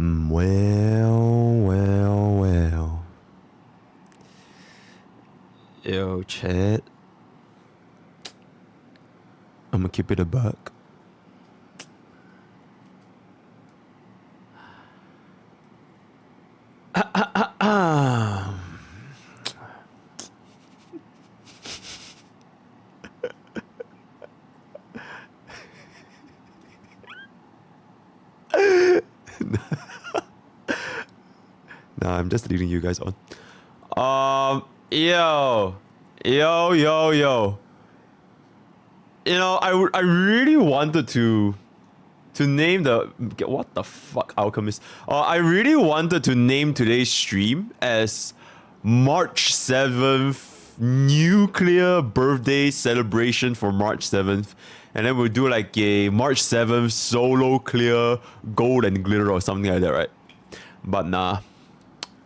Well. Yo, chat. I'ma keep it a buck. Nah, I'm just leading you guys on. Yo. You know, I really wanted to name the what the fuck, Alchemist. I really wanted to name today's stream as March 7th nuclear birthday celebration for March 7th. And then we'll do like a March 7th solo clear gold and glitter or something like that, right? But nah,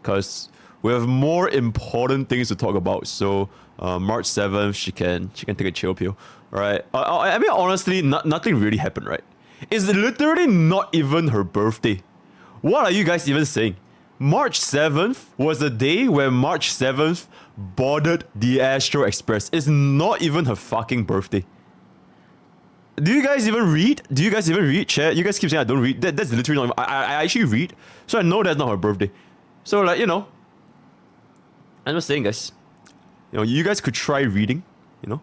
because we have more important things to talk about. So March 7th, she can take a chill pill, right? I mean, honestly, nothing really happened, right? It's literally not even her birthday. What are you guys even saying? March 7th was the day when March 7th boarded the Astro Express. It's not even her fucking birthday. Do you guys even read? Chat? You guys keep saying I don't read. That's literally not. I actually read, so I know that's not her birthday. So like, you know, I'm just saying, guys. You know, you guys could try reading. You know,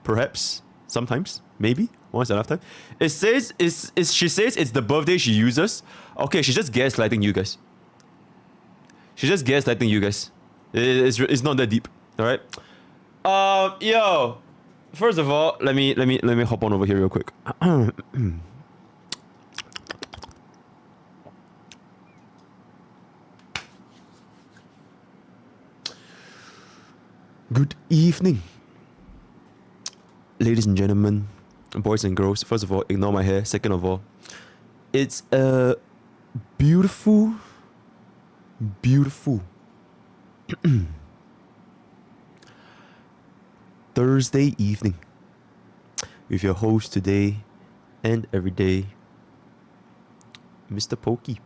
perhaps, sometimes, maybe once in a lifetime. It says she says it's the birthday she uses. Okay, she's just gaslighting you guys. It's not that deep. All right. Yo. First of all, let me hop on over here real quick. Good evening, ladies and gentlemen, boys and girls. First of all, ignore my hair. Second of all, it's a beautiful Thursday evening with your host today and every day, Mrpokke.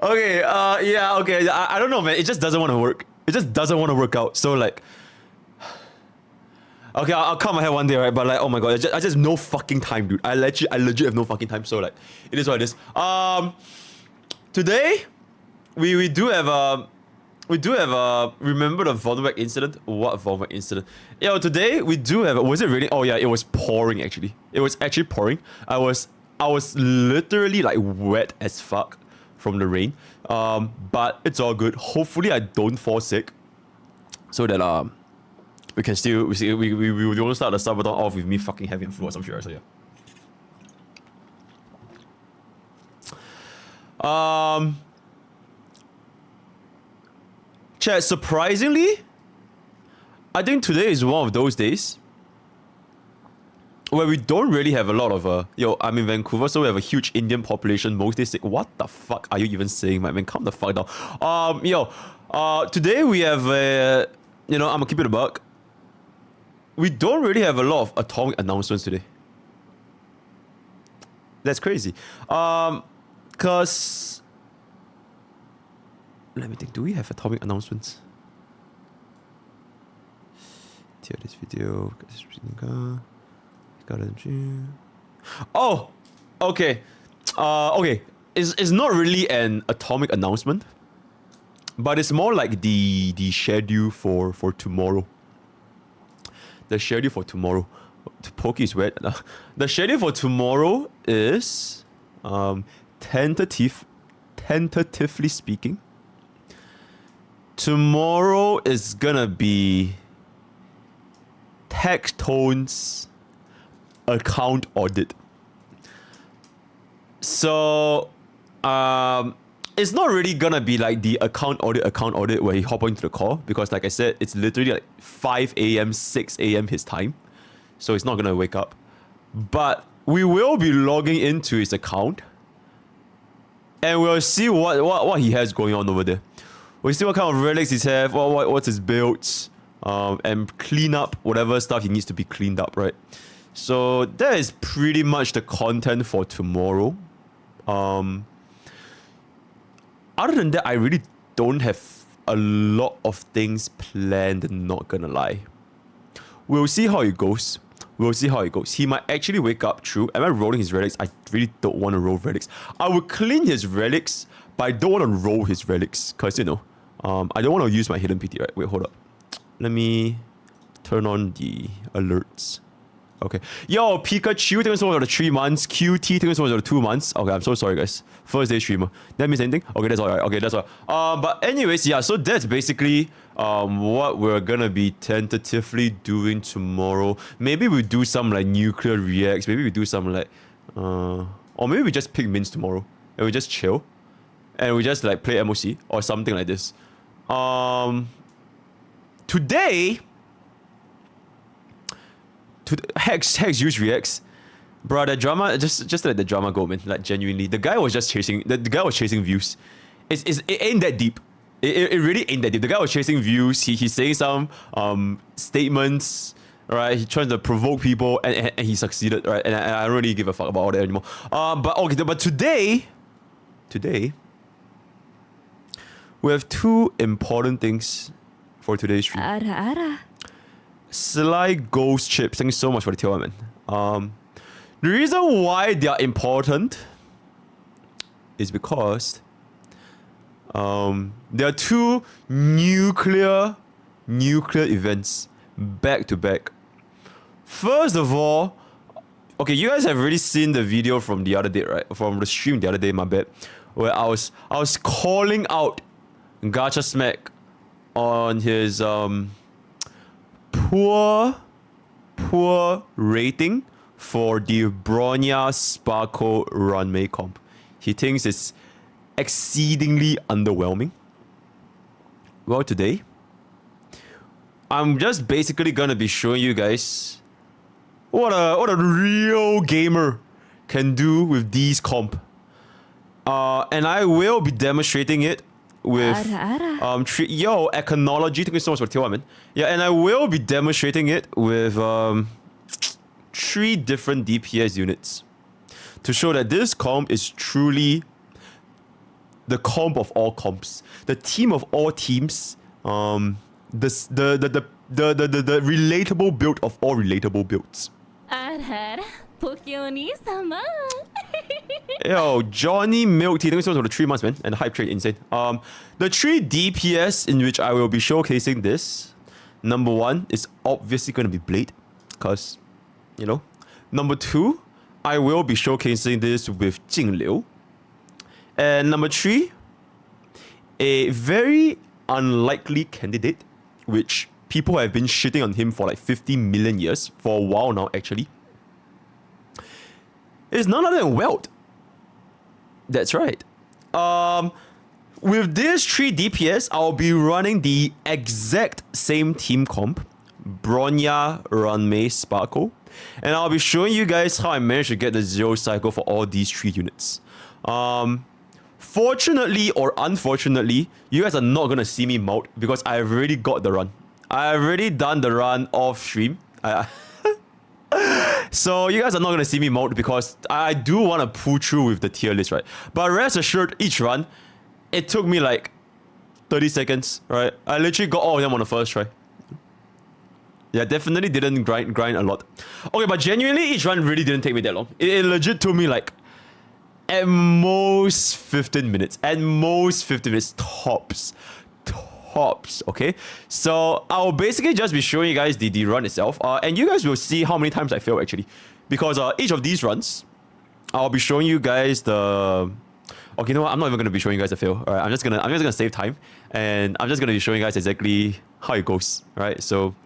Okay, I don't know, man. It just doesn't want to work. It just doesn't want to work out. So like, okay, I'll cut my hair one day, right? But like, oh my god, I just have no fucking time, dude. I legit have no fucking time. So like, it is what it is. Today, we do have remember the Voldemort incident? What Voldemort incident? Yo, today we do have was it raining? Oh yeah, it was pouring actually. It was actually pouring. I was literally like wet as fuck from the rain. But it's all good. Hopefully I don't fall sick. So that we can still we don't start the sabotage off with me fucking having flu or some shit, so yeah. Chat, surprisingly, I think today is one of those days where we don't really have a lot of I'm in Vancouver, so we have a huge Indian population. Most days, what the fuck are you even saying, man? Calm the fuck down. Today we have I'm gonna keep it a buck. We don't really have a lot of atomic announcements today. That's crazy. Cause let me think, do we have atomic announcements? Tierlist video. Oh! Okay. Okay. It's not really an atomic announcement, but it's more like the schedule for tomorrow. The schedule for tomorrow. Pokey is wet. The schedule for tomorrow is tentatively speaking. Tomorrow is gonna be Tectone's account audit. So, it's not really gonna be like the account audit where he hop into the call, because like I said, it's literally like 5 a.m., 6 a.m. his time. So it's not gonna wake up. But we will be logging into his account and we'll see what he has going on over there. We'll see what kind of relics he have, what's his builds, and clean up whatever stuff he needs to be cleaned up, right? So that is pretty much the content for tomorrow. Other than that, I really don't have a lot of things planned, not gonna lie. We'll see how it goes. We'll see how it goes. He might actually wake up, true. Am I rolling his relics? I really don't want to roll relics. I would clean his relics, but I don't want to roll his relics. Because, you know, I don't want to use my hidden PT, right? Wait, hold up. Let me turn on the alerts. Okay. Yo, Pikachu, thank you so much for the 3 months. QT, thank you so much for the 2 months. Okay, I'm so sorry, guys. First day streamer. Did I miss anything? Okay, that's alright. Okay, that's all. But anyways, yeah, so that's basically what we're gonna be tentatively doing tomorrow. Maybe we do some like nuclear reacts. Maybe we do some like or maybe we just pick mints tomorrow and we just chill. And we just like play MOC or something like this. Today Hex use reacts. Bro, that drama, just let the drama go, man. Like, genuinely. The guy was just chasing, the guy was chasing views. It ain't that deep. It really ain't that deep. The guy was chasing views. He's saying some statements, right? He's trying to provoke people, and he succeeded, right? And I don't really give a fuck about all that anymore. But today, we have 2 important things for today's stream. Sly Ghost Chips, thank you so much for the tier, man. The reason why they are important is because there are 2 nuclear events back to back. First of all, okay, you guys have already seen the video from the other day, right? From the stream the other day, my bad, where I was calling out Gacha Smack on his poor rating for the Bronya Sparkle Ruanmei comp. He thinks it's exceedingly underwhelming. Well, today, I'm just basically gonna be showing you guys what a real gamer can do with these comp. And I will be demonstrating it with Econology, thank you so much for the tier 1, man. Yeah, and I will be demonstrating it with 3 different DPS units to show that this comp is truly the comp of all comps, the team of all teams, the relatable build of all relatable builds. Yo, Johnny Milk Tea, thank you so much for the 3 months, man, and the hype trade, insane. The 3 DPS in which I will be showcasing this, number 1 is obviously going to be Blade, because, you know. Number 2, I will be showcasing this with Jing Liu. And number 3, a very unlikely candidate, which people have been shitting on him for like 50 million years, for a while now, actually. It's none other than Welt. That's right. With this 3 DPS, I'll be running the exact same team comp, Bronya, Ruanmei, Sparkle, and I'll be showing you guys how I managed to get the 0 cycle for all these 3 units. Fortunately or unfortunately, you guys are not gonna see me mount because I've already got the run. I've already done the run off stream. So you guys are not gonna see me mount because I do want to pull through with the tier list, right? But rest assured, each run, it took me like 30 seconds, right? I literally got all of them on the first try. Yeah, definitely didn't grind a lot. Okay, but genuinely, each run really didn't take me that long. It legit took me like at most 15 minutes. At most 15 minutes tops. Okay, so I'll basically just be showing you guys the run itself, and you guys will see how many times I fail actually, because each of these runs, I'll be showing you guys the. Okay, you know what? I'm not even gonna be showing you guys the fail. All right, I'm just gonna save time, and I'm just gonna be showing you guys exactly how it goes. Right, so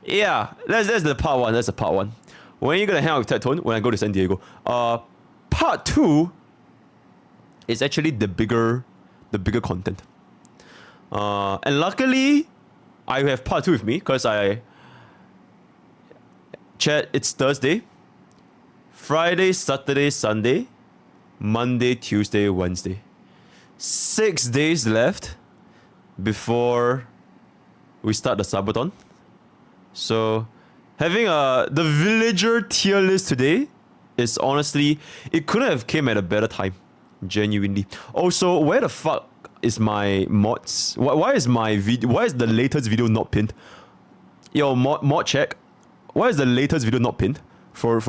yeah, that's the part 1. That's the part 1. When are you gonna hang out with Ted Tone? When I go to San Diego. Part 2 is actually the bigger content. And luckily, I have part 2 with me because it's Thursday, Friday, Saturday, Sunday, Monday, Tuesday, Wednesday. 6 days left before we start the subathon. So Having the villager tier list today is honestly, it couldn't have came at a better time. Genuinely. Also, where the fuck is my mods? Why is my video? Why is the latest video not pinned? Yo, mod check. Why is the latest video not pinned? For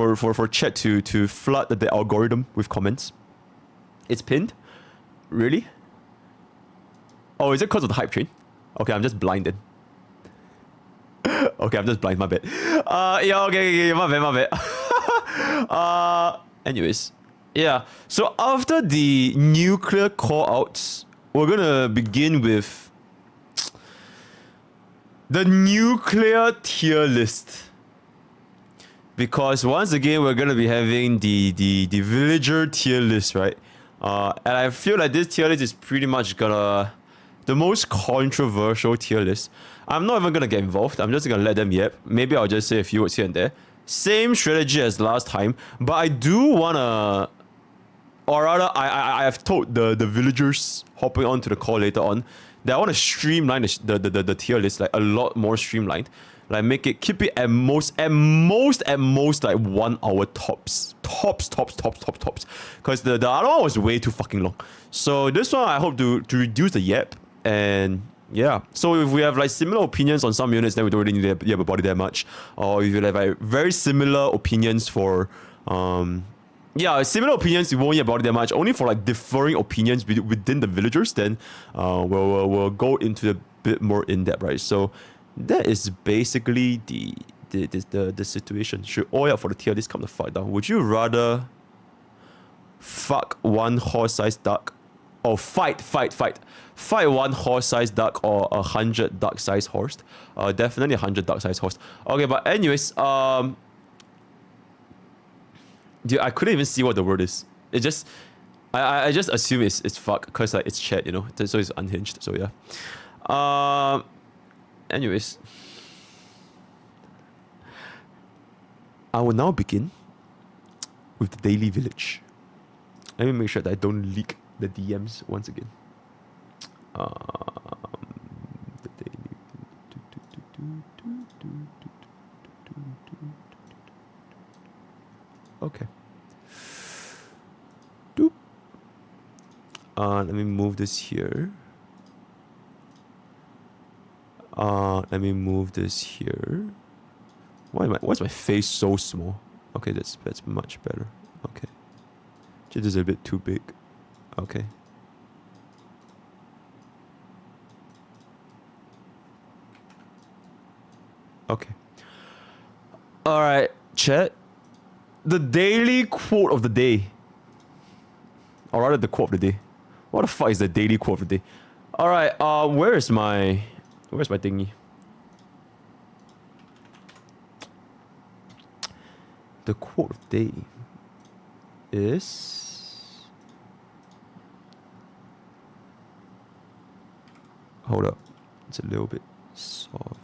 chat to flood the algorithm with comments. It's pinned? Really? Oh, is it because of the hype train? Okay, I'm just blinded. Okay, I'm just blind, my bad. Yeah, okay, my bad. Anyways. Yeah, so after the nuclear call-outs, we're gonna begin with the nuclear tier list. Because once again, we're gonna be having the villager tier list, right? And I feel like this tier list is pretty much the most controversial tier list. I'm not even gonna get involved. I'm just gonna let them yap. Maybe I'll just say a few words here and there. Same strategy as last time, but I do wanna... Or rather, I have told the villagers hopping onto the call later on that I want to streamline the tier list, like a lot more streamlined. Like keep it at most like 1 hour tops. Tops. Because the other one was way too fucking long. So this one I hope to reduce the yap. And yeah, so if we have like similar opinions on some units, then we don't really need to yap about it that much. Or if you have like very similar opinions for yeah, similar opinions, we won't hear about it that much. Only for like differing opinions within the villagers, then we'll go into a bit more in depth, right? So that is basically the situation. Should all out for the tier list come the fuck down? Would you rather fuck one horse-sized duck, or fight 1 horse-sized duck or 100 duck-sized horse? Definitely 100 duck-sized horse. Okay, but anyways, dude, I couldn't even see what the word is. It just... I just assume it's fuck, because like, it's chat, you know? So it's unhinged, so yeah. Anyways. I will now begin with the daily village. Let me make sure that I don't leak the DMs once again. The daily... Okay. Doop. Let me move this here. Let me move this here. Why's my face so small? Okay, that's much better. Okay. This is a bit too big. Okay. Okay. Alright, chat. The daily quote of the day. Or rather, the quote of the day. What the fuck is the daily quote of the day? Alright, where's my thingy? The quote of the day is... Hold up. It's a little bit soft.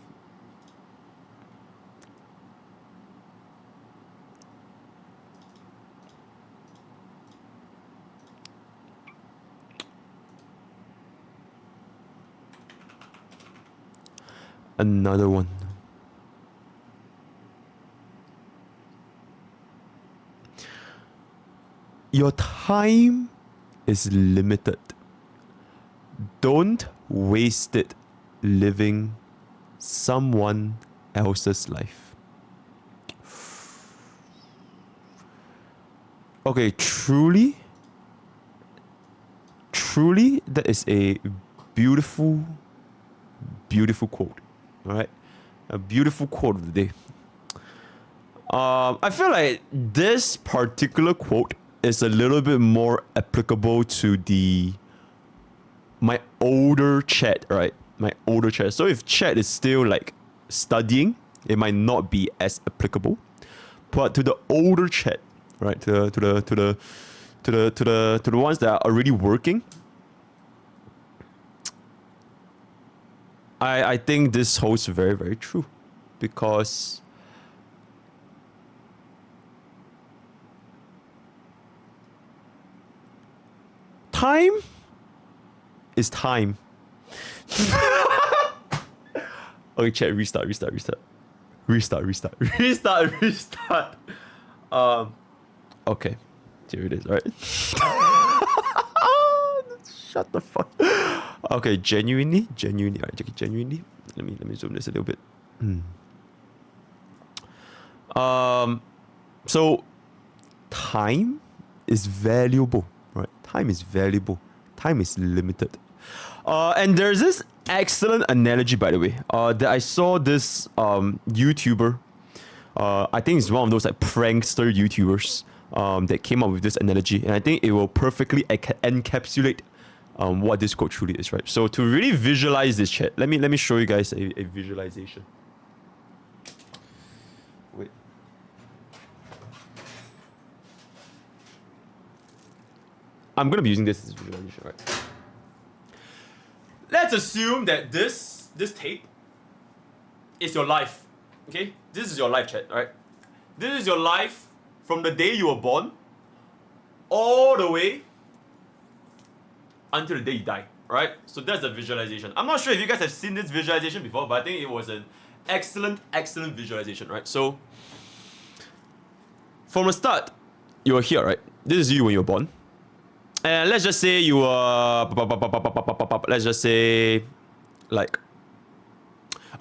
Another one. Your time is limited. Don't waste it living someone else's life. Okay, truly, that is a beautiful quote. Alright? A beautiful quote of the day. I feel like this particular quote is a little bit more applicable to my older chat, right? My older chat. So if chat is still like studying, it might not be as applicable. But to the older chat, right? To the ones that are already working, I think this holds very, very true. Because time is time. Okay, chat, restart. Restart. Okay. Here it is, right? Shut the fuck. Okay, genuinely. Alright, genuinely. Let me zoom this a little bit. So time is valuable, right? Time is valuable. Time is limited. And there's this excellent analogy, by the way, that I saw this YouTuber. I think it's one of those like prankster YouTubers that came up with this analogy, and I think it will perfectly encapsulate what this quote truly is, right? So to really visualize this chat, let me show you guys a visualization. Wait. I'm gonna be using this as visualization, right? Let's assume that this tape is your life. Okay? This is your life, chat, right? This is your life from the day you were born all the way until the day you die, right? So that's the visualization. I'm not sure if you guys have seen this visualization before, but I think it was an excellent visualization, right? So from the start, you were here, right? This is you when you were born. And let's just say you were, let's just say, like,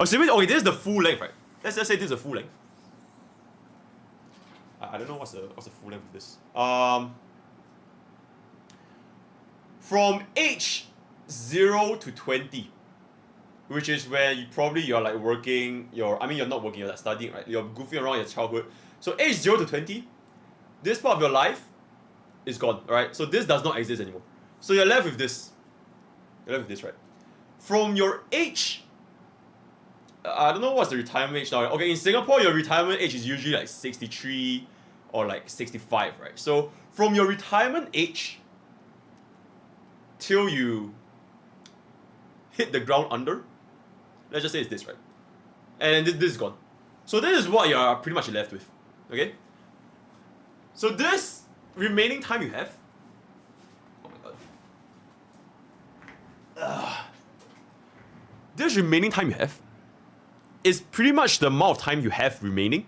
okay, this is the full length, right? Let's just say this is the full length. I don't know what's the full length of this. From age 0 to 20, which is where you're like working, you're not working, you're like studying, right? You're goofing around your childhood. So age 0 to 20, this part of your life is gone, right? So this does not exist anymore. So you're left with this. Right? From your age, I don't know what's the retirement age now. Okay, in Singapore, your retirement age is usually like 63 or like 65, right? So from your retirement age till you hit the ground under, let's just say it's this, right? And this is gone. So this is what you're pretty much left with, okay? So this remaining time you have, oh my god. This remaining time you have is pretty much the amount of time you have remaining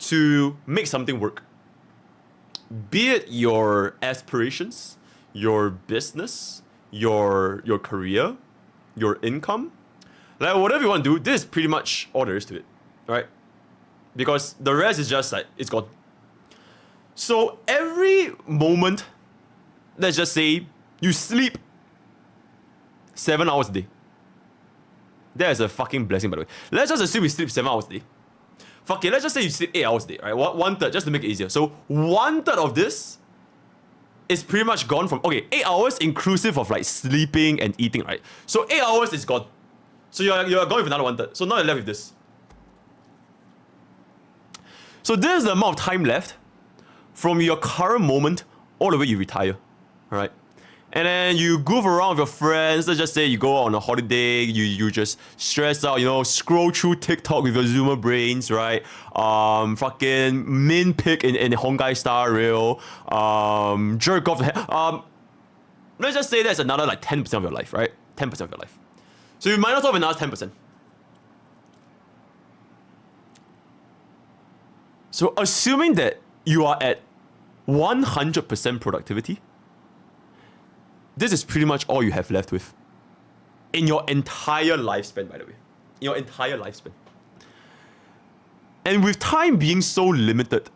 to make something work. Be it your aspirations, your business, your career, your income, like whatever you want to do, this is pretty much all there is to it, right? Because the rest is just like, it's gone. So every moment, let's just say you sleep 7 hours a day. That is a fucking blessing, by the way. Let's just assume you sleep 7 hours a day. Fuck it, let's just say you sleep 8 hours a day, right? One third, just to make it easier. So 1/3 of this is pretty much gone from, okay, 8 hours inclusive of like sleeping and eating, right? So 8 hours is gone. So you're going with another 1/3. So now you're left with this. So this is the amount of time left from your current moment all the way you retire, alright? And then you goof around with your friends. Let's just say you go on a holiday, you just stress out, scroll through TikTok with your Zoomer brains, right? Fucking min pick in Hongai Star Rail, jerk off. Let's just say that's another like 10% of your life, right? 10% of your life. So you minus off another 10%. So assuming that you are at 100% productivity, this is pretty much all you have left with in your entire lifespan, by the way. In your entire lifespan. And with time being so limited,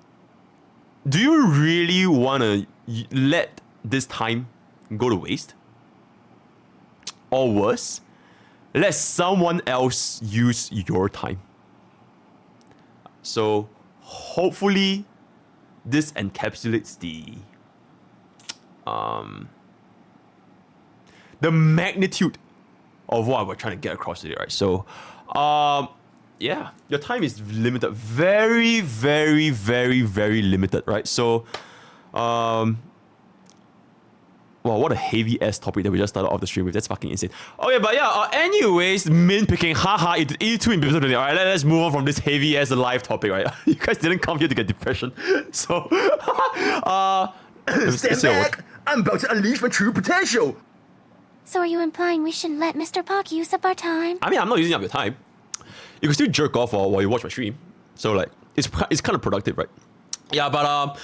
do you really want to let this time go to waste? Or worse, let someone else use your time? So hopefully this encapsulates the magnitude of what we're trying to get across today, right? So, yeah, your time is limited. Very, very, very, very limited, right? So, wow, what a heavy ass topic that we just started off the stream with. That's fucking insane. Okay, but yeah, anyways, min picking, haha, E2 in episode today. Alright, let's move on from this heavy ass live topic, right? You guys didn't come here to get depression. So, stand back! I'm about to unleash my true potential! So are you implying we shouldn't let Mrpokke use up our time? I mean, I'm not using up your time. you can still jerk off while you watch my stream. So like, it's kind of productive, right? Yeah, but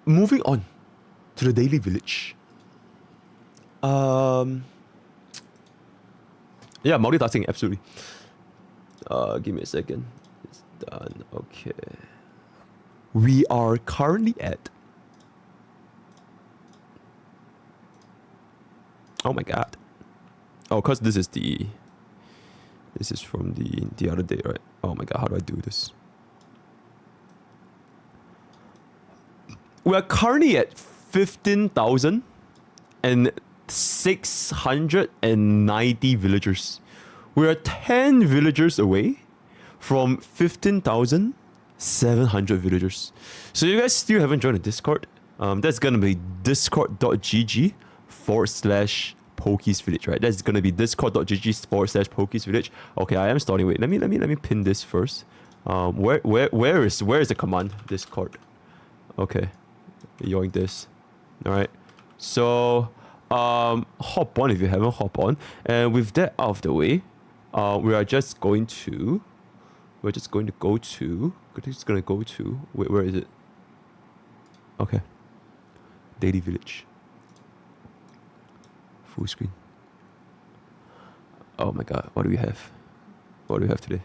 moving on to the daily village. Yeah, multitasking, absolutely. Give me a second. It's done. Okay. We are currently at... Oh my god. Oh, because this is from the other day, right? Oh my god, how do I do this? We are currently at 15,690 villagers. We are 10 villagers away from 15,700 villagers. So you guys still haven't joined the Discord. That's gonna be discord.gg/Pokies Village, right? That's gonna be discord.gg/Pokies Village. Okay, I am starting. Wait, let me pin this first. Where is the command? Discord. Okay, yoink this. All right. So hop on if you haven't hop on, and with that out of the way, we're just going to go to. Where is it? Okay. Daily Village. Full screen. Oh my god, what do we have? What do we have today?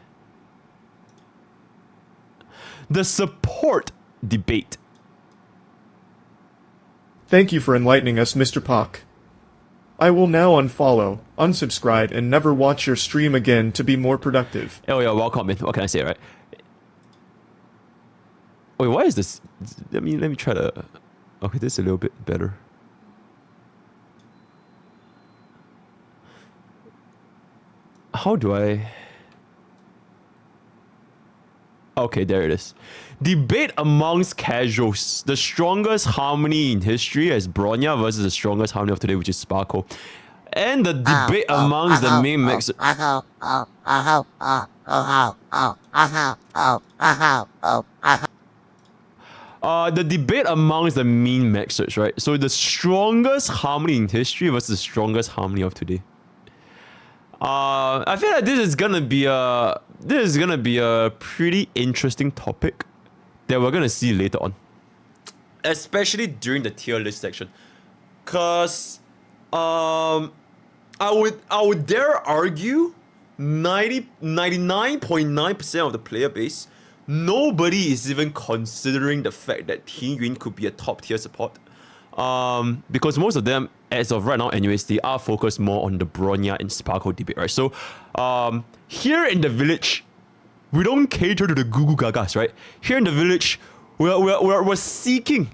The support debate. Thank you for enlightening us, Mrpokke. I will now unfollow, unsubscribe, and never watch your stream again to be more productive. Oh yeah, welcome in. What can I say, right? Wait, why is this? Let me try to... Okay, this is a little bit better. How do I... Okay, there it is. Debate amongst casuals. The strongest harmony in history is Bronya versus the strongest harmony of today, which is Sparkle. And the debate amongst the main mixers. The debate amongst the mean mixers, right? So the strongest harmony in history versus the strongest harmony of today. I feel like this is gonna be a pretty interesting topic that we're gonna see later on, especially during the tier list section, cause I would dare argue 99.9% of the player base, nobody is even considering the fact that Team Green could be a top tier support. Because most of them, as of right now anyways, they are focused more on the Bronya and Sparkle debate, right? So, here in the village, we don't cater to the Goo Goo Gagas, right? Here in the village, we're seeking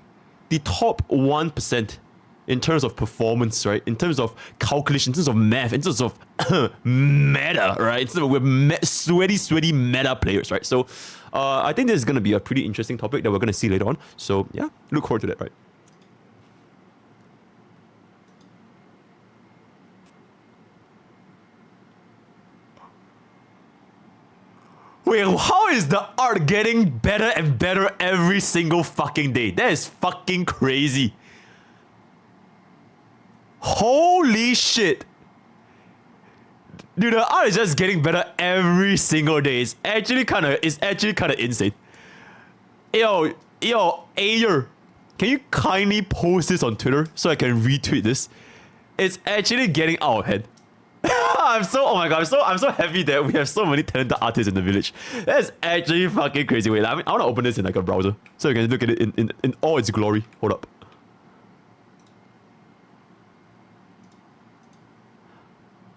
the top 1% in terms of performance, right? In terms of calculation, in terms of math, in terms of meta, right? So we're sweaty meta players, right? So, I think this is going to be a pretty interesting topic that we're going to see later on. So, yeah, look forward to that, right? Wait, how is the art getting better and better every single fucking day? That is fucking crazy. Holy shit. Dude, the art is just getting better every single day. It's actually kind of insane. Yo, Ayer, can you kindly post this on Twitter so I can retweet this? It's actually getting out of hand. I'm so happy that we have so many talented artists in the village. That's actually fucking crazy. Wait, I want to open this in like a browser so you can look at it in all its glory. Hold up.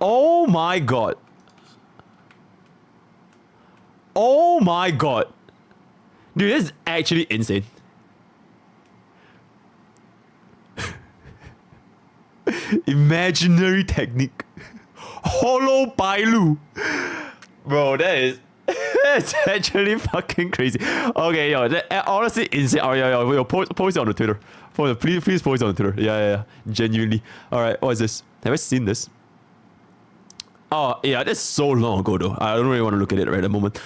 Oh my god. Oh my god. Dude, this is actually insane. Imaginary technique. Hollow Bailu. Bro, that's actually fucking crazy. Okay, yo, that honestly insane. Oh, yo, post it on the Twitter. Please post it on Twitter. Yeah. Genuinely. Alright, what is this? Have I seen this? Oh, yeah, that's so long ago though. I don't really want to look at it right at the moment.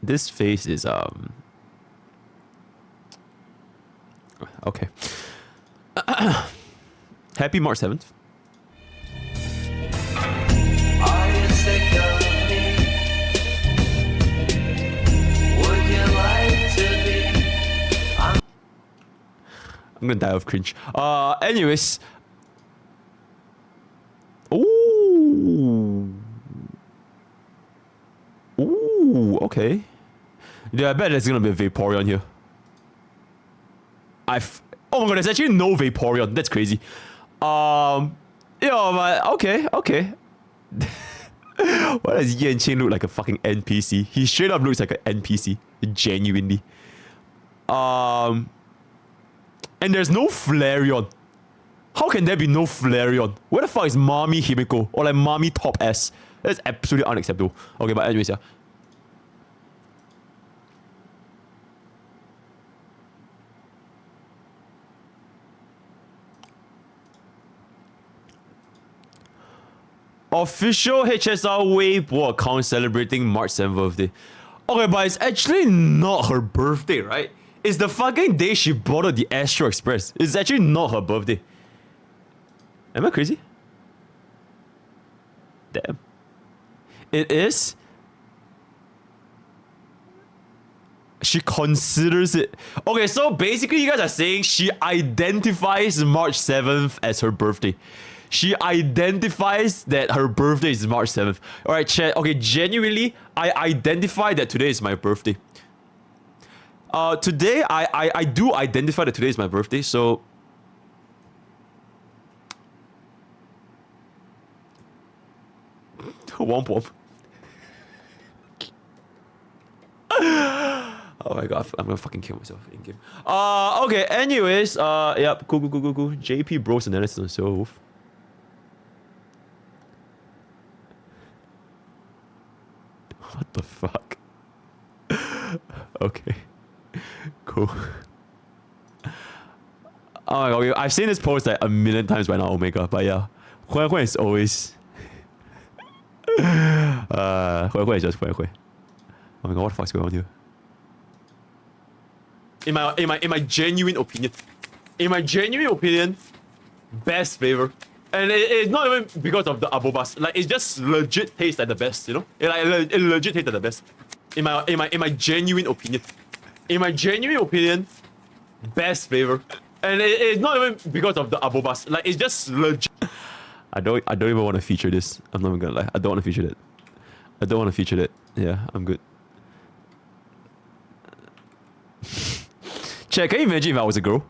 This face is okay. Happy March 7th. Are you sick of me? Would you like to be? I'm gonna die of cringe. Anyways. Ooh. Ooh, okay. Yeah, I bet there's gonna be a Vaporeon here. Oh my god, there's actually no Vaporeon. That's crazy. Yeah, but okay. Why does Yan Qing look like a fucking NPC? He straight up looks like an NPC. Genuinely. And there's no Flareon. How can there be no Flareon? Where the fuck is Mommy Himiko? Or like Mommy Top S? That's absolutely unacceptable. Okay, but anyways, yeah. Official HSR Weibo account celebrating March 7th birthday. Okay, but it's actually not her birthday, right? It's the fucking day she boarded the Astro Express. It's actually not her birthday. Am I crazy? Damn. It is? She considers it. Okay, so basically you guys are saying she identifies March 7th as her birthday. She identifies that her birthday is March 7th. Alright, chat. Okay, genuinely, I identify that today is my birthday. Today, I do identify that today is my birthday, so... Womp womp. Oh my god, I'm gonna fucking kill myself in game. Okay, anyways, yep, cool. JP Bros analysis on himself. What the fuck? Okay. Cool. Oh my god, I've seen this post like a million times by now, Omega, but yeah. Huan is always... Huan is just Huan. Oh my god, what the fuck's going on here? In my genuine opinion, best flavor. And it's not even because of the abobas. Like, it just legit tastes like the best, you know? It legit tastes like the best. In my genuine opinion, best flavor. And it's not even because of the abobas. Like, it's just legit. I don't even want to feature this. I'm not even gonna lie. I don't want to feature that. Yeah, I'm good. Chat, can you imagine if I was a girl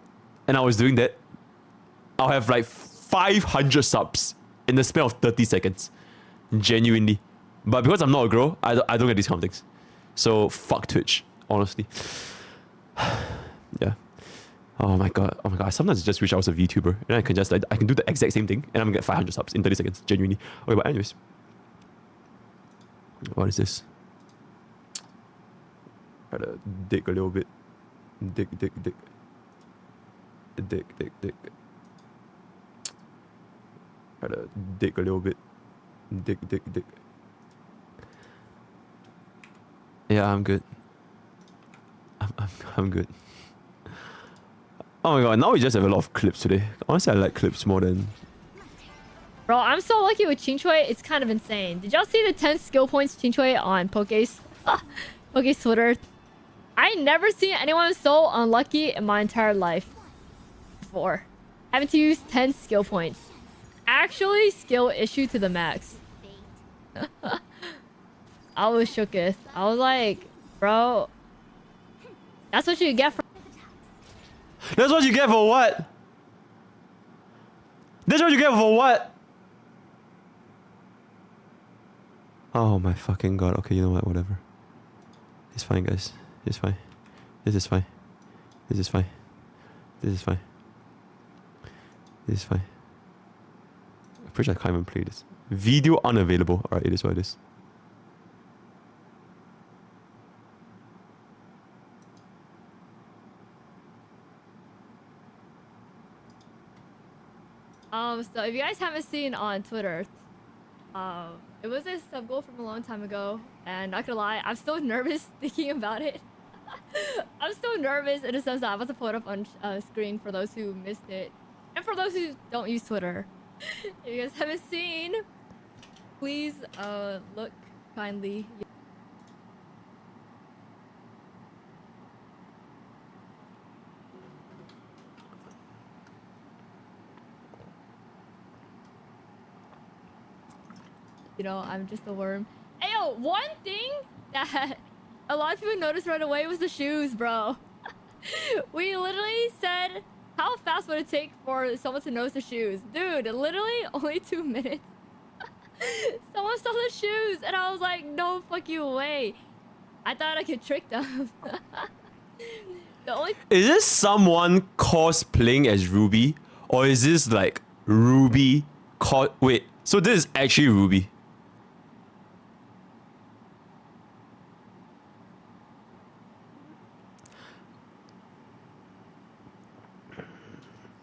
and I was doing that? I'll have like 500 subs in the span of 30 seconds. Genuinely. But because I'm not a girl, I don't get these kind of things. So, fuck Twitch, honestly. Yeah. Oh my god. I sometimes just wish I was a VTuber. And I can just, like, I can do the exact same thing and I'm gonna get 500 subs in 30 seconds. Genuinely. Okay, but anyways. What is this? Try to dig a little bit. Dig. Try to dig a little bit. Dig. Yeah, I'm good. I'm good. Oh my god, now we just have a lot of clips today. Honestly, I like clips more than... Bro, I'm so lucky with Chinchue, it's kind of insane. Did y'all see the 10 skill points Chinchue on Poke's Twitter? I never seen anyone so unlucky in my entire life before. Having to use 10 skill points. Actually, skill issue to the max. I was shooketh. I was like, bro, that's what you get for... That's what you get for what? That's what you get for what? Oh my fucking god. Okay, you know what? Whatever. It's fine, guys. It's fine. This is fine. I'm pretty sure I can't even play this. Video unavailable. Alright, it is what it is. So if you guys haven't seen on Twitter, it was a sub goal from a long time ago, and not gonna lie, I'm still nervous thinking about it. I'm still nervous in the sense that I want to pull it up on screen for those who missed it. And for those who don't use Twitter, if you guys haven't seen, please look kindly. You know, I'm just a worm. Ayo, one thing that a lot of people noticed right away was the shoes, bro. We literally said, how fast would it take for someone to notice the shoes? Dude, literally only 2 minutes. Someone saw the shoes and I was like, no fucking way. I thought I could trick them. The only Is this someone cosplaying as Ruby? Or is this like Ruby wait, so this is actually Ruby.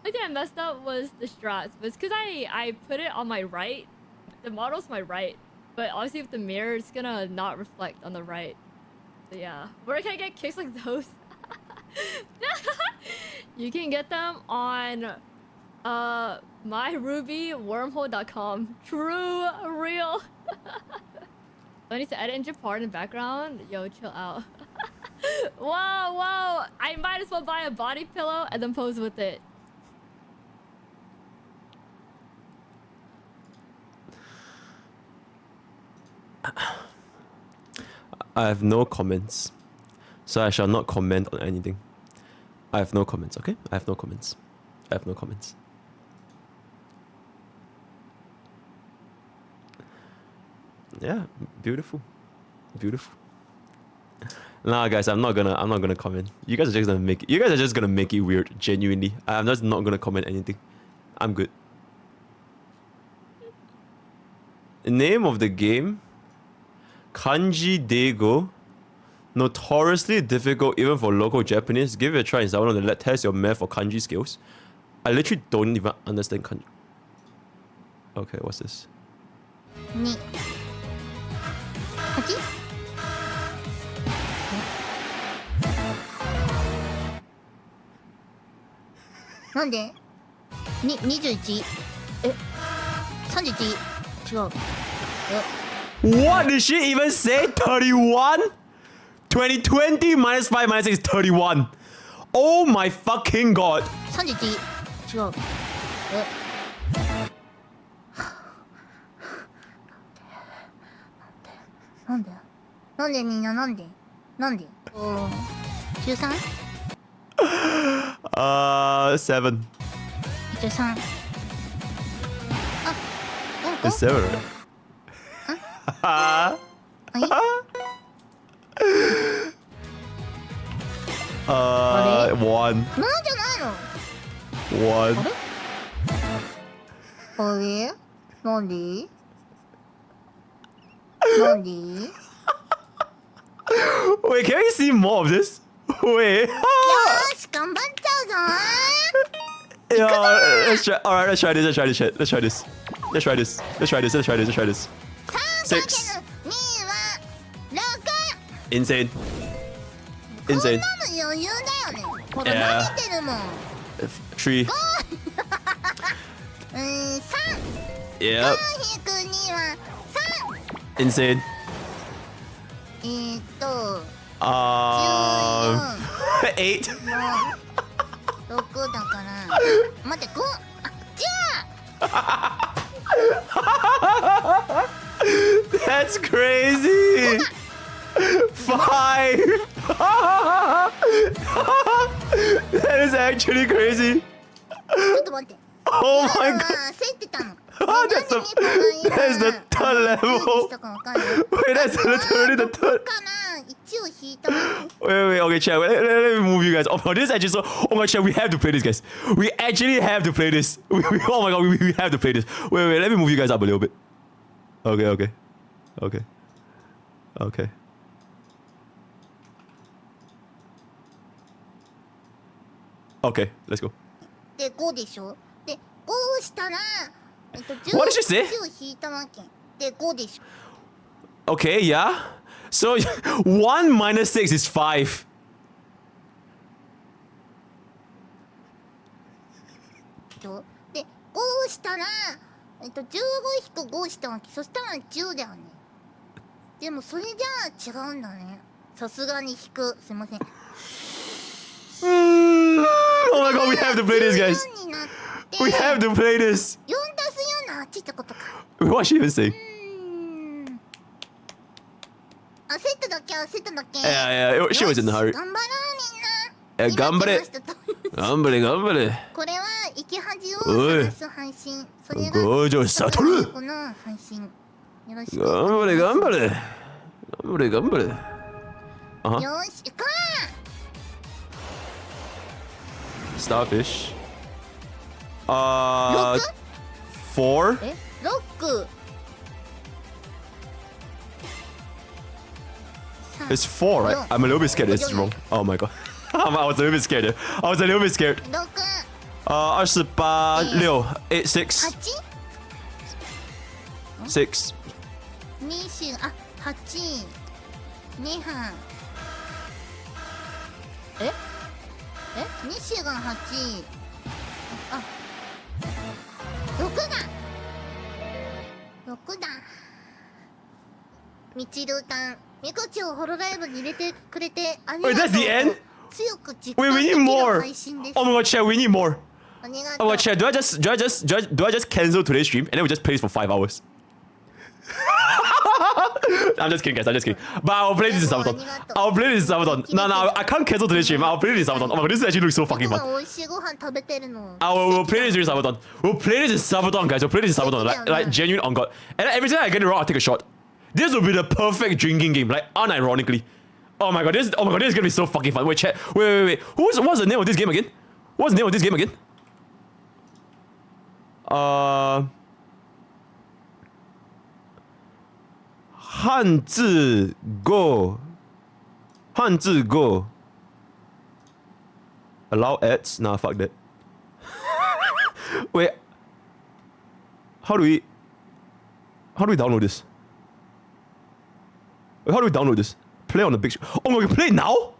I think I messed up was the strats, but it's because I put it on my right. The model's my right, but obviously with the mirror, it's gonna not reflect on the right. So yeah, where can I get kicks like those? You can get them on myrubywormhole.com. True, real. Do I need to edit in Japan in the background? Yo, chill out. Whoa, I might as well buy a body pillow and then pose with it. I have no comments. So I shall not comment on anything. I have no comments, okay? I have no comments. I have no comments. Yeah, beautiful. Beautiful. Nah, guys, I'm not gonna comment. You guys are just gonna make it weird, genuinely. I'm just not gonna comment anything. I'm good. The name of the game, Kanji Deigo. Notoriously difficult even for local Japanese. Give it a try and download and let test your math or kanji skills. I literally don't even understand kanji. Okay, what's this? 2 8 なんでに21え31違う What did she even say? 31? 2020 minus 5 minus 6 is 31. Oh my fucking god. 31違うえなんでみんななんで中3? 7. 中3あうんこ It's 7, right? あれ 1. なんじゃないの 1. あれなんでなんで Wait, can we see more of this? Wait. よし頑張っちゃうぞ Yo, let's try. Alright, let's try this. Let's try this shit. Let's try this. Let's try this. Let's try this. Let's try this. Let's try this. 6. 2は6 Insane. こん Insane. なの余裕だよねほら慣れてるもん 3. 3 Yep. 402は Insane. 3 8. 6だから待って5あ That's crazy. 5. That is actually crazy. ちょっと待って Oh my 今 god. は焦ってたの That's the third level. したかわかんない Wait, that's literally the third. かな1を引いたわ Wait, okay, chat. Let me move you guys. Oh, this is actually so. Oh my chat, we have to play this, guys. We actually have to play this. Oh my god, we have to play this. Wait, let me move you guys up a little bit. Okay. Okay, let's go. で5でしょで5したらWhat did you say? 1を引いたわけで5でしょ Okay, yeah. So 1 minus 6 is 5. しょ。で5したら15引く5したわけ。そしたら10だよね。でもそれじゃあ違うんだね。さすがに引く。すいません。Oh my god, we have to play this, guys. 14になって We have to play this. 4足す4の8ってことか。 What is she even saying? あ、セットだけセットだけ。 Yeah, yeah, she was in a hurry. 頑張ろうみんな。 Yeah, 頑張れ。今来ましたと頑張れ、頑張れ。これは生き恥を探す配信。それがゴージョス悟る。この配信。よろしく。頑張れ、頑張れ。頑張れ、頑張れ。よし、行こ Starfish. う。 4? え、ロック。It's 4, right? I'm a little bit scared it's wrong. Oh my god. I was a little bit scared there. I was a little bit scared. 6、 28, 6, 8, 6, 8、 6. 20、あ、8、2班。え20が8。あ、6だ。6だ。みちるたん、みこちをホロライブに入れてくれてありが Wait, とう。 that's the end? 強く実 Wait, 感 we でき need る more. 配信です。 Oh my god, chat, we need more. ありがと Oh う。 my god, chat, do I just cancel today's stream and then we just play this for 5 hours? I'm just kidding, guys. I'm just kidding. But I'll play this in Sabaton. I'll play this in Sabaton. No, I can't cancel today's stream. I'll play this in Sabaton. Oh my god, this actually looks so fucking 今 fun. 美味しいご飯食べてるの。 We'll play this in Sabaton. We'll play this in Sabaton, guys. We'll play this in Sabaton. Like genuine on God. And every time I get it wrong, I'll take a shot. This will be the perfect drinking game, like unironically. Oh my god, this is gonna be so fucking fun. Wait, chat. Wait. What's the name of this game again? What's the name of this game again? 汉字 Go. 汉字 Go. Allow ads? Nah, fuck that. Wait. How do we download this? Wait, how do we download this? Play on the big screen. Oh my god, we can play it now?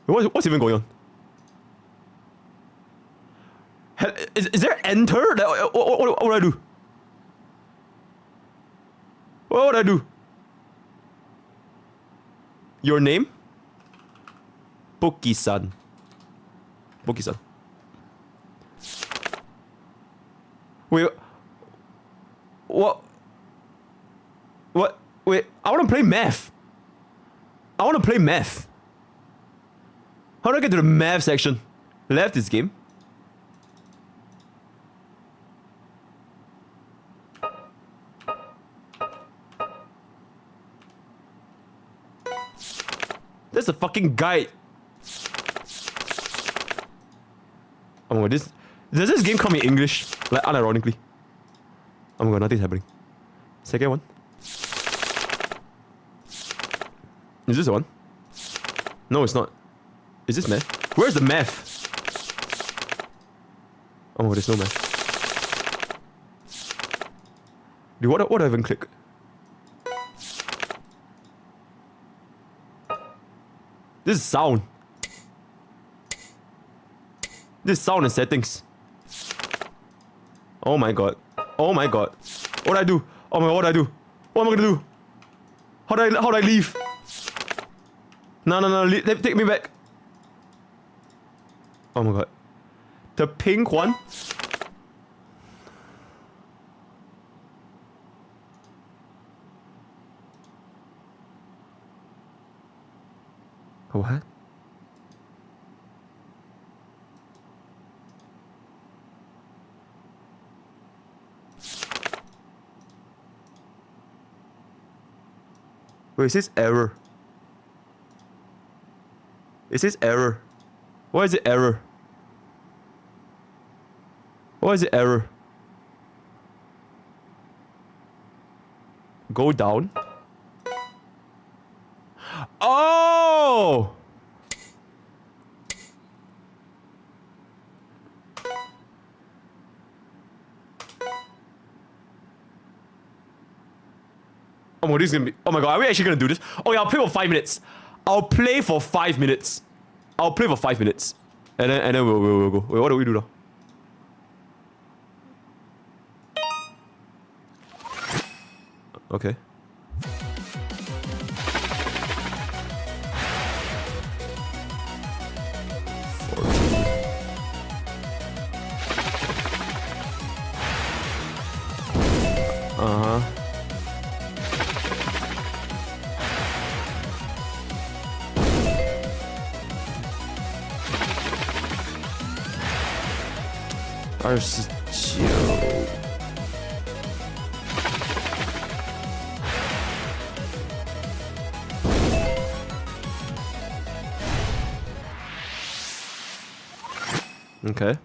Wait, what's even going on? Is there enter? What would I do? What would I do? Your name? Mrpokke-san. Mrpokke-san. Wait. What? Wait, I want to play math. How do I get to the math section? Left this game. That's a fucking guide. Oh my god, does this game come in English? Like unironically. Oh my god, nothing's happening. Second one. Is this the one? No, it's not. Is this math? Where's the math? Oh, there's no math. Dude, what do I even click? This is sound. This is sound and settings. Oh my god. Oh my god. What do I do? Oh my god, what do I do? What am I gonna do? How do I leave? No, take me back. Oh my god. The pink one? What? Wait, it says error. It says error. Why is it error? Why is it error? Go down. Oh! Oh my god, this is gonna be. Oh my god, are we actually gonna do this? Oh yeah, I'll play for 5 minutes. I'll play for 5 minutes. I'll play for 5 minutes. And then we'll go. Wait, what do we do now? Okay. Uh-huh. Okay.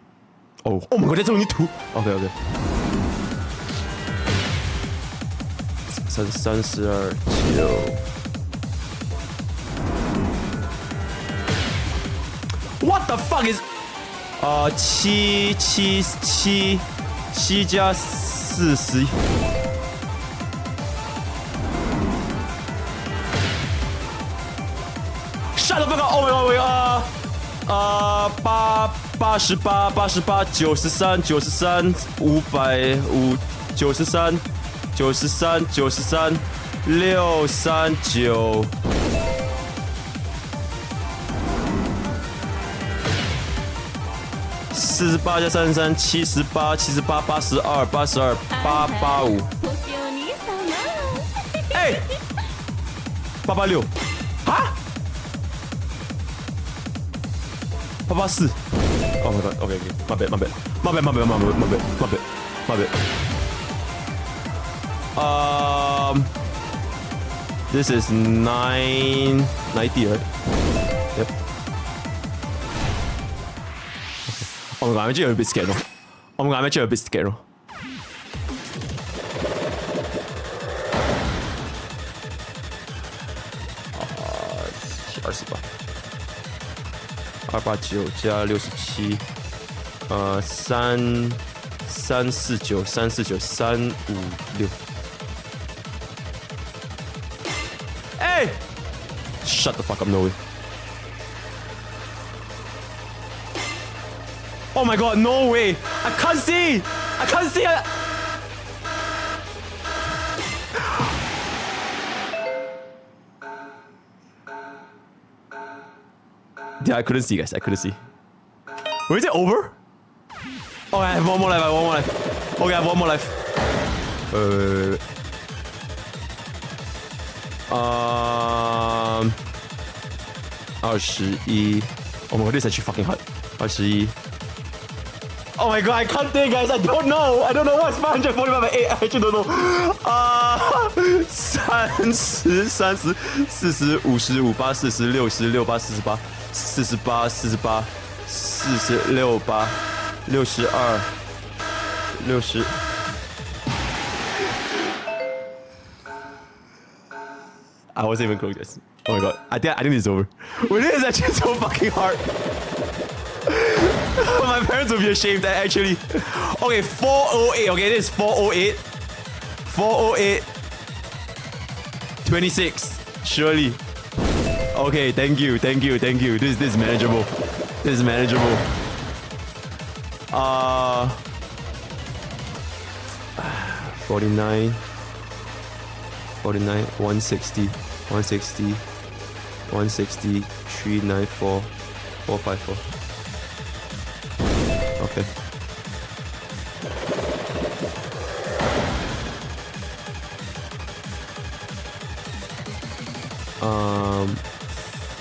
Oh my god, that's only 2. Okay. 32 9. What the fuck is 7加40 Shut the fuck up! Oh my god, wait, 88 93 93 93 500 93 93 93 639 48加33 78 78 82 82 885哎886哈884 Oh my god, okay, my bad. This is 990, right? Yep. Oh my god, I'm actually a bit scared now. Oh my god, I'm actually a bit scared now. $28 289加67 349 349 356 Hey! Shut the fuck up, no way. Oh my god, no way! I can't see! Yeah, I couldn't see, guys. Wait, is it over? Oh, I have one more life. Okay, I have one more life. 21 Oh my god, this is actually fucking hard. 21 Oh my god, I can't think, guys. I don't know what's 545 by 8. I actually don't know. 30 30 40 50 58 60 68 68 48 48 48 48 62 60 I wasn't even close, guys. Oh my god. I think this is over. Wait, this is actually so fucking hard. My parents will be ashamed, actually. Okay, 408. Okay, this is 408. 408. 26. Surely. Okay, thank you. This is manageable. 49. 160. 160. 160. 394. 454. Okay.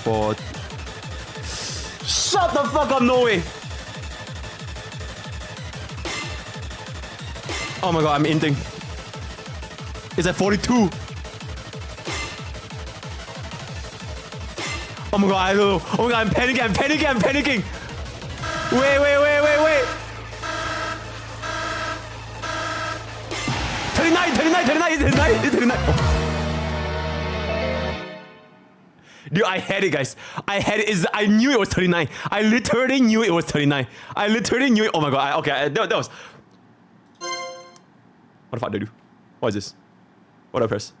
For shut the fuck up, no way. Oh my god, I'm inting. It's at 42. Oh my god, I don't know. Oh my god, I'm panicking. Wait. 39. Is it 39? Oh. Dude, I had it, guys. I knew it was 39. I literally knew it was 39. Oh my god. That was. What the fuck did I do? What is this? What did I press?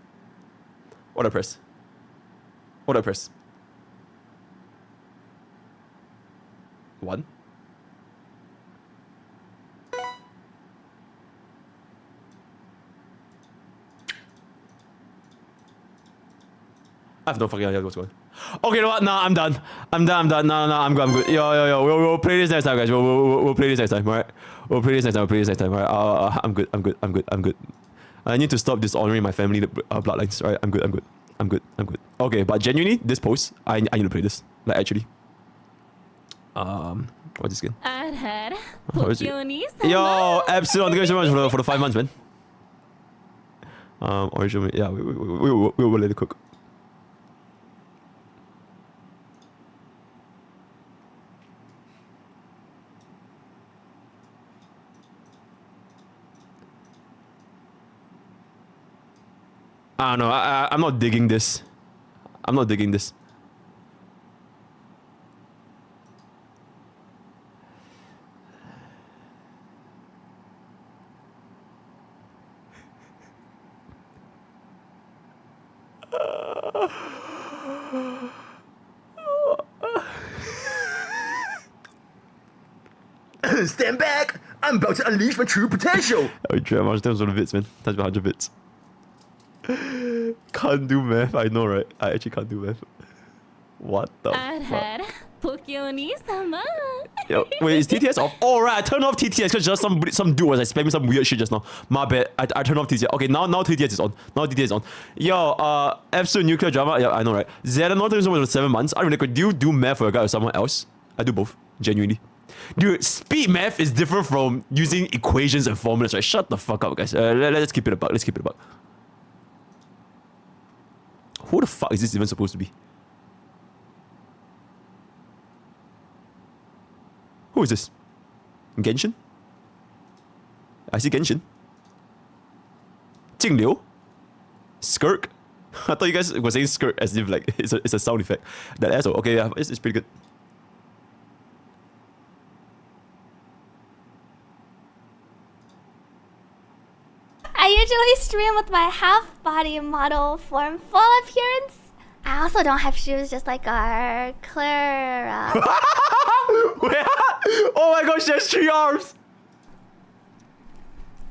1. I have no fucking idea what's going on. Okay, you know what? Nah, I'm done. I'm done. No, I'm good. Yo. We'll play this next time, guys. We'll play this next time, alright? We'll play this next time. Alright? I'm good. I need to stop dishonoring my family bloodlines. Alright, I'm good. Okay, but genuinely, this post, I need to play this. Like, actually. What's this again? What is it? Yo, Epsilon, thank you so much for the 5 months, man. Original, yeah, we'll let it cook. I don't know. I'm not digging this. Stand back! I'm about to unleash my true potential! Oh, Trevor, how much times on the bits, man? Touch by 100 bits. Can't do math, I know, right? I actually can't do math. What the fuck? Yo, wait, is TTS off? Oh, right, I turned off TTS because just some dude was like spamming some weird shit just now. My bad. I turned off TTS. Okay, now TTS is on. Yo, absolute nuclear drama. Yeah, I know, right? Zeta, not doing so much for 7 months. I don't know, do you do math for a guy or someone else? I do both, genuinely. Dude, speed math is different from using equations and formulas, right? Shut the fuck up, guys. Let's keep it a buck. Who the fuck is this even supposed to be? Who is this? Genshin? I see Genshin. Jingliu? Skirk? I thought you guys were saying skirt as if like it's a sound effect. That asshole. Okay, yeah, it's pretty good. I usually stream with my half-body model form full appearance. I also don't have shoes, just like our Clara. Oh my gosh, she has 3 arms!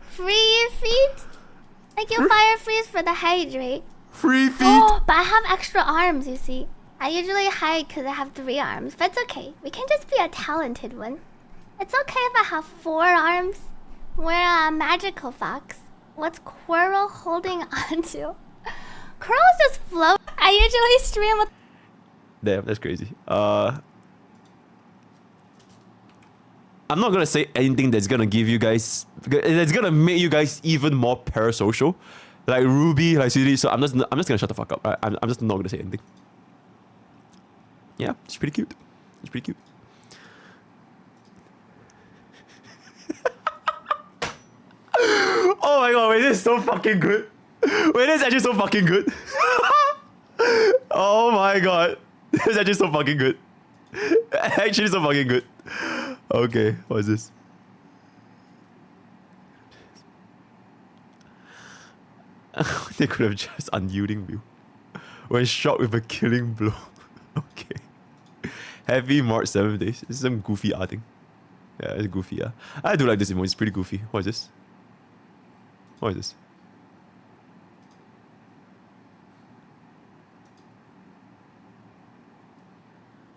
Free feet? Like you fire freeze for the hydrate. Free feet! Oh, but I have extra arms, you see. I usually hide because I have 3 arms, but it's okay. We can just be a talented one. It's okay if I have 4 arms. We're a magical fox. What's Quirrell holding onto? Quirrell's just float. I usually stream with... Damn, that's crazy. I'm not gonna say anything that's gonna give you guys... That's gonna make you guys even more parasocial. Like Ruby, like Siri, so I'm just gonna shut the fuck up. Right? I'm just not gonna say anything. Yeah, it's pretty cute. Oh my god, wait, this is so fucking good. Wait, this is actually so fucking good. Oh my god. This is actually so fucking good. Actually so fucking good. Okay, what is this? They could have just unyielding view. When shot with a killing blow. Okay. Heavy March 7 days. This is some goofy art thing. Yeah, it's goofy, yeah. I do like this emoji, it's pretty goofy. What is this? What is this?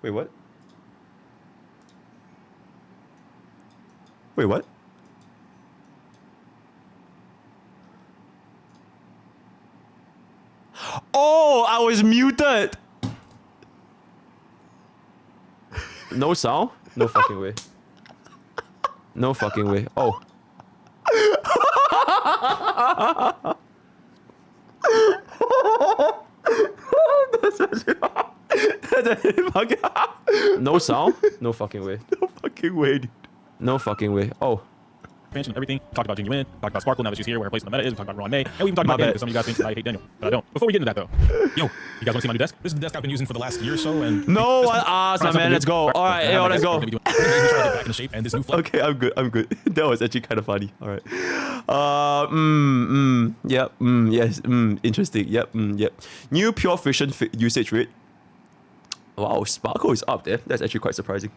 Wait, what? Wait, what? Oh, I was muted! No sound? No fucking way. No fucking way. Oh. No sound? No fucking way. No fucking way, dude. No fucking way. Oh. Expansion, everything. Talked about Jingy Win, talked about Sparkle now that she's here, where her place in the meta is. We talked about Ruanmei, and we even talked about Daniel, because some of you guys think that I hate Daniel, but I don't. Before we get into that though, yo, you guys want to see my new desk? This is the desk I've been using for the last year or so, and no one asked, my man. Let's go. All right, yo, let's go. Okay, I'm good. That was actually kind of funny. All right. Yep. Yes. Interesting. Yep. New pure fission usage rate. Wow, Sparkle is up there. That's actually quite surprising.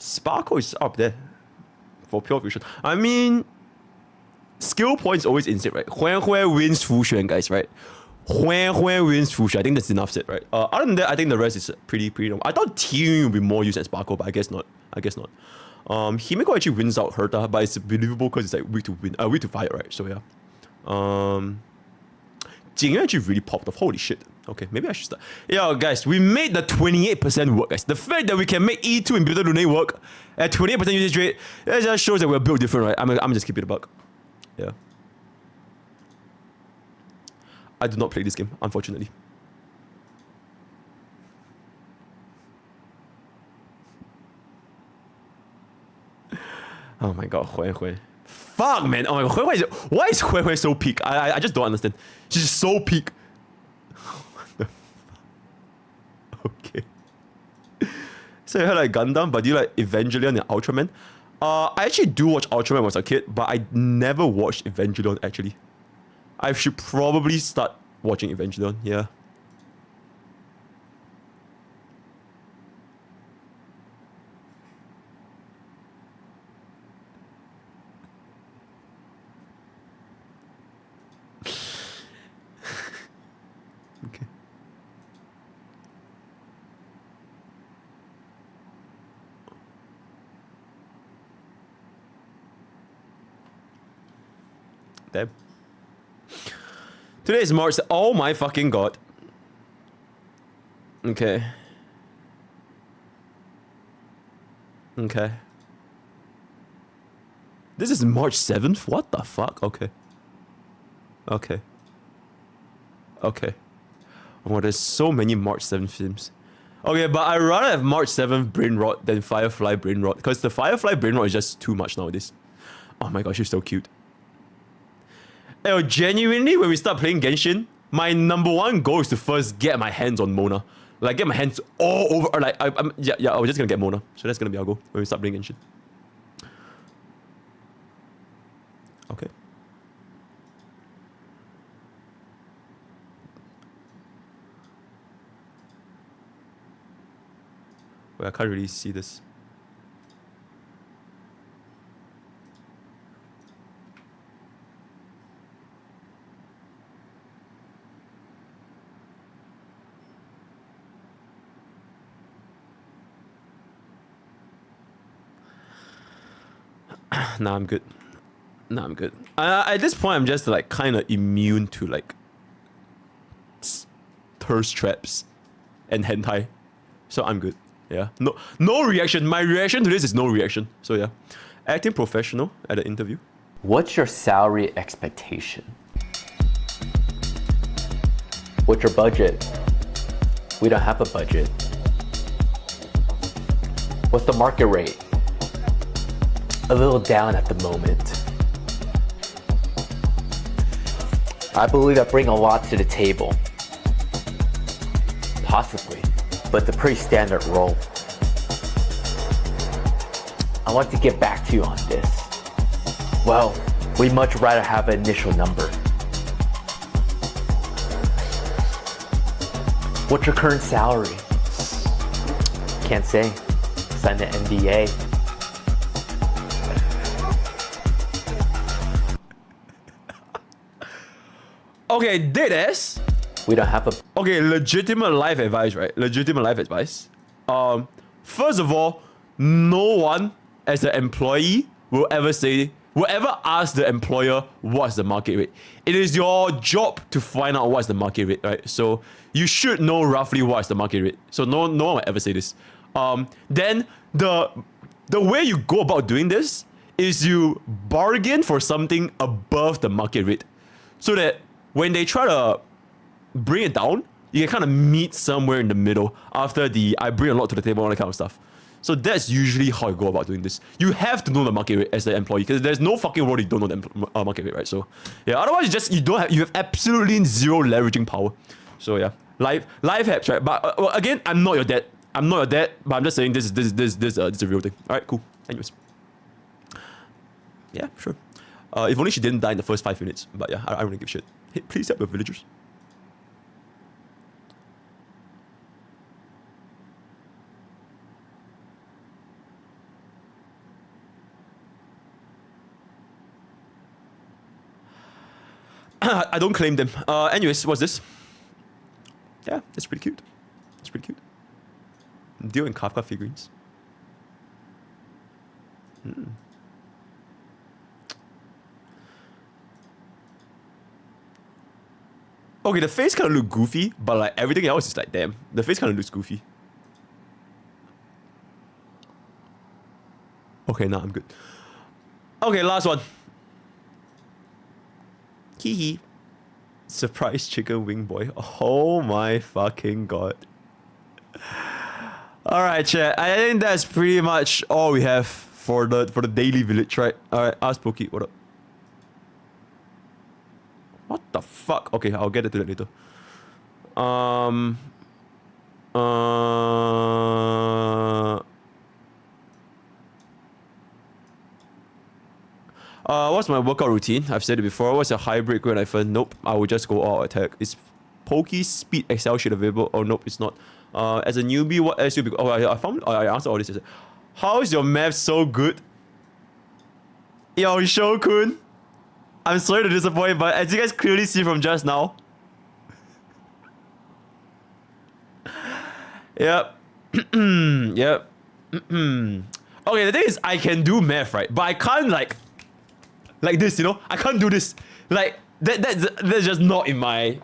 Sparkle is up there for pure fusion. I mean, skill points always insane, right? Huan Huan wins fusion, guys, right? Huan Huan wins fusion. I think that's enough said, right? Other than that, I think the rest is pretty normal. I thought Team would be more used than Sparkle, but I guess not. Himeko actually wins out Herta, but it's believable because it's like weak to fire, right? So yeah. Jingyue actually really popped off. Holy shit. Okay, maybe I should start. Yo, guys, we made the 28% work, guys. The fact that we can make E2 and Bitter Lune work at 28% usage rate, that just shows that we're built different, right? I'm just keep it a buck. Yeah. I do not play this game, unfortunately. Oh my god, Hui Hui. Fuck, man. Oh my god, Hui Hui why is Hui Hui so peak? I just don't understand. She's so peak. What the fuck? Okay. So you heard like Gundam, but do you like Evangelion and Ultraman? I actually do watch Ultraman when I was a kid, but I never watched Evangelion actually. I should probably start watching Evangelion, yeah. Okay. Damn. Today is March. Oh my fucking god. Okay. Okay. This is March 7th? What the fuck? Okay. Okay. Okay. Oh, there's so many March 7th films. Okay, but I'd rather have March 7th Brain Rot than Firefly Brain Rot. Because the Firefly Brain Rot is just too much nowadays. Oh my gosh, she's so cute. Yo, genuinely, when we start playing Genshin, my number one goal is to first get my hands on Mona. Like, get my hands all over. Or like, I was just gonna get Mona. So that's gonna be our goal when we start playing Genshin. Okay. Wait, I can't really see this. Nah, I'm good. Nah, I'm good. At this point, I'm just like kind of immune to like thirst traps and hentai, so I'm good. Yeah, no reaction. My reaction to this is no reaction. So yeah, acting professional at an interview. What's your salary expectation? What's your budget? We don't have a budget. What's the market rate? A little down at the moment. I believe I bring a lot to the table. Possibly, but it's a pretty standard role. I want to get back to you on this. Well, we'd much rather have an initial number. What's your current salary? Can't say. Sign the NDA. Okay, this. We don't have a. Okay, legitimate life advice, right? Legitimate life advice. First of all, no one as an employee will ever ask the employer what's the market rate. It is your job to find out what's the market rate, right? So you should know roughly what's the market rate. So no one will ever say this. Then the way you go about doing this is you bargain for something above the market rate, so that when they try to bring it down, you can kind of meet somewhere in the middle after I bring a lot to the table, all that kind of stuff. So that's usually how you go about doing this. You have to know the market rate as the employee, because there's no fucking world you don't know the market rate, right? So yeah, otherwise you have absolutely zero leveraging power. So yeah, life hacks, right? But again, I'm not your dad. I'm not your dad, but I'm just saying this is a real thing. All right, cool. Anyways, yeah, sure. If only she didn't die in the first 5 minutes. But yeah, I don't really give a shit. Hey, please help the villagers. I don't claim them. Anyways, what's this? Yeah, it's pretty cute. It's pretty cute. Dio and Kafka figurines. Okay, the face kind of look goofy, but like everything else is like, damn, the face kind of looks goofy. Okay, nah, I'm good. Okay, last one. Hee. Surprise chicken wing boy. Oh my fucking god. Alright, chat. I think that's pretty much all we have for the daily village, right? Alright, ask Pokey, what up? What the fuck? Okay, I'll get to that later. What's my workout routine? I've said it before. What's a high break when I first? Nope, I will just go all attack. Is Pokey Speed Excel sheet available? Oh, nope, it's not. As a newbie, what else you be? Oh, I found. I answered all this. How is your math so good? Yo, Shokun. I'm sorry to disappoint, but as you guys clearly see from just now. Yep. Yep. Okay, the thing is, I can do math, right? But I can't like this, you know? I can't do this. Like that's just not in my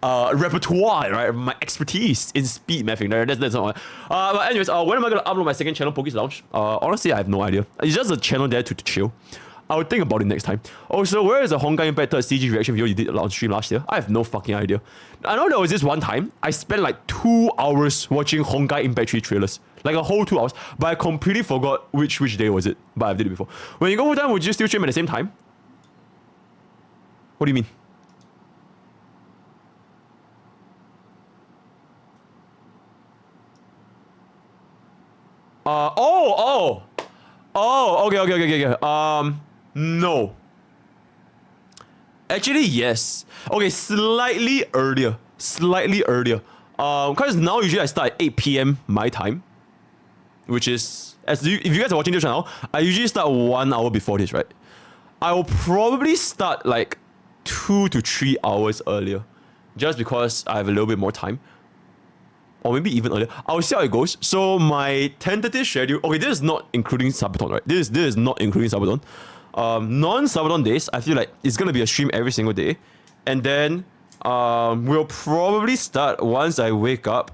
repertoire, right? My expertise in speed mathing. That's not. But anyways, when am I gonna upload my second channel, Poke's Lounge? Honestly, I have no idea. It's just a channel there to chill. I'll think about it next time. Also, where is the Honkai Impact 3rd CG reaction video you did on stream last year? I have no fucking idea. I know there was this one time, I spent like 2 hours watching Honkai Impact 3 trailers. Like a whole 2 hours. But I completely forgot which day was it. But I did it before. When you go full time, would you still stream at the same time? What do you mean? Okay. No. Actually, yes. Okay, slightly earlier. Because now usually I start at 8 p.m. my time. Which is, if you guys are watching this channel, I usually start 1 hour before this, right? I will probably start like 2 to 3 hours earlier. Just because I have a little bit more time. Or maybe even earlier. I'll see how it goes. So my tentative schedule... Okay, this is not including Sabaton, right? This is not including Sabaton. Non-Sabaton days, I feel like it's going to be a stream every single day. And then we'll probably start once I wake up,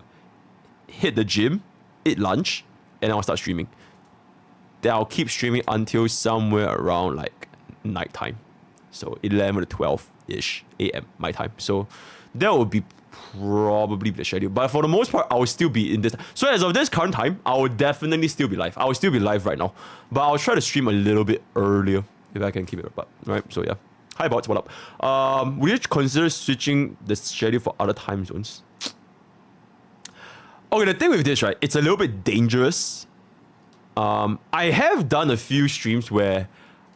hit the gym, eat lunch, and I'll start streaming. Then I'll keep streaming until somewhere around like nighttime. So 11 to 12-ish a.m. my time. So that would be probably the schedule. But for the most part, I will still be in this. So as of this current time, I will definitely still be live. I will still be live right now. But I'll try to stream a little bit earlier if I can keep it up. Right? So yeah. Hi bots, what up? Would you consider switching the schedule for other time zones? Okay, the thing with this, right? It's a little bit dangerous. I have done a few streams where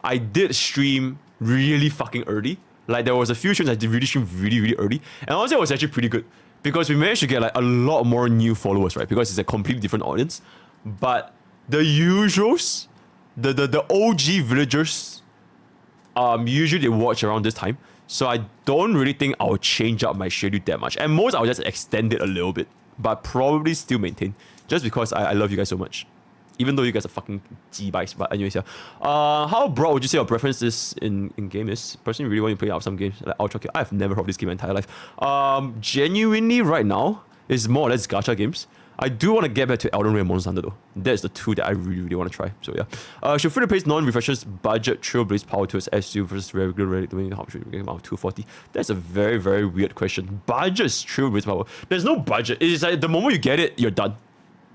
I did stream really fucking early. Like there was a few streams I did really stream really early. And honestly, it was actually pretty good. Because we managed to get like a lot more new followers, right? Because it's a completely different audience. But the usuals, the OG villagers, usually they watch around this time. So I don't really think I'll change up my schedule that much. And most I'll just extend it a little bit. But probably still maintain. Just because I love you guys so much. Even though you guys are fucking G-bikes. But anyways, yeah. How broad would you say your preference is in game is? Personally, really want to play out some games like Ultra Kill. I've never heard of this game my entire life. Genuinely, right now, it's more or less gacha games. I do want to get back to Elden Ring and Monster Hunter though. That's the two that I really want to try. So yeah. Should free-to-play non-refreshers budget Trailblaze Power Tours SU versus regular Reddit doing how should we get about 240? That's a very weird question. Budget Trailblaze Power. There's no budget. It's like the moment you get it, you're done.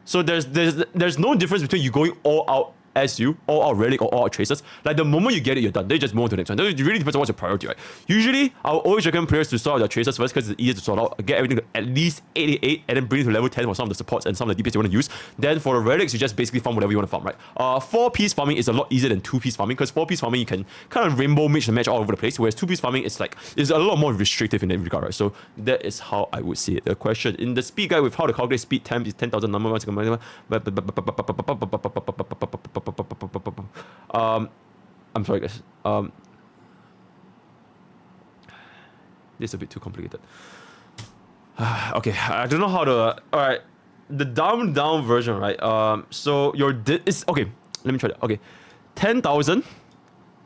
So there's no difference between you going all out SU, all out Relic, or all out Tracers. Like the moment you get it, you're done. They just move on to the next one. It really depends on what's your priority, right? Usually, I'll always recommend players to sort out their Tracers first because it's easier to sort out. Get everything to at least 88 and then bring it to level 10 for some of the supports and some of the DPS you want to use. Then for the Relics, you just basically farm whatever you want to farm, right? 4-piece farming is a lot easier than 2-piece farming because 4-piece farming you can kind of rainbow mix and match all over the place, whereas 2-piece farming is a lot more restrictive in that regard, right? So that is how I would see it. The question in the speed guide with how to calculate speed temp is 10,000 number one. I'm sorry guys. This is a bit too complicated. Okay, I don't know how to. All right, the down version, right? So your is okay. Let me try that. Okay, 10,000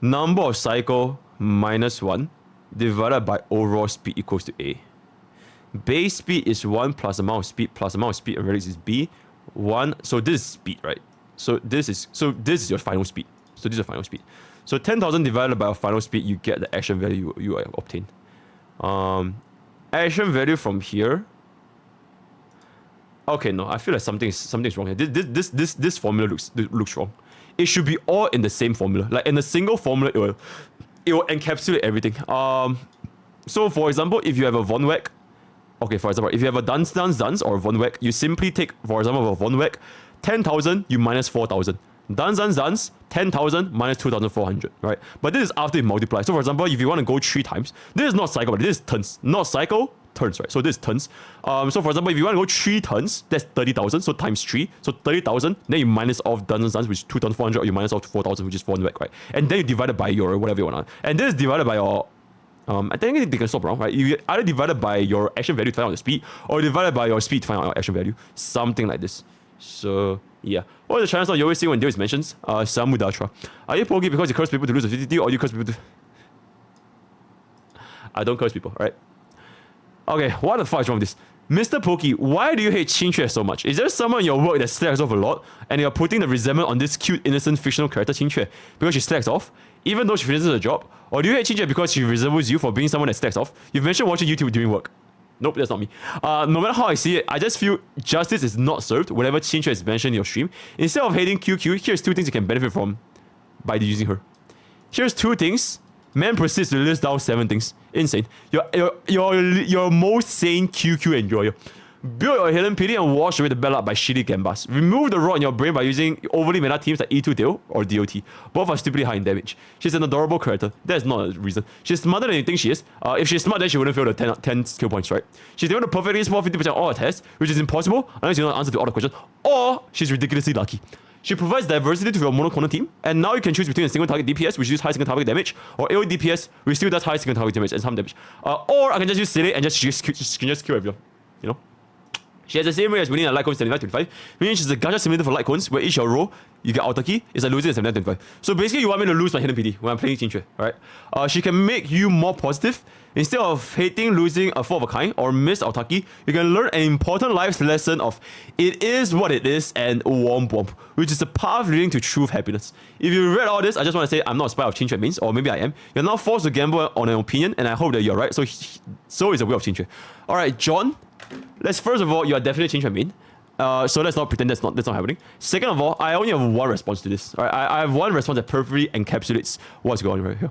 number of cycle minus 1 divided by overall speed equals to A. Base speed is 1 plus amount of speed plus amount of speed and radius is B. 1. So this is speed, right? So this is your final speed. So this is your final speed. So 10,000 divided by your final speed, you get the action value you obtain. Action value from here. Okay, no, I feel like something's wrong here. This formula looks wrong. It should be all in the same formula. Like in a single formula, it will encapsulate everything. So for example, if you have a von Weck, okay, for example, if you have a Duns or a von Weck, you simply take, for example, a von Weck, 10,000, you minus 4,000. Duns, 10,000 minus 2,400, right? But this is after you multiply. So for example, if you want to go 3 times, this is not cycle, but this is turns. Not cycle, turns, right? So this is turns. So for example, if you want to go 3 turns, that's 30,000, so times 3. So 30,000, then you minus off Duns, which is 2,400, or you minus off 4,000, which is 400, right? And then you divide it by your whatever you want. And this is divided by your I think they can stop wrong, right? You either divide it by your action value to find out the speed, or divide it by your speed to find out your action value. Something like this. So yeah. What is the Chinese song you always see when Davis mentions? Samudatra. Are you pokey because you curse people to lose the 50, or you curse people to... I don't curse people, right? Okay, what the fuck is wrong with this? Mr. Pokey, why do you hate Qingque so much? Is there someone in your work that slacks off a lot, and you're putting the resentment on this cute, innocent, fictional character Qingque because she slacks off, even though she finishes her job? Or do you hate Qingque because she resembles you for being someone that slacks off? You've mentioned watching YouTube during work. Nope, that's not me. No matter how I see it, I just feel justice is not served whenever Qingque is mentioned in your stream. Instead of hating QQ, here's 2 things you can benefit from by using her. Here's 2 things. Man proceeds to list down 7 things. Insane. You're most sane QQ enjoyer. Build your hidden pity and wash away the bad luck by shitty gambas. Remove the rot in your brain by using overly meta teams like E2 Tail or DOT. Both are stupidly high in damage. She's an adorable character. That's not a reason. She's smarter than you think she is. If she's smart, then she wouldn't fail the 10 skill points, right? She's able to perfectly score 50% of all her tests, which is impossible unless you know the answer to all the questions. Or she's ridiculously lucky. She provides diversity to your mono-corner team, and now you can choose between a single target DPS, which uses high single target damage, or AoE DPS, which still does high single target damage and some damage. Or I can just use Silly and just kill everyone. You know? She has the same rate as winning a light cone 75-25, meaning she's a gacha simulator for light cones, where each your row, you get autarky, it's like losing at 79-25. So basically, you want me to lose my hidden PD when I'm playing Qingque, right? She can make you more positive. Instead of hating losing a 4 of a kind or miss autarky, you can learn an important life lesson of it is what it is and womp womp, which is the path leading to true happiness. If you read all this, I just want to say I'm not a spy of Qingque means, or maybe I am. You're not forced to gamble on an opinion, and I hope that you're right. So is the way of Qingque. Alright, John. Let's first of all, you are definitely Qingque main. So let's not pretend that's not happening. Second of all, I only have 1 response to this. Alright, I have 1 response that perfectly encapsulates what's going on right here.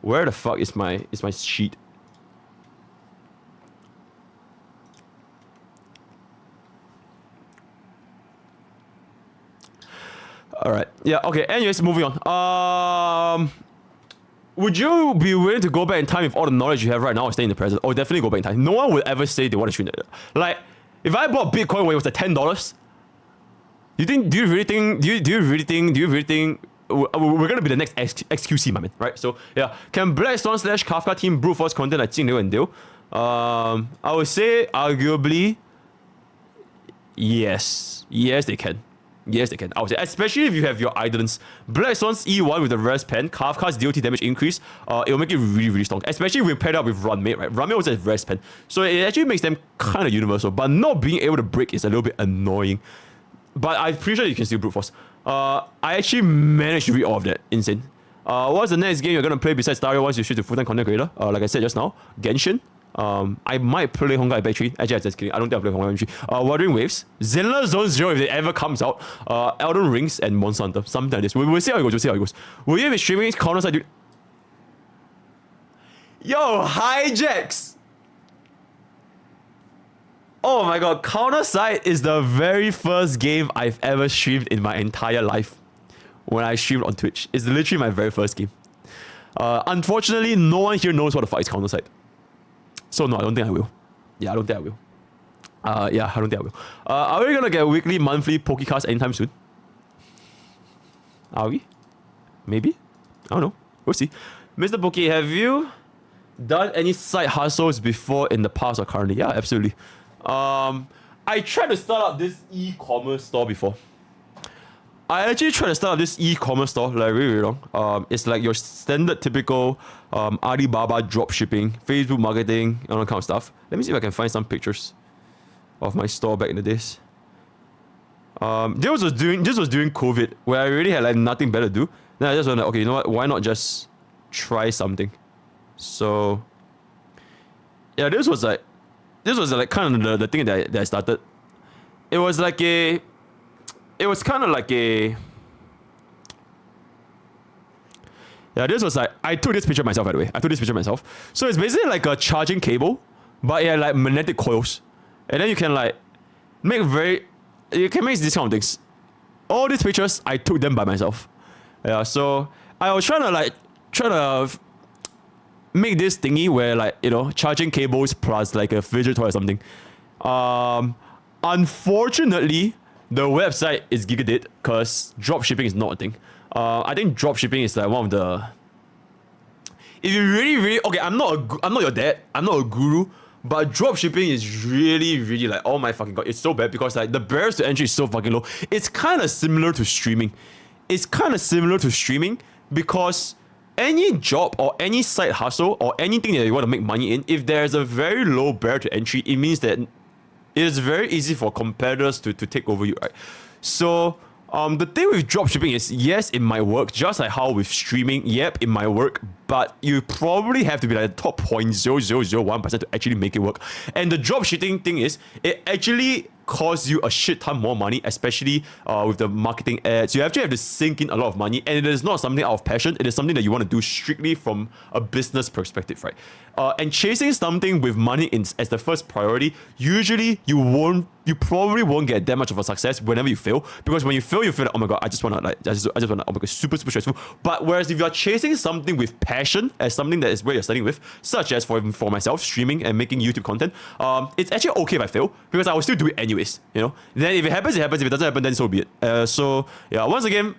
Where the fuck is my sheet? Alright. Yeah, okay. Anyways, moving on. Would you be willing to go back in time with all the knowledge you have right now and stay in the present? Or definitely go back in time? No one would ever say they want to stream that. Like, if I bought Bitcoin when it was at $10, do you really think we're gonna be the next XQC, my man, right? So yeah, can Blackstone / Kafka team brute force content like Jingliu and Dale? I would say arguably yes they can. Yes, they can. I would say, especially if you have your Idolins. Blackstone's E1 with the rest pen, Kafka's DOT damage increase, it'll make it really, really strong. Especially when paired up with Ruanmei, right? Ruanmei also has rest pen. So it actually makes them kind of universal, but not being able to break is a little bit annoying. But I'm pretty sure you can still brute force. I actually managed to read all of that. Insane. What's the next game you're gonna play besides Dario once you switch to full-time content creator? Like I said just now, Genshin. I might play Honkai Impact 3. Actually, I'm just kidding. I don't think I'll play Honkai Impact 3. Wuthering Waves, Zenless Zone 0 if it ever comes out, Elden Rings, and Monster Hunter. Something like this. We'll see how it goes. Will you be streaming Counter-Strike, dude? Yo, hijacks! Oh my god, Counter-Strike is the very first game I've ever streamed in my entire life. When I streamed on Twitch. It's literally my very first game. Unfortunately, no one here knows what the fuck is Counter-Strike. So no, I don't think I will. Yeah, I don't think I will. Are we gonna get a weekly, monthly Pokecast anytime soon? Are we? Maybe? I don't know. We'll see. Mr. Poke, have you done any side hustles before in the past or currently? Yeah, absolutely. I tried to start up this e-commerce store before. I actually tried to start up this e-commerce store like really long. It's like your standard typical Alibaba drop shipping, Facebook marketing, and all that kind of stuff. Let me see if I can find some pictures of my store back in the days. This was during COVID, where I really had like nothing better to do. Then I just went like, okay, you know what? Why not just try something? So yeah, this was like kind of the thing that I started. It was kind of like a. Yeah, this was like, I took this picture myself, by the way. I took this picture myself. So it's basically like a charging cable, but yeah, like magnetic coils. And then you can like you can make these kind of things. All these pictures, I took them by myself. Yeah, so I was trying to make this thingy where like, you know, charging cables plus like a fidget toy or something. Unfortunately, the website is giga-dead because dropshipping is not a thing. I think dropshipping is like one of the. If you really okay, I'm not your dad. I'm not a guru, but dropshipping is really like, oh my fucking god, it's so bad because like the barriers to entry is so fucking low. It's kind of similar to streaming. Because any job or any side hustle or anything that you want to make money in, if there's a very low barrier to entry, it means that it is very easy for competitors to take over you, right? So the thing with dropshipping is, yes, it might work, just like how with streaming, yep, it might work, but you probably have to be like the top 0.0001% to actually make it work. And the dropshipping thing is, it actually costs you a shit ton more money, especially with the marketing ads. You actually have to sink in a lot of money, and it is not something out of passion. It is something that you want to do strictly from a business perspective, right? And chasing something with money as the first priority, usually you probably won't get that much of a success whenever you fail, because when you fail, like, oh my god, I just want to, oh my god, super stressful. But whereas if you are chasing something with passion as something that is where you're starting with, such as for myself, streaming and making YouTube content, it's actually okay if I fail, because I will still do it anyways, you know? Then if it happens, it happens. If it doesn't happen, then so be it. So yeah, once again,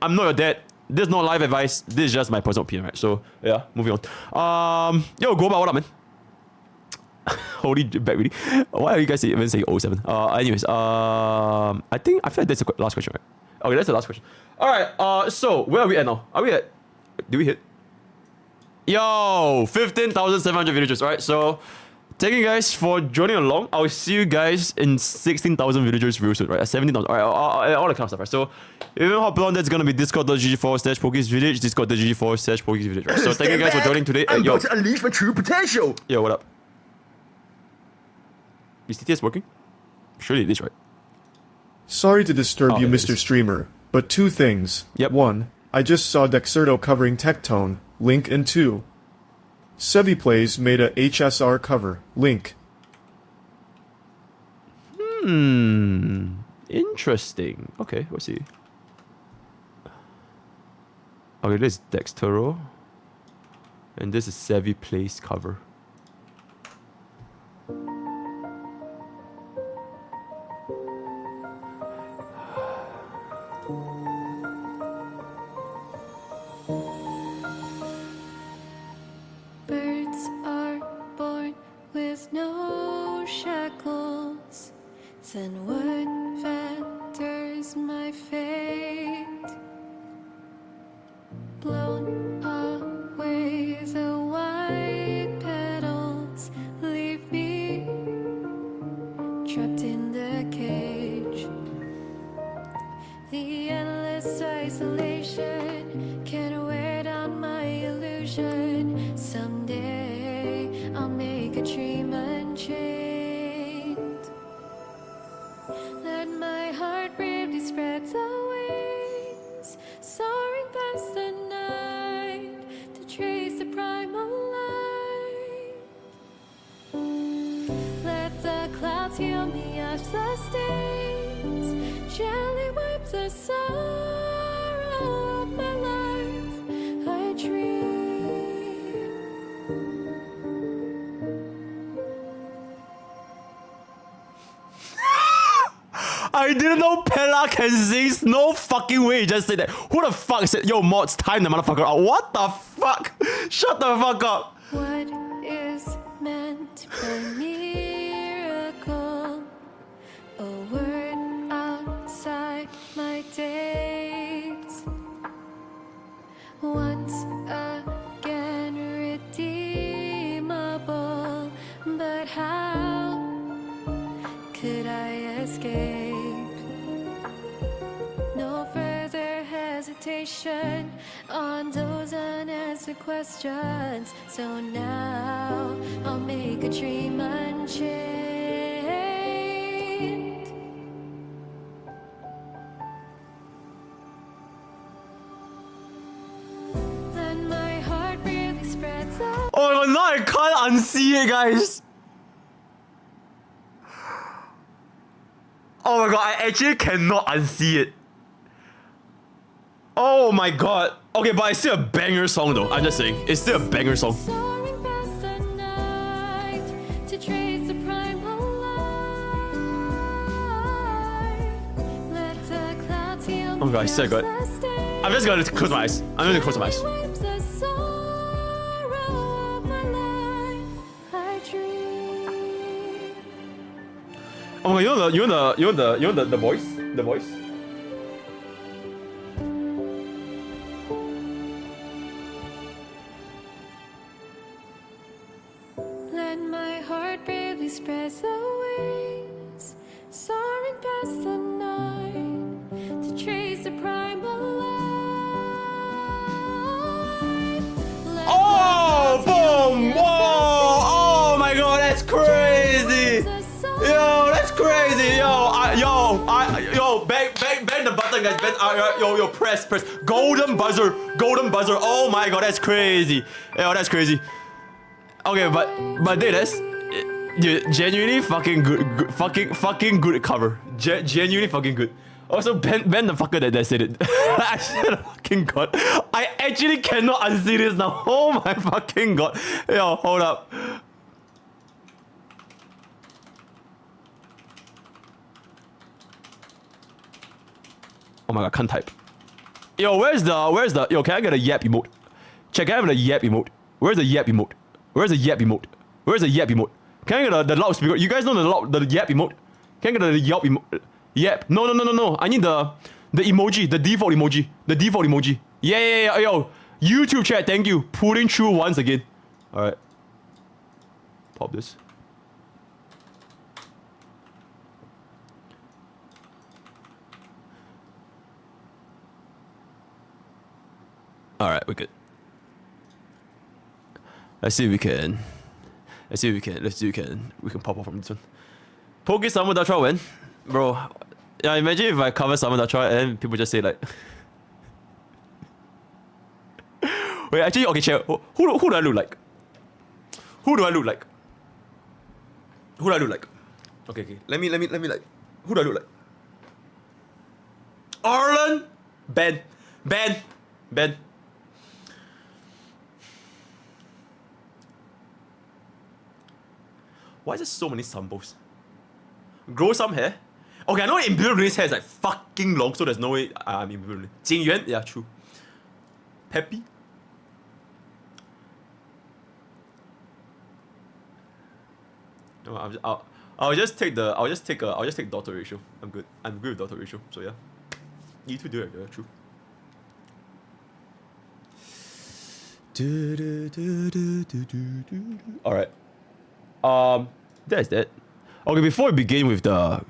I'm not your dad. This is not live advice. This is just my personal opinion, right? So yeah, moving on. Yo, go about what up, man? Holy back really. Why are you guys even saying 07? Anyways, I feel like that's the last question, right? Okay, that's the last question. Alright, so where are we at now? Are we at, did we hit? Yo, 15,700 villagers. Alright, so thank you guys for joining along. I'll see you guys in 16,000 villagers real soon, right? 17,000. Alright, all that kind of stuff, right? So if you hop on, that's gonna be discord.gg/PokeVillage, discord.gg/PokeVillage, right? So thank you guys for joining today. I'm Yo, about to unleash my true potential. yo, what up? Is TTS working? Surely it is, right? Sorry to disturb you, there it Mr. is. Streamer, but two things. Yep. 1. I just saw Dexerto covering Tectone, link, and 2. Sevi Plays made a HSR cover, link. Interesting. Okay, let's see. Okay, this is Dextero. And this is Sevi Plays cover. Birds are born with no shackles. Then what fetters my fate? Blown away the white petals, leave me trapped in the cage. The endless isolation can wear down my illusion. Someday I'll make a dream unchained. Let my heart bravely spread the wings, soaring past the night to trace the primal light. Let the clouds heal me of the stains, gently wipe the sorrow of my life. I dream. I didn't know Pella can sing. No fucking way you just said that. Who the fuck said, yo, mods, time the motherfucker out? What the fuck? Shut the fuck up. What I escape. No further hesitation on those unanswered questions. So now I'll make a dream unchained. Then my heart really spreads out. Oh my god, now I can't unsee it, guys. Oh my god, I actually cannot unsee it. Oh my god. Okay, but it's still a banger song though. I'm just saying. It's still a banger song. Soaring past the night to trace the primal light. Let the clouds heal Oh my god, it's so good. I'm just gonna close my eyes. I'm gonna close my eyes. Wipes the sorrow of my life. I dream. Oh my god, you know the voice? The voice? Let my heart bravely spread the wings, soaring past the night to trace the primal light. Let Oh, the clouds boom! heal Whoa! Oh my god, that's crazy! Yo, that's crazy! Yo, bang the button, guys. Yo, press. Golden buzzer. Oh my god, that's crazy. Yo, that's crazy. Okay, but dude, that's genuinely fucking good, fucking good cover. Genuinely fucking good. Also, Ben the fucker that said it. I swear to fucking god, I actually cannot unsee this now. Oh my fucking god. Yo, hold up. Oh my god, can't type. Yo, where's the yo, can I get a yap emote? Check, I have a yap emote. Where's the yap emote? Where's the yap emote? Can I get the loudspeaker? You guys know the yap emote? Can I get the yap emote? Yap. No. I need the emoji, the default emoji. Yeah. Yo, YouTube chat, thank you. Pulling through once again. Alright. Pop this. Alright, we're good. Let's see if we can pop off from this one. Poke Summer Datra when? Bro, yeah, imagine if I cover Summer Datra and then people just say like wait, actually, okay, check. Who do I look like? Okay. Let me like. Who do I look like? Arlen? Ben. Why is there so many sambos? Grow some hair? Okay, I know Imperial's hair is like fucking long, so there's no way I'm Imperial. Jing Yuan? Yeah, true. Peppy? No, I'll just take daughter ratio. I'm good with daughter ratio, so yeah. You two do it, yeah, true. Alright. That's that. Okay, before we begin with the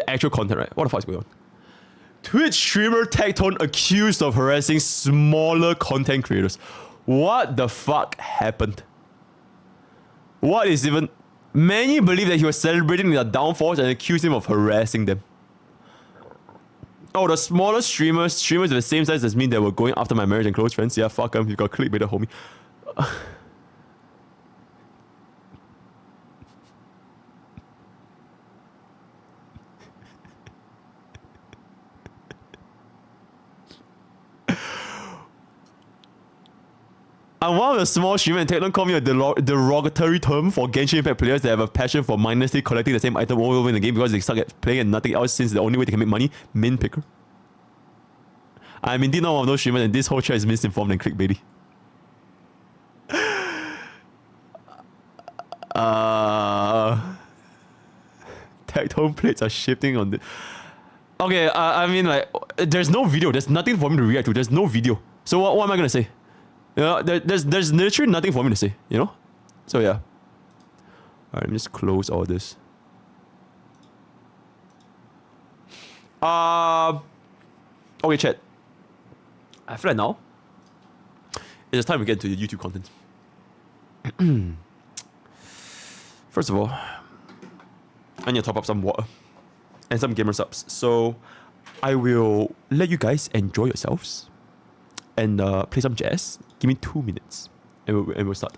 actual content, right? What the fuck is going on? Twitch streamer Tectone accused of harassing smaller content creators. What the fuck happened? What is even... Many believe that he was celebrating their downfalls and accused him of harassing them. Oh, the smaller streamers with the same size as me that were going after my marriage and close friends. Yeah, fuck them. You got clickbaited, homie. I'm one of the small streamers and Tectone called me a derogatory term for Genshin Impact players that have a passion for mindlessly collecting the same item over and over in the game because they suck at playing and nothing else since the only way they can make money, min picker. I'm indeed not one of those streamers and this whole chat is misinformed and clickbaity. Tectone plates are shifting on the... Okay, I mean like, there's no video, there's nothing for me to react to, there's no video. So what am I gonna say? You know, there's literally nothing for me to say, you know? So yeah. Alright, let me just close all this. Okay, chat. I feel like now it's time we get into the YouTube content. First of all, I need to top up some water and some gamer subs. So I will let you guys enjoy yourselves and play some jazz. Give me 2 minutes and we'll start.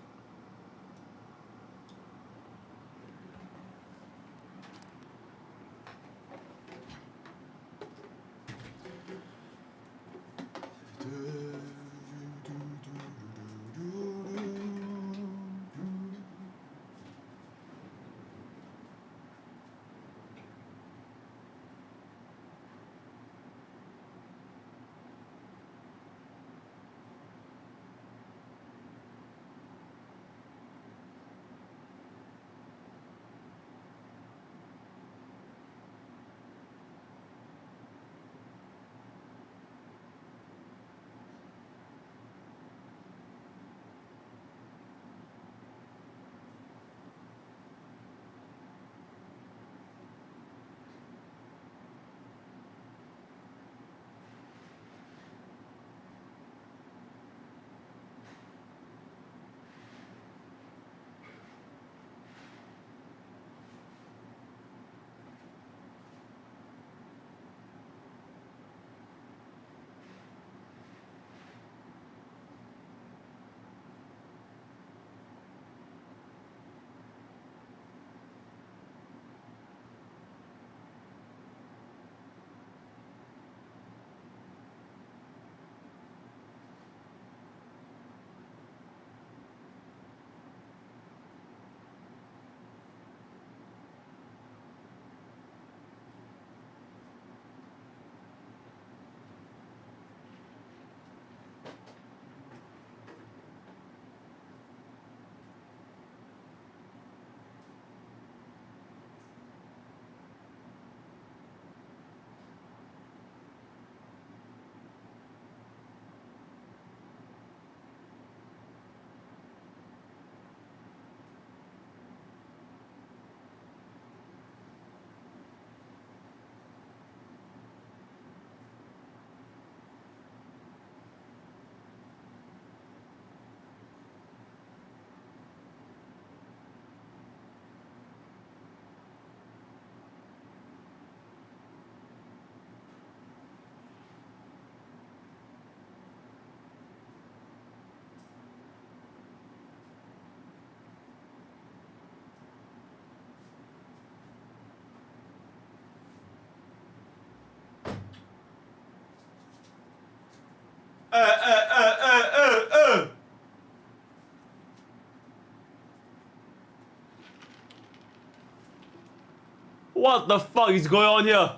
What the fuck is going on here?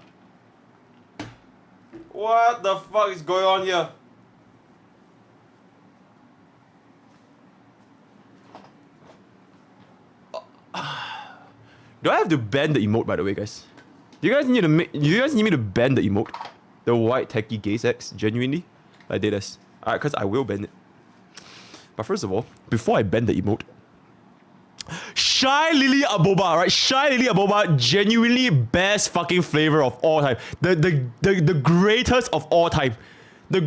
What the fuck is going on here? Do I have to ban the emote, by the way, guys? Do you guys need me to ban the emote? The white techie gay sex? Genuinely? I did this. Alright, because I will ban it. But first of all, before I ban the emote, Shy Lily Aboba, right? Shy Lily Aboba, genuinely best fucking flavor of all time. The greatest of all time. The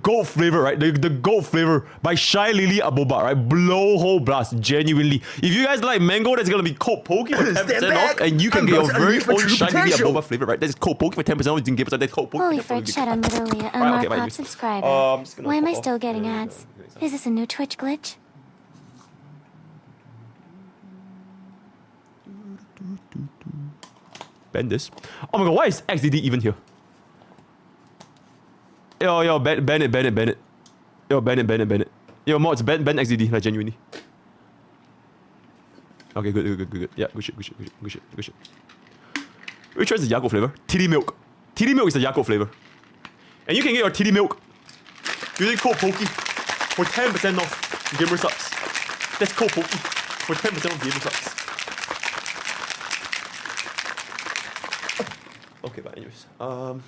goat flavor, right? The goat flavor by Shy Lily Aboba, right? Blowhole blast, genuinely. If you guys like mango, that's gonna be code Poke for 10% off, and you can get your very own Shy Lily Aboba flavor, right? That's code Poke for 10% off. You can give us that code Poke. Holy frick shit, I'm literally a Mrpokke subscriber. Why am I still getting ads? Is this a new Twitch glitch? Ban this. Oh my god, why is XDD even here? Yo, ban it. Yo, ban it. Yo, mods, ban XDD, like genuinely. Okay, good. Yeah, good shit. Which one is the Yakult flavor? Titty milk. Titty milk is the Yakult flavor. And you can get your titty milk using code Pokey for 10% off gamer subs. That's code Pokey for 10% off gamer subs. Okay, but anyways, alright,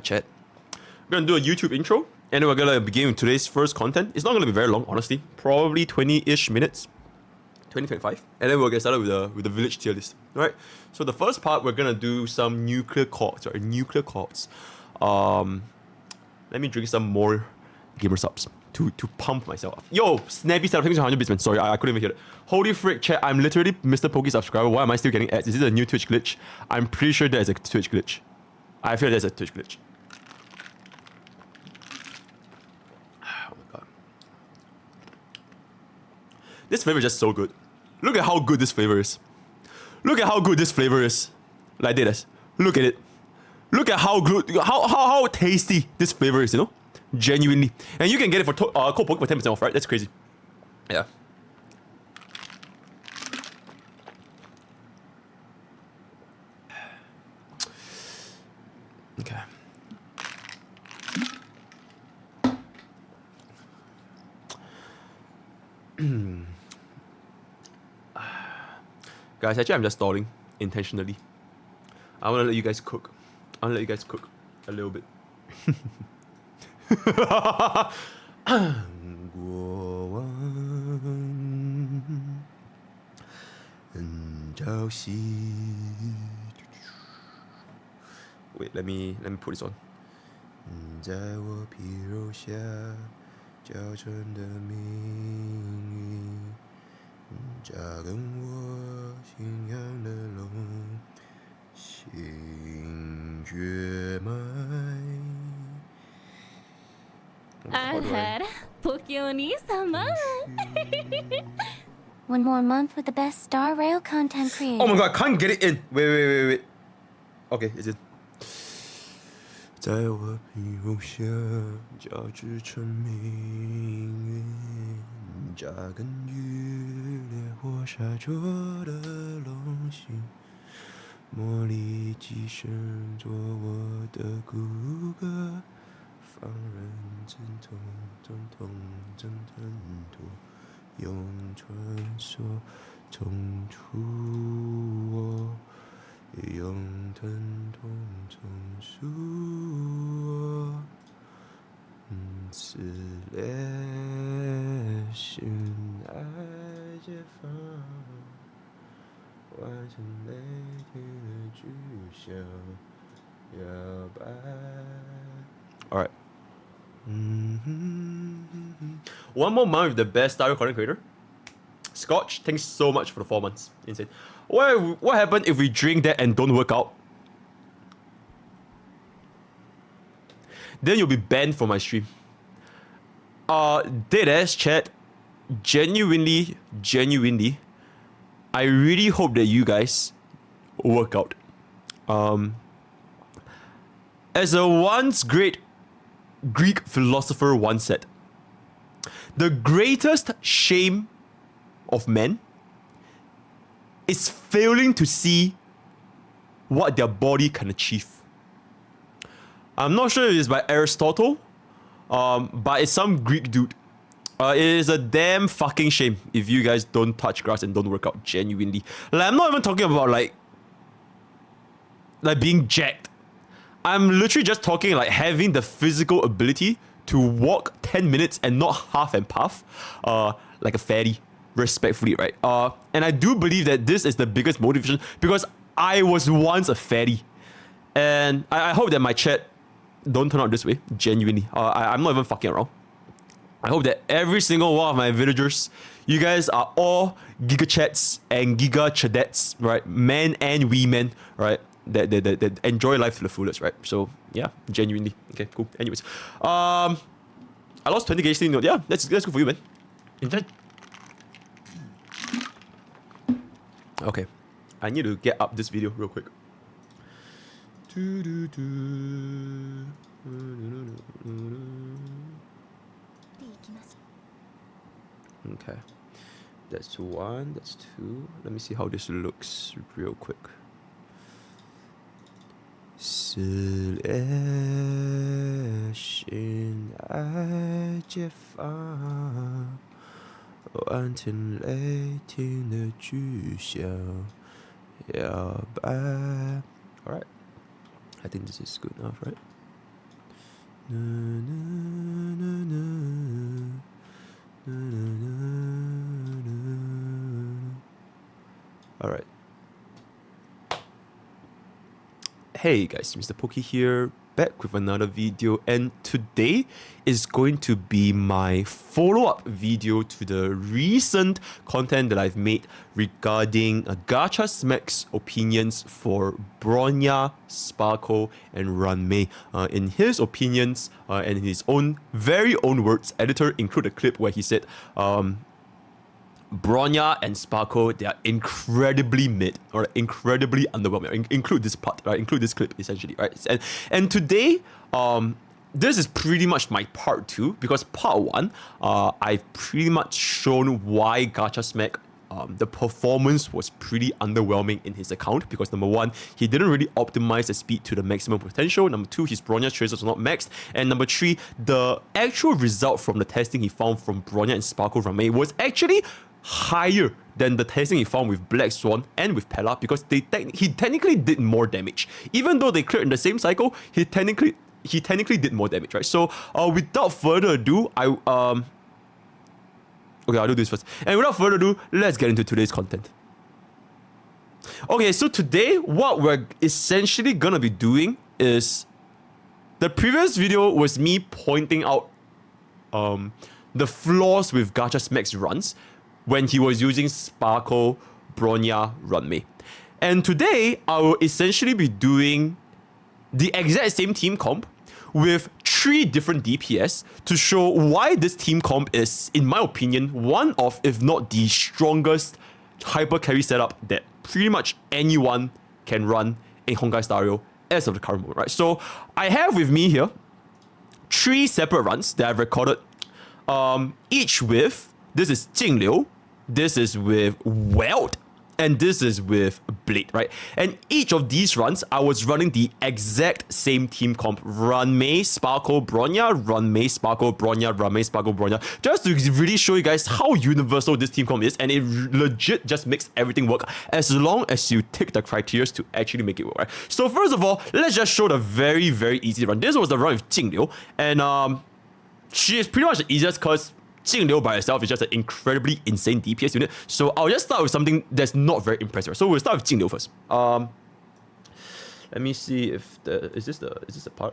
chat. We're gonna do a YouTube intro, and then we're gonna begin with today's first content. It's not gonna be very long, honestly. Probably 20-ish minutes. 2025. And then we'll get started with the village tier list. Alright? So the first part, we're gonna do some nuclear chords. Nuclear chords. Let me drink some more gamer subs to pump myself up. Yo, Snappy set up 100 bits, man. Sorry, I couldn't even hear it. Holy frick, chat. I'm literally Mrpokke subscriber. Why am I still getting ads? Is this a new Twitch glitch? I'm pretty sure there's a Twitch glitch. I feel there's a Twitch glitch. Oh my god. This flavor is just so good. Look at how good this flavor is. Look at how good this flavor is. Like this. Look at it. Look at how good, how tasty this flavor is, you know? Genuinely. And you can get it for code Poke for 10% off, right? That's crazy. Yeah. Okay. Guys, actually I'm just stalling intentionally. I wanna let you guys cook. I wanna let you guys cook a little bit. Wait, let me put this on. 在我皮肉下较真的命运，扎根我信仰的龙，心血脉。One more month with the best Star Rail content creator. Oh my god, I can't get it in. Wait. Okay, it's in. 在我皮肉下交织成命运，扎根于烈火沙灼的龙心，魔力寄生做我的骨骼，放任阵痛挣脱，用传说冲出我。用疼痛重塑我，撕裂心爱解放，完成雷霆的巨响，摇摆。All right. One more month with the best style content creator. Scotch, thanks so much for the 4 months. Insane. What happened if we drink that and don't work out? Then you'll be banned from my stream. Deadass chat. Genuinely, I really hope that you guys work out. As a once great Greek philosopher once said, the greatest shame of men is failing to see what their body can achieve. I'm not sure if it's by Aristotle, but it's some Greek dude. It is a damn fucking shame if you guys don't touch grass and don't work out genuinely. Like, I'm not even talking about like being jacked. I'm literally just talking like having the physical ability to walk 10 minutes and not half and puff, like a fatty. Respectfully, right? And I do believe that this is the biggest motivation because I was once a fatty. And I hope that my chat don't turn out this way, genuinely. I'm not even fucking around. I hope that every single one of my villagers, you guys are all giga chats and giga chadettes, right? Men and women, right? That enjoy life to the fullest, right? So, yeah, genuinely. Okay, cool. Anyways. I lost 20 kg sleep. Yeah, that's good for you, man. Enjoy. Okay, I need to get up this video real quick. Okay, that's one, that's two. Let me see how this looks real quick. 撕裂心爱解放。完成雷霆的巨响，摇摆。Alright, I think this is good enough, right? All right. Hey guys, Mrpokke here, back with another video, and today is going to be my follow-up video to the recent content that I've made regarding Gacha Smack's opinions for Bronya, Sparkle, and Ruanmei. In his opinions, and in his own very own words, editor included a clip where he said, Bronya and Sparkle, they are incredibly mid or incredibly underwhelming. Include this part, right? Include this clip essentially, right? And today, this is pretty much my part 2, because part 1, I've pretty much shown why Gacha Smack, the performance was pretty underwhelming in his account, because number 1, he didn't really optimize the speed to the maximum potential. Number 2, his Bronya traces were not maxed. And number 3, the actual result from the testing he found from Bronya and Sparkle Ruanmei was actually higher than the testing he found with Black Swan and with Pella, because he technically did more damage. Even though they cleared in the same cycle, he technically did more damage, right? So without further ado, okay, I'll do this first. And without further ado, let's get into today's content. Okay, so today what we're essentially gonna be doing is, the previous video was me pointing out the flaws with Gacha Smack's runs when he was using Sparkle, Bronya, Ruanmei. And today, I will essentially be doing the exact same team comp with 3 different DPS to show why this team comp is, in my opinion, one of, if not the strongest hyper carry setup that pretty much anyone can run in Honkai Star Rail as of the current moment, right? So I have with me here 3 separate runs that I've recorded, each with, this is Jingliu, this is with Weld, and this is with Blade, right? And each of these runs, I was running the exact same team comp. Ruanmei, Sparkle, Bronya, Ruanmei, Sparkle, Bronya, Ruanmei, Sparkle, Bronya. Just to really show you guys how universal this team comp is, and it legit just makes everything work as long as you tick the criteria to actually make it work, right? So first of all, let's just show the very, very easy run. This was the run with Jingliu, and she is pretty much the easiest because Jingliu by herself is just an incredibly insane DPS unit. So I'll just start with something that's not very impressive. So we'll start with Jingliu first. Let me see if is this the part?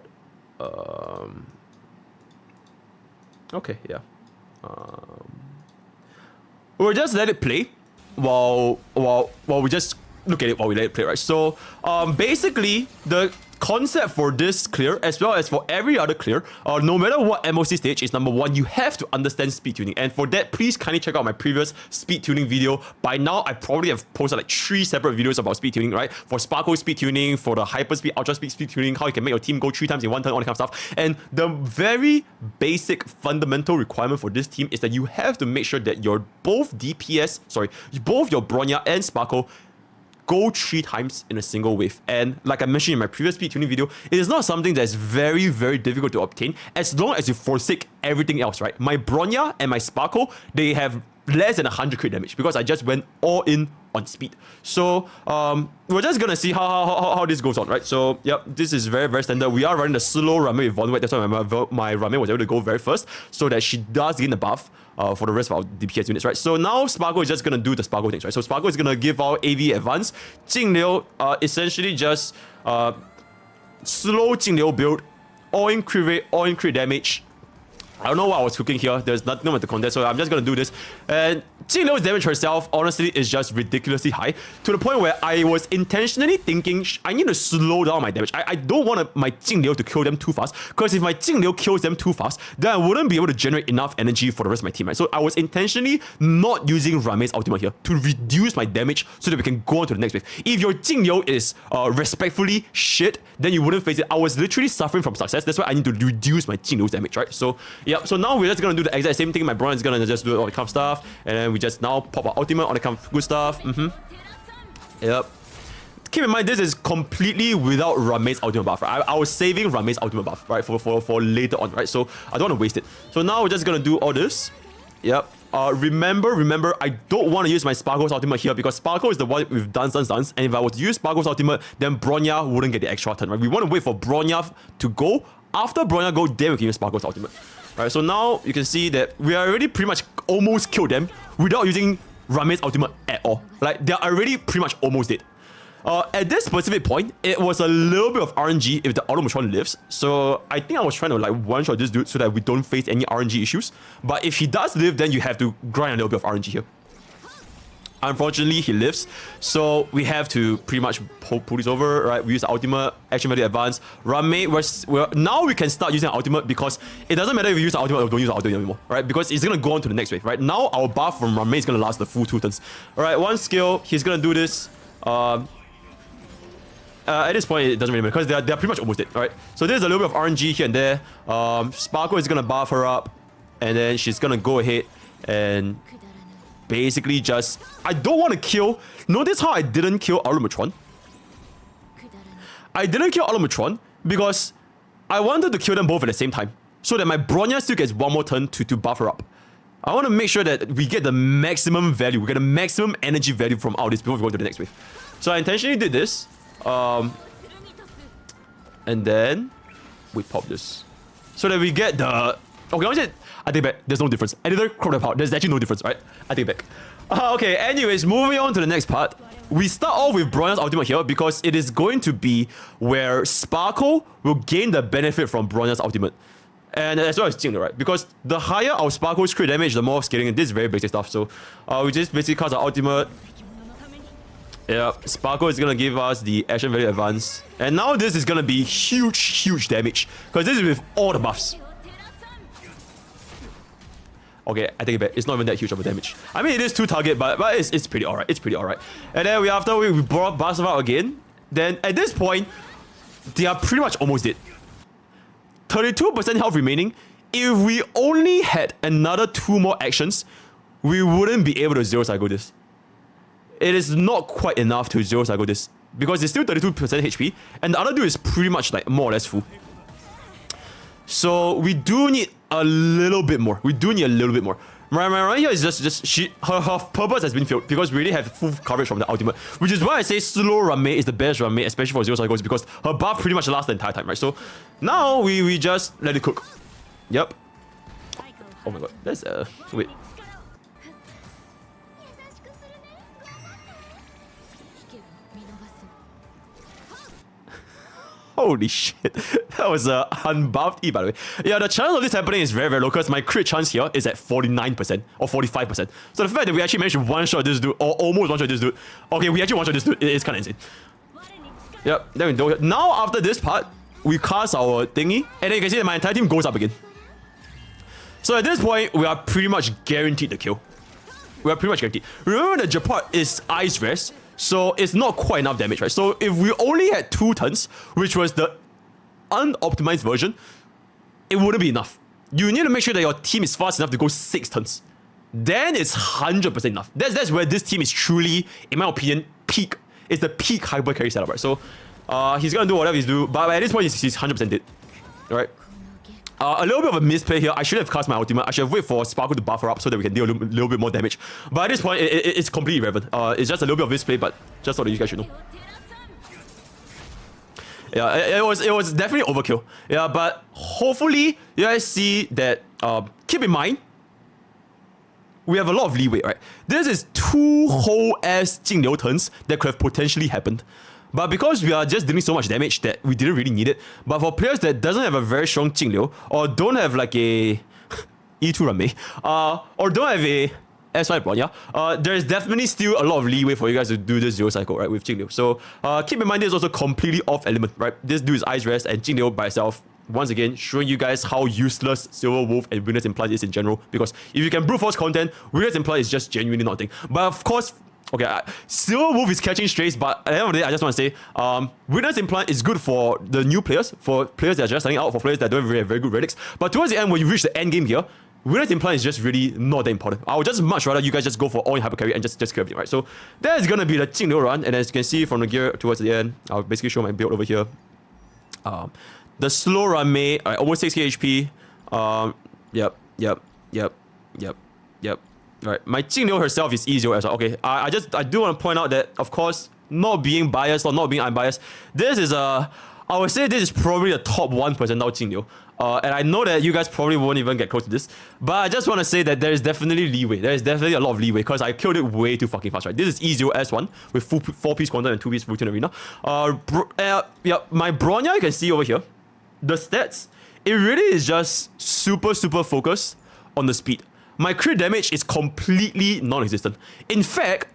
Okay, yeah. We'll just let it play while we just look at it while we let it play, right? So basically the concept for this clear, as well as for every other clear, no matter what MOC stage, is number 1, you have to understand speed tuning. And for that, please kindly check out my previous speed tuning video. By now, I probably have posted like 3 separate videos about speed tuning, right? For Sparkle speed tuning, for the hyper speed, ultra speed tuning, how you can make your team go 3 times in 1 turn, all that kind of stuff. And the very basic fundamental requirement for this team is that you have to make sure that your both your Bronya and Sparkle go 3 times in a single wave. And like I mentioned in my previous speed tuning video, it is not something that's very, very difficult to obtain as long as you forsake everything else, right? My Bronya and my Sparkle, they have less than 100 crit damage because I just went all in on speed. So we're just gonna see how this goes on, right? So yep, this is very, very standard. We are running the slow Ruanmei with Von Wet. That's why my Ruanmei was able to go very first, so that she does gain the buff for the rest of our DPS units, right? So now Sparkle is just gonna do the Sparkle things, right? So Sparkle is gonna give our AV advance. Jingliu essentially just slow Jingliu build, all in crit rate, all in crit damage. I don't know what I was cooking here. There's nothing with the content, so I'm just gonna do this. And Jingliu's damage herself, honestly, is just ridiculously high, to the point where I was intentionally thinking I need to slow down my damage. I don't want my Jingliu to kill them too fast, because if my Jingliu kills them too fast, then I wouldn't be able to generate enough energy for the rest of my team, right? So I was intentionally not using Ruanmei's ultimate here to reduce my damage so that we can go on to the next wave. If your Jingliu is respectfully shit, then you wouldn't face it. I was literally suffering from success. That's why I need to reduce my Jingliu's damage, right? So yep, so now we're just gonna do the exact same thing. My Bronya is gonna just do all the kind of stuff, and then we just now pop our ultimate, all the kind of good stuff. Yep. Keep in mind, this is completely without Ruanmei's ultimate buff, right? I was saving Ruanmei's ultimate buff, right, for later on, right? So I don't want to waste it. So now we're just gonna do all this. Yep. Remember, I don't want to use my Sparkle's ultimate here because Sparkle is the one with dance. And if I were to use Sparkle's ultimate, then Bronya wouldn't get the extra turn, right? We want to wait for Bronya to go after Bronya go, then we can use Sparkle's ultimate. Right, so now you can see that we already pretty much almost killed them without using Ruanmei's ultimate at all. Like, they're already pretty much almost dead. At this specific point, it was a little bit of RNG if the Automatron lives. So I think I was trying to like one-shot this dude so that we don't face any RNG issues. But if he does live, then you have to grind a little bit of RNG here. Unfortunately, he lives, so we have to pretty much pull this over, right? We use the ultimate, action value advance. Ruanmei, now we can start using our ultimate because it doesn't matter if we use the ultimate or don't use the ultimate anymore, right? Because it's gonna go on to the next wave, right? Now our buff from Ruanmei is gonna last the full 2 turns. Alright, one skill, he's gonna do this. At this point, it doesn't really matter because they're pretty much almost dead, alright? So there's a little bit of RNG here and there. Sparkle is gonna buff her up, and then she's gonna go ahead and basically just... I don't want to kill... Notice how I didn't kill Automatron. I didn't kill Automatron because I wanted to kill them both at the same time so that my Bronya still gets one more turn to buff her up. I want to make sure that we get the maximum value, we get the maximum energy value from all this before we go to the next wave. So I intentionally did this. And then we pop this so that we get the... Okay, I take it back. There's no difference. Editor, crop that out. There's actually no difference, right? I take it back. Okay, anyways, moving on to the next part. We start off with Bronya's ultimate here because it is going to be where Sparkle will gain the benefit from Bronya's ultimate. And as well as Jingliu, right? Because the higher our Sparkle's crit damage, the more scaling. And this is very basic stuff. So we just basically cast our ultimate. Yeah, Sparkle is gonna give us the action value advance. And now this is gonna be huge damage. Because this is with all the buffs. Okay, I take it back. It's not even that huge of a damage. I mean, it is 2 target, but it's pretty alright. It's pretty alright. And then after we brought Buzz out again, then at this point, they are pretty much almost dead. 32% health remaining. If we only had another 2 more actions, we wouldn't be able to zero cycle this. It is not quite enough to zero cycle this because it's still 32% HP, and the other dude is pretty much like more or less full. So we do need a little bit more. We do need a little bit more. Right here is her purpose has been filled because we already have full coverage from the ultimate, which is why I say slow Ruanmei is the best Ruanmei, especially for zero cycles, because her buff pretty much lasts the entire time, right? So now we just let it cook. Yep. Oh my god, that's wait. Holy shit. That was a unbuffed E, by the way. Yeah, the chance of this happening is very low because my crit chance here is at 49% or 45%. So the fact that we actually managed to one-shot this dude, or almost one-shot this dude. Okay, we actually one-shot this dude. It's kind of insane. Yep, then we do it. Now, after this part, we cast our thingy, and then you can see that my entire team goes up again. So at this point, we are pretty much guaranteed the kill. We are pretty much guaranteed. Remember that Japart is Ice Rest, so it's not quite enough damage, right? So if we only had 2 turns, which was the unoptimized version, it wouldn't be enough. You need to make sure that your team is fast enough to go 6 turns. Then it's 100% enough. That's where this team is truly, in my opinion, peak. It's the peak hyper carry setup, right? So he's gonna do whatever he's doing, but at this point he's 100% dead. Alright. A little bit of a misplay here. I should have cast my ultimate. I should have waited for Sparkle to buff her up so that we can deal a little bit more damage. But at this point, it's completely irrelevant. It's just a little bit of misplay, but just so that you guys should know. Yeah, it was definitely overkill. Yeah, but hopefully you guys see that. Keep in mind, we have a lot of leeway, right? This is 2 whole ass Jingliu turns that could have potentially happened. But because we are just doing so much damage that we didn't really need it. But for players that doesn't have a very strong Jingliu, or don't have like a E2 Ruanmei, or don't have a S5 Bronya, there is definitely still a lot of leeway for you guys to do this zero cycle, right, with Jingliu. So keep in mind this is also completely off element, right? This dude is Ice Rest and Jingliu by itself. Once again, showing you guys how useless Silver Wolf and Witness Implant is in general. Because if you can brute force content, Witness Implant is just genuinely not a thing. But of course, okay, Silver Wolf is catching strays, but at the end of the day, I just want to say, Witness Implant is good for the new players, for players that are just starting out, for players that don't really have very good relics. But towards the end, when you reach the end game here, Witness Implant is just really not that important. I would just much rather you guys just go for all in hyper carry and just kill everything, right? So that is gonna be the Jingliu run, and as you can see from the gear towards the end, I'll basically show my build over here. The slow Ruanmei, almost 6k HP. Yep. Right, my Jingliu herself is easier as well. Okay, I do want to point out that, of course, not being biased or not being unbiased, this is a I would say this is probably the top 1% Jingliu. And I know that you guys probably won't even get close to this, but I just want to say that there is definitely leeway. There is definitely a lot of leeway because I killed it way too fucking fast, right? This is E0S1 with full 4-piece quantum and 2-piece routine arena. Yeah, my Bronya you can see over here. The stats, it really is just super focused on the speed. My crit damage is completely non-existent. In fact,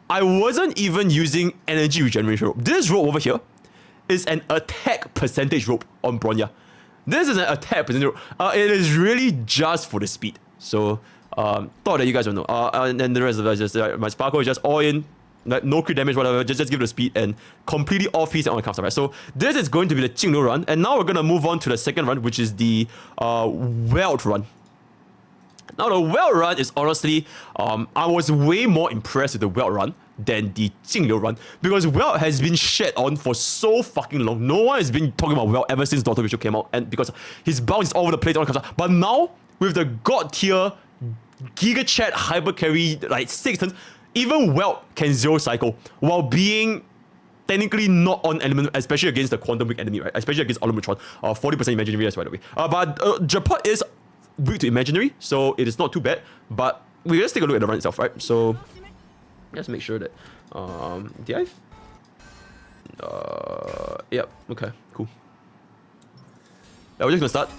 I wasn't even using energy regeneration rope. This rope over here is an attack percentage rope on Bronya. This is an attack percentage rope. It is really just for the speed. So, thought that you guys would know. And then the rest of it is just, my Sparkle is just all in. Like, no crit damage, whatever, just give it the speed and completely off-piece and on the counter, right? So this is going to be the Jingliu run, and now we're going to move on to the second run, which is the Welt run. Now the Welt run is honestly, I was way more impressed with the Welt run than the Jingliu run, because Welt has been shed on for so fucking long. No one has been talking about Welt ever since Dr. Visual came out, and because his bounce is all over the place, all comes out. But now, with the God tier, Giga Chat, Hyper Carry, like 6 turns, even Welt can 0 cycle while being technically not on element, especially against the quantum weak enemy, right? Especially against Olumitron. 40% imaginary as by the way. But Mrpokke is weak to imaginary, so it is not too bad. But we just take a look at the run itself, right? So just make sure that did I? Yep. Okay. Cool. Yeah, we're just gonna start.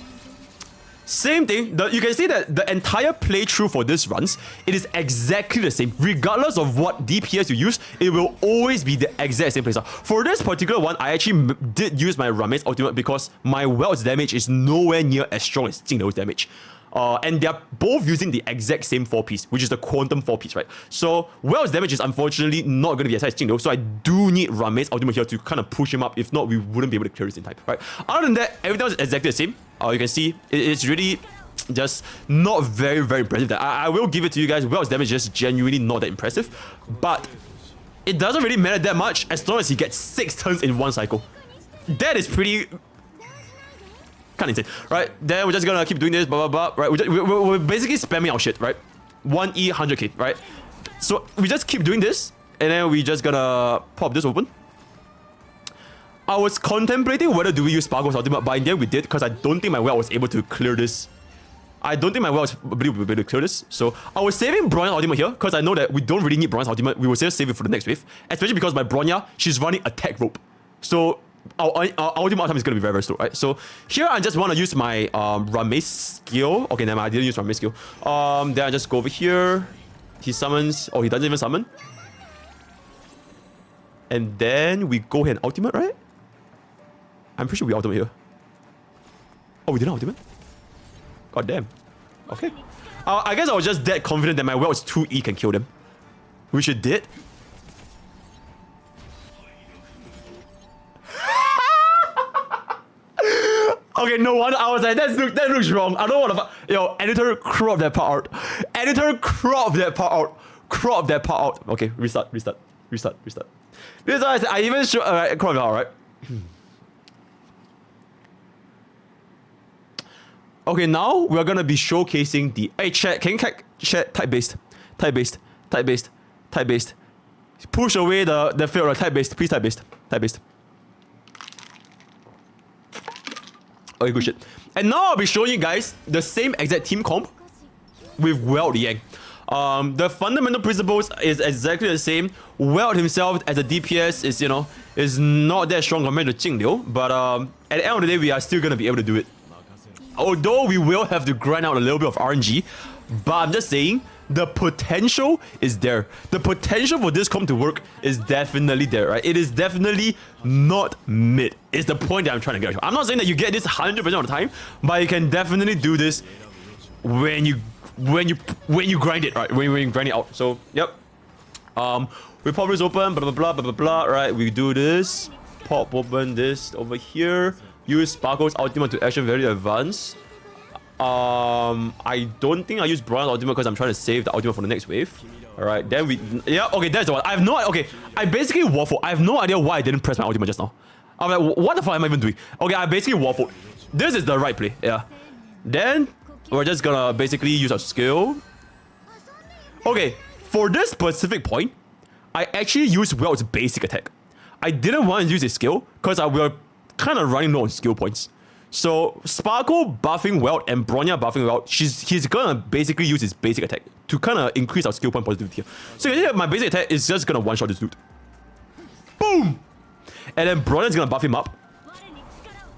Same thing, you can see that the entire playthrough for this runs, it is exactly the same. Regardless of what DPS you use, it will always be the exact same playstyle. For this particular one, I actually did use my Ruanmei's ultimate because my Welt's damage is nowhere near as strong as Jingliu's damage. And they're both using the exact same 4-piece, which is the quantum 4-piece, right? So Welt's damage is unfortunately not going to be as high as Jingliu, so I do need Ruanmei's ultimate here to kind of push him up. If not, we wouldn't be able to clear this in time, right? Other than that, everything else is exactly the same. You can see it's really just not very impressive. I will give it to you guys. Welt's damage is just genuinely not that impressive, but it doesn't really matter that much as long as he gets 6 turns in 1 cycle. That is pretty kind of insane, right? Then we're just gonna keep doing this, blah blah blah, right? We're basically spamming our shit, right? 1E 100k, right? So we just keep doing this, and then we just gonna pop this open. I was contemplating whether do we use Sparkle's ultimate, but in the end we did because I don't think my Welt was able to clear this. I don't think my Welt was able to clear this. So I was saving Bronya's ultimate here because I know that we don't really need Bronya's ultimate. We will just save it for the next wave, especially because my Bronya, she's running attack rope. So our ultimate time is going to be very slow, right? So here I just want to use my Ruanmei skill. Okay, never mind, I didn't use Ruanmei skill. Then I just go over here. He summons. Oh, he doesn't even summon. And then we go ahead and ultimate, right? I'm pretty sure we ultimate here. Oh, we didn't ultimate? God damn. Okay. I guess I was just that confident that my Welt's 2E can kill them. Which it did. Okay, no wonder I was like, that looks wrong. I don't want to. Yo, editor, crop that part out. Editor, crop that part out. Crop that part out. Okay, restart. This is why I even show. Alright, crop it out, right? Okay, now we're gonna be showcasing the. Hey, chat, can you chat type based? Push away the failure. Type based, please type based. Okay, good shit. And now I'll be showing you guys the same exact team comp with Welt Yang. The fundamental principles is exactly the same. Welt himself as a DPS is, is not that strong compared to Jingliu, but at the end of the day, we are still gonna be able to do it. Although we will have to grind out a little bit of RNG, but I'm just saying, the potential is there. The potential for this comp to work is definitely there, right? It is definitely not mid. It's the point that I'm trying to get. I'm not saying that you get this 100% of the time, but you can definitely do this when you grind it, right? When you grind it out. So, yep. We pop this open, blah blah blah, right? We do this, pop open this over here. Use Sparkle's ultimate to action very advanced. I don't think I use Bronya's ultimate because I'm trying to save the ultimate for the next wave. Alright, then okay, that's the one. I have no idea. Okay, I basically waffled. I have no idea why I didn't press my ultimate just now. I'm like, what the fuck am I even doing? Okay, I basically waffled. This is the right play, yeah. Then, we're just gonna basically use our skill. Okay, for this specific point, I actually used Welt's basic attack. I didn't want to use his skill because I will kind of running low on skill points. So Sparkle buffing Welt and Bronya buffing Welt, he's gonna basically use his basic attack to kind of increase our skill point positivity here. So you can see that my basic attack is just gonna one-shot this dude. Boom! And then Bronya's gonna buff him up.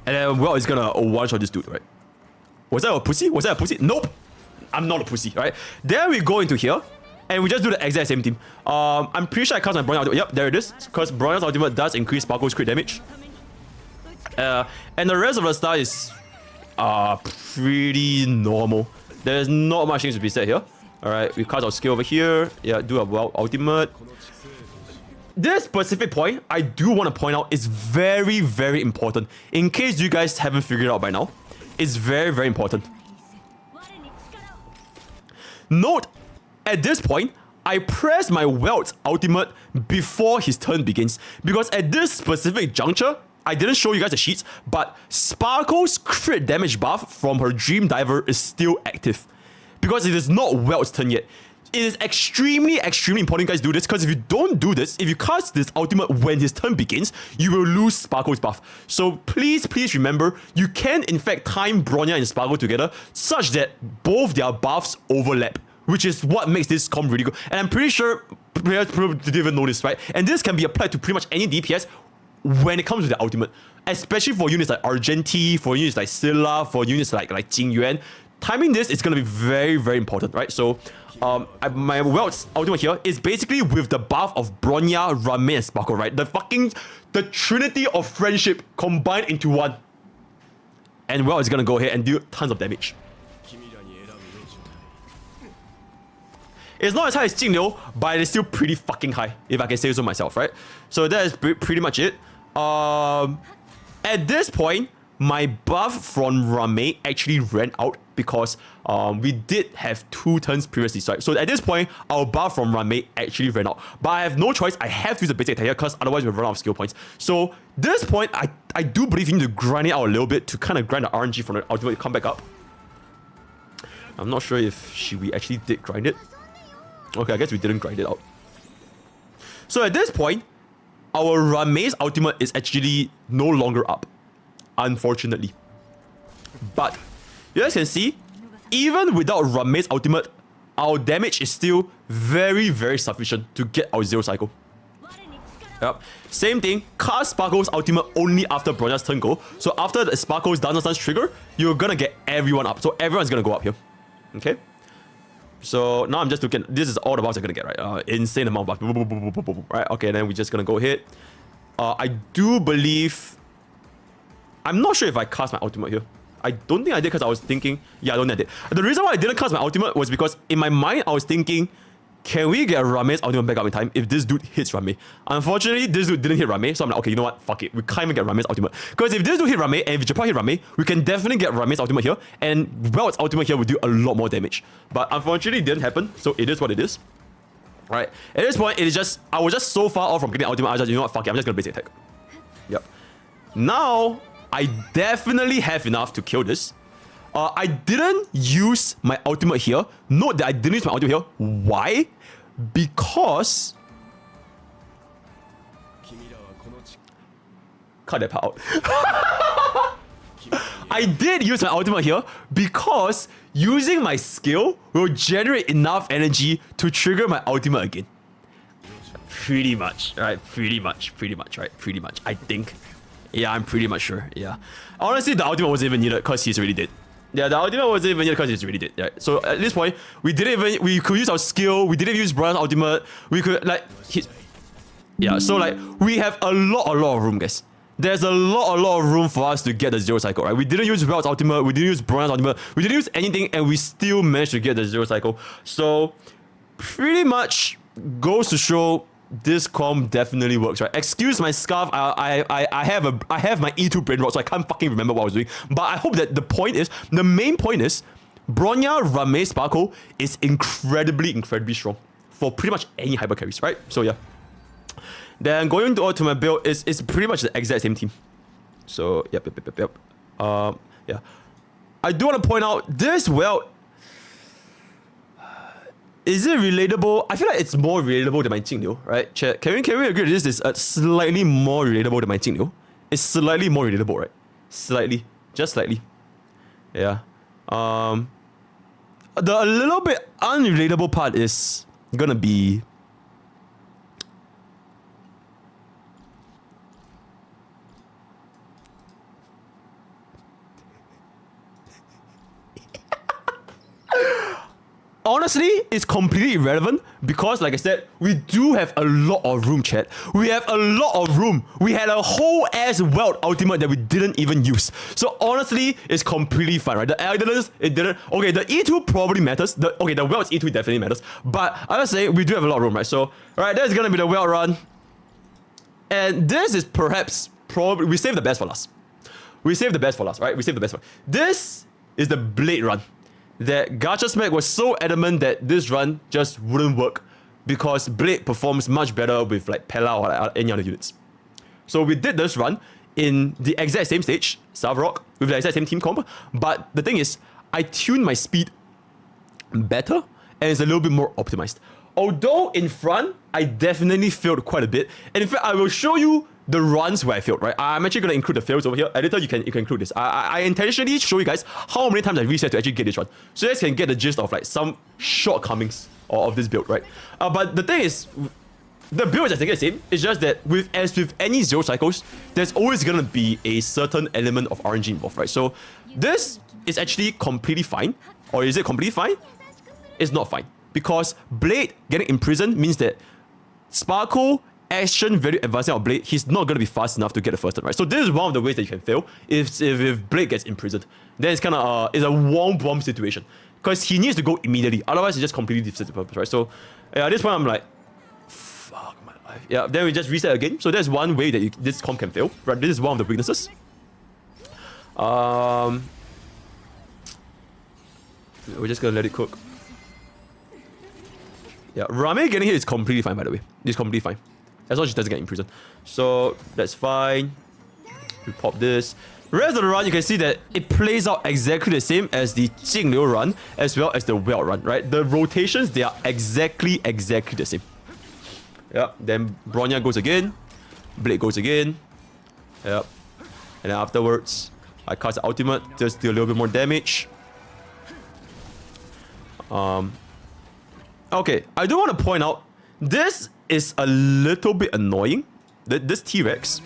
And then Welt is gonna one-shot this dude, right? Was that a pussy? Was that a pussy? Nope! I'm not a pussy, right? Then we go into here, and we just do the exact same thing. I'm pretty sure I cast my Bronya ultimate. Yep, there it is. Because Bronya's ultimate does increase Sparkle's crit damage. And the rest of the stuff is pretty normal. There's not much things to be said here. Alright, we cast our skill over here. Yeah, do a Welt ultimate. This specific point, I do want to point out, is very, very important. In case you guys haven't figured it out by now, it's very, very important. Note, at this point, I press my Welt's ultimate before his turn begins. Because at this specific juncture, I didn't show you guys the sheets, but Sparkle's crit damage buff from her Dream Diver is still active. Because it is not Welt's turn yet. It is extremely, extremely important you guys do this, because if you don't do this, if you cast this ultimate when his turn begins, you will lose Sparkle's buff. So please, please remember, you can in fact time Bronya and Sparkle together such that both their buffs overlap, which is what makes this comp really good. And I'm pretty sure players probably didn't even know this, right? And this can be applied to pretty much any DPS when it comes to the ultimate. Especially for units like Argenti, for units like Scylla, for units like Jingyuan. Timing this is going to be very, very important, right? So, my Welt's ultimate here is basically with the buff of Bronya, Ruanmei, and Sparkle, right? The trinity of friendship combined into one. And Welt is going to go ahead and do tons of damage. It's not as high as Jingliu, but it's still pretty fucking high, if I can say so myself, right? So that is pretty much it. At this point, my buff from Ruanmei actually ran out because we did have 2 turns previously, right? So at this point, our buff from Ruanmei actually ran out. But I have no choice. I have to use the basic attack here because otherwise we'll run out of skill points. So this point, I do believe you need to grind it out a little bit to kind of grind the RNG from the ultimate to come back up. I'm not sure if we actually did grind it. Okay, I guess we didn't grind it out. So at this point, our Ruanmei's ultimate is actually no longer up. Unfortunately. But you guys can see, even without Ruanmei's ultimate, our damage is still very, very sufficient to get our 0 cycle. Yep. Same thing, cast Sparkle's ultimate only after Bronya's turn go. So after the Sparkle's Dance trigger, you're gonna get everyone up. So everyone's gonna go up here. Okay? So now I'm just looking, this is all the buffs I'm gonna get, right? Insane amount of buffs. Right? Okay, then we're just gonna go ahead. I do believe... I'm not sure if I cast my ultimate here. I don't think I did because I was thinking... Yeah, I don't think I did. The reason why I didn't cast my ultimate was because in my mind, I was thinking, can we get Ruanmei's ultimate back up in time if this dude hits Ruanmei? Unfortunately, this dude didn't hit Ruanmei, so I'm like, okay, you know what? Fuck it. We can't even get Ruanmei's ultimate. Because if this dude hit Ruanmei and if Japan hit Ruanmei, we can definitely get Ruanmei's ultimate here, and Welt's ultimate here will do a lot more damage. But unfortunately, it didn't happen, so it is what it is. Right? At this point, it is just... I was just so far off from getting ultimate, I was just, you know what? Fuck it. I'm just gonna basic attack. Yep. Now... I definitely have enough to kill this. I didn't use my ultimate here. Note that I didn't use my ultimate here. Why? Because... Cut that part out. I did use my ultimate here because using my skill will generate enough energy to trigger my ultimate again. Pretty much, right? Pretty much, right? Pretty much, I think. Yeah, I'm pretty much sure. Yeah. Honestly, the ultimate wasn't even needed because he's already dead. Yeah, the ultimate wasn't even needed because he's already dead. Right? So at this point, we could use our skill. We didn't use Bronya's ultimate. We could like yeah. So like we have a lot of room, guys. There's a lot of room for us to get the 0 cycle, right? We didn't use Welt's ultimate. We didn't use Bronya's ultimate. We didn't use anything, and we still managed to get the 0 cycle. So pretty much goes to show. This comp definitely works, right? Excuse my scarf. I have my E2 brain rot, so I can't fucking remember what I was doing. But I hope that the main point is, Bronya, Ruanmei, Sparkle is incredibly strong for pretty much any hyper carries, right? So yeah. Then going to my build is pretty much the exact same team. So yep. Yeah. I do want to point out this Welt. Is it relatable? I feel like it's more relatable than my Jingliu, right? Chat. Can we agree this is slightly more relatable than my Jingliu? is slightly more relatable, right? Slightly. Just slightly. Yeah. The a little bit unrelatable part is gonna be... Honestly, it's completely irrelevant because, like I said, we do have a lot of room, chat. We have a lot of room. We had a whole ass weld ultimate that we didn't even use. So honestly, it's completely fine, right? The Elderless, it didn't. Okay, the E2 probably matters. The weld's E2 definitely matters. But I would say we do have a lot of room, right? So, alright, that's gonna be the weld run. And this is perhaps probably we saved the best for last. We saved the best for last, right? We saved the best for. This is the blade run. That Gacha Smack was so adamant that this run just wouldn't work because Blade performs much better with like Pella or any other units. So we did this run in the exact same stage, Savrock, with the exact same team comp, but the thing is, I tuned my speed better and it's a little bit more optimized. Although in front, I definitely failed quite a bit. And in fact, I will show you the runs where I failed, right? I'm actually going to include the fails over here. Editor, you can include this. I intentionally show you guys how many times I reset to actually get this run. So you guys can get the gist of like some shortcomings of this build, right? But the thing is, the build is exactly the same. It's just that as with any zero cycles, there's always going to be a certain element of RNG involved, right? So this is actually completely fine. Or is it completely fine? It's not fine. Because Blade getting imprisoned means that Sparkle action value advancing of Blade, he's not going to be fast enough to get the first turn, right? So this is one of the ways that you can fail if Blade gets imprisoned. Then it's kind of it's a warm bomb situation because he needs to go immediately. Otherwise, it just completely defeats the purpose, right? So at this point, I'm like, fuck my life. Yeah. Then we just reset again. So there's one way that this comp can fail, right? This is one of the weaknesses. We're just gonna let it cook. Yeah, Ruanmei getting hit is completely fine, by the way. It's completely fine. As long as she doesn't get imprisoned. So, that's fine. We pop this. Rest of the run, you can see that it plays out exactly the same as the Jingliu run, as well as the Weld run, right? The rotations, they are exactly the same. Yep, then Bronya goes again. Blade goes again. Yep. And then afterwards, I cast the ultimate, just do a little bit more damage. Okay, I do want to point out, this is a little bit annoying. This T-Rex,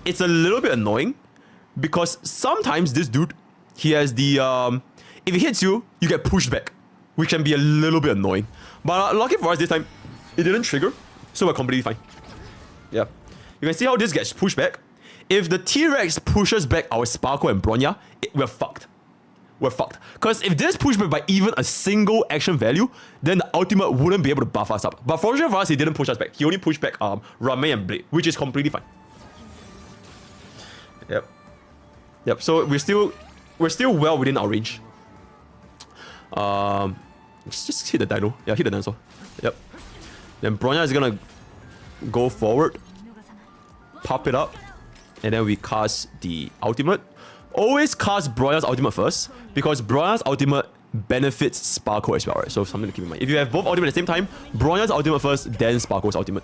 it's a little bit annoying because sometimes this dude, he has the, if he hits you, you get pushed back, which can be a little bit annoying. But lucky for us this time, it didn't trigger, so we're completely fine. Yeah. You can see how this gets pushed back. If the T-Rex pushes back our Sparkle and Bronya, we're fucked. We're fucked. Because if this pushed back by even a single action value, then the ultimate wouldn't be able to buff us up. But fortunately for us, he didn't push us back. He only pushed back Ruanmei and Blade, which is completely fine. Yep. Yep. So we're still well within our range. Let's just hit the dino. Yeah, hit the dinosaur. Yep. Then Bronya is gonna go forward, pop it up, and then we cast the ultimate. Always cast Bronya's ultimate first, because Bronya's ultimate benefits Sparkle as well, right? So something to keep in mind. If you have both ultimate at the same time, Bronya's ultimate first, then Sparkle's ultimate.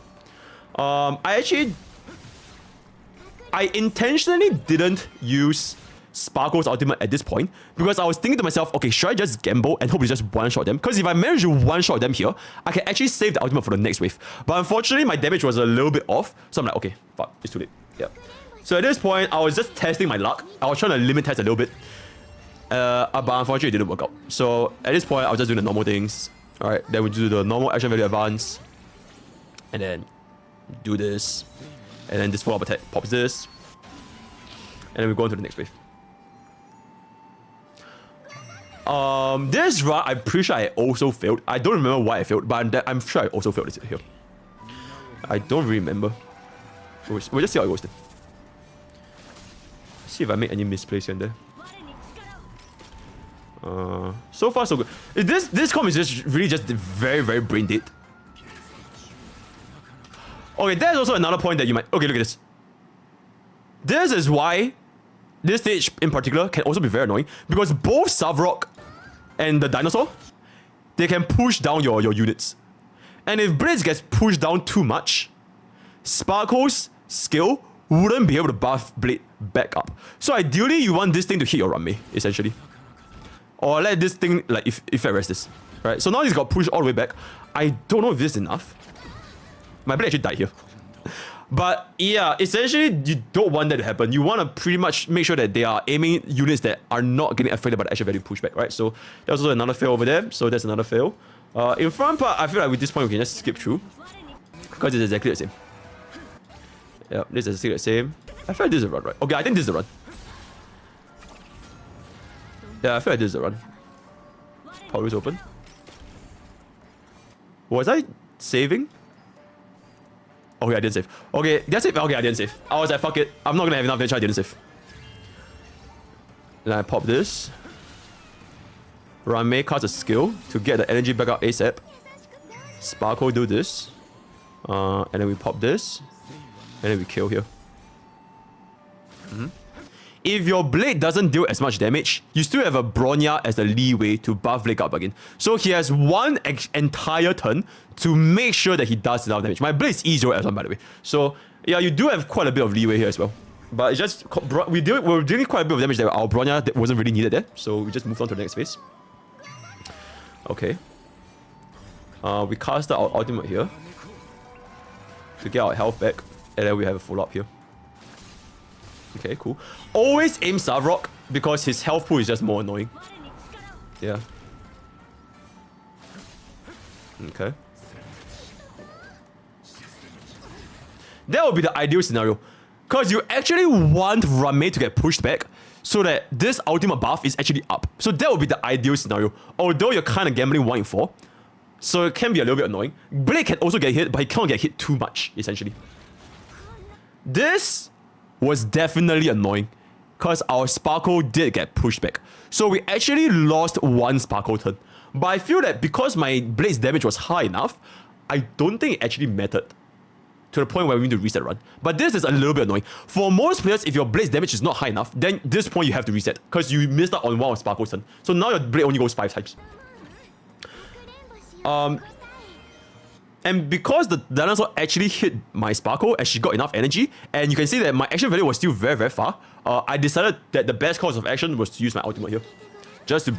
I intentionally didn't use Sparkle's ultimate at this point, because I was thinking to myself, okay, should I just gamble and hope to just one-shot them? Because if I manage to one-shot them here, I can actually save the ultimate for the next wave. But unfortunately, my damage was a little bit off, so I'm like, okay, fuck, it's too late. Yeah. So at this point, I was just testing my luck. I was trying to limit test a little bit. But unfortunately, it didn't work out. So at this point, I was just doing the normal things. Alright, then we do the normal action value advance. And then do this. And then this follow-up attack pops this. And then we go on to the next wave. This run, I'm pretty sure I also failed. I don't remember why I failed, but I'm sure I also failed it here. I don't really remember. We'll just see how it goes then. See if I make any misplays here and there. So far so good. This comp is just really just very, very brain dead. Okay, there's also another point that you might... Okay, look at this. This is why this stage in particular can also be very annoying, because both Savrock and the dinosaur, they can push down your units. And if Blitz gets pushed down too much, Sparkle's skill wouldn't be able to buff Blade back up. So ideally, you want this thing to hit your Ruanmei, essentially. Or let this thing, like, if I rest this. Right? So now he's got pushed all the way back. I don't know if this is enough. My Blade actually died here. But yeah, essentially, you don't want that to happen. You want to pretty much make sure that they are aiming units that are not getting affected by the action value pushback, right? So there's also another fail over there. So that's another fail. In front part, I feel like with this point, we can just skip through. Because it's exactly the same. Yeah, this is exactly the same. I feel like this is a run, right? Okay, I think this is a run. Yeah, I feel like this is a run. Power is open. Was I saving? Okay, I didn't save. Okay, did I save? Okay, I didn't save. I was like, fuck it. I'm not gonna have enough damage, I didn't save. Then I pop this. Ruanmei casts a skill to get the energy back up ASAP. Sparkle do this. And then we pop this. And then we kill here. If your Blade doesn't deal as much damage, you still have a Bronya as the leeway to buff Blade up again. So he has one entire turn to make sure that he does enough damage. My Blade is easier as well, by the way. So yeah, you do have quite a bit of leeway here as well. But it's just, we're dealing quite a bit of damage there. Our Bronya that wasn't really needed there. So we just moved on to the next phase. Okay. We cast our ultimate here to get our health back. And then we have a follow-up here. Okay, cool. Always aim Savrok because his health pool is just more annoying. Yeah. Okay. That would be the ideal scenario. Because you actually want Ruanmei to get pushed back so that this ultimate buff is actually up. So that would be the ideal scenario. Although you're kind of gambling 1 in 4. So it can be a little bit annoying. Blade can also get hit, but he can't get hit too much, essentially. This was definitely annoying because our Sparkle did get pushed back. So we actually lost 1 Sparkle turn. But I feel that because my Blade's damage was high enough, I don't think it actually mattered to the point where we need to reset run. But this is a little bit annoying. For most players, if your Blade's damage is not high enough, then this point you have to reset because you missed out on 1 of Sparkle's turn. So now your Blade only goes 5 times. And because the dinosaur actually hit my Sparkle as she got enough energy, and you can see that my action value was still very, very far, I decided that the best course of action was to use my ultimate here. Just to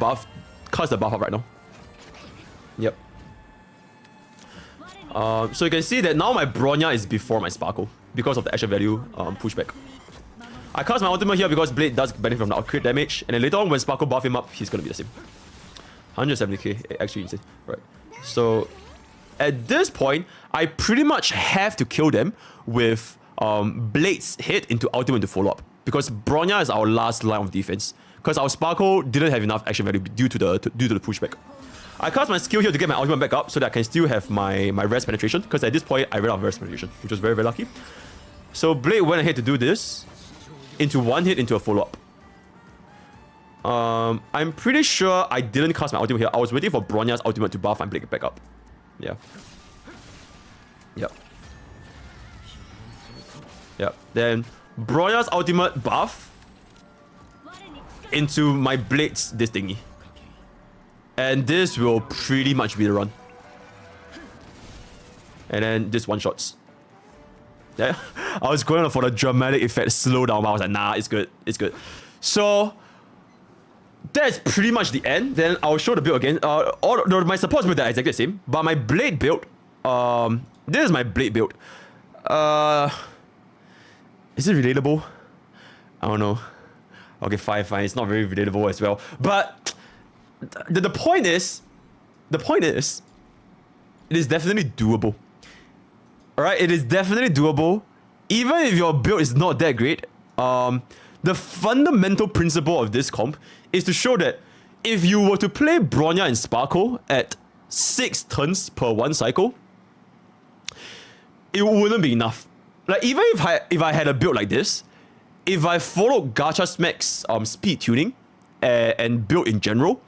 cast the buff up right now. Yep. So you can see that now my Bronya is before my Sparkle because of the action value pushback. I cast my ultimate here because Blade does benefit from the crit damage, and then later on when Sparkle buff him up, he's gonna be the same. 170k, actually insane. Right. So at this point, I pretty much have to kill them with Blade's hit into ultimate to follow up. Because Bronya is our last line of defense. Because our Sparkle didn't have enough action value due to the pushback. I cast my skill here to get my ultimate back up so that I can still have my rest penetration. Because at this point, I ran out of rest penetration, which was very, very lucky. So Blade went ahead to do this into 1 hit into a follow-up. I'm pretty sure I didn't cast my ultimate here. I was waiting for Bronya's ultimate to buff and Blade back up. Yeah. Yep. Yep. Then Bronya's ultimate buff into my Blade's this thingy. And this will pretty much be the run. And then this one-shots. Yeah. I was going for the dramatic effect slow down, but I was like, nah, it's good. It's good. So that's pretty much the end. Then I'll show the build again. My supports build are exactly the same, but my Blade build, this is my Blade build. Is it relatable? I don't know. Okay, fine. It's not very relatable as well. But the point is, it is definitely doable. Alright, it is definitely doable. Even if your build is not that great, the fundamental principle of this comp is to show that if you were to play Bronya and Sparkle at 6 turns per 1 cycle, it wouldn't be enough. Like, even if I had a build like this, if I followed Gacha Smack's speed tuning and build in general,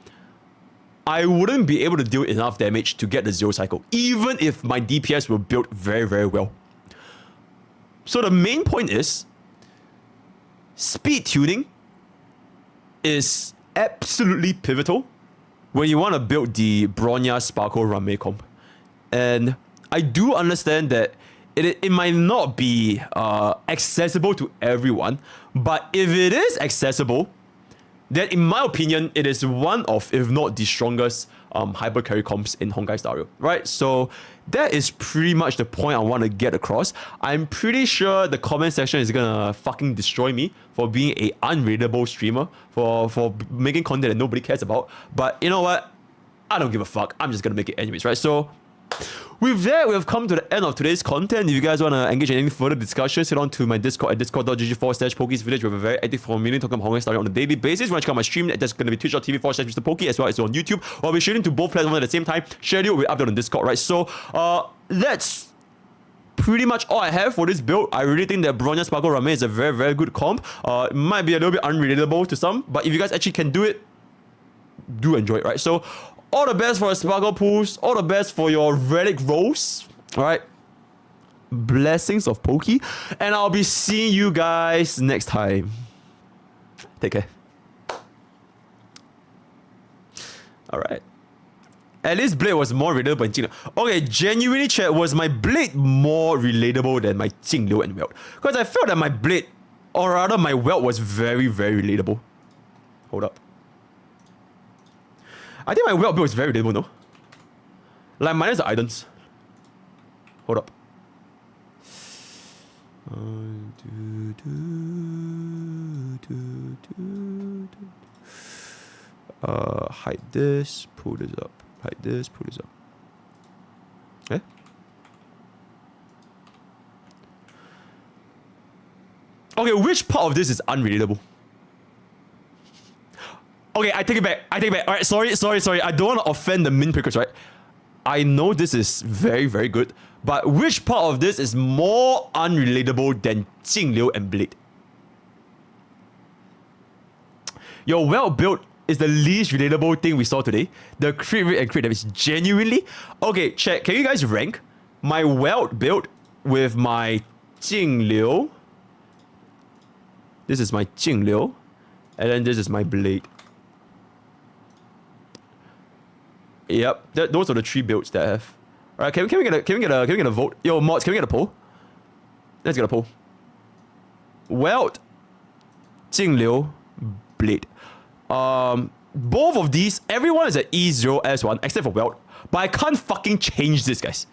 I wouldn't be able to deal enough damage to get the 0 cycle, even if my DPS were built very, very well. So the main point is, speed tuning is absolutely pivotal when you want to build the Bronya Sparkle Ruanmei comp. And I do understand that it might not be accessible to everyone, but if it is accessible, then in my opinion, it is one of, if not the strongest hyper carry comps in Honkai Star Rail, right? So that is pretty much the point I want to get across. I'm pretty sure the comment section is gonna fucking destroy me for being a unreadable streamer, for making content that nobody cares about. But you know what? I don't give a fuck. I'm just gonna make it anyways, right? So with that, we have come to the end of today's content. If you guys want to engage in any further discussions, head on to my Discord at discord.gg/PokeVillage. We have a very active community talking about Honkai Star Rail on a daily basis. When I check out my stream, that's going to be twitch.tv/MrPokke, as well as on YouTube. While we're shooting to both platforms at the same time, schedule will be uploaded on Discord, right? So, that's pretty much all I have for this build. I really think that Bronya Sparkle Ruanmei is a very, very good comp. It might be a little bit unrelatable to some, but if you guys actually can do it, do enjoy it, right? So, all the best for your Sparkle pools. All the best for your relic rolls. Alright. Blessings of Poke. And I'll be seeing you guys next time. Take care. Alright. At least Blade was more relatable than Jingliu. Okay, genuinely chat, was my Blade more relatable than my Jingliu and Welt? Because I felt that my Blade, or rather my Welt, was very, very relatable. Hold up. I think my Welt build is very relatable, no? Like, minus the items. Hold up. Hide this, pull this up. Hide this, pull this up. Eh? Okay, which part of this is unrelatable? Okay, I take it back. Alright, sorry. I don't want to offend the min pickers, right? I know this is very, very good, but which part of this is more unrelatable than Jingliu and Blade? Your well build is the least relatable thing we saw today. The crit rate and crit damage, genuinely? Okay, check. Can you guys rank my Welt build with my Jingliu? This is my Jingliu, and then this is my Blade. Yep, those are the 3 builds that I have. Alright, can we get a vote? Yo, mods, can we get a poll? Let's get a poll. Welt, Jingliu, Blade. Both of these, everyone is an E0S1 except for Welt. But I can't fucking change this, guys.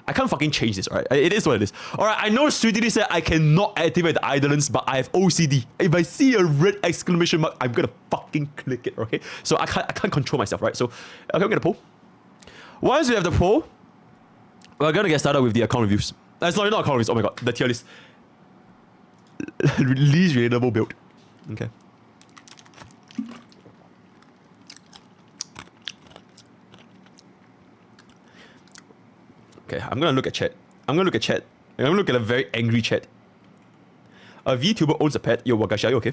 I can't fucking change this, alright? It is what it is. Alright, I know Sweetie said I cannot activate the Idolence, but I have OCD. If I see a red exclamation mark, I'm gonna fucking click it, okay? So I can't control myself, right? So, okay, we're gonna poll. Once we have the poll, we're gonna get started with the account reviews. Sorry, not account reviews, oh my god, the tier list. Least relatable build. Okay. Okay, I'm gonna look at chat. I'm gonna look at a very angry chat. A VTuber owns a pet. Yo, Wagashi, are you okay?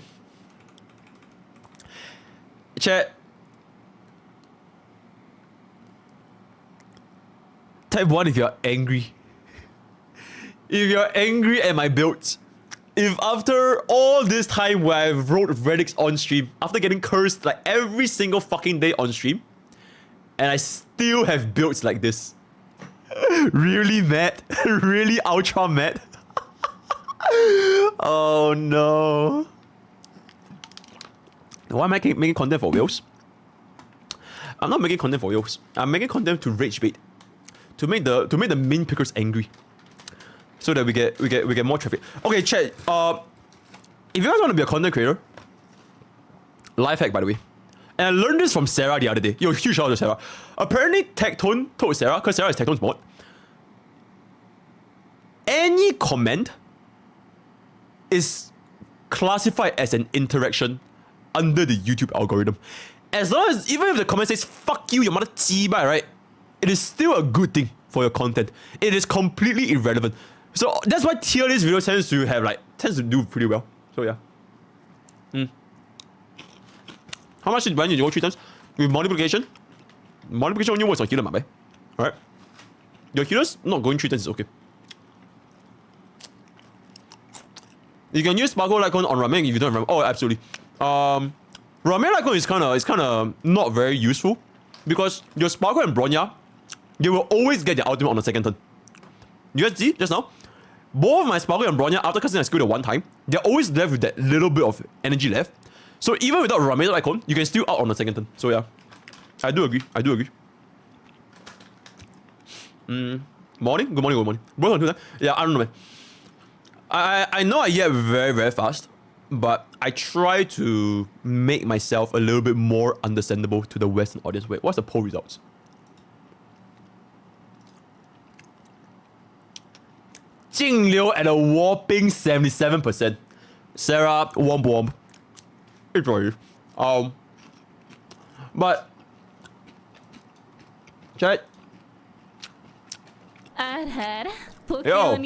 Chat. Type 1 if you're angry. If you're angry at my builds. If after all this time where I've wrote relics on stream, after getting cursed like every single fucking day on stream, and I still have builds like this. Really mad? Really ultra mad? Oh no. Why am I making content for whales? I'm not making content for whales. I'm making content to rage bait. To make the main pickers angry. So that we get more traffic. Okay, chat. If you guys want to be a content creator, life hack by the way. And I learned this from Sarah the other day. Yo, huge shout out to Sarah. Apparently, Tectone told Sarah, because Sarah is Tectone's mod, any comment is classified as an interaction under the YouTube algorithm. As long as, even if the comment says, fuck you, your mother chibai, right? It is still a good thing for your content. It is completely irrelevant. So that's why tier list video tends to do pretty well. So yeah. How much did you go 3 times? With multiplication? Multiplication only works on healer map, eh? Alright. Your healers not going 3 times is okay. You can use Sparkle Lycon on Ruanmei if you don't remember. Oh, absolutely. Ruanmei Lycon is kinda not very useful. Because your Sparkle and Bronya, they will always get their ultimate on the second turn. You guys see just now? both my Sparkle and Bronya, after casting a skill the one time, they're always left with that little bit of energy left. So even without Ruanmei icon, you can still out on the second turn. So yeah, I do agree. Morning? Good morning. Bro, yeah, I don't know, man. I know I get very, very fast, but I try to make myself a little bit more understandable to the Western audience. Wait, what's the poll results? Jing Liu at a whopping 77%. Sarah, womp. Enjoy you. But chat. Yo.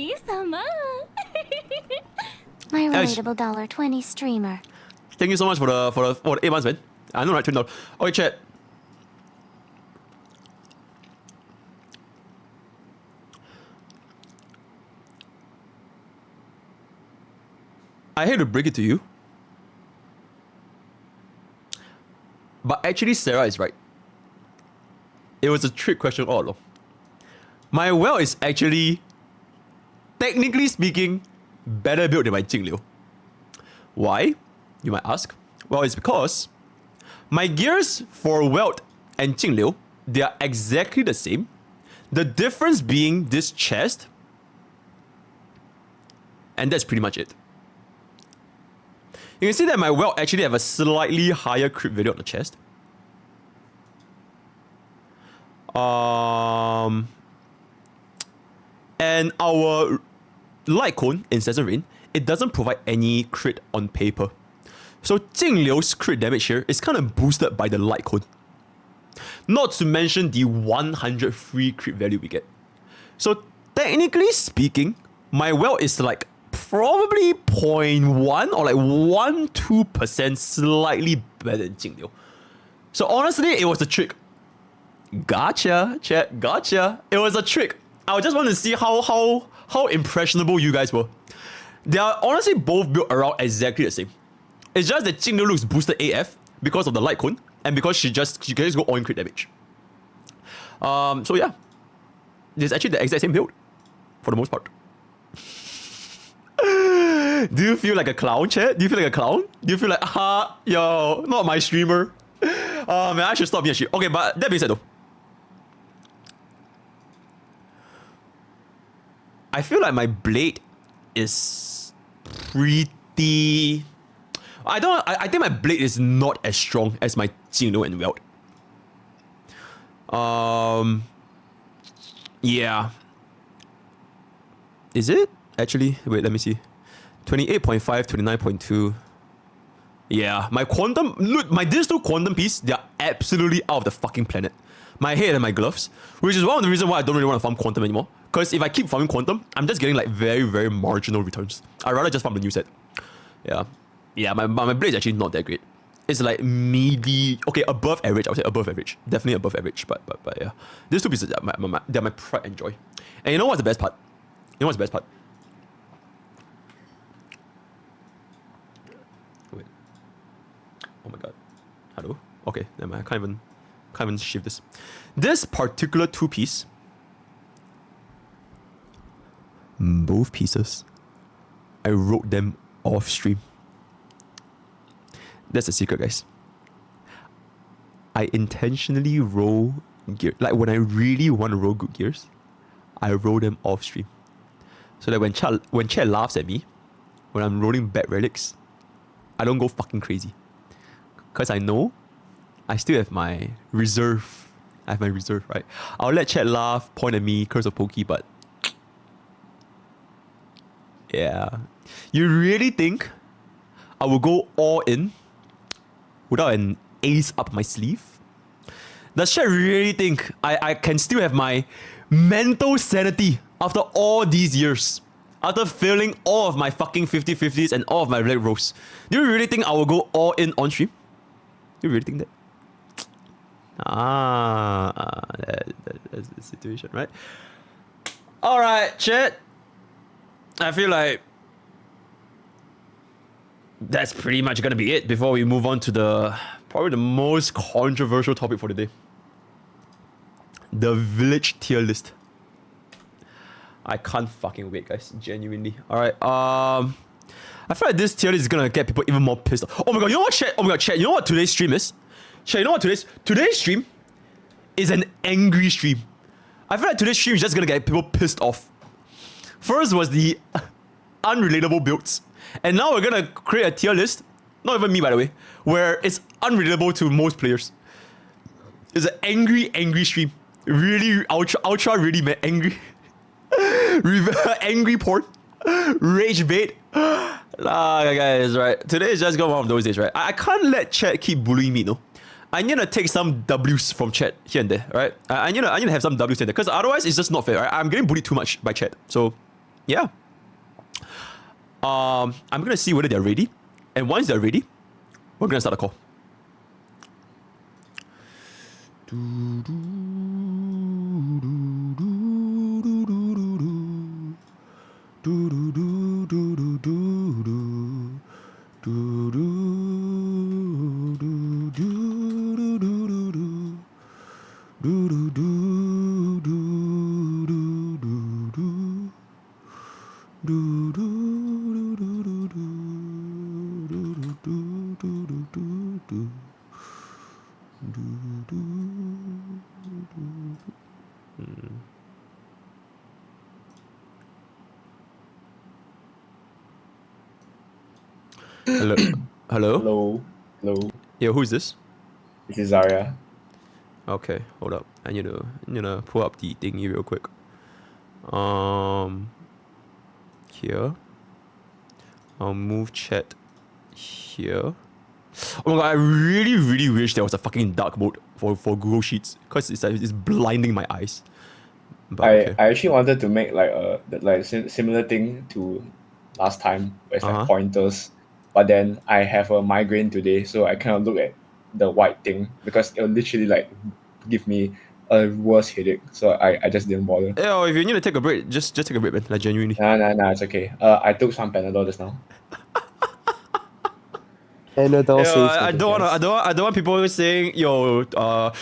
My relatable $20 streamer. Thank you so much for the 8 months, man. I know, right? $20. Okay, chat. I hate to break it to you, but actually Sarah is right. It was a trick question all along. My well is actually, technically speaking, better built than my Jing Liu. Why? You might ask. Well, it's because my gears for Welt and Jing Liu, they are exactly the same. The difference being this chest, and that's pretty much it. You can see that my Welt actually have a slightly higher crit value on the chest. And our Light Cone, Incessant Rain, it doesn't provide any crit on paper. So Jing Liu's crit damage here is kind of boosted by the Light Cone. Not to mention the 100 free crit value we get. So technically speaking, my Welt is like probably 0.1 or like 1-2% slightly better than Jing Liu. So honestly, it was a trick. Gotcha, chat, gotcha. It was a trick. I just want to see how impressionable you guys were. They are honestly both built around exactly the same. It's just that Jing Liu looks boosted AF because of the Light Cone and because she can just go all in crit damage. So yeah, it's actually the exact same build for the most part. Do you feel like a clown, chat? Do you feel like a clown? Do you feel like, yo, not my streamer? Man, I should stop being a shit. Okay, but that being said though, I feel like my blade is pretty... I think my blade is not as strong as my Jing Liu and Welt. Yeah. Is it? Actually, wait, let me see. 28.5, 29.2. Yeah, my quantum... Look, my digital quantum piece, they are absolutely out of the fucking planet. My head and my gloves. Which is one of the reasons why I don't really want to farm quantum anymore. Because if I keep farming quantum, I'm just getting like very, very marginal returns. I'd rather just farm the new set. Yeah. Yeah, my blade is actually not that great. It's like maybe... Okay, above average. I would say above average. Definitely above average. But yeah. These two pieces, they're my pride and joy. And you know what's the best part? You know what's the best part? Wait. Oh my god. Hello? Okay, never mind. I can't even shift this. This particular two-piece, both pieces, I wrote them off stream. That's the secret, guys. I intentionally roll gear, like when I really want to roll good gears, I roll them off stream. So that when chat laughs at me, when I'm rolling bad relics, I don't go fucking crazy. Because I know I still have my reserve. I have my reserve, right? I'll let chat laugh, point at me, curse of Pokey, but yeah. You really think I will go all in without an ace up my sleeve? Does chat really think I can still have my mental sanity after all these years? After failing all of my fucking 50-50s and all of my red rolls? Do you really think I will go all in on stream? Do you really think that? That's the situation, right? Alright, chat. I feel like that's pretty much gonna be it before we move on to probably the most controversial topic for the day. The village tier list. I can't fucking wait, guys. Genuinely. All right. I feel like this tier list is gonna get people even more pissed off. Oh my god, you know what, chat? Oh my god, chat. You know what today's stream is? Chat, you know what today's stream is an angry stream. I feel like today's stream is just gonna get people pissed off. First was the unrelatable builds, and now we're gonna create a tier list. Not even me, by the way, where it's unrelatable to most players. It's an angry stream. Really ultra really mad, angry. Angry porn. Rage bait. Guys, right. Today is just gonna be one of those days, right? I can't let chat keep bullying me, no. I need to take some W's from chat here and there, right? I need to have some W's in there, because otherwise it's just not fair, right? I'm getting bullied too much by chat. So, yeah. I'm gonna see whether they're ready. And once they're ready, we're gonna start the call. Hello. Hello? Hello. Hello. Yeah, who is this? This is Zarya. Okay, hold up. I need to pull up the thingy real quick. Here. I'll move chat here. Oh my god, I really wish there was a fucking dark mode for Google Sheets, because it's blinding my eyes. But okay. I actually wanted to make like a similar thing to last time, where it's like pointers. But then I have a migraine today, so I cannot look at the white thing, because it'll literally like give me a worse headache. So I just didn't bother. Yeah, if you need to take a break, just take a break, man. Like genuinely. Nah, it's okay. I took some Panadol just now. I don't want people saying,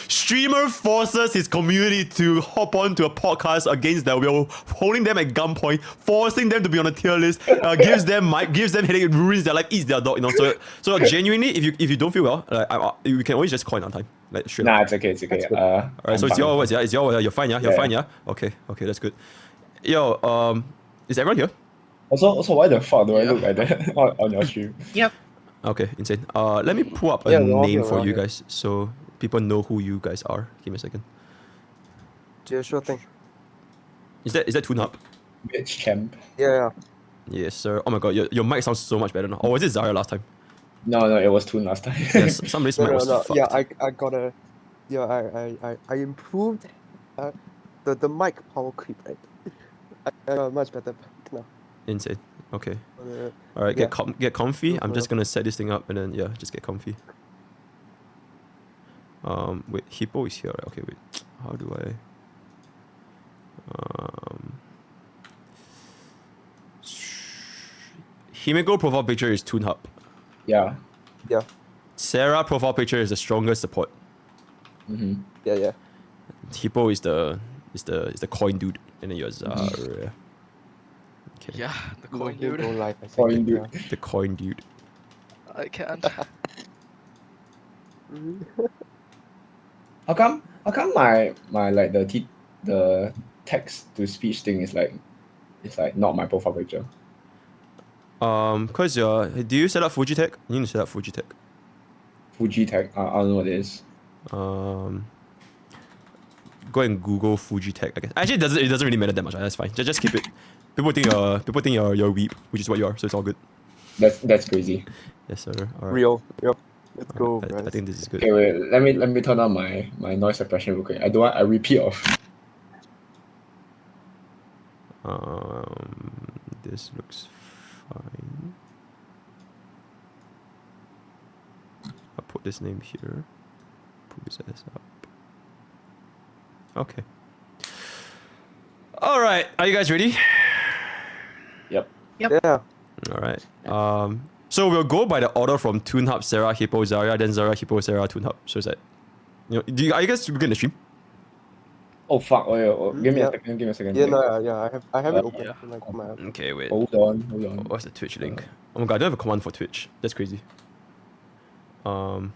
streamer forces his community to hop onto a podcast against their will, holding them at gunpoint, forcing them to be on a tier list, gives them headache, ruins their life, eats their dog, So genuinely, if you don't feel well, we can always just call it on time. Like straight. Nah, it's okay. Alright, so it's your words, yeah? It's your you're fine, yeah? You're fine, yeah? Okay, that's good. Is everyone here? Also, why the fuck do I look like that on your stream? Yep. Okay, insane. Let me pull up a name for you guys so people know who you guys are. Give me a second. Yeah, sure thing. Is that TuneHub? Bitch champ. Yeah. Yes, sir. Oh my god, your mic sounds so much better now. Or was it Zarya last time? No, it was Toon last time. Yes, somebody's mic was fucked. Yeah, I got a... Yeah, I improved the mic power creep, right? I got much better now. Insane. Okay. Alright, get comfy. I'm just gonna set this thing up and then just get comfy. Wait, Hippo is here, right? Okay, wait. How do I Himeko profile picture is TuneHub. Yeah. Sarah profile picture is the strongest support. Yeah. Hippo is the coin dude, and then yours are okay. Yeah, the coin dude. The coin dude. I can't. How come my like the text to speech thing is like not my profile picture? Cause do you set up Fujitech? You need to set up Fujitech. Fujitech? I don't know what it is. Go and Google Fujitech, I guess. Actually, it doesn't really matter that much. That's fine. Just keep it. People think you're weep, which is what you are. So it's all good. That's crazy. Yes, sir. All right. Real. Yep. Let's go. I think this is good. Okay, wait. Let me turn on my noise suppression real quick. I don't want a repeat of. This looks fine. I'll put this name here. Put this ass up. Okay. All right. Are you guys ready? Yep. Yeah. All right. So we'll go by the order from TuneHub, Sarah, Hippo, Zarya, then Zarya, Hippo, Sarah, TuneHub. So is that, are you guys begin the stream? Oh fuck! Give me a Yeah. second. Give me a second. Yeah, Wait. no, yeah, I have it open. Yeah. Like my app. Okay, wait. Hold on. What's the Twitch link? Oh my god, I don't have a command for Twitch. That's crazy. What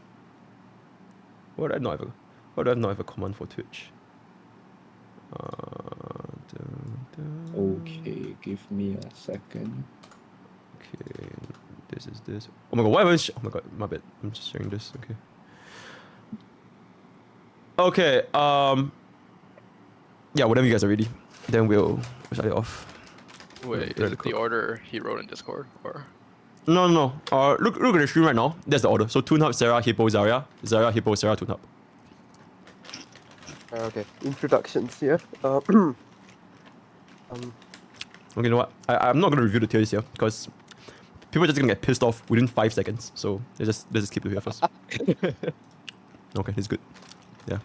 do I not have? What do I not have a command for Twitch? Okay, give me a second. Okay, this is this. Oh my god, why was? Oh my god, my bad. I'm just sharing this. Okay. Okay. Yeah, whenever you guys are ready, then we'll shut it off. Wait, is it the order he wrote in Discord or? No. Look at the stream right now. That's the order. So Toonhub, Sarah, Hippo, Zarya, Zarya, Hippo, Sarah, Toonhub. Okay, introductions here. Okay, you know what? I'm not gonna review the tier list here because people are just gonna get pissed off within 5 seconds. So let's just keep it here first. Okay, this is good. Yeah,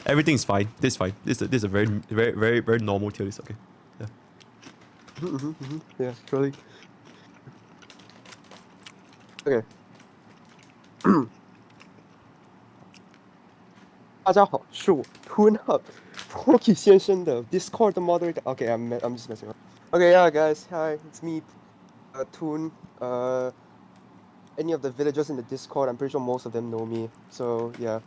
everything's fine. This is fine. This is a very normal tier list. Okay. Yeah. Yeah, surely. Okay. 大家好，是我 Ruanmei Mrpokke 先生的 Discord moderator. Okay, I'm just messing around. Okay, yeah, guys, hi, it's me, Toon. Any of the villagers in the Discord, I'm pretty sure most of them know me. So yeah.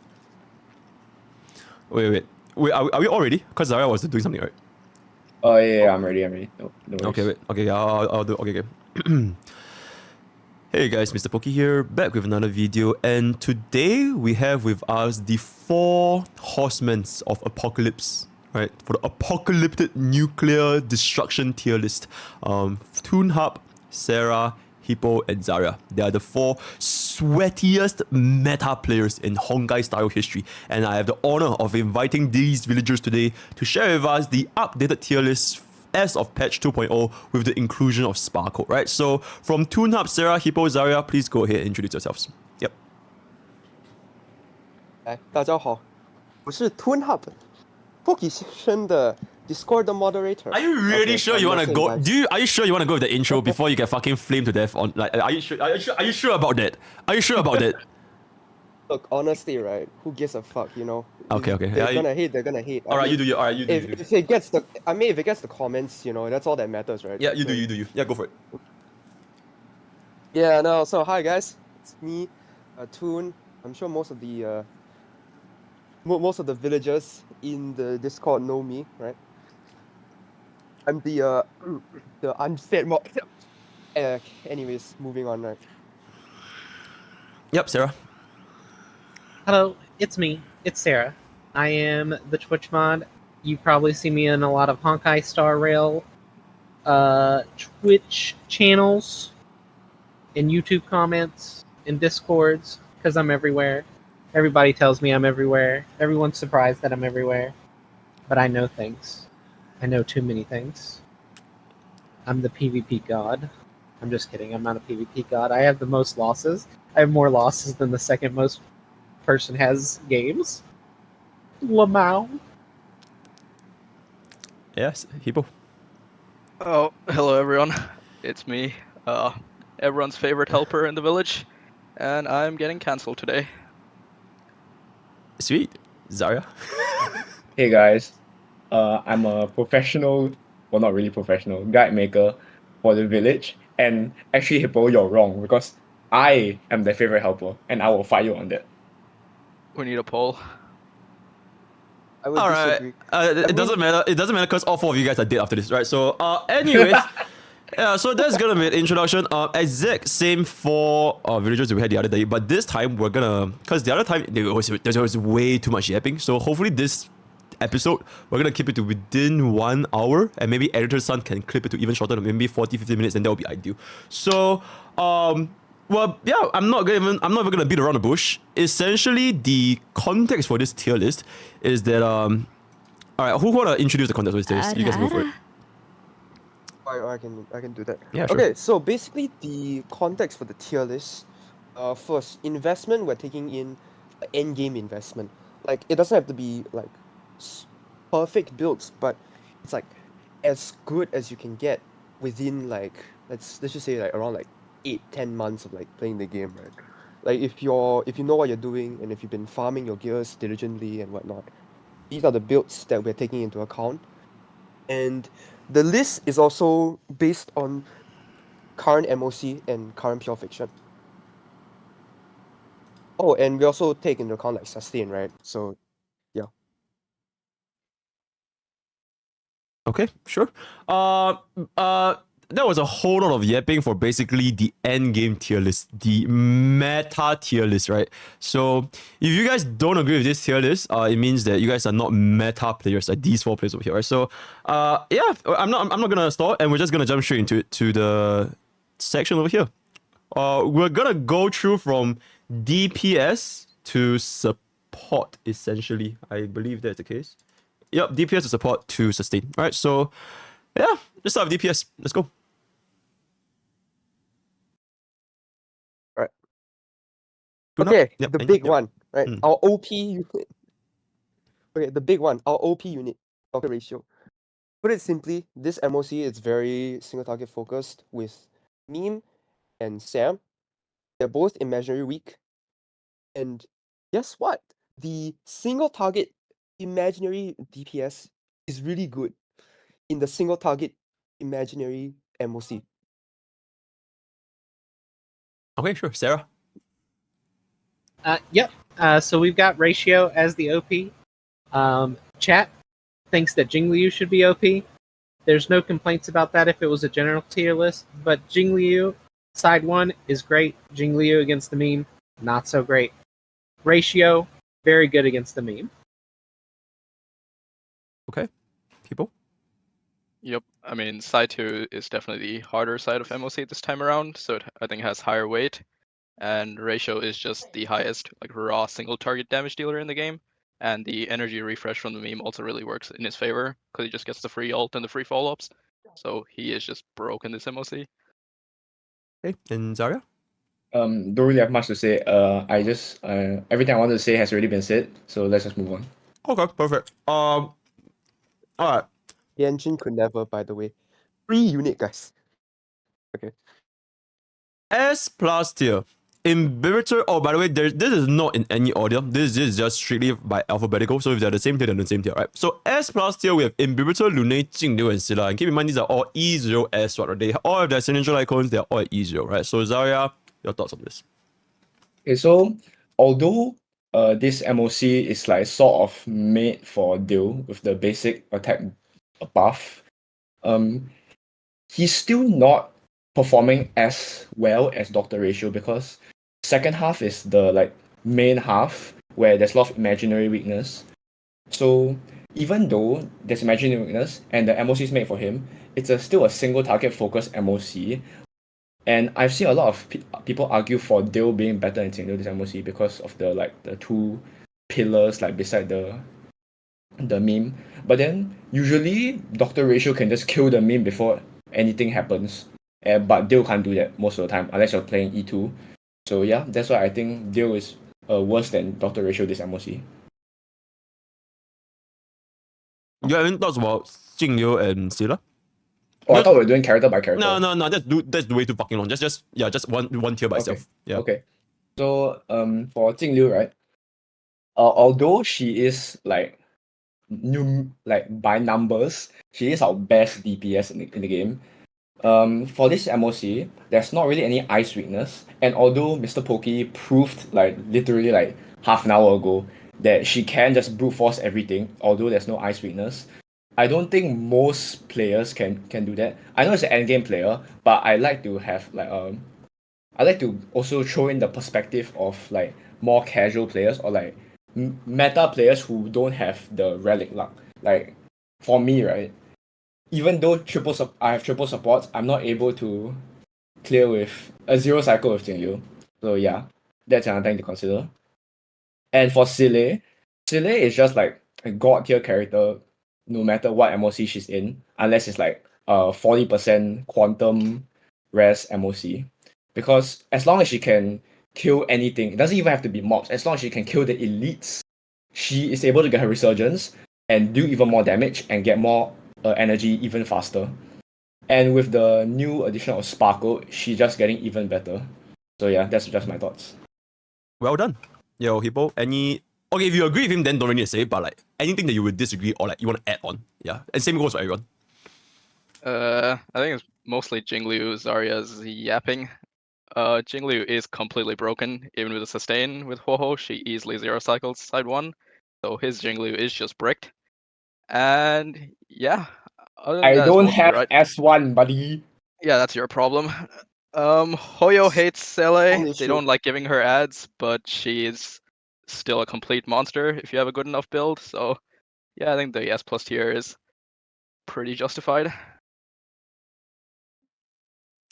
Wait. Are we all ready? Because Zarya was doing something, right? Oh yeah, I'm ready. No worries. Okay, wait. Okay, yeah, I'll do. Okay. Hey guys, Mrpokke here, back with another video, and today we have with us the 4 horsemen of apocalypse, right? For the apocalyptic nuclear destruction tier list. Toonhub, Sarah, Hippo, and Zarya. They are the 4 sweatiest meta players in Honkai style history, and I have the honor of inviting these villagers today to share with us the updated tier list as of patch 2.0 with the inclusion of Sparkle, right? So from Toonhub, Sarah, Hippo, Zarya, please go ahead and introduce yourselves. Yep. 来，大家好，我是 Toonhub Mrpokke 先生的 Discord moderator. Are you really Okay, sure you I'm want to listening, go? guys. Are you sure you want to go with the intro before you get fucking flamed to death? On like, are you sure about that? Are you sure about that? Look, honestly, right? Who gives a fuck, you know? Okay. If they're gonna hate, they're gonna hate. Alright, you do you. Alright, you do. If it gets the, I mean, if it gets the comments, you know, that's all that matters, right? Yeah, you So- do you. Yeah, go for it. Yeah, no. So hi guys, it's me, Toon. I'm sure most of the most of the villagers in the Discord know me, right? I'm the unfed mod. Anyways, moving on, right? Yep, Sarah. Hello, it's me. It's Sarah. I am the Twitch mod. You probably see me in a lot of Honkai Star Rail Twitch channels, in YouTube comments, in Discords, because I'm everywhere. Everybody tells me I'm everywhere. Everyone's surprised that I'm everywhere. But I know things. I know too many things. I'm the PvP god. I'm just kidding. I'm not a PvP god. I have the most losses. I have more losses than the second most person has games. Lamau. Yes, Hippo. Oh, hello everyone. It's me, everyone's favorite helper in the village, and I'm getting cancelled today. Sweet. Zarya. Hey guys, I'm a professional, well not really professional, guide maker for the village. And actually, Hippo, you're wrong because I am the favorite helper, and I will fight you on that. We need a poll. I would Alright. disagree. It doesn't matter. It doesn't matter because all 4 of you guys are dead after this, right? So, anyways. Yeah, so that's gonna be an introduction. Exact same 4 villagers we had the other day, but this time we're gonna, because the other time there was way too much yapping. So hopefully this episode we're gonna keep it to within 1 hour, and maybe editor's son can clip it to even shorter, maybe 40-50 minutes, and that would be ideal. So well, yeah, I'm not even gonna beat around the bush. Essentially, the context for this tier list is that all right, who wanna introduce the context for this tier list? You guys go for it. I can do that. Yeah, sure. Okay, so basically the context for the tier list, first investment, we're taking in end game investment. Like it doesn't have to be like perfect builds, but it's like as good as you can get within like let's just say like around like 8-10 months of like playing the game, right? Like if you know what you're doing and if you've been farming your gears diligently and whatnot, These are the builds that we're taking into account. And the list is also based on current MOC and current pure fiction. Oh, and we also take into account like sustain, right? So, yeah. Okay, sure. That was a whole lot of yapping for basically the end game tier list, the meta tier list, right? So if you guys don't agree with this tier list, it means that you guys are not meta players, like these 4 players over here, right? So, yeah, I'm not gonna stall, and we're just gonna jump straight into the section over here. We're gonna go through from DPS to support, essentially. I believe that's the case. Yep, DPS to support to sustain. All right, so yeah, just start with DPS. Let's go. Right. Tune Okay, up. Yep, the and- big yep. one, right? Our OP unit. Okay, the big one, our OP unit, doctor ratio. Put it simply, this MOC is very single target focused with Meme and Sam. They're both imaginary weak. And guess what? The single target imaginary DPS is really good in the single target imaginary MOC. Okay, sure. Sarah? Yep. So we've got Ratio as the OP. Chat thinks that Jingliu should be OP. There's no complaints about that if it was a general tier list, but Jingliu, side 1, is great. Jingliu against the meme, not so great. Ratio, very good against the meme. Okay. People? Yep. I mean, side 2 is definitely the harder side of MOC this time around, so it, I think, has higher weight. And Ratio is just the highest, like, raw single target damage dealer in the game. And the energy refresh from the meme also really works in his favor, because he just gets the free ult and the free follow-ups. So he is just broken this MOC. Okay, and Zarya? Don't really have much to say. I just everything I wanted to say has already been said, so let's just move on. Okay, perfect. All right. Yanjin could never, by the way. Free unit, guys. Okay. S plus tier. Inhibitor. Oh, by the way, this is not in any order. This is just strictly by alphabetical. So if they're the same tier, they're the same tier, right? So S plus tier, we have Inhibitor, Lune, Jingliu, and Scylla. And keep in mind, these are all E0S, right? They all have their signature icons. They're all at E0, right? So Zarya, your thoughts on this? Okay, so although this MOC is like sort of made for deal with the basic attack buff, he's still not performing as well as Doctor Ratio, because second half is the like main half where there's a lot of imaginary weakness. So even though there's imaginary weakness and the MOC is made for him, it's still a single target focused MOC. And I've seen a lot of people argue for Dale being better than Jingliu this MOC because of the like the 2 pillars like beside the meme. But then usually Doctor Ratio can just kill the meme before anything happens. But Dale can't do that most of the time unless you're playing E2. So yeah, that's why I think Dale is worse than Doctor Ratio this MOC. You have any thoughts about Jingliu and Scylla? Oh, I thought we were doing character by character. No. That's way too fucking long. Just one tier by itself. Yeah. Okay. So for Jingliu, right? Although she is like by numbers, she is our best DPS in the game. For this MOC, there's not really any ice weakness, and although Mrpokke proved like literally like half an hour ago that she can just brute force everything, although there's no ice weakness, I don't think most players can do that. I know it's an endgame player, but I like to have like I like to also throw in the perspective of like more casual players or like meta players who don't have the relic luck. Like for me, right? Even though I have triple supports, I'm not able to clear with a 0 cycle with Jingliu. So yeah, that's another thing to consider. And for Scylla is just like a god tier character no matter what MOC she's in, unless it's like 40% quantum res MOC. Because as long as she can kill anything, it doesn't even have to be mobs, as long as she can kill the elites, she is able to get her resurgence and do even more damage and get more energy even faster. And with the new addition of Sparkle, she's just getting even better. So yeah, that's just my thoughts. Well done. Yo, Hippo, any Okay, if you agree with him, then don't really need to say it, but like anything that you would disagree or like you want to add on. Yeah. And same goes for everyone. I think it's mostly Jingliu Zarya's yapping. Jingliu is completely broken, even with a sustain with Ho-Ho, she easily zero cycles side 1. So his Jingliu is just bricked. And yeah, other than I that, it's don't mostly have right. S1, buddy. Yeah, that's your problem. Hoyo hates Sele. They issue. don't like giving her ads, but she is still a complete monster if you have a good enough build. So yeah, I think the S plus tier is pretty justified.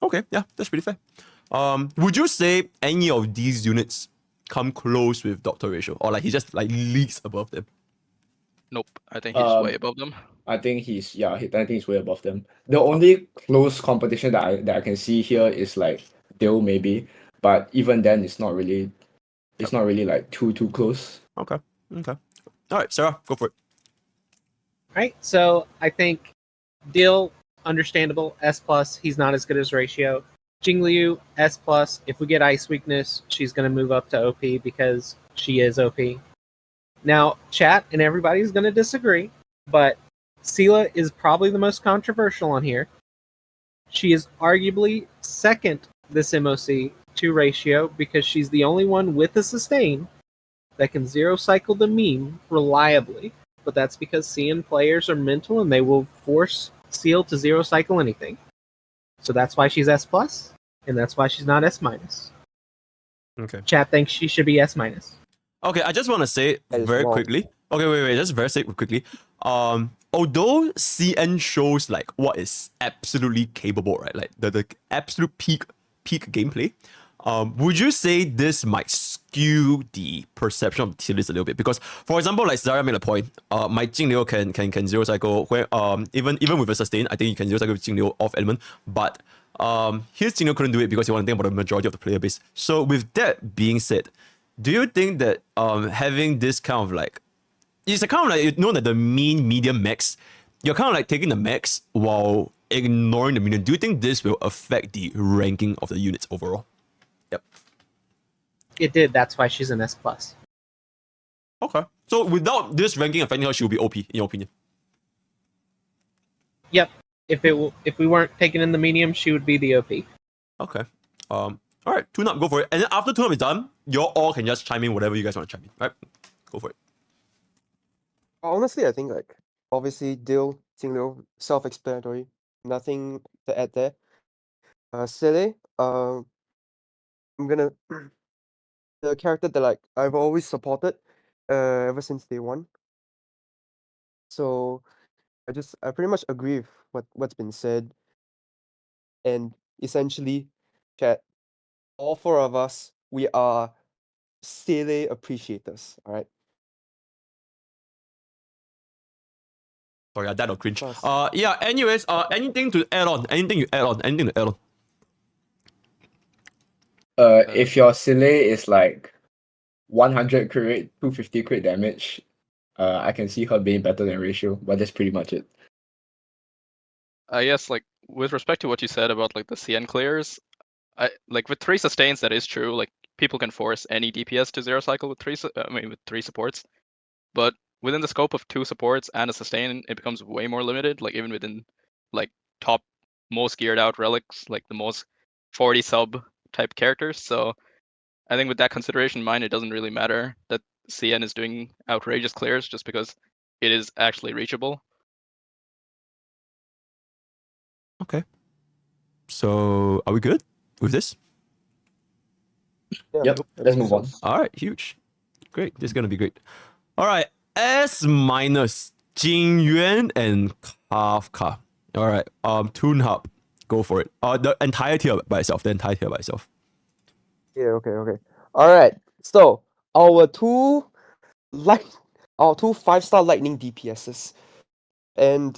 Okay, yeah, that's pretty fair. Would you say any of these units come close with Doctor Ratio, or like he just like leagues above them? Nope, I think he's way above them. I think I think he's way above them. The only close competition that I can see here is like Dale maybe, but even then it's not really like too close. Okay. All right, Sarah, go for it. Right. So I think Dill, understandable, S plus. He's not as good as Ratio. Jingliu, S plus. If we get Ice Weakness, she's going to move up to OP because she is OP. Now, chat and everybody's going to disagree, but Sela is probably the most controversial on here. She is arguably second this MOC to Ratio because she's the only one with a sustain that can zero cycle the meme reliably. But that's because CN players are mental and they will force Seal to zero cycle anything. So that's why she's S plus, and that's why she's not S minus. Okay. Chat thinks she should be S minus. Okay, I just want to say very wrong. quickly. Okay, wait, just very quickly. Although CN shows like what is absolutely capable, right? Like the absolute peak gameplay. Would you say this might skew the perception of the tier list a little bit? Because, for example, like Zarya made a point, my Jingliu can zero cycle where even with a sustain, I think you can zero cycle with Jingliu off element, but his Jingliu couldn't do it because he wanted to think about the majority of the player base. So with that being said, do you think that having this kind of like, it's a kind of like, you know, that the mean, medium, max, you're kind of like taking the max while ignoring the medium. Do you think this will affect the ranking of the units overall? Yep. It did. That's why she's an S plus. Okay. So without this ranking affecting her, she will be OP in your opinion. Yep. If we weren't taking in the medium, she would be the OP. Okay. All right. Tune up. Go for it. And then after tune up is done, you all can just chime in whatever you guys want to chime in. All right. Go for it. Honestly, I think like obviously Dill, Jingliu, self-explanatory. Nothing to add there. Sele, I'm gonna the character that like I've always supported, ever since day one. So I pretty much agree with what's been said, and essentially, chat, all four of us, we are Sele appreciators. All right. Sorry, that or cringe. Yeah. Anyways, anything to add on? Anything to add on? If your Sile is like 100 crit rate, 250 crit damage, I can see her being better than Ratio, but that's pretty much it. I guess like with respect to what you said about like the CN clears, I like with 3 sustains that is true. Like people can force any DPS to zero cycle with 3 supports, but within the scope of 2 supports and a sustain, it becomes way more limited. Like even within like top most geared out relics, like the most 40 sub type characters. So I think with that consideration in mind, it doesn't really matter that CN is doing outrageous clears just because it is actually reachable. Okay. So are we good with this? Yeah, Yep. Let's move on. All right. Huge. Great. This is gonna be great. All right. S minus Jingyuan and Kafka. All right. Toon Hub. Go for it. The entire tier by itself. Yeah. Okay. All right. So our two 5-star lightning DPSs, and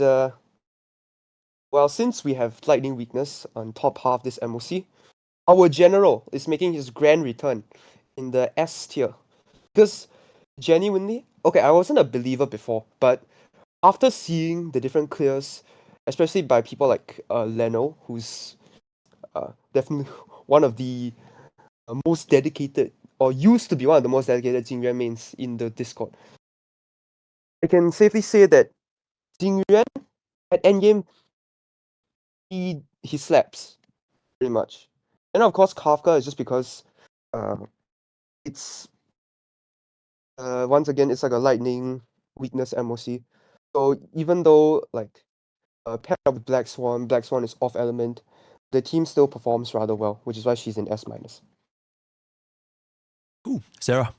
well, since we have lightning weakness on top half this MOC, our general is making his grand return in the S tier. Because genuinely, okay, I wasn't a believer before, but after seeing the different clears, especially by people like Leno, who's definitely one of the most dedicated or used to be one of the most dedicated Jingyuan mains in the Discord. I can safely say that Jingyuan at endgame, he slaps pretty much. And of course, Kafka is just because it's once again it's like a lightning weakness MOC. So even though like paired up with Black Swan is off element, the team still performs rather well, which is why she's in S-. Ooh, Sarah.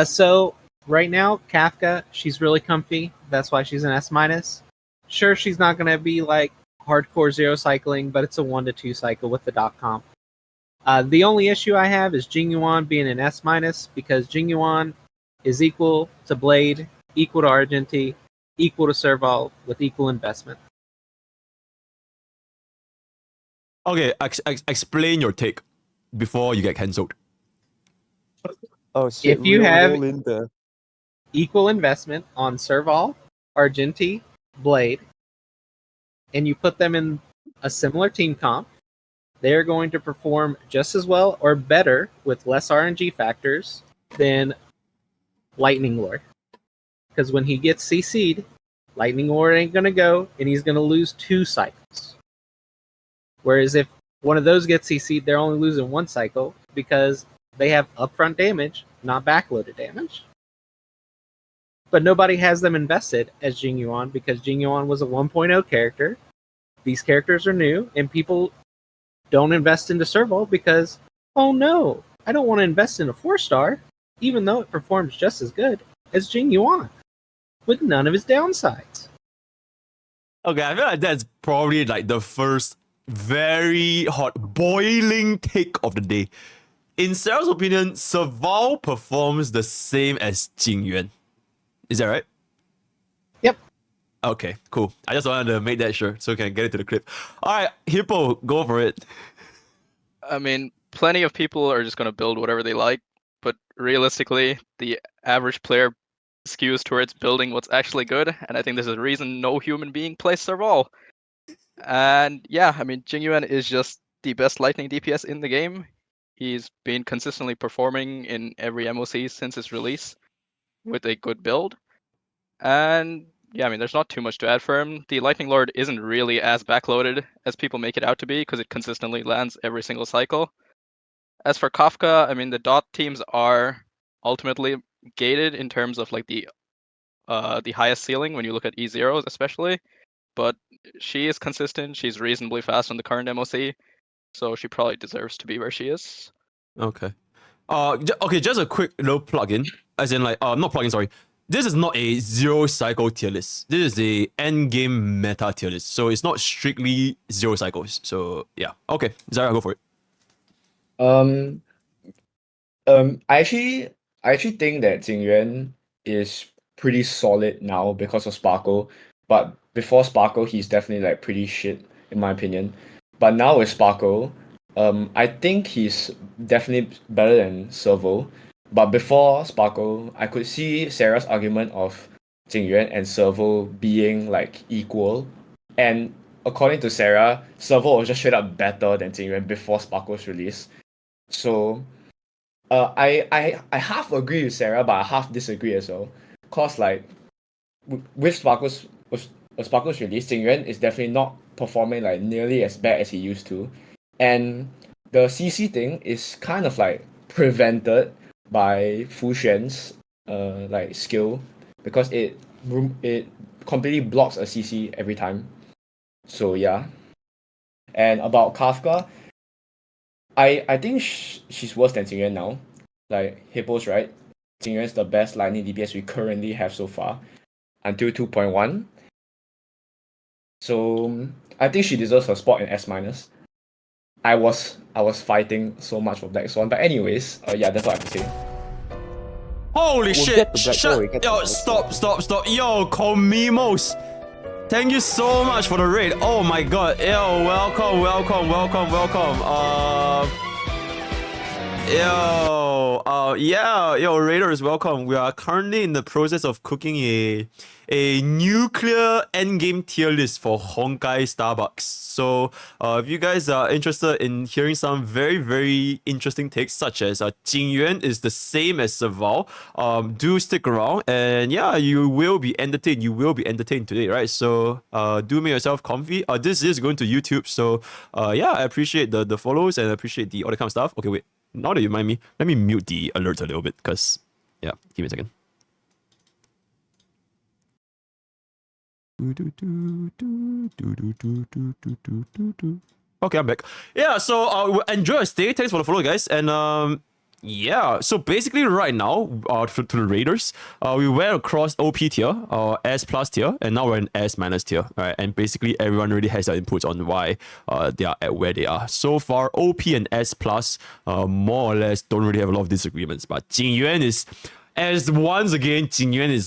So right now, Kafka, she's really comfy. That's why she's an S-. Sure, she's not gonna be like hardcore zero cycling, but it's a 1 to 2 cycle with the dot comp. The only issue I have is Jingyuan being an S-, because Jingyuan is equal to Blade, equal to Argenti, equal to Serval with equal investment. Okay, explain your take before you get cancelled. Oh shit! If you have in there. equal investment on Serval, Argenti, Blade, and you put them in a similar team comp, they are going to perform just as well or better with less RNG factors than Lightning Lord. Because when he gets CC'd, Lightning Lord ain't going to go, and he's going to lose 2 cycles. Whereas if one of those gets CC'd, they're only losing 1 cycle because they have upfront damage, not backloaded damage. But nobody has them invested as Jingyuan because Jingyuan was a 1.0 character. These characters are new, and people don't invest into Serval because, oh no, I don't want to invest in a 4-star, even though it performs just as good as Jingyuan, with none of his downsides. Okay, I feel like that's probably like the first very hot, boiling take of the day. In Sarah's opinion, Serval performs the same as Jingyuan. Is that right? Yep. Okay, cool. I just wanted to make that sure so we can get into the clip. Alright, Hippo, go for it. I mean, plenty of people are just going to build whatever they like, but realistically, the average player skews towards building what's actually good, and I think there's a reason no human being plays Serval. And yeah, I mean, Jingyuan is just the best lightning DPS in the game. He's been consistently performing in every MOC since its release with a good build. And yeah, I mean, there's not too much to add for him. The Lightning Lord isn't really as backloaded as people make it out to be because it consistently lands every single cycle. As for Kafka, I mean, the dot teams are ultimately gated in terms of like the highest ceiling when you look at E0s especially. But she is consistent. She's reasonably fast on the current MOC, so she probably deserves to be where she is. Okay. Okay, just a quick little plug-in. As in, like, not plug-in, sorry. This is not a zero cycle tier list. This is a endgame meta tier list. So it's not strictly zero cycles. So yeah. Okay, Zara, go for it. I actually think that Jingyuan is pretty solid now because of Sparkle. But before Sparkle, he's definitely like pretty shit in my opinion. But now with Sparkle, I think he's definitely better than Servo. But before Sparkle, I could see Sarah's argument of Jingyuan and Servo being like equal. And according to Sarah, Servo was just straight up better than Jingyuan before Sparkle's release. So I half agree with Sarah, but I half disagree as well. Cause like with Sparkle's release, Jingyuan is definitely not performing like nearly as bad as he used to. And the CC thing is kind of like prevented by Fu Xuan's like skill because it completely blocks a CC every time. So yeah. And about Kafka, I think she's worse than Jingyuan now. Like Hippo's right. Jingyuan's the best lightning DPS we currently have so far until 2.1. So I think she deserves her spot in S-. I was fighting so much for Black Swan, but anyways, yeah, that's what I have to say. Holy shit! Yo, stop. Yo, Comimos! Thank you so much for the raid. Oh my god. Yo, welcome. Yo, Raiders, welcome. We are currently in the process of cooking a nuclear endgame tier list for Honkai Starbucks. So, if you guys are interested in hearing some very, very interesting takes, such as Jingyuan is the same as Serval, do stick around. And yeah, you will be entertained. You will be entertained today, right? So, do make yourself comfy. This is going to YouTube. So, yeah, I appreciate the follows and I appreciate the all the kind of stuff. Okay, wait. Now that you remind me, let me mute the alerts a little bit because, yeah, give me a second. Okay, I'm back. Yeah, so enjoy your stay. Thanks for the follow, guys. And yeah, so basically right now, to the Raiders, we went across OP tier, S plus tier, and now we're in S minus tier. Right, and basically everyone really has their inputs on why they are at where they are. So far, OP and S plus, more or less, don't really have a lot of disagreements. But Jingyuan is. As once again, Jingyuan is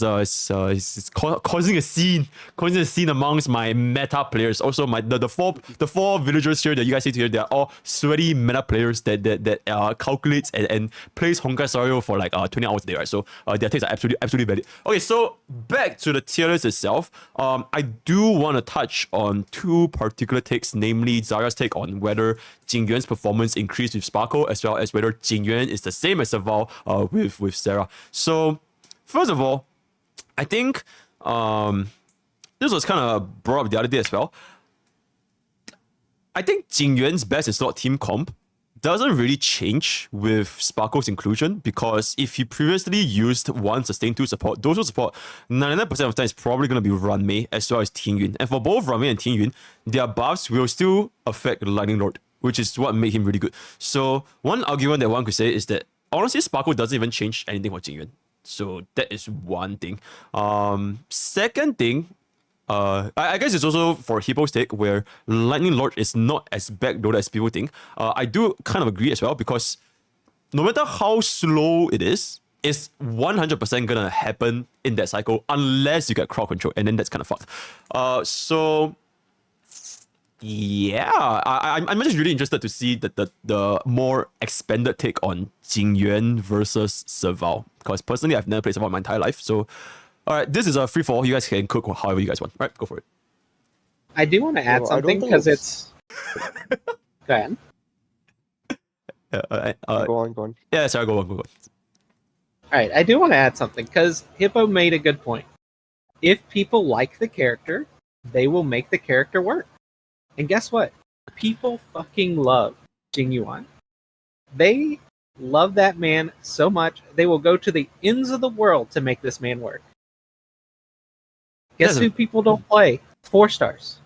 causing a scene amongst my meta players. Also, the four villagers here that you guys see here, they're all sweaty meta players that calculates and plays Honkai Star Rail for like 20 hours a day, right? So their takes are absolutely valid. Okay, so back to the tier list itself. I do want to touch on two particular takes, namely Zarya's take on whether Jingyuan's performance increased with Sparkle, as well as whether Jingyuan is the same as Serval with Sarah. So, first of all, I think this was kind of brought up the other day as well. I think Jingyuan's best is not team comp doesn't really change with Sparkle's inclusion, because if you previously used 1 sustain 2 support, those who support 99% of the time is probably going to be Ruanmei as well as Tingyun. And for both Ruanmei and Tingyun, their buffs will still affect Lightning Lord, which is what made him really good. So one argument that one could say is that honestly, Sparkle doesn't even change anything for Jingyuan. So that is one thing. Second thing, I guess it's also for Hippo's take, where Lightning Lord is not as backloaded as people think. I do kind of agree as well, because no matter how slow it is, it's 100% gonna happen in that cycle unless you get crowd control, and then that's kind of fucked. So yeah, I'm just really interested to see the more expanded take on Jingyuan versus Serval, because personally I've never played Serval my entire life. So alright, this is a free for all. You guys can cook however you guys want. Alright, go for it. I do want to add something because it's. Go ahead. Go on. Yeah, sorry, go on. All right, I do want to add something because Hippo made a good point. If people like the character, they will make the character work. And guess what? People fucking love Jingyuan. They love that man so much, they will go to the ends of the world to make this man work. Guess who people don't play? 4 stars.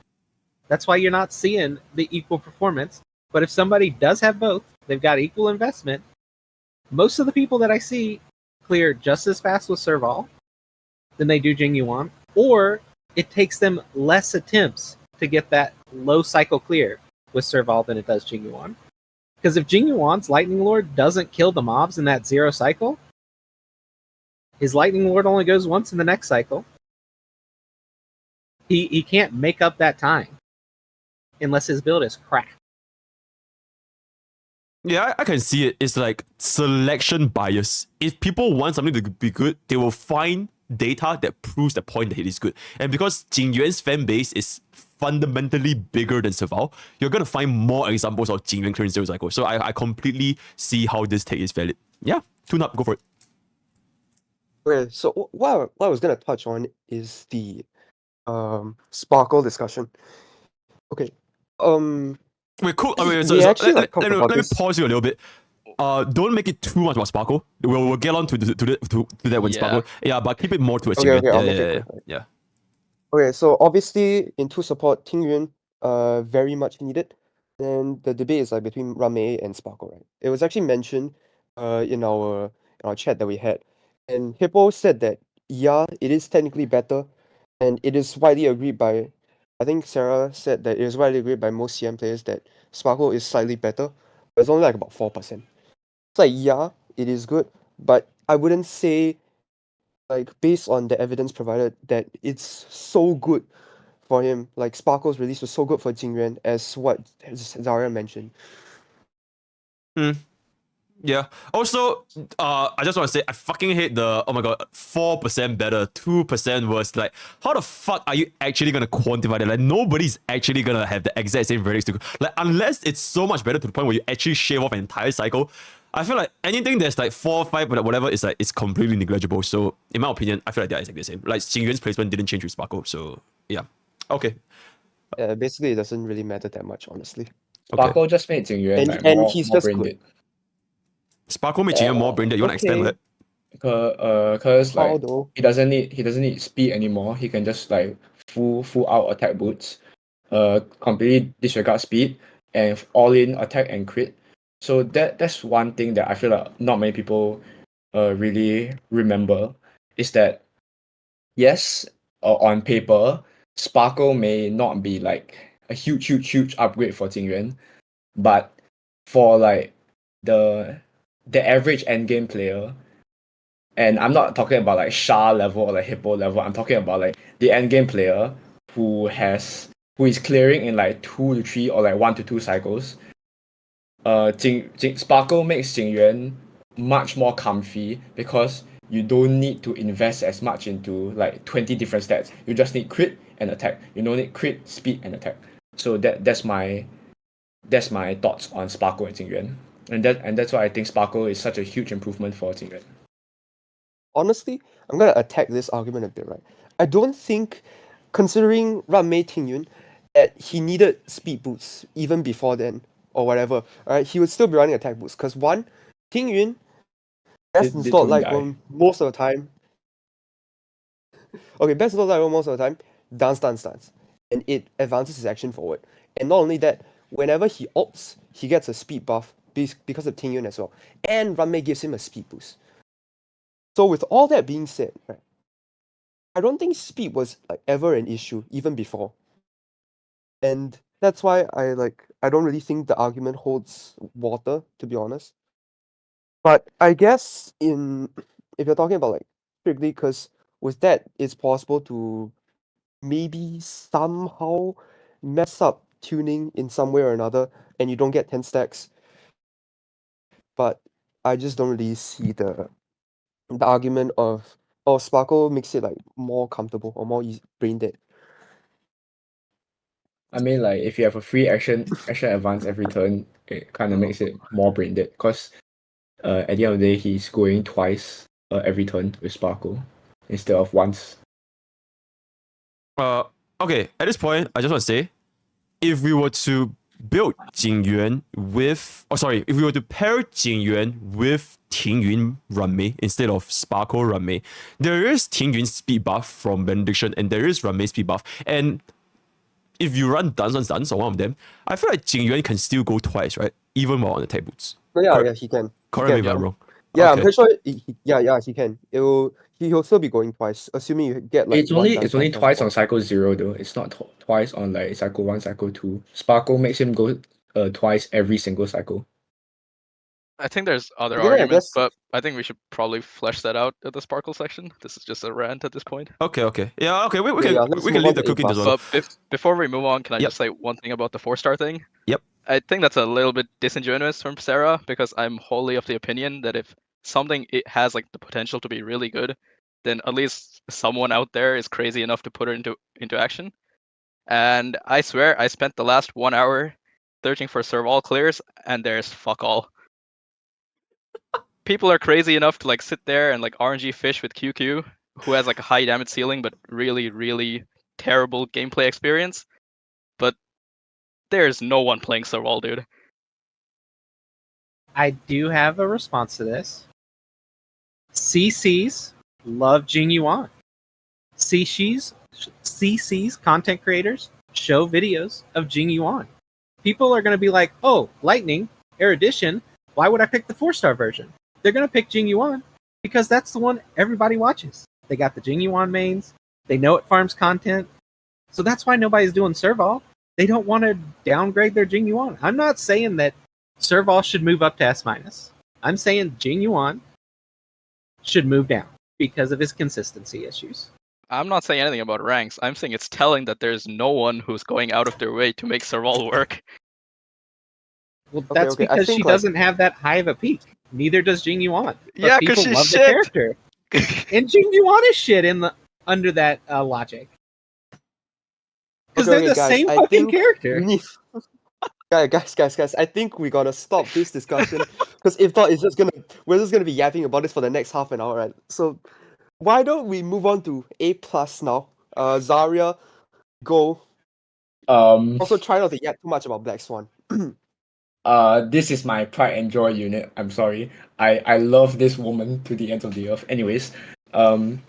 That's why you're not seeing the equal performance. But if somebody does have both, they've got equal investment, most of the people that I see clear just as fast with Serval than they do Jingyuan, or it takes them less attempts to get that low cycle clear with Serval than it does Jingyuan. Because if Jingyuan's Lightning Lord doesn't kill the mobs in that 0 cycle, his Lightning Lord only goes once in the next cycle. He can't make up that time unless his build is cracked. Yeah, I can see it. It's like selection bias. If people want something to be good, they will find data that proves the point that it is good. And because Jingyuan's fan base is fundamentally bigger than Serval, you're going to find more examples of Jingyuan clearing 0 cycle. So I completely see how this take is valid. Yeah, tune up, go for it. Okay, so what I was going to touch on is the Sparkle discussion. Okay. Wait, cool. Let me pause you a little bit. Don't make it too much about Sparkle. We'll get on to that when Sparkle. Yeah, but keep it more to achievement. Yeah. Okay, so obviously in 2 support, Tingyun very much needed. And the debate is like between Ruanmei and Sparkle, right? It was actually mentioned in our chat that we had. And Hippo said that yeah, it is technically better, and it is widely agreed by, I think Sarah said that it is widely agreed by most CM players that Sparkle is slightly better, but it's only like about 4%. It's like, yeah, it is good, but I wouldn't say, like, based on the evidence provided, that it's so good for him. Like, Sparkle's release was so good for Jingyuan as what Zarya mentioned. Yeah. Also, I just want to say I fucking hate the oh my god 4% better, 2% worse. Like, how the fuck are you actually gonna quantify that? Like, nobody's actually gonna have the exact same verdicts to like unless it's so much better to the point where you actually shave off an entire cycle. I feel like anything that's like 4, 5, whatever is like it's completely negligible. So in my opinion, I feel like they're exactly the same. Like Xingyuan's placement didn't change with Sparkle. So yeah. Okay. Basically, it doesn't really matter that much, honestly. Sparkle just made Xingyuan like And more, he's more just brain good. dead. Sparkle made Xingyuan more brain dead. You want to expand Okay. that? Cause How like though? he doesn't need speed anymore. He can just like full out attack boots, completely disregard speed and all in attack and crit. So that's one thing that I feel like not many people really remember is that yes, on paper, Sparkle may not be like a huge upgrade for Jingyuan, but for like the average endgame player, and I'm not talking about like Sha level or like Hippo level, I'm talking about like the endgame player who is clearing in like 2 to 3 or like 1 to 2 cycles. Sparkle makes Jingyuan much more comfy because you don't need to invest as much into like 20 different stats. You just need crit and attack. You don't need crit, speed, and attack. So that's my thoughts on Sparkle and Jingyuan. And that's why I think Sparkle is such a huge improvement for Jingyuan. Honestly, I'm gonna attack this argument a bit, right? I don't think, considering Ruanmei Tingyun, that he needed speed boosts even before then or whatever. Alright, he would still be running attack boosts because one, Tingyun best Did installed Toon Light die? Roam most of the time. Okay, best installed Light Roam most of the time, dance, and it advances his action forward. And not only that, whenever he ults, he gets a speed buff because of Tingyun as well, and Ruanmei gives him a speed boost. So with all that being said, right, I don't think speed was like ever an issue even before, and that's why I don't really think the argument holds water, to be honest. But I guess if you're talking about like strictly, because with that it's possible to maybe somehow mess up tuning in some way or another, and you don't get 10 stacks. But I just don't really see the argument of Sparkle makes it like more comfortable or more easy, brain dead. I mean, like if you have a free action advance every turn, it kind of makes it more brain dead. Cause at the end of the day, he's going twice every turn with Sparkle instead of once. Okay, at this point, I just want to say, if we were to build Jingyuan with, if we were to pair Jingyuan with Tingyun Ruanmei instead of Sparkle Ruanmei, there is Tingyun's speed buff from Benediction and there is Ruanmei's speed buff. And if you run Dance on one of them, I feel like Jingyuan can still go twice, right? Even while on attack boots. Yeah, he can. Correct me if I'm wrong. Yeah, Okay. I'm pretty sure. He can. He'll still be going twice, assuming you get like It's only twice on cycle 0 though. It's not twice on like cycle 1, cycle 2. Sparkle makes him go twice every single cycle. I think there's other Yeah, I arguments, guess- but I think we should probably flesh that out at the Sparkle section. This is just a rant at this point. Okay. Yeah, okay. We Yeah, can let's we move can on leave to the cooking A+. as well. But before we move on, can I Yep. just say one thing about the 4-star thing? Yep. I think that's a little bit disingenuous from Sarah because I'm wholly of the opinion that if something it has like the potential to be really good, then at least someone out there is crazy enough to put it into action. And I swear I spent the last 1 hour searching for serve all clears and there's fuck all. People are crazy enough to like sit there and like RNG fish with QQ, who has like a high damage ceiling but really terrible gameplay experience. But there's no one playing Serval, dude. I do have a response to this. CCs love Jing Yuan. CCs content creators show videos of Jing Yuan. People are going to be like, oh, Lightning, Erudition, why would I pick the 4-star version? They're going to pick Jing Yuan because that's the one everybody watches. They got the Jing Yuan mains. They know it farms content. So that's why nobody's doing Serval. They don't want to downgrade their Jing Yuan. I'm not saying that Serval should move up to S-. I'm saying Jing Yuan should move down because of his consistency issues. I'm not saying anything about ranks. I'm saying it's telling that there's no one who's going out of their way to make Serval work. Well, that's because she doesn't have that high of a peak. Neither does Jing Yuan. But Yeah, 'cause people she's love shit. the character. And Jing Yuan is shit in the under that logic. Because they're the guys, same I fucking think character. we need. Guys, I think we gotta stop this discussion because if not, we're just gonna be yapping about this for the next half an hour, right? So why don't we move on to A plus now? Zarya, go. Also, try not to yap too much about Black Swan. This is my pride and joy unit. I'm sorry. I love this woman to the end of the earth. Anyways, I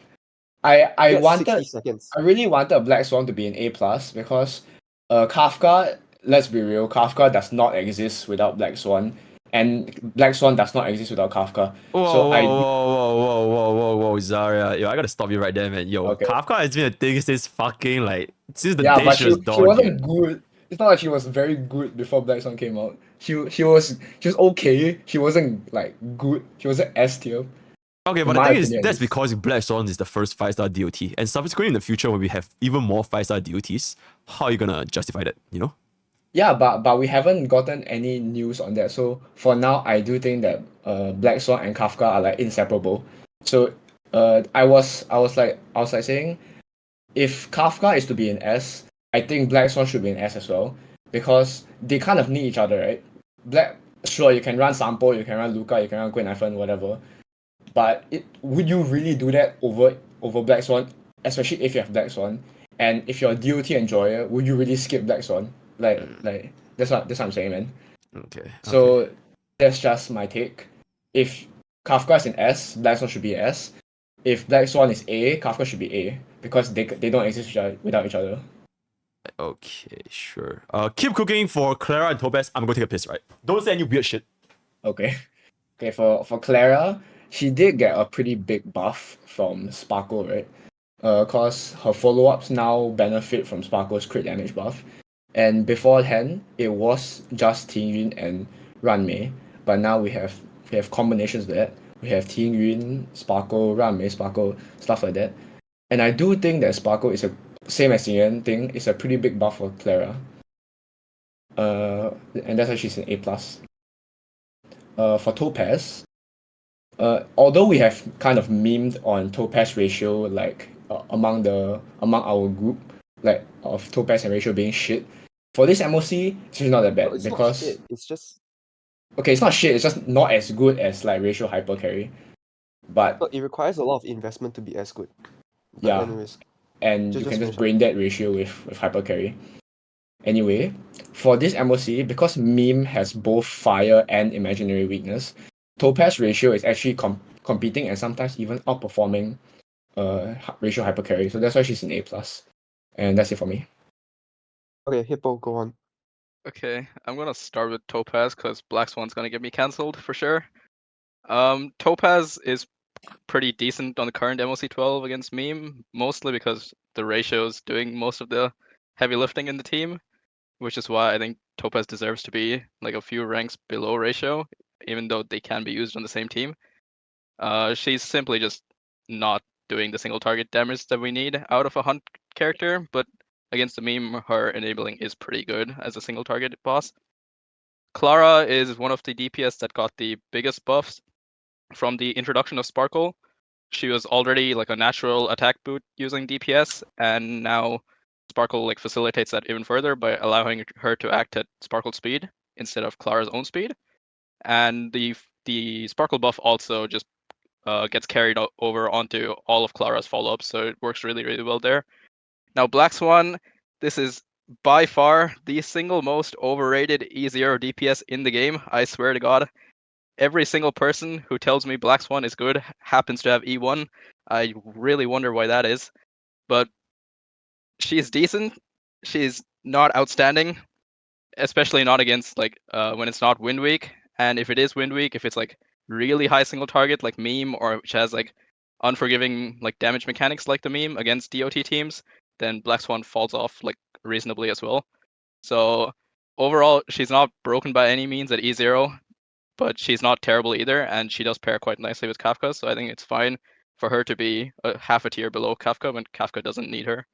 Get 60 wanted seconds. I really wanted Black Swan to be an A plus because Kafka, let's be real, Kafka does not exist without Black Swan, and Black Swan does not exist without Kafka. Whoa, So whoa, I whoa, Zarya. Yo, I gotta stop you right there, man. Yo, Okay. Kafka has been a thing since fucking like since the yeah, day but she was she dawned, wasn't dude. good. It's not like she was very good before Black Swan came out. She was okay. She wasn't like good. She wasn't S tier. Okay, In but the my thing is, opinion, that's at least. because Black Swan is the first 5-star DOT, and subsequently in the future when we have even more 5-star DOTs, how are you gonna justify that? You know? Yeah, but we haven't gotten any news on that. So for now, I do think that Black Swan and Kafka are like inseparable. So I was like saying, if Kafka is to be an S, I think Black Swan should be an S as well because they kind of need each other, right? Sure, you can run Sampo, you can run Luca, you can run Gwen Iphone, whatever. But would you really do that over Black Swan, especially if you have Black Swan? And if you're a DOT enjoyer, would you really skip Black Swan? Like that's what I'm saying, man. Okay. So that's just my take. If Kafka is an S, Black Swan should be an S. If Black Swan is A, Kafka should be A because they don't exist without each other. Okay, sure. Keep cooking for Clara and Topaz. I'm gonna take a piss, right? Don't say any weird shit. Okay. Okay, for Clara, she did get a pretty big buff from Sparkle, right? Cause her follow-ups now benefit from Sparkle's crit damage buff. And beforehand, it was just Ting Yun and Ruanmei. But now we have combinations of that. We have Ting Yun, Sparkle, Ruanmei, Sparkle, stuff like that. And I do think that Sparkle is a same as Ting Yun thing, is a pretty big buff for Clara. And that's why she's an A plus. For Topaz, although we have kind of memed on Topaz ratio, like among our group, like of Topaz and ratio being shit. For this MOC, she's not that bad No, it's because not shit. It's just okay, it's not shit. It's just not as good as like ratio hyper carry, but it requires a lot of investment to be as good. But yeah, anyways, and you can just finish brain that ratio with hyper carry. Anyway, for this MOC, because meme has both fire and imaginary weakness, Topaz ratio is actually competing and sometimes even outperforming ratio hyper carry. So that's why she's an A plus. And that's it for me. Okay, Hippo, go on. Okay, I'm gonna start with Topaz because Black Swan's gonna get me cancelled for sure. Topaz is pretty decent on the current MOC 12 against meme, mostly because the ratio's doing most of the heavy lifting in the team, which is why I think Topaz deserves to be like a few ranks below ratio, even though they can be used on the same team. She's simply just not doing the single target damage that we need out of a hunt character, but against the meme, her enabling is pretty good as a single target boss. Clara is one of the DPS that got the biggest buffs from the introduction of Sparkle. She was already like a natural attack boot using DPS, and now Sparkle like facilitates that even further by allowing her to act at Sparkle speed instead of Clara's own speed. And the Sparkle buff also just gets carried over onto all of Clara's follow-ups, so it works really, really well there. Now, Black Swan, this is by far the single most overrated E0 DPS in the game. I swear to God. Every single person who tells me Black Swan is good happens to have E1. I really wonder why that is. But she's decent. She's not outstanding, especially not against like when it's not Wind Week. And if it is Wind Week, if it's like really high single target like meme or which has like unforgiving like damage mechanics like the meme against DOT teams, then Black Swan falls off like reasonably as well. So overall, she's not broken by any means at E0, but she's not terrible either, and she does pair quite nicely with Kafka. So I think it's fine for her to be a half a tier below Kafka when Kafka doesn't need her.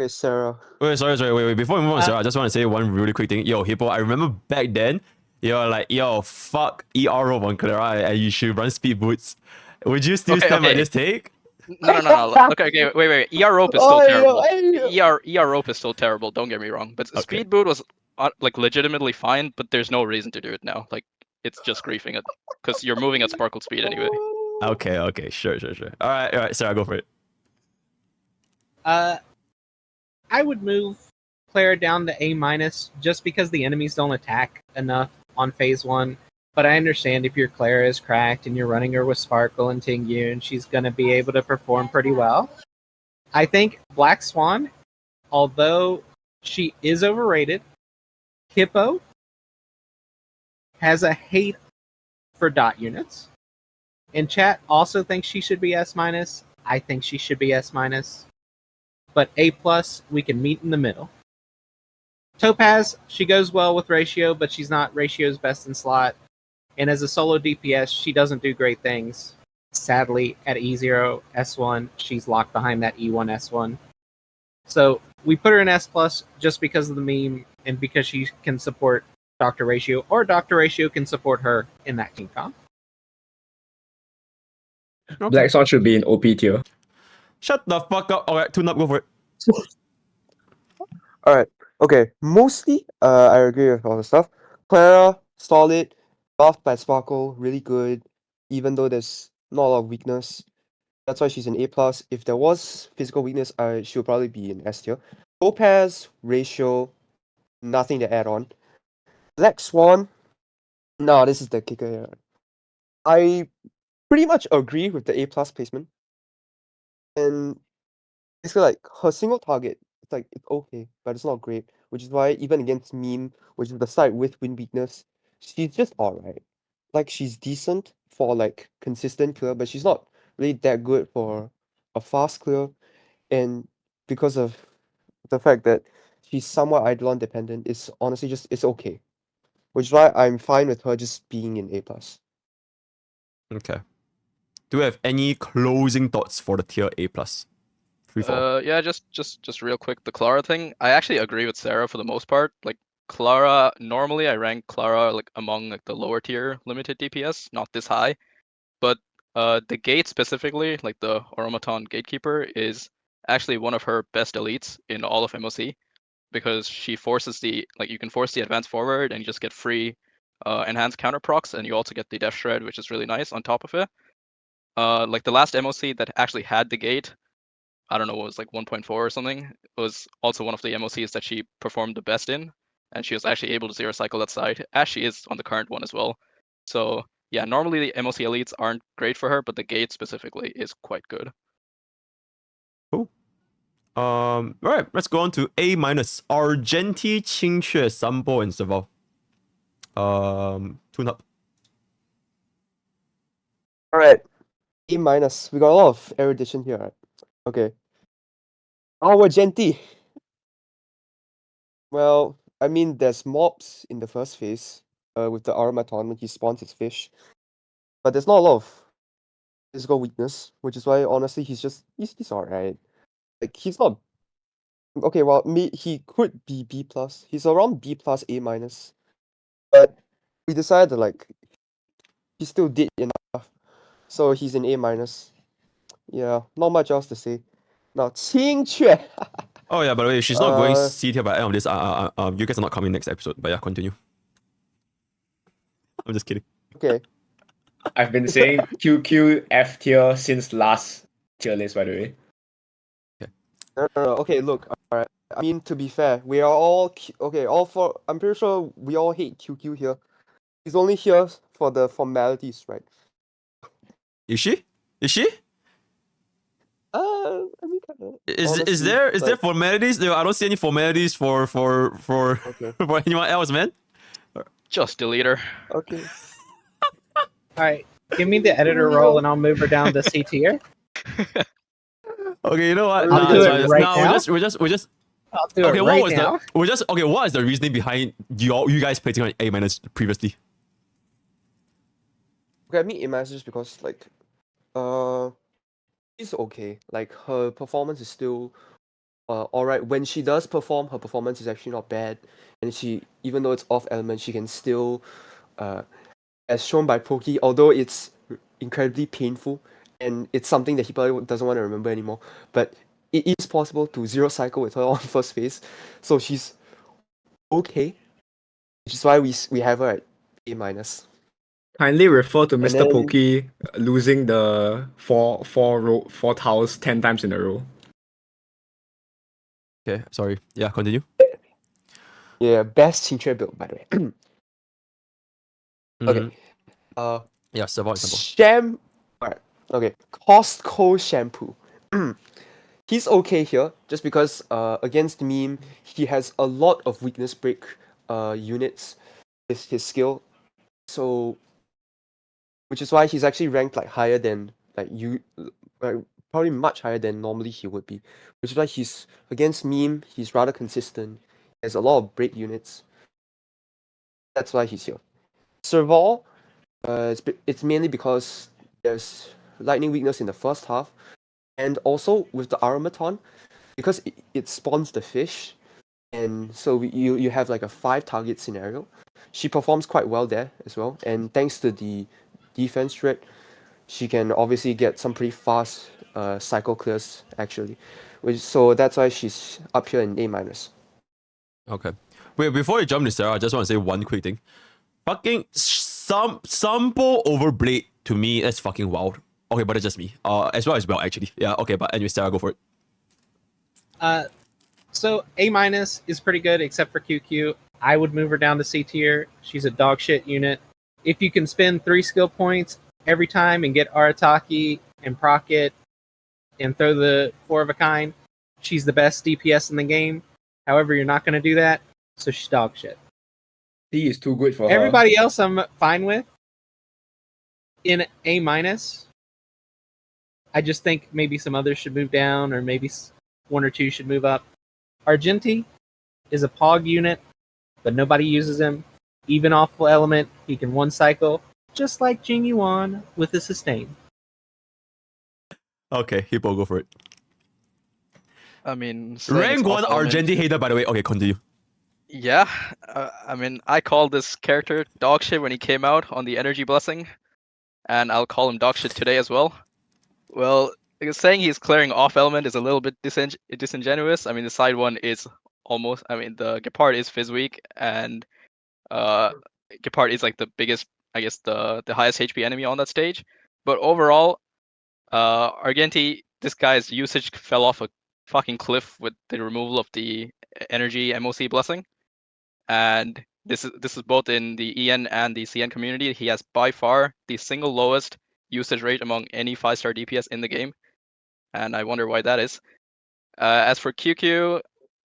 Okay, Sarah. Wait, sorry, wait. Before we move on, Sarah, I just want to say one really quick thing. Yo, Hippo, I remember back then, you're like, yo, fuck ERO on Clara, and you should run speed boots. Would you still stand by this take? No. Okay, wait. ER rope is still terrible. ER rope is still terrible. Don't get me wrong, but speed boot was like legitimately fine. But there's no reason to do it now. Like it's just griefing it because you're moving at sparkle speed anyway. Okay, sure. All right, Sarah, go for it. I would move Clara down to A minus just because the enemies don't attack enough on phase 1. But I understand if your Clara is cracked and you're running her with Sparkle and Tingyu and she's going to be able to perform pretty well. I think Black Swan, although she is overrated, Hippo has a hate for dot units. And chat also thinks she should be S minus. I think she should be S minus. But A plus, we can meet in the middle. Topaz, she goes well with Ratio, but she's not Ratio's best in slot. And as a solo DPS, she doesn't do great things. Sadly, at E0, S1, she's locked behind that E1, S1. So we put her in S plus just because of the meme and because she can support Dr. Ratio, or Dr. Ratio can support her in that King Kong. Black Swan should be in OP tier. Shut the fuck up. Alright, tune up, go for it. Alright, okay. Mostly, I agree with all the stuff. Clara, solid. Buffed by Sparkle, really good. Even though there's not a lot of weakness. That's why she's an A+. If there was physical weakness, she would probably be in S tier. Topaz, Ratio, nothing to add on. Black Swan, no, this is the kicker here. I pretty much agree with the A+ placement. And basically, like, her single target, it's okay, but it's not great. Which is why, even against Meme, which is the side with win weakness, she's just alright. Like, she's decent for, like, consistent clear, but she's not really that good for a fast clear. And because of the fact that she's somewhat Eidolon dependent, it's honestly it's okay. Which is why I'm fine with her just being in A+. Okay. Do you have any closing thoughts for the tier A+? Yeah, just real quick, the Clara thing. I actually agree with Sarah for the most part. Like Clara, normally I rank Clara like among like the lower tier limited DPS, not this high. But the gate specifically, like the Automaton Gatekeeper, is actually one of her best elites in all of MOC because she forces you can force the advance forward and you just get free enhanced counter procs, and you also get the Death Shred, which is really nice on top of it. Like the last MOC that actually had the gate, I don't know, it was like 1.4 or something. It was also one of the MOCs that she performed the best in, and she was actually able to zero cycle that side, as she is on the current one as well. So yeah, normally the MOC elites aren't great for her, but the gate specifically is quite good. Cool. Alright, let's go on to A minus. Argenti, Qingque, Sambo, and Serval. Tune up. Alright. A minus. We got a lot of erudition here, right? Okay. Argenti. Well, I mean, there's mobs in the first phase with the Automaton when he spawns his fish. But there's not a lot of physical weakness, which is why, honestly, he's alright. Like, he's not... Okay, well, he could be B+. He's around B+, A minus. But we decided that, like, he still did enough. So he's in A minus. Yeah, not much else to say. Now, Qingque. Oh yeah, by the way, she's not going C tier by the end of this. You guys are not coming next episode, but yeah, continue. I'm just kidding. Okay. I've been saying QQ F tier since last tier list, by the way. No. Okay, look. Alright. I mean, to be fair, we are all all four. I'm pretty sure we all hate QQ here. He's only here for the formalities, right? Is she? I mean, kinda. Is there formalities? No, I don't see any formalities for for anyone else, man. Just delete her. Okay. Alright, give me the editor role and I'll move her down to C tier. Okay, you know what? I'll do it right now. We're just. I'll do it right now. What is the reasoning behind you guys placing on A minus previously? Okay, I mean A minus just because like, she's okay. Like her performance is still alright. When she does perform, her performance is actually not bad, and she, even though it's off element, she can still, as shown by Pokey, although it's incredibly painful, and it's something that he probably doesn't want to remember anymore, but it is possible to zero cycle with her on first phase, so she's okay, which is why we have her at A minus. Kindly refer to And Mr. then- Pokey losing the four tiles 10 times in a row. Okay, sorry. Yeah, continue. Yeah, best Chinchua build, by the way. Okay. Yeah, Serval example. Alright. Okay. Costco shampoo. He's okay here, just because against meme, he has a lot of weakness break units with his skill. So, which is why he's actually ranked like higher than probably much higher than normally he would be. Which is why he's against meme, he's rather consistent. He has a lot of break units. That's why he's here. Serval, it's mainly because there's lightning weakness in the first half, and also with the Aromaton, because it spawns the fish, and so you have like a 5 target scenario. She performs quite well there as well, and thanks to the defense threat, she can obviously get some pretty fast cycle clears actually, so that's why she's up here in A minus. Okay. Wait, before you jump to Sarah, I just want to say one quick thing. Fucking Sampo over Blade, to me, that's fucking wild. Okay, but it's just me. As well, actually. Yeah, okay, but anyway, Sarah, go for it. So A minus is pretty good, except for QQ. I would move her down to C tier. She's a dog shit unit. If you can spend 3 skill points every time and get Arataki and proc it and throw the 4 of a kind, she's the best DPS in the game. However, you're not going to do that, so she's dog shit. He is too good for Everybody else I'm fine with in A minus. I just think maybe some others should move down, or maybe 1 or 2 should move up. Argenti is a Pog unit, but nobody uses him. Even off element, he can 1 cycle, just like Jing Yuan with a sustain. Okay, Hippo, go for it. I mean, Rank 1 Argenti hater, by the way. Okay, continue. Yeah, I mean, I called this character dog shit when he came out on the Energy Blessing, and I'll call him dog shit today as well. Well, saying he's clearing off element is a little bit disingenuous. I mean, the side one is almost. I mean, the Gepard is Fizz weak, and Gepard is like the biggest, I guess, the highest HP enemy on that stage. But overall, Argenti, this guy's usage fell off a fucking cliff with the removal of the energy MOC blessing, and this is both in the EN and the CN community. He has by far the single lowest usage rate among any 5-star DPS in the game, and I wonder why that is. As for QQ,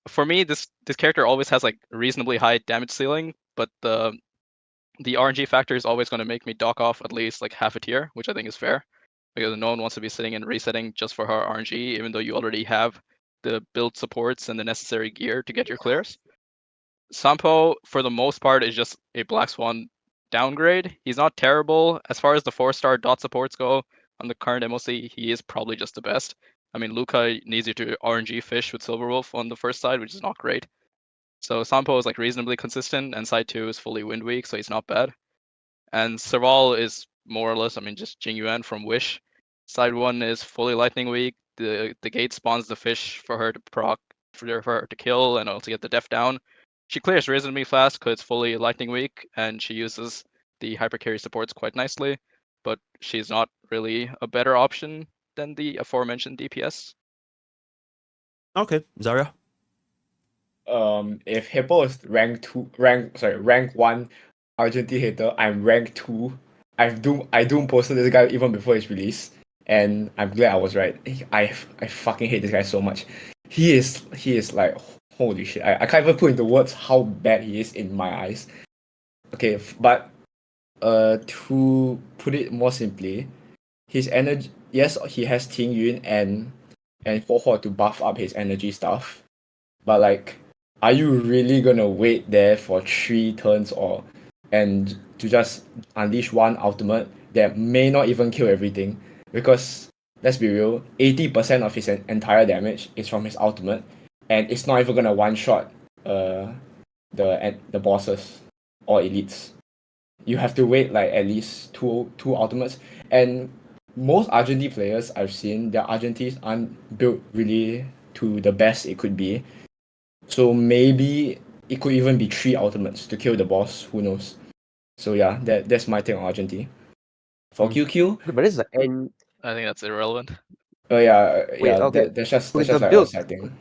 for me, this character always has like reasonably high damage ceiling, but the RNG factor is always going to make me dock off at least like half a tier, which I think is fair, because no one wants to be sitting and resetting just for her RNG, even though you already have the build supports and the necessary gear to get your clears. Sampo, for the most part, is just a Black Swan downgrade. He's not terrible. As far as the 4-star dot supports go on the current MOC, he is probably just the best. I mean, Luca needs you to RNG fish with Silverwolf on the first side, which is not great. So Sampo is like reasonably consistent, and side 2 is fully wind weak, so he's not bad. And Serval is more or less, I mean, just Jing Yuan from Wish. Side 1 is fully lightning weak. The gate spawns the fish for her to proc, for her to kill, and also get the def down. She clears reasonably fast because it's fully lightning weak, and she uses the hyper carry supports quite nicely, but she's not really a better option than the aforementioned DPS. Okay, Zarya. If Hippo is rank 1 Argenti hater, I'm rank 2. I doom posted this guy even before his release, and I'm glad I was right. I fucking hate this guy so much. He is like, holy shit. I can't even put into words how bad he is in my eyes. Okay, but to put it more simply, his energy, yes, he has Ting Yun and Ho to buff up his energy stuff, but like, are you really gonna wait there for 3 turns and to just unleash one ultimate that may not even kill everything? Because let's be real, 80% of his entire damage is from his ultimate, and it's not even gonna one shot the bosses or elites. You have to wait like at least two ultimates, and most Argentine players I've seen, their Argentines aren't built really to the best it could be. So maybe it could even be 3 ultimates to kill the boss. Who knows? So yeah, that's my take on Argentine. For QQ, But this is the end. I think that's irrelevant. Oh yeah, Wait, yeah. okay. That's just With like the a build, side thing.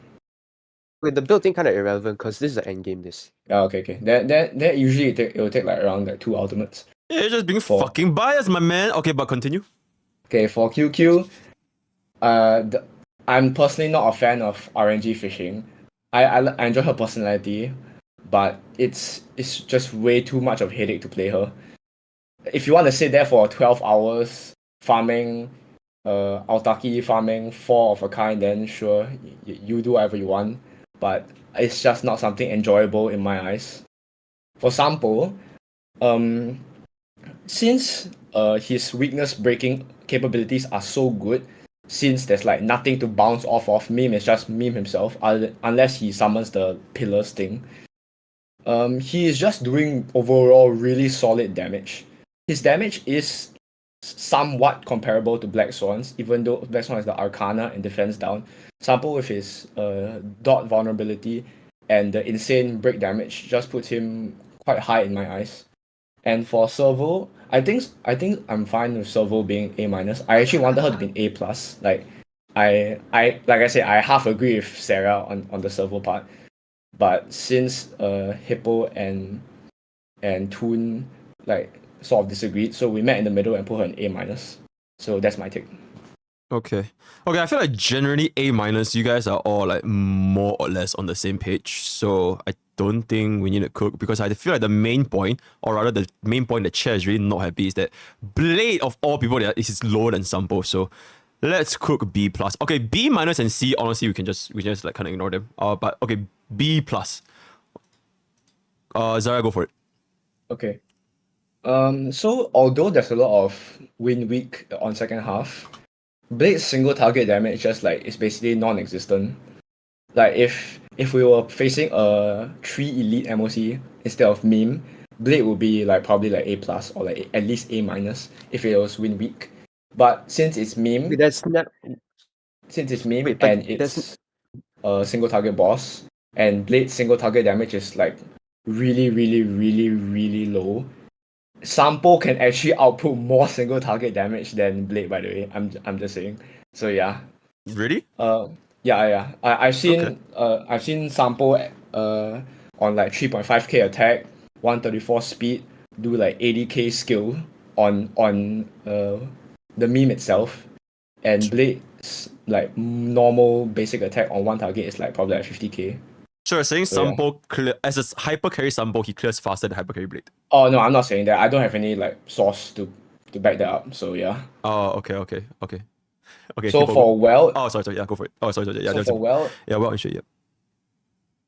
with the build thing kind of irrelevant because this is the end game. This. Yeah, okay. That usually it will take like around like 2 ultimates. Yeah, you're just being fucking biased, my man. Okay, but continue. Okay, for QQ, I'm personally not a fan of RNG fishing. I enjoy her personality, but it's just way too much of a headache to play her. If you want to sit there for 12 hours farming, Altaki farming 4 of a kind, then sure, you do whatever you want. But it's just not something enjoyable in my eyes. For Sampo, since his weakness breaking capabilities are so good, since there's like nothing to bounce off of, Meme is just Meme himself, unless he summons the pillars thing. He is just doing overall really solid damage. His damage is somewhat comparable to Black Swan's, even though Black Swan has the Arcana and defense down. Sampo with his dot vulnerability and the insane break damage just puts him quite high in my eyes. And for Servo, I think I'm fine with Servo being A minus. I actually wanted her to be an A plus. Like I like I said, I half agree with Sarah on the Servo part. But since Hippo and Toon like sort of disagreed, so we met in the middle and put her in A minus. So that's my take. Okay. Okay, I feel like generally A minus, you guys are all like more or less on the same page. So I don't think we need to cook because I feel like the main point, or rather the main point that Chair is really not happy is that Blade of all people is lower than Sampo. So let's cook B plus. Okay, B minus and C, honestly we can just like kind of ignore them. But okay, B plus. Zara, go for it. Okay. So although there's a lot of win weak on second half, Blade's single target damage just like is basically non-existent. Like if we were facing a 3 elite MOC instead of Meme, Blade would be like probably like A plus or like at least A minus if it was win weak. But since it's Meme, Wait, that's not. since it's Meme Wait, but and it's a single target boss, and Blade's single target damage is like really, really, really, really low. Sampo can actually output more single target damage than Blade, by the way. I'm just saying. So yeah. Really? Yeah. I've seen Sampo on like 3.5k attack, 134 speed, do like 80k skill on the Meme itself, and Blade's like normal basic attack on one target is like probably like 50k. Sure, saying So, yeah. Sampo as a hyper carry Sampo, he clears faster than hyper carry Blade. Oh no, I'm not saying that. I don't have any like source to back that up. So yeah. Oh, okay. So for Weld, oh sorry, yeah, go for it. Oh sorry, yeah. so for Weld, Weld and shit,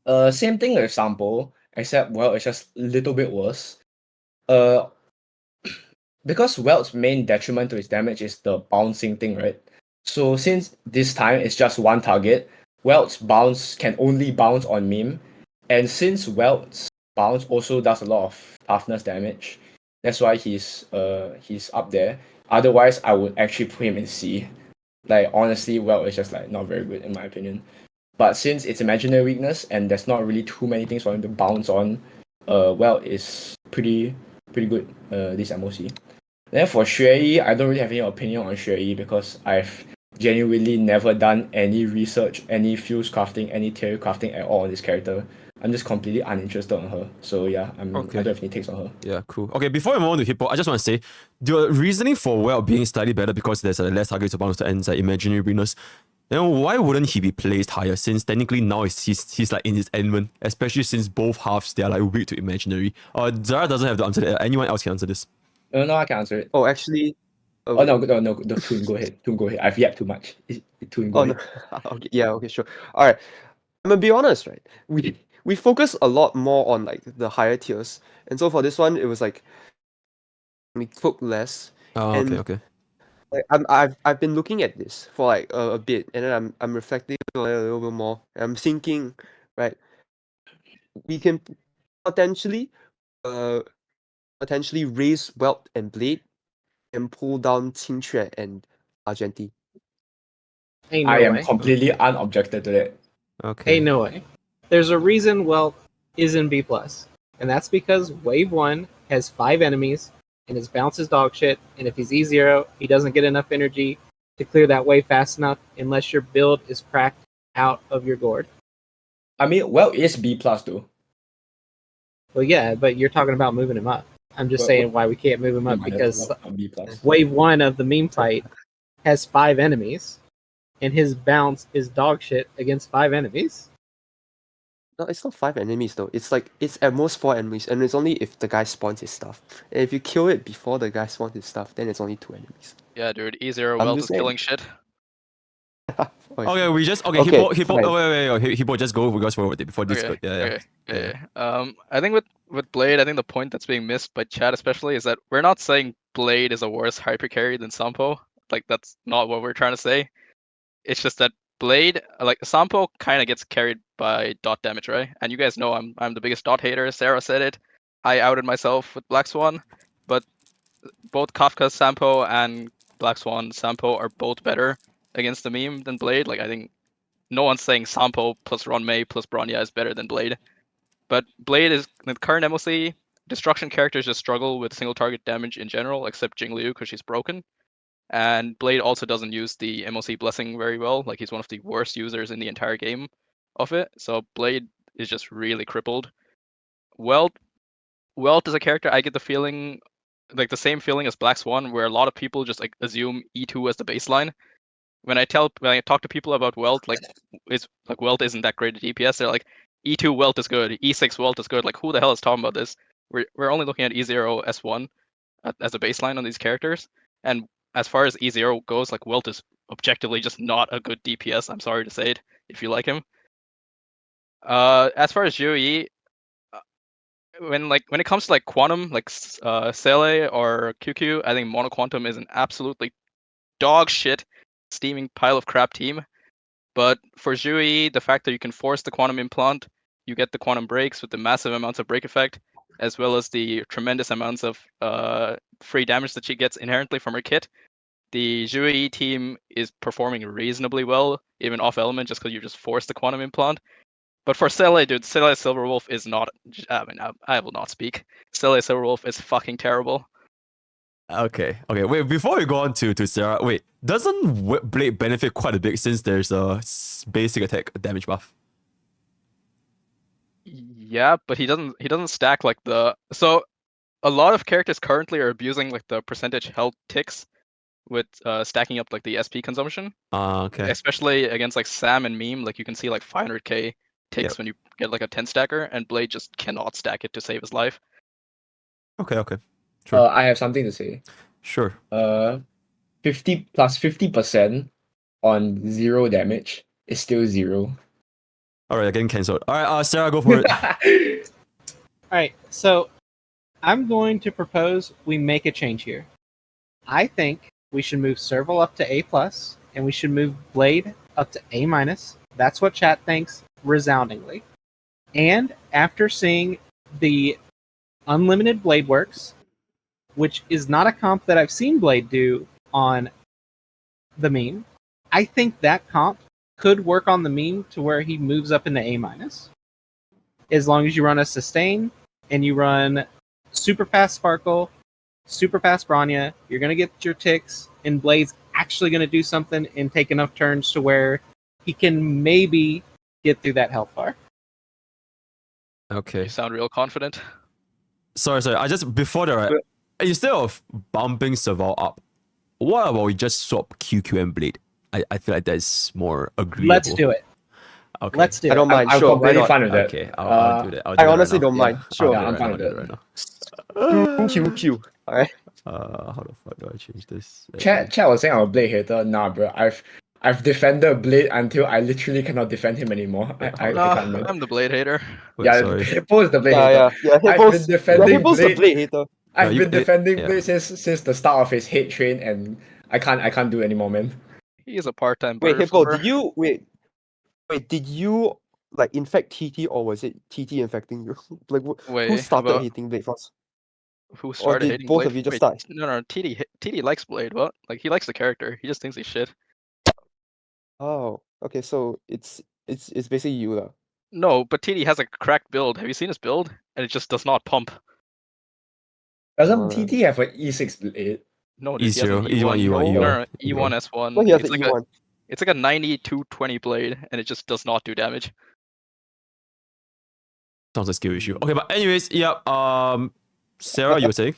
yeah. Same thing with Sampo, except Weld is just a little bit worse. Because Weld's main detriment to his damage is the bouncing thing, right? So since this time it's just one target, Weld's bounce can only bounce on Meme, and since Weld's bounce also does a lot of toughness damage, that's why he's up there. Otherwise, I would actually put him in C. Like honestly, Weld is just like not very good in my opinion. But since it's imaginary weakness and there's not really too many things for him to bounce on, Weld is pretty good this MOC. Then for Xueyi, I don't really have any opinion on Xueyi because I've genuinely never done any research, any fuse crafting, any theory crafting at all on this character. I'm just completely uninterested on her. So yeah, I don't have any takes on her. Yeah, cool. Okay, before we move on to Hippo, I just want to say the reasoning for Weld being slightly better because there's a less target to bounce to ends like imaginary weakness. Then why wouldn't he be placed higher since technically now he's like in his element, especially since both halves they are like weak to imaginary. Zara doesn't have to answer that. Anyone else can answer this. No, I can answer it. Oh, actually. No, Toon, go ahead. Toon, go ahead. I've yapped too much. Toon, go ahead. No. Okay, yeah, okay, sure. All right. I'm gonna be honest, right? We focus a lot more on like the higher tiers, and so for this one, it was like we took less. Oh, and okay. Like, I've been looking at this for like a bit, and then I'm reflecting on it a little bit more. And I'm thinking, right, we can potentially raise Welt and Blade and pull down Qingque and Argenti. Ain't no I am way. completely unobjected to that. Okay. Ain't no way. There's a reason Welt is in B+, and that's because Wave 1 has 5 enemies, and his bounce is dog shit, and if he's E0, he doesn't get enough energy to clear that wave fast enough unless your build is cracked out of your gourd. I mean, well, it's B plus though. Well, yeah, but you're talking about moving him up. I'm just saying why we can't move him up because B plus. Wave 1 of the meme fight has 5 enemies, and his bounce is dog shit against 5 enemies. No, it's not 5 enemies though. It's at most 4 enemies, and it's only if the guy spawns his stuff. And if you kill it before the guy spawns his stuff, then it's only 2 enemies. Yeah, dude, E0 I'm Welt just is saying. killing shit. Okay, we just Okay, Hippo. fine. Wait, Hippo, just go forward before this. Okay, okay. I think with Blade, I think the point that's being missed by chat especially is that we're not saying Blade is a worse hyper carry than Sampo. Like that's not what we're trying to say. It's just that Blade, like Sampo, kind of gets carried by dot damage, right? And you guys know I'm the biggest dot hater. Sarah said it. I outed myself with Black Swan, but both Kafka Sampo and Black Swan Sampo are both better against the meme than Blade. Like I think no one's saying Sampo plus Ruanmei plus Bronya is better than Blade. But Blade is the current MOC. Destruction characters just struggle with single target damage in general, except Jingliu because she's broken. And Blade also doesn't use the MOC blessing very well. Like he's one of the worst users in the entire game of it. So Blade is just really crippled. Welt is a character I get the feeling, like the same feeling as Black Swan, where a lot of people just like assume E2 as the baseline. When I talk to people about Welt, like Welt isn't that great at DPS, they're like E2 Welt is good, E6 Welt is good. Like who the hell is talking about this? We're only looking at E0 S1 as a baseline on these characters, and as far as E0 goes, like Welt is objectively just not a good DPS. I'm sorry to say it if you like him. As far as Zhuyi, when it comes to like Quantum, like Sele or QQ, I think Mono Quantum is an absolutely dog shit steaming pile of crap team. But for Zhuyi, the fact that you can force the quantum implant, you get the quantum breaks with the massive amounts of break effect, as well as the tremendous amounts of free damage that she gets inherently from her kit. The Zhuyi team is performing reasonably well, even off element, just because you just force the quantum implant. But for Sele, dude, Sele Silverwolf is not. I mean, I will not speak. Sele Silverwolf is fucking terrible. Okay. Wait, before we go on to Sarah, wait, doesn't Blade benefit quite a bit since there's a basic attack damage buff? Yeah, but he doesn't stack like the. So a lot of characters currently are abusing like the percentage health ticks with stacking up like the SP consumption. Okay. Especially against like Sam and Meme, like you can see like 500k ticks when you get like a 10 stacker, and Blade just cannot stack it to save his life. Okay. Sure. I have something to say. Sure. 50 plus 50% on 0 damage is still 0. Alright, getting cancelled. Alright, Sarah, go for it. Alright, so I'm going to propose we make a change here. I think we should move Serval up to A+, and we should move Blade up to A-. That's what chat thinks, resoundingly. And after seeing the Unlimited Blade Works, which is not a comp that I've seen Blade do on the meme, I think that comp could work on the meme to where he moves up into A-. As long as you run a sustain and you run super fast Sparkle, super fast Bronya, you're going to get your ticks, and Blade's actually going to do something and take enough turns to where he can maybe get through that health bar. Okay. You sound real confident. Sorry. I just, before that, right, instead of bumping Serval up, what about we just swap QQ and Blade? I feel like that's more agreeable. Let's do it. Okay. Let's do it. I don't mind. I'm Sure, why completely not? fine with that. Okay, I'll do that. I honestly don't Yeah. mind. Sure. Yeah, I'm fine with right that. now. QQ. Alright. How the fuck do I change this? Chat was saying I'm a Blade hater. Nah, bro. I've defended Blade until I literally cannot defend him anymore. I can't, man. I'm the Blade hater. Wait, sorry. Hippo is the Blade Yeah. hater. Hippo's, I've been defending Hippo's the Blade. Blade hater. I've been defending yeah. Blade since the start of his hate train, and I can't do anymore, man. He is a part-time Wait, Hippo, butterflipper. did you did you like infect TT or was it TT infecting you? Like who Wait, started about hating Blade first? who Or started did hating both Blade? of you just Wait, start? no, TD likes Blade. What? Like he likes the character. He just thinks he's shit. Oh, okay, so it's basically you lah. No, but TD has a cracked build. Have you seen his build? And it just does not pump. Doesn't TT have an E6 blade? No, dude, he has an E0, E1. E1, No, E1, no, E1. E1 No, S1. he has the E1. It's like a 9220 blade, and it just does not do damage. Sounds a skill issue. Okay, but anyways, yeah. Sarah, you were saying?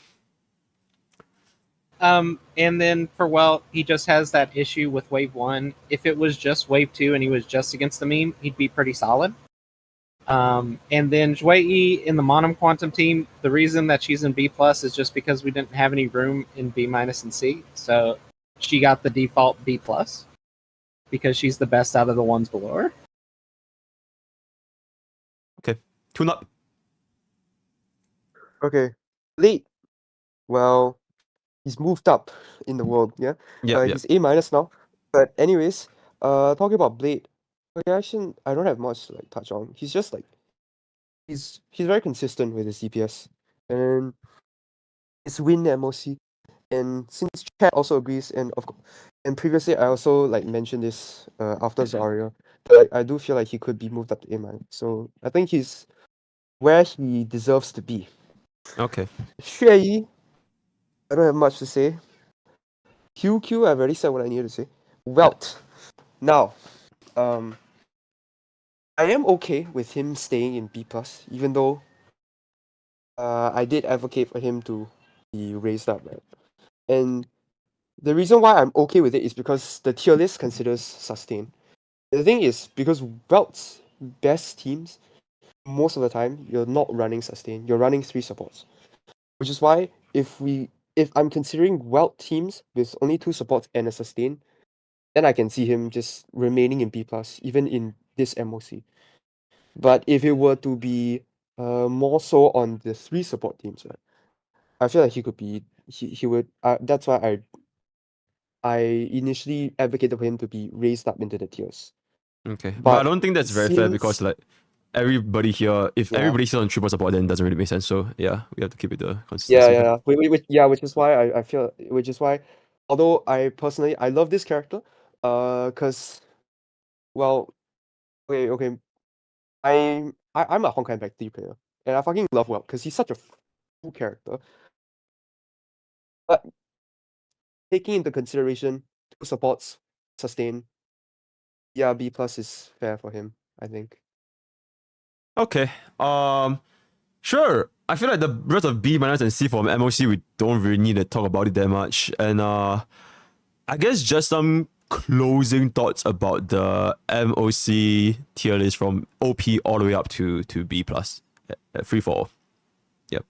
And then for Welt, he just has that issue with Wave 1. If it was just Wave 2 and he was just against the meme, he'd be pretty solid. And then Zhuai in the Monum Quantum team, the reason that she's in B plus is just because we didn't have any room in B minus and C. So she got the default B plus because she's the best out of the ones below her. Okay. Tune up. Okay. Blade. Well, he's moved up in the world, yeah? Yep, He's A minus now. But anyways, talking about Blade, actually I don't have much to like touch on. He's just like he's very consistent with his DPS. And his win MOC. And since Chad also agrees, and previously I also like mentioned this after Zarya, that I do feel like he could be moved up to A minus. So I think he's where he deserves to be. Okay. Xue, I don't have much to say. QQ, I've already said what I needed to say. Welt. Now, I am okay with him staying in B plus, even though I did advocate for him to be raised up, right? And the reason why I'm okay with it is because the tier list considers sustain. The thing is, because Welt's best teams, most of the time, you're not running sustain. You're running 3 supports. Which is why if I'm considering Welt teams with only 2 supports and a sustain, then I can see him just remaining in B plus, even in this MOC. But if it were to be more so on the 3 support teams, right, I feel like he could be he would. That's why I initially advocated for him to be raised up into the tiers. Okay. But I don't think that's very fair since- because like everybody here, if Yeah. everybody's here on triple support, then it doesn't really make sense. So yeah, we have to keep it the consistency. Which is why I feel, which is why, although I personally I love this character, cause, well, okay, I'm a Honkai Impact 3 player, and I fucking love Welt because he's such a cool character. But taking into consideration 2 supports, sustain, yeah, B plus is fair for him, I think. Okay. Sure. I feel like the rest of B minus and C from MOC, we don't really need to talk about it that much. And I guess just some closing thoughts about the MOC tier list from OP all the way up to B plus, free for all. Yep.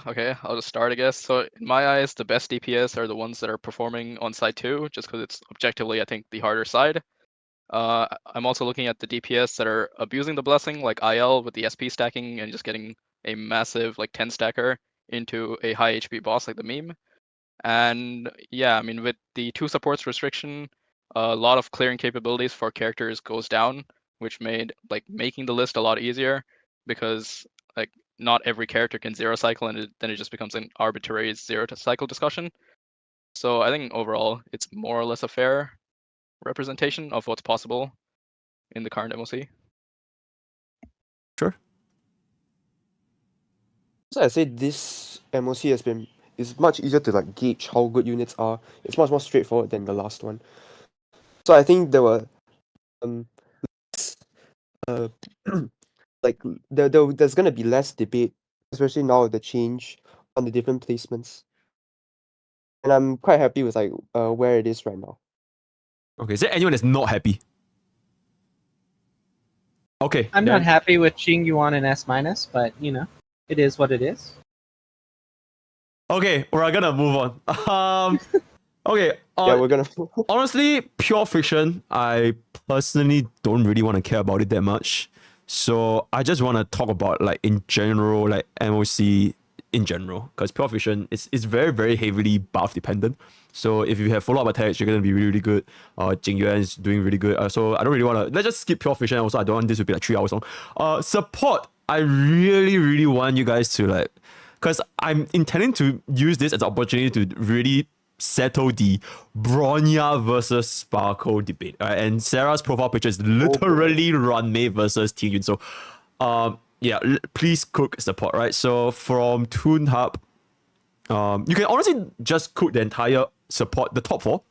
Okay, I'll just start, I guess. So in my eyes, the best DPS are the ones that are performing on side 2, just because it's objectively, I think, the harder side. I'm also looking at the DPS that are abusing the blessing, like IL with the SP stacking and just getting a massive like 10 stacker into a high HP boss like the meme. And yeah, I mean with the 2 supports restriction, a lot of clearing capabilities for characters goes down, which made like making the list a lot easier because like not every character can 0 cycle, and then it just becomes an arbitrary 0 cycle discussion. So I think overall it's more or less a fair representation of what's possible in the current MOC. Sure. So I say this MOC is much easier to like gauge how good units are. It's much more straightforward than the last one. So I think there were less, like there's gonna be less debate, especially now with the change on the different placements. And I'm quite happy with like where it is right now. Okay. Is there anyone that's not happy? Okay. I'm then- not happy with Xing Yuan and S minus, but you know, it is what it is. Okay, we're gonna move on. Okay. Yeah, we're gonna. Honestly, pure fiction. I personally don't really want to care about it that much. So I just want to talk about like in general, like MOC in general, because pure vision is very, very heavily buff dependent. So if you have follow-up attacks, you're gonna be really, really good. Jing Yuan is doing really good. So I don't really wanna, let's just skip pure vision. Also, I don't want this to be like 3 hours long. Support, I really, really want you guys to like, because I'm intending to use this as an opportunity to really settle the Bronya versus Sparkle debate. And Sarah's profile picture is literally Ruanmei versus Tingyun. So, yeah, please cook support, right? So from Toon Hub, you can honestly just cook the entire support, the top 4.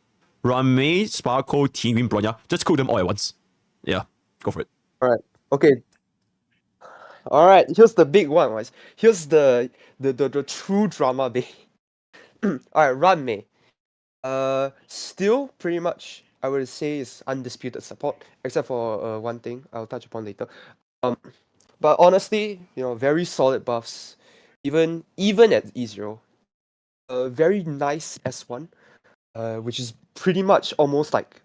Ruanmei, Sparkle, Tingyun, Bronya. Just cook them all at once. Yeah, go for it. Alright. Okay. Alright, here's the big one, guys. Here's the true drama bait. Alright, Ruanmei. Still pretty much I would say is undisputed support, except for one thing I'll touch upon later. But honestly, very solid buffs, even at E0. Very nice S1, which is pretty much almost like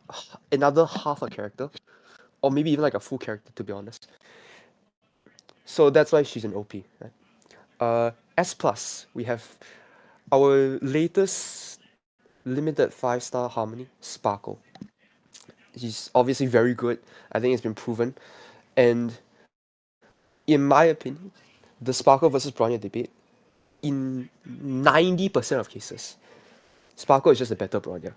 another half a character, or maybe even like a full character, to be honest. So that's why she's an OP. Right? S plus, we have our latest limited 5-star harmony, Sparkle. He's obviously very good. I think it's been proven. And in my opinion, the Sparkle versus Bronya debate, in 90% of cases, Sparkle is just a better Bronya.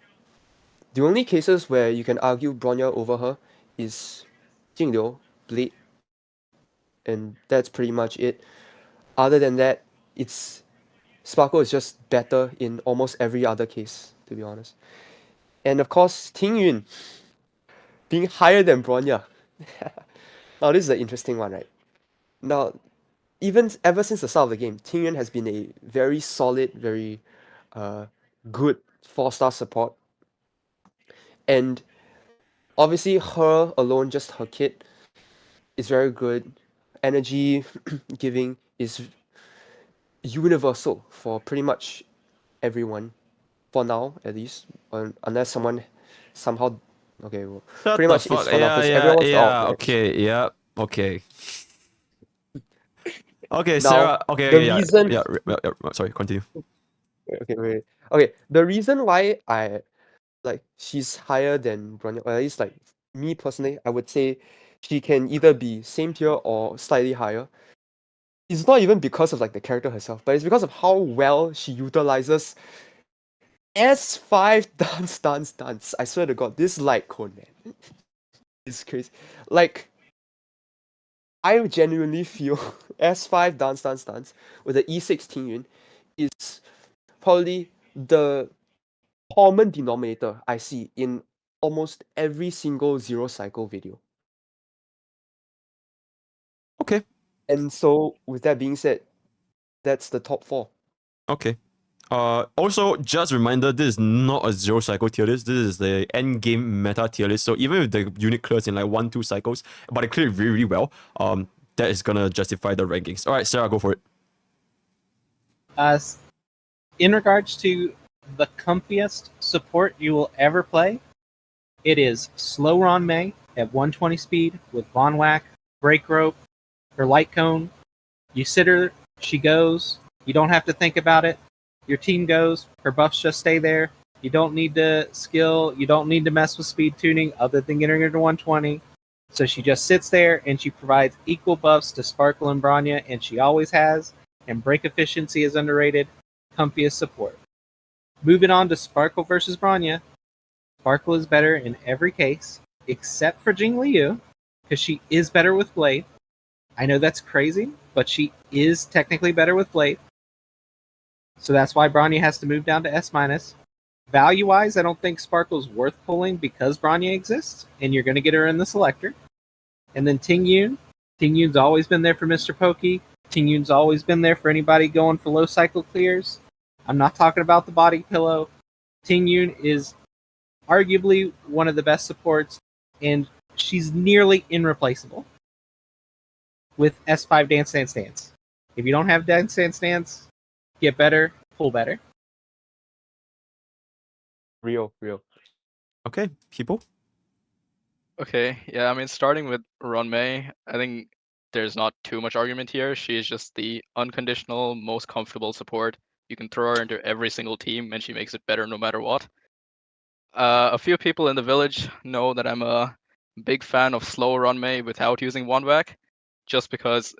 The only cases where you can argue Bronya over her is Jingliu, Blade, and that's pretty much it. Other than that, it's Sparkle is just better in almost every other case, to be honest. And of course, Tingyun being higher than Bronya. Now this is an interesting one, right? Now, even ever since the start of the game, Tingyun has been a very solid, very good 4-star support. And obviously her alone, just her kit, is very good. Energy giving is universal for pretty much everyone, for now at least, unless someone somehow okay, well, Shut pretty the much it's fuck. fun Yeah, office. yeah, Everyone wants to yeah. right? Okay, yeah. Okay. Okay, Now, Sarah. Okay, the okay, yeah, reason sorry, continue. okay, wait. Okay, the reason why I like she's higher than Bronya, or at least like me personally, I would say she can either be same tier or slightly higher. It's not even because of like the character herself, but it's because of how well she utilizes S5 dance. I swear to God, this light cone, man, is crazy. Like, I genuinely feel S5 dance with the E6 Tingyun is probably the common denominator I see in almost every single zero cycle video. Okay. And so, with that being said, that's the top 4. Okay. Also, just a reminder, this is not a 0 cycle tier list. This is the end game meta tier list. So even if the unit clears in like 1-2 cycles, but it cleared really, really well, that is gonna justify the rankings. All right, Sarah, go for it. In regards to the comfiest support you will ever play, it is slow Ruanmei at 120 speed with Von Whack, Break Rope, her light cone. You sit her, she goes. You don't have to think about it. Your team goes, her buffs just stay there. You don't need to skill, you don't need to mess with speed tuning other than getting her to 120. So she just sits there and she provides equal buffs to Sparkle and Bronya, and she always has. And break efficiency is underrated. Comfiest support. Moving on to Sparkle versus Bronya. Sparkle is better in every case, except for Jing Liu, because she is better with Blade. I know that's crazy, but she is technically better with Blade. So that's why Bronya has to move down to S-. Value-wise, I don't think Sparkle's worth pulling because Bronya exists, and you're going to get her in the selector. And then Tingyun. Tingyun's always been there for Mrpokke. Tingyun's always been there for anybody going for low cycle clears. I'm not talking about the body pillow. Tingyun is arguably one of the best supports, and she's nearly irreplaceable with S5 Dance. If you don't have Dance, get better, pull better. Real. Okay, people. Okay, yeah, I mean, starting with Ruanmei, I think there's not too much argument here. She is just the unconditional, most comfortable support. You can throw her into every single team, and she makes it better no matter what. A few people in the village know that I'm a big fan of slow Ruanmei without using one whack, just because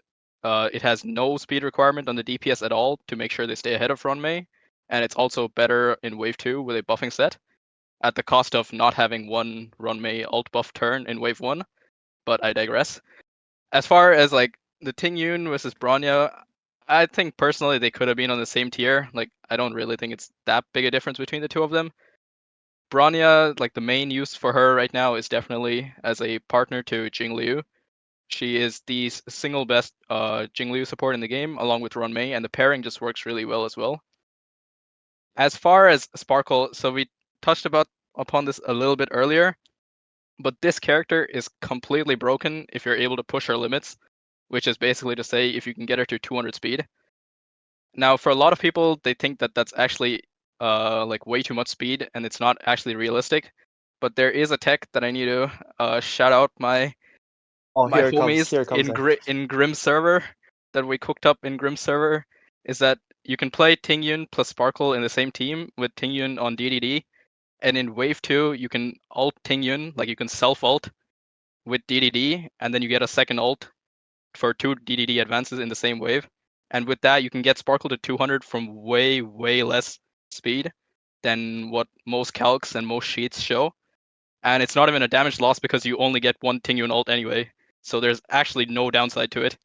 it has no speed requirement on the DPS at all to make sure they stay ahead of Ruanmei, and it's also better in Wave 2 with a buffing set, at the cost of not having one Ruanmei alt buff turn in Wave 1, but I digress. As far as like the Tingyun versus Bronya, I think personally they could have been on the same tier. Like, I don't really think it's that big a difference between the two of them. Bronya, like the main use for her right now is definitely as a partner to Jingliu. She is the single best Jingliu support in the game, along with Ruanmei, and the pairing just works really well as well. As far as Sparkle, so we touched upon this a little bit earlier, but this character is completely broken if you're able to push her limits, which is basically to say if you can get her to 200 speed. Now, for a lot of people, they think that that's actually like way too much speed, and it's not actually realistic. But there is a tech that I need to shout out my Here it homies comes. in Grim server that we cooked up in Grim server, is that you can play Tingyun plus Sparkle in the same team with Tingyun on DDD, and in Wave 2 you can ult Tingyun, like you can self ult with DDD, and then you get a second ult for 2 DDD advances in the same wave. And with that, you can get Sparkle to 200 from way, way less speed than what most calcs and most sheets show. And it's not even a damage loss because you only get one Tingyun ult anyway. So there's actually no downside to it.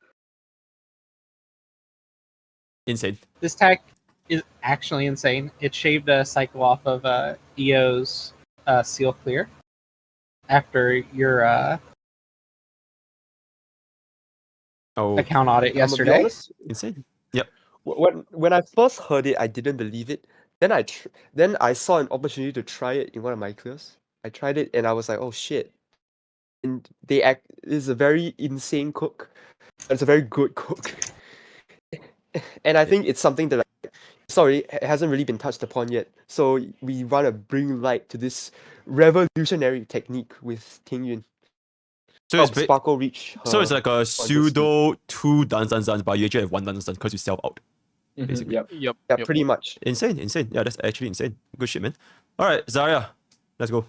Insane. This tech is actually insane. It shaved a cycle off of EO's seal clear after your account audit yesterday. I'm honest, insane. Yep. When I first heard it, I didn't believe it. Then I saw an opportunity to try it in one of my clears. I tried it and I was like, oh shit. And is a very insane cook. It's a very good cook. And I think it's something that it hasn't really been touched upon yet. So we want to bring light to this revolutionary technique with Tingyun. So it's Sparkle reach. So it's like a pseudo 2 dance, but you actually have 1 dance because you self out. Basically. Yep. Yeah, pretty much. Insane. Yeah, that's actually insane. Good shit, man. Alright, Zarya, let's go.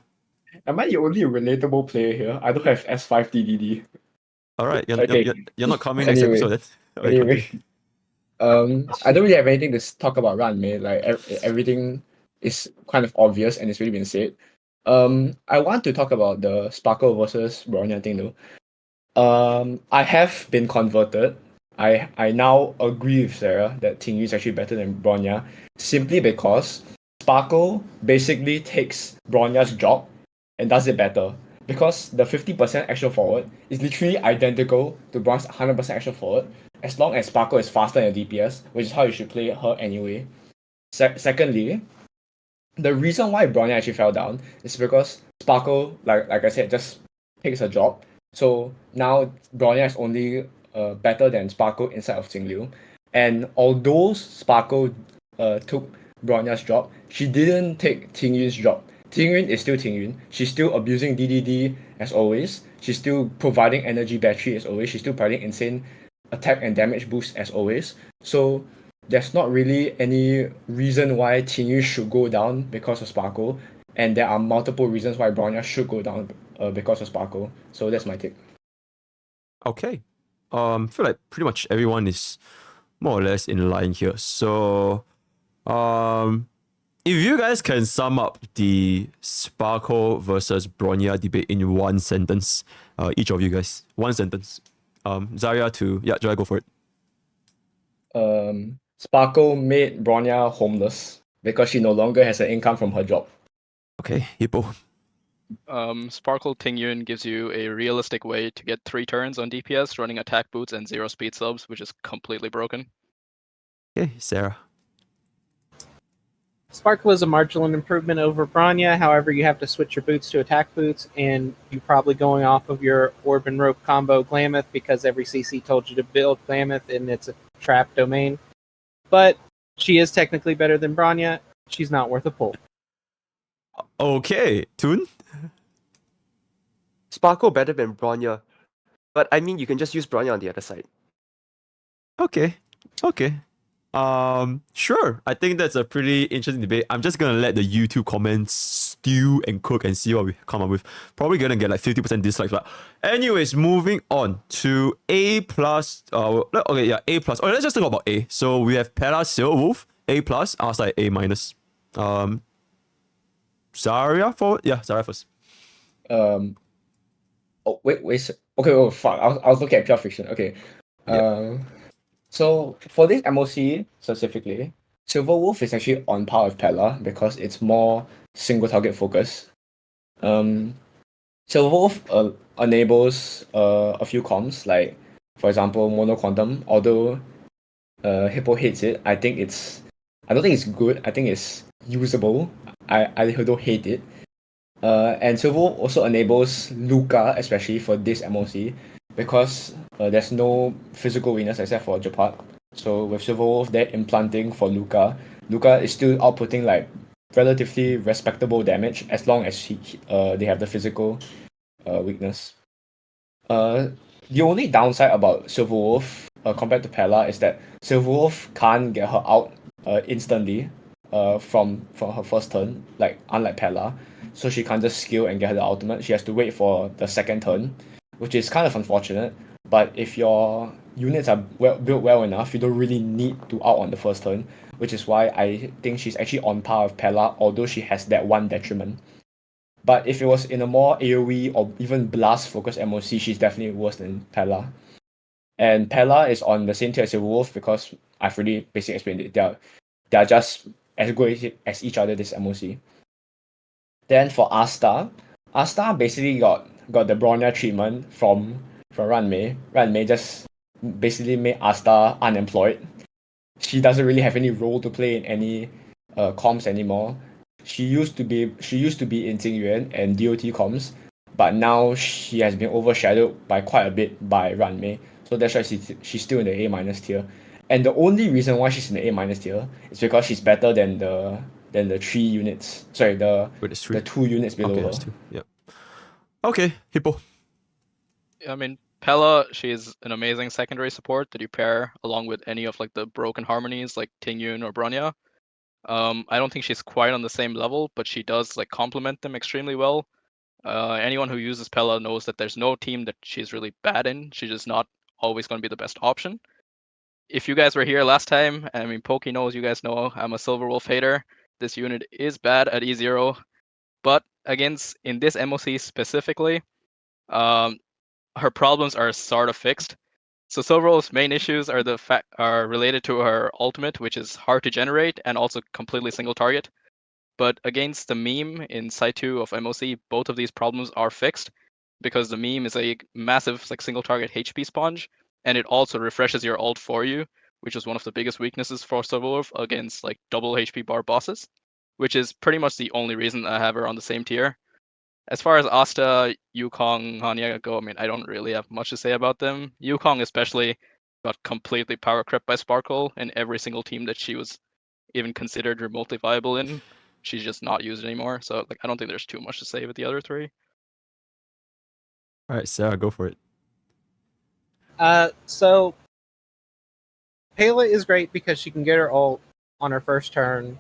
Am I the only relatable player here? I don't have S5 DDD. Alright, Okay. you're not coming next Anyway. episode. Anyway. I don't really have anything to talk about Ruanmei. Like everything is kind of obvious and it's really been said. I want to talk about the Sparkle versus Bronya thing though. I have been converted. I now agree with Sarah that Tingyu is actually better than Bronya, simply because Sparkle basically takes Bronya's job and does it better. Because the 50% action forward is literally identical to Bronya's 100% action forward, as long as Sparkle is faster than DPS, which is how you should play her anyway. Secondly, the reason why Bronya actually fell down is because Sparkle, like I said, just takes her job. So now Bronya is only better than Sparkle inside of Jingliu. And although Sparkle took Bronya's job, she didn't take Tingyun's job. Tingyun is still Tingyun. She's still abusing DDD as always. She's still providing energy battery as always. She's still providing insane attack and damage boost as always. So there's not really any reason why Tingyun should go down because of Sparkle. And there are multiple reasons why Bronya should go down because of Sparkle. So that's my take. Okay. I feel like pretty much everyone is more or less in line here. So, if you guys can sum up the Sparkle versus Bronya debate in 1 sentence, each of you guys, 1 sentence. Zarya Joy, go for it. Sparkle made Bronya homeless because she no longer has an income from her job. Okay, Hippo. Sparkle Tingyun gives you a realistic way to get 3 turns on DPS running attack boots and 0 speed subs, which is completely broken. Okay, Sarah. Sparkle is a marginal improvement over Bronya. However, you have to switch your boots to attack boots, and you're probably going off of your Orb and Rope combo Glamoth because every CC told you to build Glamoth, and it's a trap domain. But she is technically better than Bronya. She's not worth a pull. Okay, Toon? Sparkle better than Bronya. But I mean, you can just use Bronya on the other side. Okay. Sure. I think that's a pretty interesting debate. I'm just gonna let the YouTube comments stew and cook and see what we come up with. Probably gonna get like 50% dislikes, but anyways, moving on to A plus. Okay, yeah, A plus. Okay, let's just talk about A. So we have Pella Silverwolf, A plus, outside A minus. Zarya first. Oh wait. Okay. Oh fuck. I was looking at pure fiction. Okay. So for this MOC specifically, Silverwolf is actually on par with Pella because it's more single target focus. Silverwolf enables a few comms, like for example Mono Quantum. Although Hippo hates it, I don't think it's good. I think it's usable. I don't hate it. And Silverwolf also enables Luca, especially for this MOC, because there's no physical weakness except for Japat. So with Silverwolf, they're implanting for Luca. Luca is still outputting like relatively respectable damage as long as they have the physical weakness. The only downside about Silverwolf compared to Pella is that Silverwolf can't get her out instantly from her first turn, like unlike Pella. So she can't just skill and get the ultimate. She has to wait for the second turn, which is kind of unfortunate. But if your units are built well enough, you don't really need to out on the first turn, which is why I think she's actually on par with Pella, although she has that one detriment. But if it was in a more AoE or even blast focused MOC, she's definitely worse than Pella. And Pella is on the same tier as Wolf because I've already basically explained it. They're just as good as each other this MOC. Then for Asta basically got the Bronya treatment from Ruanmei. Ruanmei just basically made Asta unemployed. She doesn't really have any role to play in any comms anymore. She used to be in Jingyuan and DOT comms, but now she has been overshadowed by quite a bit by Ruanmei. So that's why she's still in the A minus tier. And the only reason why she's in the A minus tier is because she's better than the 3 units. Sorry, the 2 units below her. Two. Yep. Okay, Hippo. I mean, Pella, she's an amazing secondary support that you pair along with any of like the broken harmonies like Tingyun or Bronya. I don't think she's quite on the same level, but she does like complement them extremely well. Anyone who uses Pella knows that there's no team that she's really bad in. She's just not always going to be the best option. If you guys were here last time, I mean, Pokey knows, you guys know I'm a Silverwolf hater. This unit is bad at E0, but against in this MOC specifically, her problems are sort of fixed. So Silverwolf's main issues are related to her ultimate, which is hard to generate and also completely single target. But against the meme in Site 2 of MOC, both of these problems are fixed because the meme is a massive like single target HP sponge, and it also refreshes your ult for you, which is one of the biggest weaknesses for Silverwolf against like double HP bar bosses, which is pretty much the only reason I have her on the same tier. As far as Asta, Yukong, Hanya go, I mean, I don't really have much to say about them. Yukong especially got completely power crept by Sparkle in every single team that she was even considered remotely viable in. She's just not used anymore. So like I don't think there's too much to say with the other 3. All right, Sarah, go for it. So Pela is great because she can get her ult on her first turn.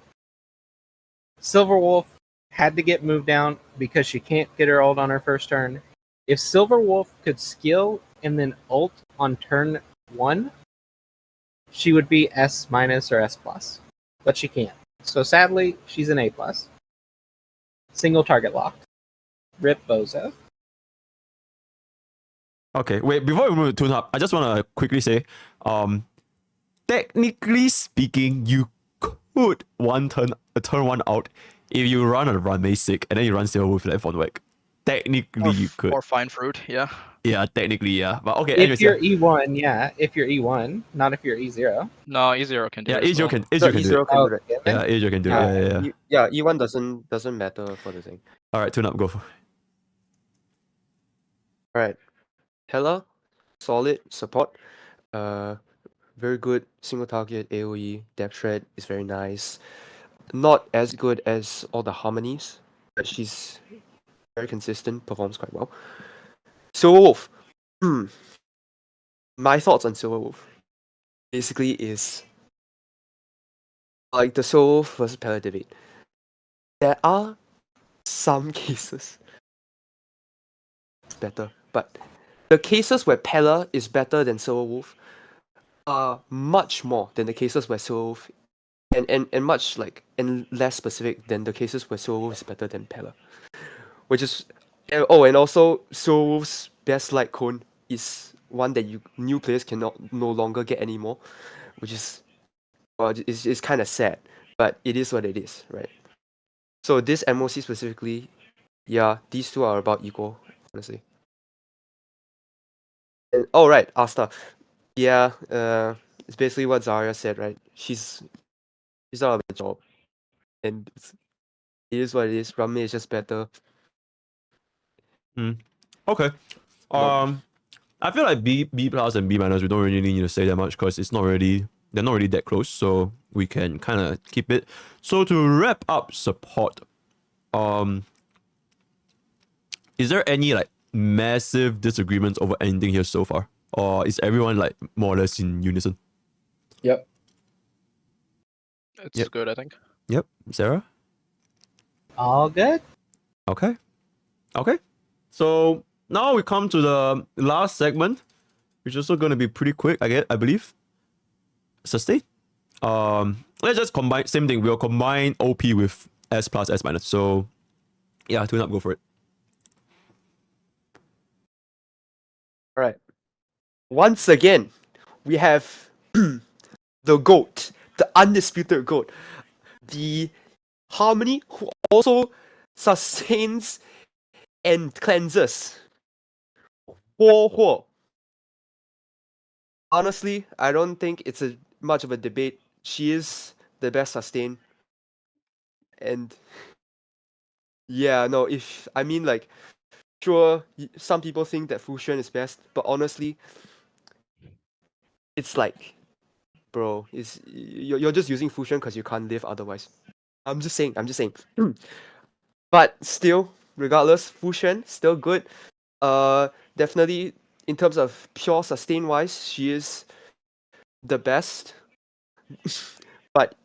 Silverwolf had to get moved down because she can't get her ult on her first turn. If Silverwolf could skill and then ult on turn 1, she would be S minus or S plus, but she can't. So sadly, she's an A plus. Single target locked. Rip Bozo. Okay, wait, before we move to tune up, I just want to quickly say, technically speaking, you could turn one out if you run a run basic and then you run Silverwolf left on whack. Technically, you could. Or Fine Fruit, yeah. Yeah, technically, yeah. But okay, if anyways, you're E1, yeah. If you're E1, not if you're E0. No, E0 can do yeah, it. E0 can do it. Yeah, E0 can do it. Yeah. E1 doesn't matter for the thing. All right, tune up, go for. All right, Hella, solid support. Very good single target AOE. Depth shred is very nice. Not as good as all the harmonies, but she's very consistent. Performs quite well. Silverwolf, My thoughts on Silver Wolf basically is like the Silver Wolf versus Pella debate. There are some cases better, but the cases where Pella is better than Silver Wolf are much more than the cases where Silver Wolf and much like and less specific than the cases where Silver Wolf is better than Pella. Which is and also Silver Wolf's best light cone is one that new players cannot no longer get anymore, which is it's kind of sad, but it is what it is, right? So this MOC specifically, yeah, these two are about equal, honestly. And, right, Asta. Yeah, it's basically what Zarya said, right? She's out of a job, and it is what it is. Ruanmei is just better. Okay. I feel like B plus and B minus we don't really need to say that much because they're not really that close, so we can kind of keep it. So to wrap up support, is there any like massive disagreements over anything here so far, or is everyone like more or less in unison? Yep. It's good, I think. Yep. Sarah? All good. Okay. So now we come to the last segment, which is also going to be pretty quick, I believe. Sustain. Let's just combine, same thing. We'll combine OP with S plus, S minus. So yeah, tune up, go for it. All right. Once again, we have the GOAT, the undisputed GOAT, the Harmony who also sustains and cleanses. Huo. Honestly, I don't think it's much of a debate. She is the best sustain. And yeah, no, sure, some people think that Fu Xuan is best, but honestly, it's like, bro, you're just using Fu Xuan because you can't live otherwise. I'm just saying. But still, regardless, Fu Xuan still good. Definitely in terms of pure sustain wise, she is the best. But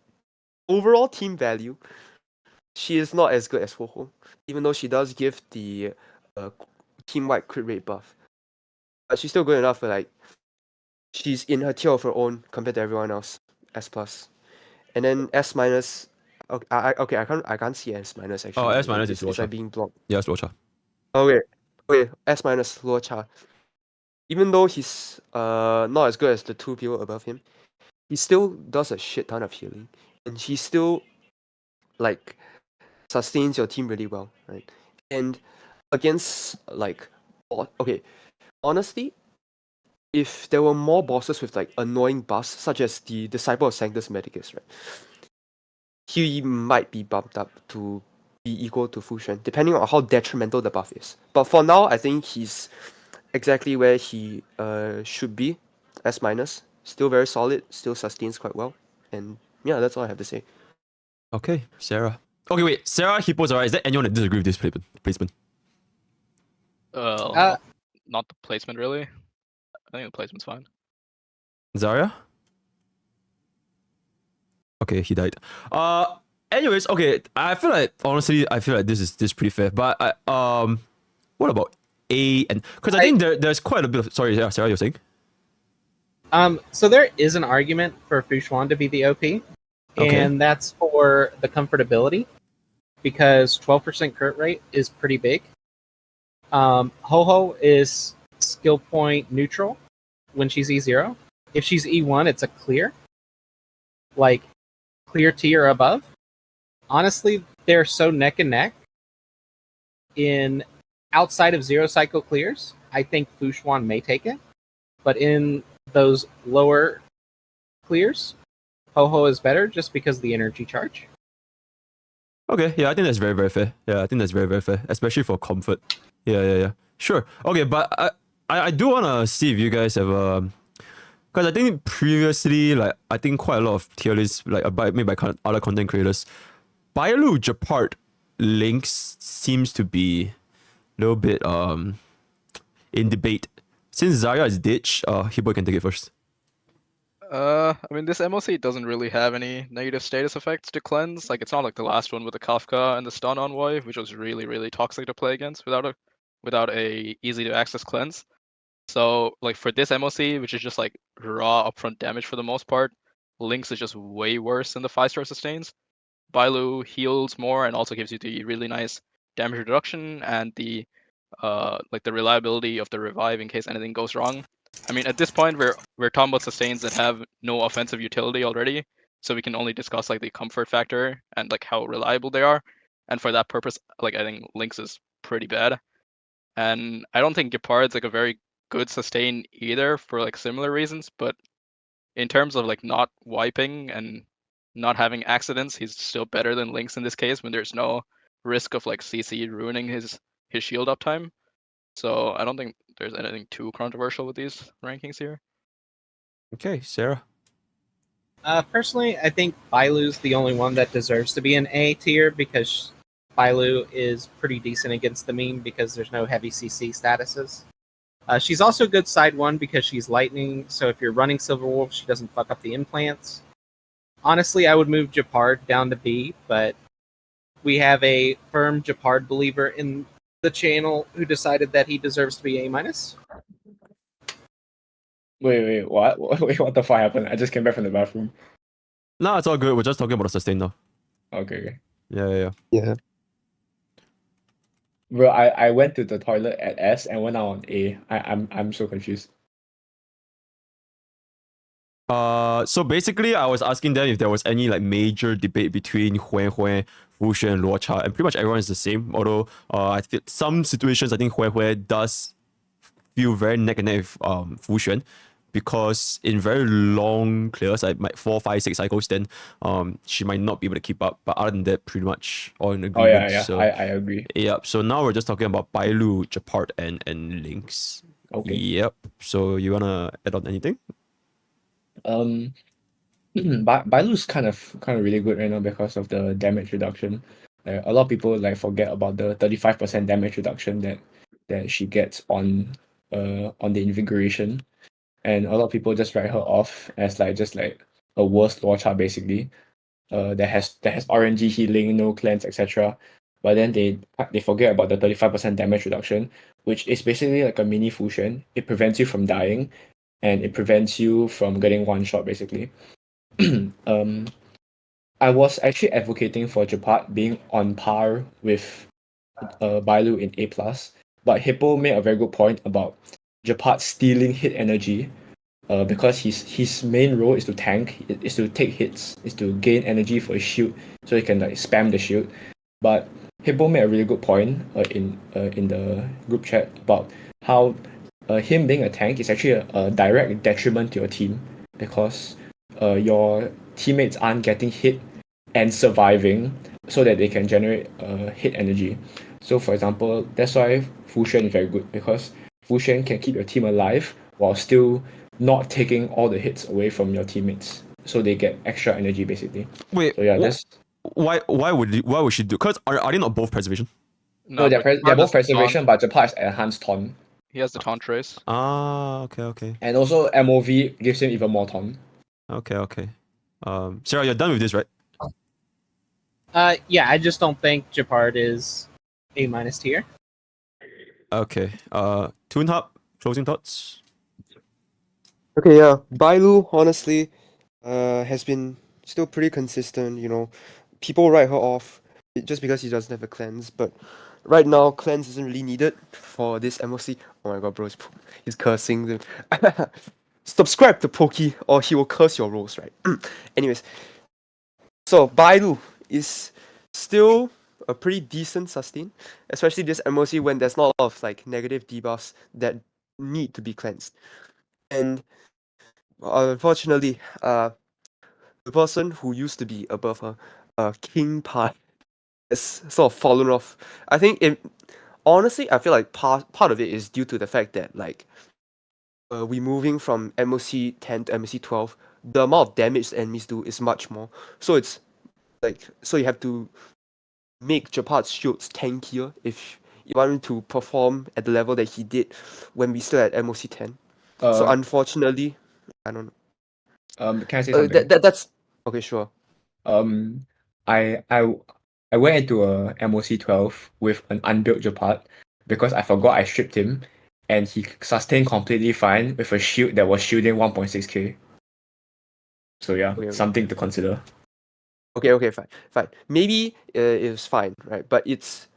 overall team value, she is not as good as Ho Ho, even though she does give the team-wide crit rate buff. But she's still good enough for like she's in her tier of her own compared to everyone else. S plus, and then S minus. Okay, I can't see S minus actually. Oh, S minus is it's like being blocked. Yeah, it's Luocha. Okay, S minus Luocha. Even though he's not as good as the two people above him, he still does a shit ton of healing, and he still like sustains your team really well, right? And against like, honestly, if there were more bosses with like annoying buffs, such as the Disciple of Sanctus Medicus, right, he might be bumped up to be equal to Fu Xuan, depending on how detrimental the buff is. But for now, I think he's exactly where he should be, S minus. Still very solid, still sustains quite well. And yeah, that's all I have to say. Okay, Sarah. Okay, wait, Sarah, Hippo, Zara, is there anyone that disagrees with this placement? Not the placement, really. I think the placement's fine. Zarya? Okay, he died. Anyways, okay, I feel like this is pretty fair. But what about A and because I think there's quite a bit of Sarah, you're saying? So there is an argument for Fu Xuan to be the OP, and that's for the comfortability, because 12% crit rate is pretty big. Ho-Ho is skill point neutral when she's E0. If she's E1, it's a clear. Like, clear T or above. Honestly, they're so neck and neck. In outside of zero cycle clears, I think Fu Xuan may take it. But in those lower clears, Ho-Ho is better just because of the energy charge. Okay, yeah, I think that's very, very fair. Yeah, I think that's very, very fair, especially for comfort. Yeah. Sure. Okay, but I do want to see if you guys have because I think previously, like, I think quite a lot of tier lists, like, made by other content creators, Bailu Japart links seems to be a little bit in debate. Since Zarya is ditch, Hippo can take it first. I mean, this MOC doesn't really have any negative status effects to cleanse. Like, it's not like the last one with the Kafka and the stun envoy, which was really, really toxic to play against without a easy to access cleanse. So, like, for this MOC, which is just like raw upfront damage for the most part, Lynx is just way worse than the 5-star sustains. Bailu heals more and also gives you the really nice damage reduction and the like the reliability of the revive in case anything goes wrong. I mean, at this point, we're talking about sustains that have no offensive utility already, so we can only discuss like the comfort factor and like how reliable they are. And for that purpose, like I think Lynx is pretty bad, and I don't think Gepard's like a very good sustain either for like similar reasons. But in terms of like not wiping and not having accidents, he's still better than Lynx in this case when there's no risk of like CC ruining his shield uptime. So I don't think there's anything too controversial with these rankings here. Okay, Sarah. Personally, I think Bailu's the only one that deserves to be an A tier because Bailu is pretty decent against the meme because there's no heavy CC statuses. She's also good side 1 because she's lightning, so if you're running Silver Wolf, she doesn't fuck up the implants. Honestly, I would move Gepard down to B, but we have a firm Gepard believer in the channel who decided that he deserves to be A-. Wait, what? Wait, what the fuck happened? I just came back from the bathroom. No, it's all good. We're just talking about the sustain now. Okay. Yeah. Bro, I went to the toilet at S and went out on A. I'm so confused. So basically, I was asking them if there was any like major debate between Hui, Fushen, and Luocha, and pretty much everyone is the same. Although, I feel some situations I think Hui does feel very neck and neck with Fushen, because in very long clears, like 4, 5, 6 cycles, then she might not be able to keep up. But other than that, pretty much all in agreement. Yeah. So, I agree. Yep. So now we're just talking about Bailu, Gepard, and Lynx. Okay. Yep. So you wanna add on anything? Bailu's kind of really good right now because of the damage reduction. A lot of people like forget about the 35% damage reduction that she gets on the invigoration, and a lot of people just write her off as like just like a worse Luocha basically. That has RNG healing, no cleanse, etc. But then they forget about the 35% damage reduction, which is basically like a mini Fushen. It prevents you from dying, and it prevents you from getting one shot basically. I was actually advocating for Gepard being on par with Bailu in A+, but Hippo made a very good point about Gepard stealing hit energy, because his main role is to tank, is to take hits, is to gain energy for his shield, so he can like spam the shield. But Hippo made a really good point in the group chat about how him being a tank is actually a direct detriment to your team, because your teammates aren't getting hit and surviving so that they can generate hit energy. So for example, that's why Fushen is very good, because Fushen can keep your team alive while still not taking all the hits away from your teammates, so they get extra energy basically. Wait, so yeah, that's why would she do? Because are they not both preservation? no, they're both preservation, but Gepard is enhanced taunt. He has the taunt trace. Okay. And also MOV gives him even more taunt. Okay. Sarah, you're done with this, right? Yeah, I just don't think Gepard is A- tier. Okay. Toon Hub, closing thoughts? Okay, yeah. Bailu, honestly, has been still pretty consistent. People write her off just because she doesn't have a cleanse, but right now cleanse isn't really needed for this MOC. Oh my god, bro, he's cursing. Subscribe to Poki or he will curse your rolls, right? Anyways, so Bailu is still a pretty decent sustain, especially this MOC when there's not a lot of like negative debuffs that need to be cleansed. And unfortunately, the person who used to be above her, King Pai, has sort of fallen off. I think honestly, I feel like part of it is due to the fact that like we moving from MOC 10 to MOC 12, the amount of damage the enemies do is much more. So it's like, so you have to make Gepard's shields tankier if you want him to perform at the level that he did when we still at MOC 10. So unfortunately, I don't know. Can I say something? That's okay. Sure. I went into a MOC 12 with an unbuilt Japart because I forgot I stripped him, and he sustained completely fine with a shield that was shielding 1.6k. So yeah, Okay. something to consider. Okay, fine. Maybe it was fine, right? But it's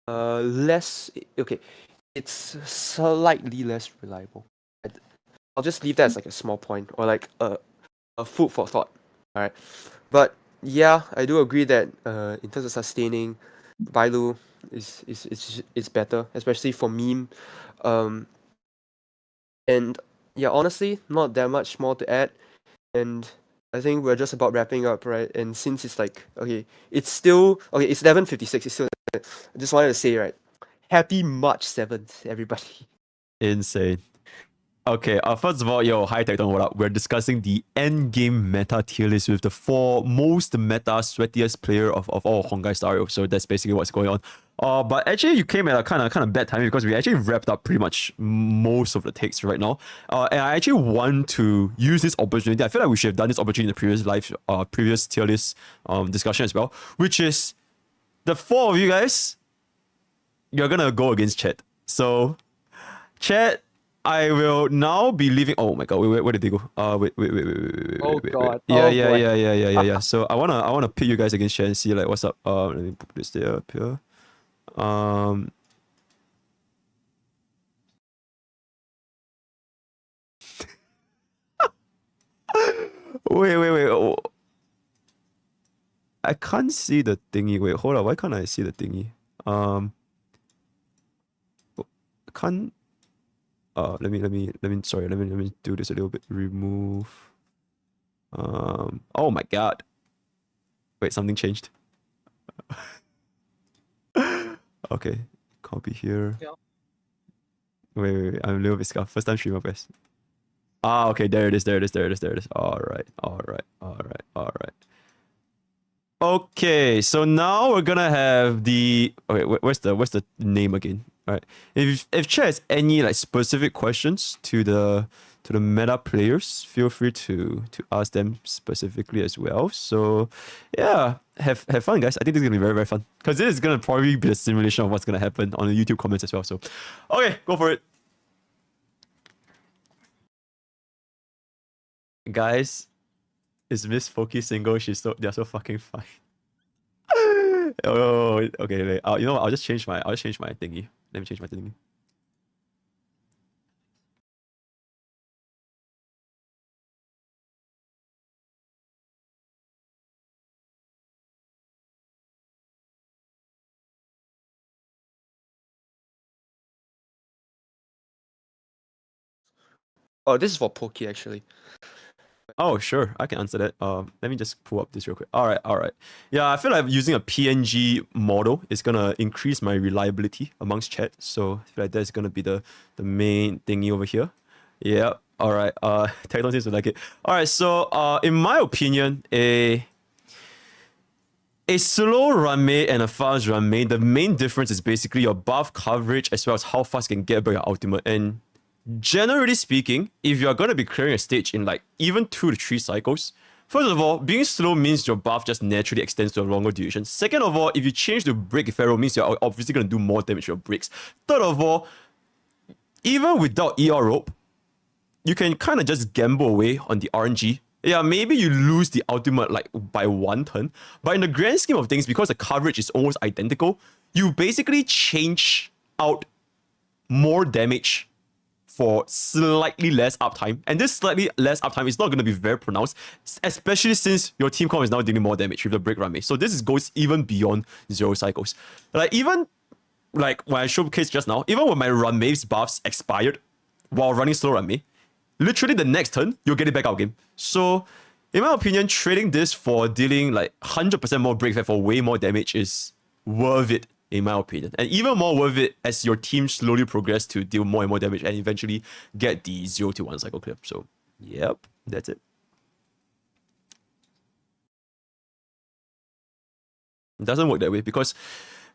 less okay. It's slightly less reliable. I'll just leave that as like a small point or like a food for thought. All right, but yeah, I do agree that in terms of sustaining, Bailu is better, especially for meme. And yeah, honestly, not that much more to add. And I think we're just about wrapping up, right? And since it's like okay, it's still okay. It's 11:56. It's still. I just wanted to say, right, happy March 7th, everybody. Insane. Okay, first of all, yo, hi Tecton, what up? We're discussing the endgame meta tier list with the 4 most meta sweatiest player of all Honkai Star. So that's basically what's going on. But actually you came at a kind of bad timing because we actually wrapped up pretty much most of the takes right now. And I actually want to use this opportunity. I feel like we should have done this opportunity in the previous tier list discussion as well, which is the 4 of you guys, you're gonna go against Chet. So Chet, I will now be leaving. Oh my god! Wait, where did they go? Wait. Oh god. Yeah. So I wanna pick you guys against Chet and see like what's up. Let me put this there up here. Wait. Oh, I can't see the thingy. Wait, hold on. Why can't I see the thingy? I can't. Let me do this a little bit. Remove. Oh my god. Wait, something changed. Okay, copy here. Wait. I'm a little bit scuffed. First time streamer guys. Okay, there it is. Alright. Okay, so now we're gonna have the where's the name again? Alright. If Chat has any like specific questions to the meta players, feel free to ask them specifically as well. So yeah, have fun guys. I think this is gonna be very, very fun. Because this is gonna probably be a simulation of what's gonna happen on the YouTube comments as well. So okay, go for it. Guys, is Mrpokke single? They're so fucking fine. Oh, okay. Wait. You know what? I'll just change my thingy. Let me change my thingy. Oh, this is for Poke actually. Oh, sure. I can answer that. Let me just pull up this real quick. All right. Yeah, I feel like using a PNG model is gonna increase my reliability amongst chat. So I feel like that's gonna be the main thingy over here. Yeah. All right. Tecton seems to like it. All right. So in my opinion, a slow Ruanmei and a fast Ruanmei, the main difference is basically your buff coverage as well as how fast you can get by your ultimate. And generally speaking, if you're going to be clearing a stage in like even 2 to 3 cycles, first of all, being slow means your buff just naturally extends to a longer duration. Second of all, if you change to break Pharaoh, means you're obviously going to do more damage to your breaks. Third of all, even without ER rope, you can kind of just gamble away on the RNG. Yeah, maybe you lose the ultimate like by 1 turn, but in the grand scheme of things, because the coverage is almost identical, you basically change out more damage for slightly less uptime. And this slightly less uptime is not going to be very pronounced, especially since your team comp is now dealing more damage with the break Ruanmei. So this goes even beyond 0 cycles. Like even like when I showcased just now, even when my Ruanmei's buffs expired while running slow Ruanmei, literally the next turn, you'll get it back out game. So, in my opinion, trading this for dealing like 100% more break for way more damage is worth it, in my opinion. And even more worth it as your team slowly progress to deal more and more damage and eventually get the 0 to 1 cycle clip. So, yep, that's it. It doesn't work that way because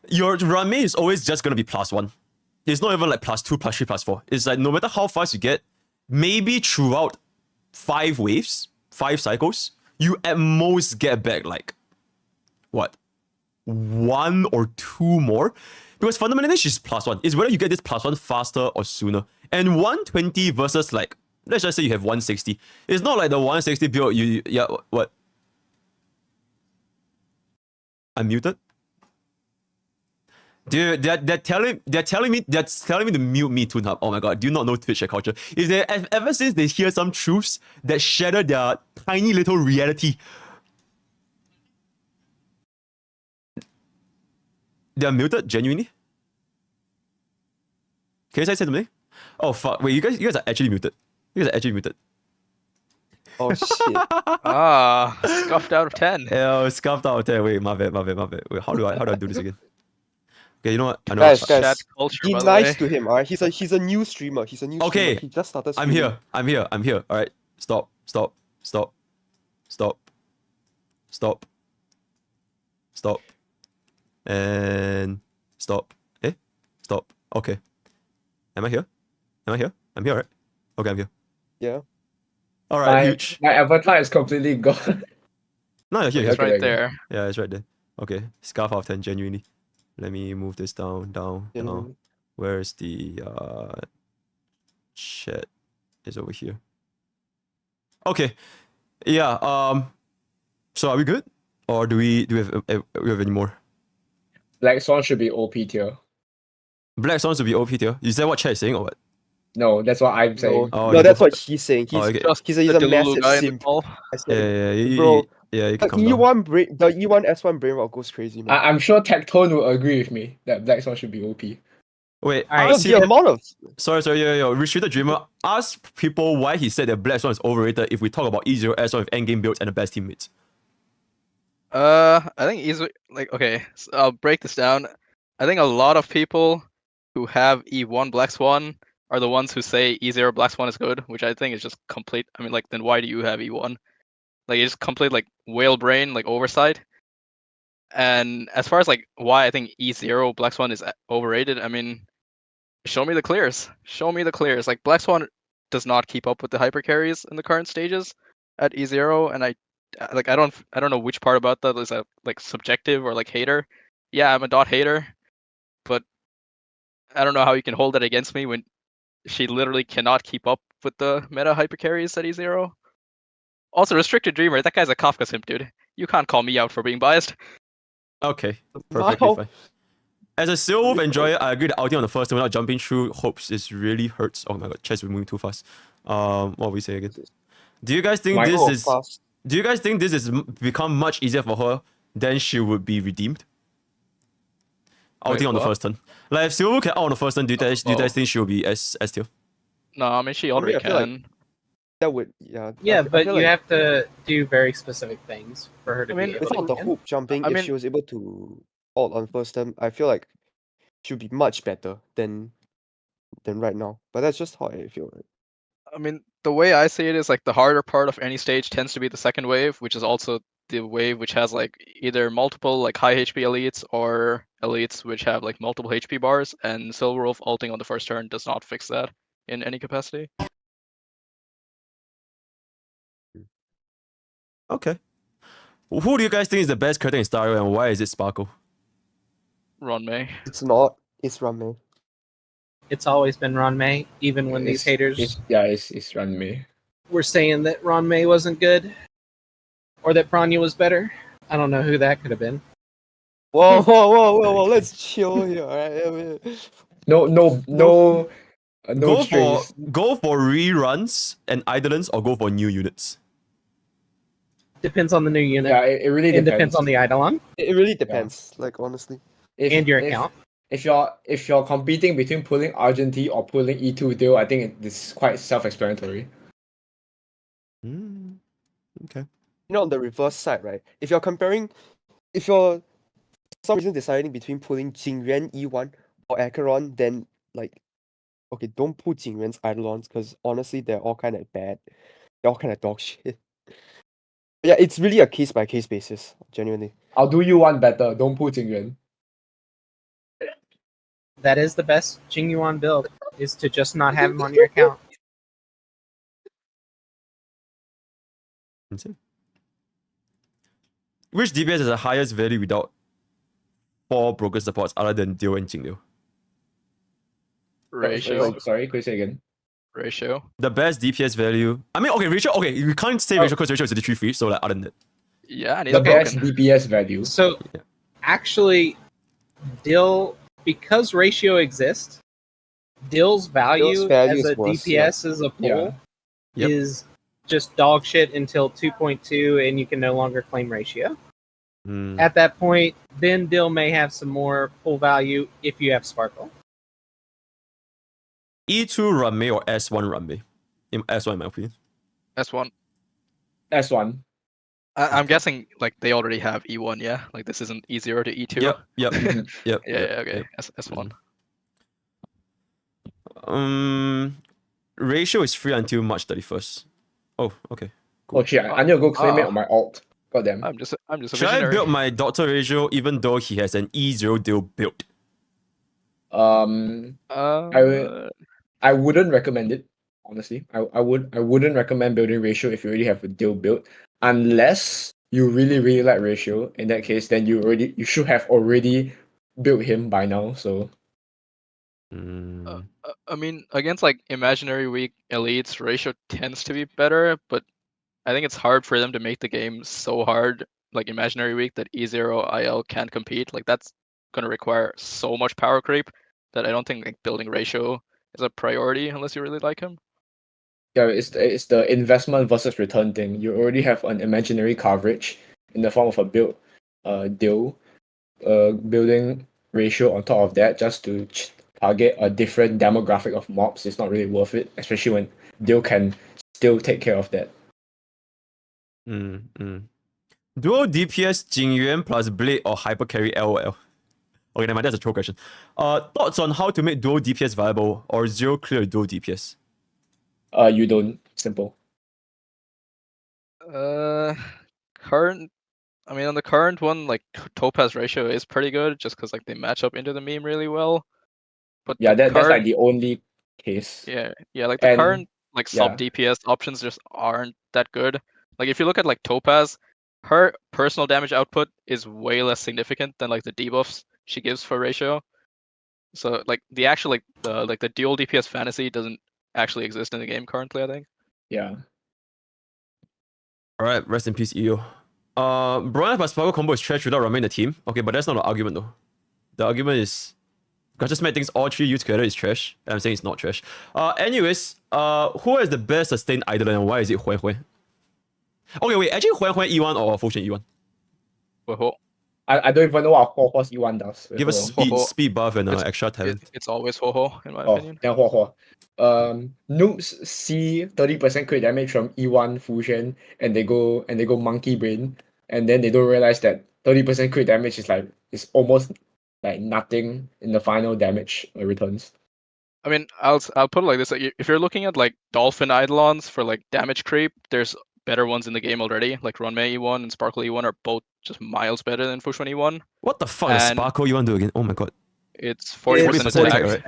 your Ruanmei is always just gonna be +1. It's not even like +2, +3, +4. It's like no matter how fast you get, maybe throughout 5 waves, 5 cycles, you at most get back like what? 1 or 2 more. Because fundamentally she's +1. It's whether you get this +1 faster or sooner. And 120 versus like, let's just say you have 160. It's not like the 160 build yeah, what? I'm muted? Dude, they're telling me to mute me, Toon Hub. Oh my god, do you not know Twitch culture? If they ever since they hear some truths that shatter their tiny little reality, they're muted genuinely. Can you say something? Oh fuck! Wait, you guys are actually muted. You guys are actually muted. Oh shit. Scuffed out of 10. Yeah, scuffed out of 10. Wait, my bad. Wait, how do I do this again? Okay, you know what? I know. Guys, Chat culture, be by the nice way. to him, alright? He's a new streamer. He's a new streamer. Okay, He just started I'm streaming. here. Alright, stop. And stop. Stop. Okay. Am I here? I'm here, right? Okay, I'm here. Yeah. Alright, huge. My avatar is completely gone. No, you're here. It's right there. Yeah, it's right there. Okay, scarf out of 10, genuinely. Let me move this down. Genuinely. Where's the chat? It's over here. Okay. Yeah, so are we good? Or do we have any more? Black Swan should be OP tier. Black Swans will be OP tier. Is that what chat is saying or what? No, that's what I'm saying. No, that's what he's saying. He's okay. he's a massive simp. Bro, you the can come down. E1 S1 brain rot goes crazy, man. I'm sure Tectone will agree with me that Black Swan should be OP. Wait, Alright, the amount of Sorry, Restricted Dreamer, ask people why he said that Black Swan is overrated if we talk about E0 S1 with endgame builds and the best teammates. I think easily okay, so I'll break this down. I think a lot of people who have E1 Black Swan are the ones who say E0 Black Swan is good, which I think is just complete. I mean, like, then why do you have E1? Like, it's complete like whale brain, like oversight. And as far as like why I think E0 Black Swan is overrated, I mean, show me the clears. Show me the clears. Like, Black Swan does not keep up with the hyper carries in the current stages at E0, and I don't know which part about that is like subjective or like hater. Yeah, I'm a dot hater, but I don't know how you can hold that against me when she literally cannot keep up with the meta hyper carries at E0. Also, Restricted Dreamer, that guy's a Kafka simp, dude. You can't call me out for being biased. Okay, perfectly fine. As a Silverwolf enjoyer, I agree that outing on the first turn without jumping through hopes is really hurts. Oh my god, chess is moving too fast. What will we say again? Do you guys think this is become much easier for her than she would be redeemed? Outing on the first turn. Like, if Silverwolf can out on the first turn, do you guys think she will be S tier? No, I mean, she already can. Like that would, yeah. Yeah, I but feel you like have to do very specific things for her to be able without to the hoop jumping, if she was able to ult on first turn, I feel like she would be much better than right now. But that's just how I feel. Right? I mean, the way I see it is like the harder part of any stage tends to be the second wave, which is also the wave which has like either multiple like high HP elites or elites which have like multiple HP bars, and Silverwolf ulting on the first turn does not fix that in any capacity. Okay. Who do you guys think is the best character in Star Rail and why is it Sparkle? Ruanmei. It's not. It's Ruanmei. It's always been Ruanmei, even when these haters it's Ruanmei. were saying that Ruanmei wasn't good or that Bronya was better. I don't know who that could have been. Whoa! Let's chill here, alright? Go for reruns and idolants or go for new units. Depends on the new unit. Yeah, it really and depends. depends on the Eidolon. It really depends, like honestly. And your account. If you're competing between pulling Argentine or pulling E2 deal, I think it's quite self-explanatory. Okay. You know, on the reverse side, right? If you're for some reason deciding between pulling Jingyuan E1 or Acheron, then like, okay, don't pull Jingyuan's Eidolons because honestly, they're all kind of bad. They're all kind of dog shit. Yeah, it's really a case by case basis, genuinely. I'll do you one better. Don't pull Jingyuan. That is the best Jingyuan build, is to just not have him on your account. Insane. Which DPS has the highest value without 4 broken supports other than Dio and Jingliu? Ratio. Sorry, could you say again? Ratio. The best DPS value. I mean, okay, ratio. Okay, you can't say ratio because ratio is 33 free. So like, other than that, Yeah, and he's The best broken. DPS value. So, actually, Dill, because ratio exists, Dill's value, value as a is worse, DPS as a pool Yep. is just dog shit until 2.2, and you can no longer claim ratio. Mm. At that point, then Dill may have some more pull value if you have Sparkle. E2 Ruanmei or S1 Ruanmei? S1 in my opinion. S1. S1. I'm guessing like they already have E1, yeah? Like this isn't E0 to E2. Yep. Yeah, okay. S1. Ratio is free until March 31st. Oh, okay. Oh shit, I need to go claim it on my alt. Goddamn. I'm just a Should I visionary. build my Doctor Ratio even though he has an E0 deal built? I wouldn't recommend it, honestly. I wouldn't recommend building ratio if you already have a deal built, unless you really like ratio. In that case, then you should have already built him by now. So I mean, against like imaginary weak elites, ratio tends to be better, but I think it's hard for them to make the game so hard, like imaginary weak, that E0 IL can't compete. Like that's gonna require so much power creep that I don't think like building ratio is a priority unless you really like him. yeah, it's the investment versus return thing. You already have an imaginary coverage in the form of a deal, building ratio on top of that just to target a different demographic of mobs is not really worth it, especially when deal can still take care of that. Dual DPS Jingyuan plus Blade or Hyper Carry LOL? Okay, never mind, that's a troll question. Thoughts on how to make dual DPS viable or zero clear dual DPS? You don't. Simple. Current. I mean, on the current one, like Topaz ratio is pretty good, just because like they match up into the meme really well. But Yeah, the that's like the only case. Yeah, like the current like sub DPS options just aren't that good. Like if you look at like Topaz, her personal damage output is way less significant than like the debuffs she gives for ratio. So like the actual the dual DPS fantasy doesn't actually exist in the game currently, I think. Yeah. Alright, rest in peace, EO. Bronya plus Sparkle combo is trash without Ruanmei in the team. Okay, but that's not an argument though. The argument is Just thinks all 3 used together is trash. I'm saying it's not trash. Anyways, who has the best sustained idol and why is it Hui? Okay, wait, actually Hui E1 or Fusion E1? I don't even know what Ho Ho's E1 does. Give us speed buff and extra talent. It's always Ho in my opinion. Then Ho. Noobs see 30% crit damage from E1 Fusion and they go monkey brain, and then they don't realize that 30% crit damage is almost like nothing in the final damage returns. I mean, I'll put it like this: if you're looking at like Dolphin Eidolons for like damage creep, there's better ones in the game already. Like Ruanmei E1 and Sparkle E1 are both just miles better than Fusion E1. What the fuck does Sparkle E1 do again? Oh my god. It's 40% attack, right?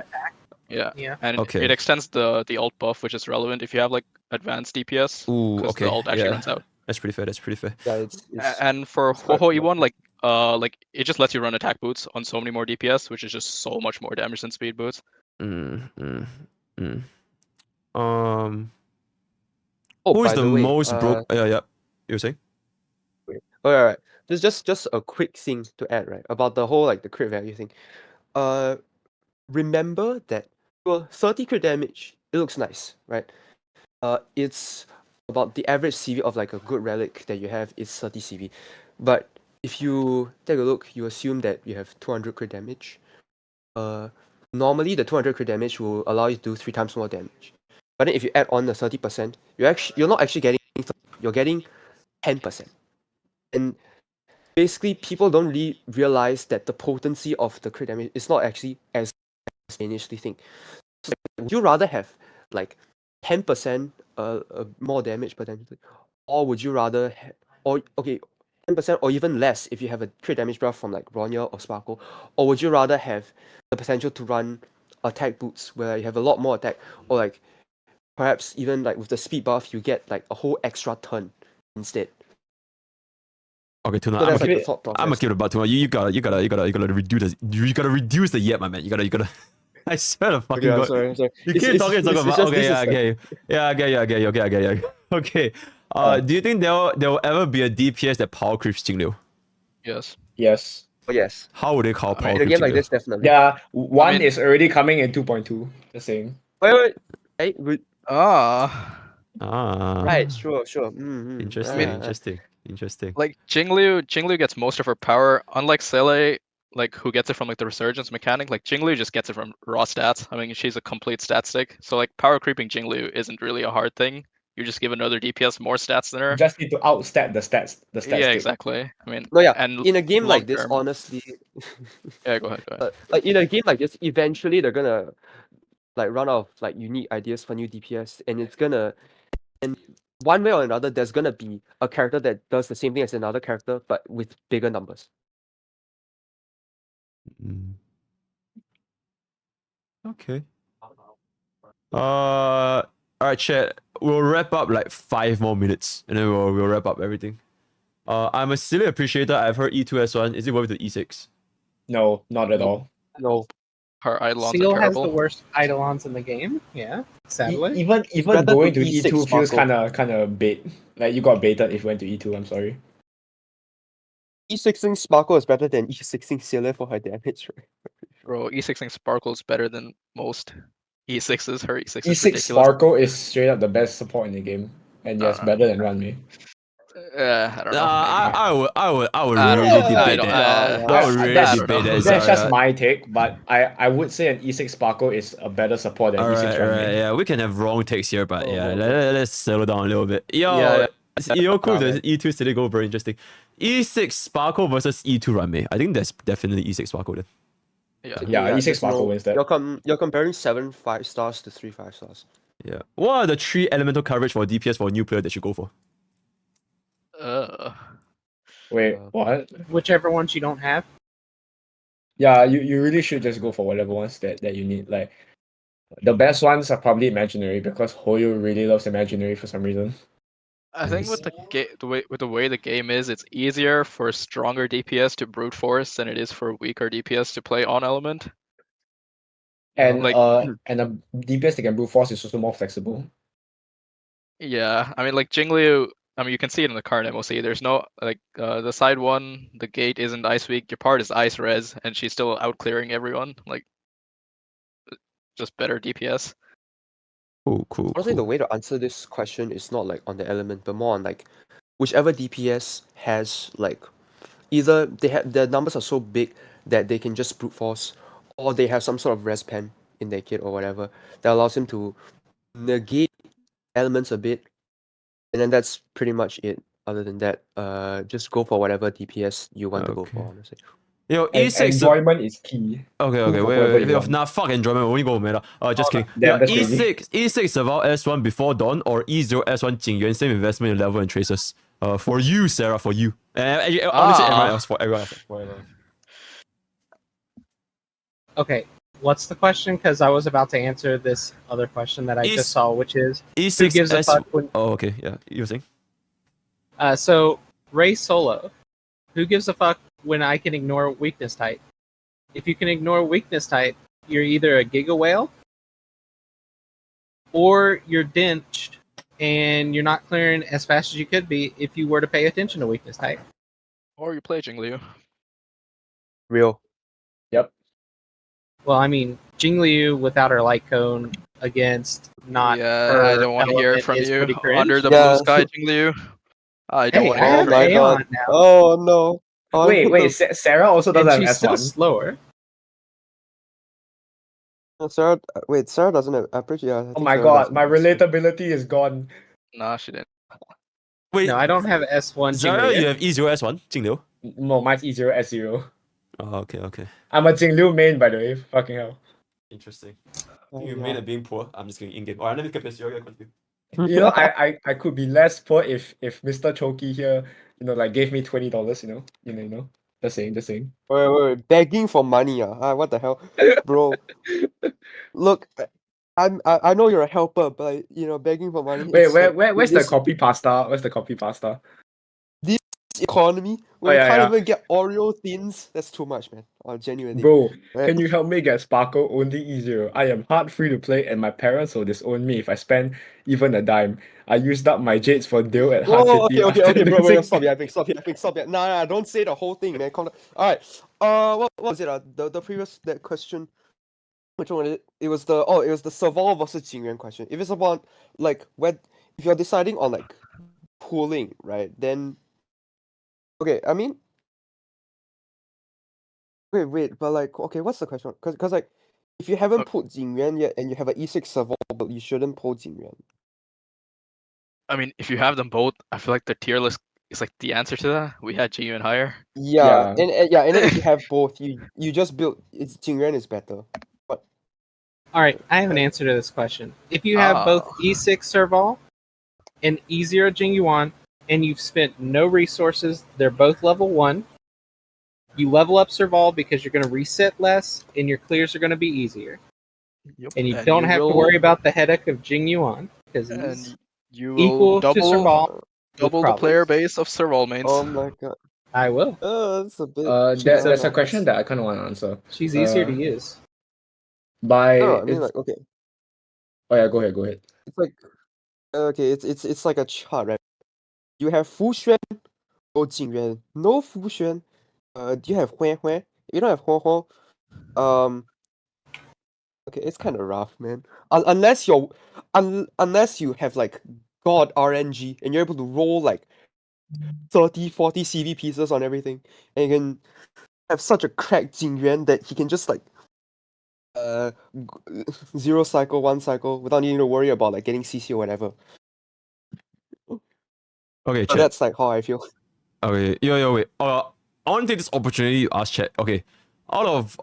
Yeah. And it extends the ult buff, which is relevant if you have like advanced DPS. Ooh, okay. The ult actually runs out. That's pretty fair. Yeah, it's and for Ho E1, like it just lets you run attack boots on so many more DPS, which is just so much more damage than speed boots. Who is the most broke? Yeah. You were saying? Alright. There's just a quick thing to add, right? About the whole like the crit value thing. Remember that 30 crit damage, it looks nice, right? It's about the average CV of like a good relic that you have is 30 CV. But if you take a look, you assume that you have 200 crit damage. Normally the 200 crit damage will allow you to do 3 times more damage. But then if you add on the 30%, you're not actually getting 30, you're getting 10%. And basically people don't really realize that the potency of the crit damage is not actually as they initially think. So would you rather have like 10% more damage potentially, or would you rather 10% 10% or even less if you have a crit damage buff from like Bronya or Sparkle? Or would you rather have the potential to run attack boots where you have a lot more attack, or like perhaps even like with the speed buff you get like a whole extra turn instead? Okay, Tuna, So I'm that's gonna like the keep, thought I'm gonna process. keep it about Tuna. You gotta reduce the yet, my man. You gotta. I swear to fucking Okay, I'm god. sorry, I'm sorry. You It's, keep it's, talking it's, about. it's just Okay, this yeah, is like, okay, yeah, I get you, okay. Okay. Do you think there will ever be a DPS that power creeps Jingliu? Yes. Yes. oh yes. How would they call power In a creeps game like Jingliu? this, definitely. Yeah, one mean- is already coming in 2.2. Just saying. Wait. Hey, Ah. right, sure. Interesting. Like Jinglu gets most of her power. Unlike Sele, like who gets it from like the resurgence mechanic, like Jinglu just gets it from raw stats. I mean, she's a complete stat stick. So like power creeping Jinglu isn't really a hard thing. You just give another DPS more stats than her. You just need to outstat the stats. The stats. Yeah, stick. exactly. I mean, No, yeah. and In a game long like this, term- honestly, Yeah, go ahead. like in a game like this, eventually they're gonna like run out of like unique ideas for new DPS, and it's gonna, and one way or another, there's gonna be a character that does the same thing as another character, but with bigger numbers. Okay. All right, chat. We'll wrap up like 5 more minutes, and then we'll wrap up everything. I'm a silly appreciator. I've heard E2 S1. Is it worth the E6? No, not at all. No. Her Eidolons Seal are has terrible. the worst Eidolons in the game. Yeah, sadly. Even better going to to E6 E2 feels Sparkle. kind of bait. Like you got baited if you went to E2. I'm sorry. E6ing Sparkle is better than E6ing Sealer for her damage, right? Bro, E6ing Sparkle's better than most E6s. Her E6 is E6 ridiculous. Sparkle is straight up the best support in the game, and yes, better than Ruanmei. I don't know. I would I don't really know. debate that. I would really I don't debate know. that. That's just Zara. my take, but I would say an E6 Sparkle is a better support than E6 Ruanmei. Yeah, we can have wrong takes here, but Oh, yeah, oh, let's settle down a little bit. Yo, Yeah, cool. man. There's E2 City Go, very interesting. E6 Sparkle versus E2 Ruanmei. I think that's definitely E6 Sparkle then. Yeah, E6 there's Sparkle wins that. You're comparing 7 5-stars to 3 5-stars. Yeah. What are the 3 elemental coverage for DPS for a new player that you go for? Wait, what? Whichever ones you don't have. Yeah, you really should just go for whatever ones that you need. Like the best ones are probably imaginary because Hoyo really loves imaginary for some reason. I think with the way the game is, it's easier for stronger DPS to brute force than it is for weaker DPS to play on element. And like, and a DPS that can brute force is also more flexible. Yeah, I mean like Jingliu. I mean you can see it in the current MOC. There's no like the side one, the gate isn't ice weak. Your part is ice res, and she's still out clearing everyone. Like, just better DPS. Cool. Honestly, the way to answer this question is not like on the element, but more on like whichever DPS has like either they have their numbers are so big that they can just brute force, or they have some sort of res pen in their kit or whatever that allows him to negate elements a bit, and then that's pretty much it. Other than that, just go for whatever DPS you want to go for. Honestly. Yo, And E6 enjoyment is key. Okay, wait. Nah, fuck enjoyment. We only go meta. Just kidding. Damn, that's E6 Survival S1 before dawn or E0 S1 Jingyuan, same investment in level and traces. For you, Sarah, for you. Honestly, everyone else, for everyone else. Okay, what's the question? Because I was about to answer this other question that I just saw, which is E6 who gives a fuck when... Oh, okay, yeah. You were saying? So Ray Solo, who gives a fuck when I can ignore weakness type? If you can ignore weakness type, you're either a Giga Whale or you're dinched and you're not clearing as fast as you could be if you were to pay attention to weakness type. Or you play Jingliu. Real. Yep. Well, I mean, Jingliu without her light cone against not. Yeah, I don't want to hear it from you. Under the blue sky, Jingliu. I don't want to hear it from you. God. Oh no. Wait, Sarah also doesn't have she's S1. still slower. No, Sarah, wait, Sarah doesn't have. I'm pretty. Yeah, Oh my god, my relatability is gone. Nah, she didn't. Wait, no, I don't have S1. Zara, Jingliu. you have E0 S1 Jingliu? No, mine's E0 S0. Oh, okay. I'm a Jingliu main, by the way. Fucking hell. Interesting. You made it being poor. I'm just kidding. In game. Alright, let me get this. You're continue. You know, I could be less poor if Mr. Choki here like gave me $20. Just saying. Wait, begging for money, what the hell, bro? Look, I know you're a helper, but begging for money. Wait, It's like where's the this copy pasta? Where's the copy pasta? economy when Oh, we yeah, can't yeah. even get Oreo thins. That's too much, man. Genuinely. Bro, Right? can you help me get Sparkle only easier? I am hard free to play, and my parents will disown me if I spend even a dime. I used up my jades for deal at Hard Oh, Pity okay, after bro, losing. stop yapping. Nah, don't say the whole thing, man. Calm down. All right. What was it? The previous that question. Which one was it? It was the Serval versus Jingyuan question. If it's about like if you're deciding on like pooling, right? Then okay, I mean, wait, but like okay, what's the question? Because like if you haven't pulled Jingyuan yet and you have an E6 Serval, but you shouldn't pull Jingyuan. I mean, if you have them both, I feel like the tier list is like the answer to that. We had G and higher. Yeah, and then if you have both, you just build. It's Jingyuan is better. But All right, I have an answer to this question. If you have both E6 Serval and E0 Jingyuan, and you've spent no resources, they're both level 1. You level up Serval because you're going to reset less, and your clears are going to be easier. Yep. And you don't have to worry about the headache of Jingyuan because he's you will equal to Serval. double the player base of Serval mains. Oh my god. I will. That's a bit. There's a question that I kind of want to answer. She's easier to use. By I mean, like, okay. Oh yeah, go ahead. It's like okay, it's like a chart, right? You have Fu Xuan or Jingyuan. No Fu Xuan. Do you have Huan Huan? If you don't have Huan Huan, okay, it's kind of rough, man. Unless you have like God RNG and you're able to roll like 30, 40 CV pieces on everything, and you can have such a cracked Jingyuan that he can just like 0 cycle, 1 cycle without needing to worry about like getting CC or whatever. Okay, So chat. that's like how I feel. Okay, wait. I want to take this opportunity to ask chat. Okay, out of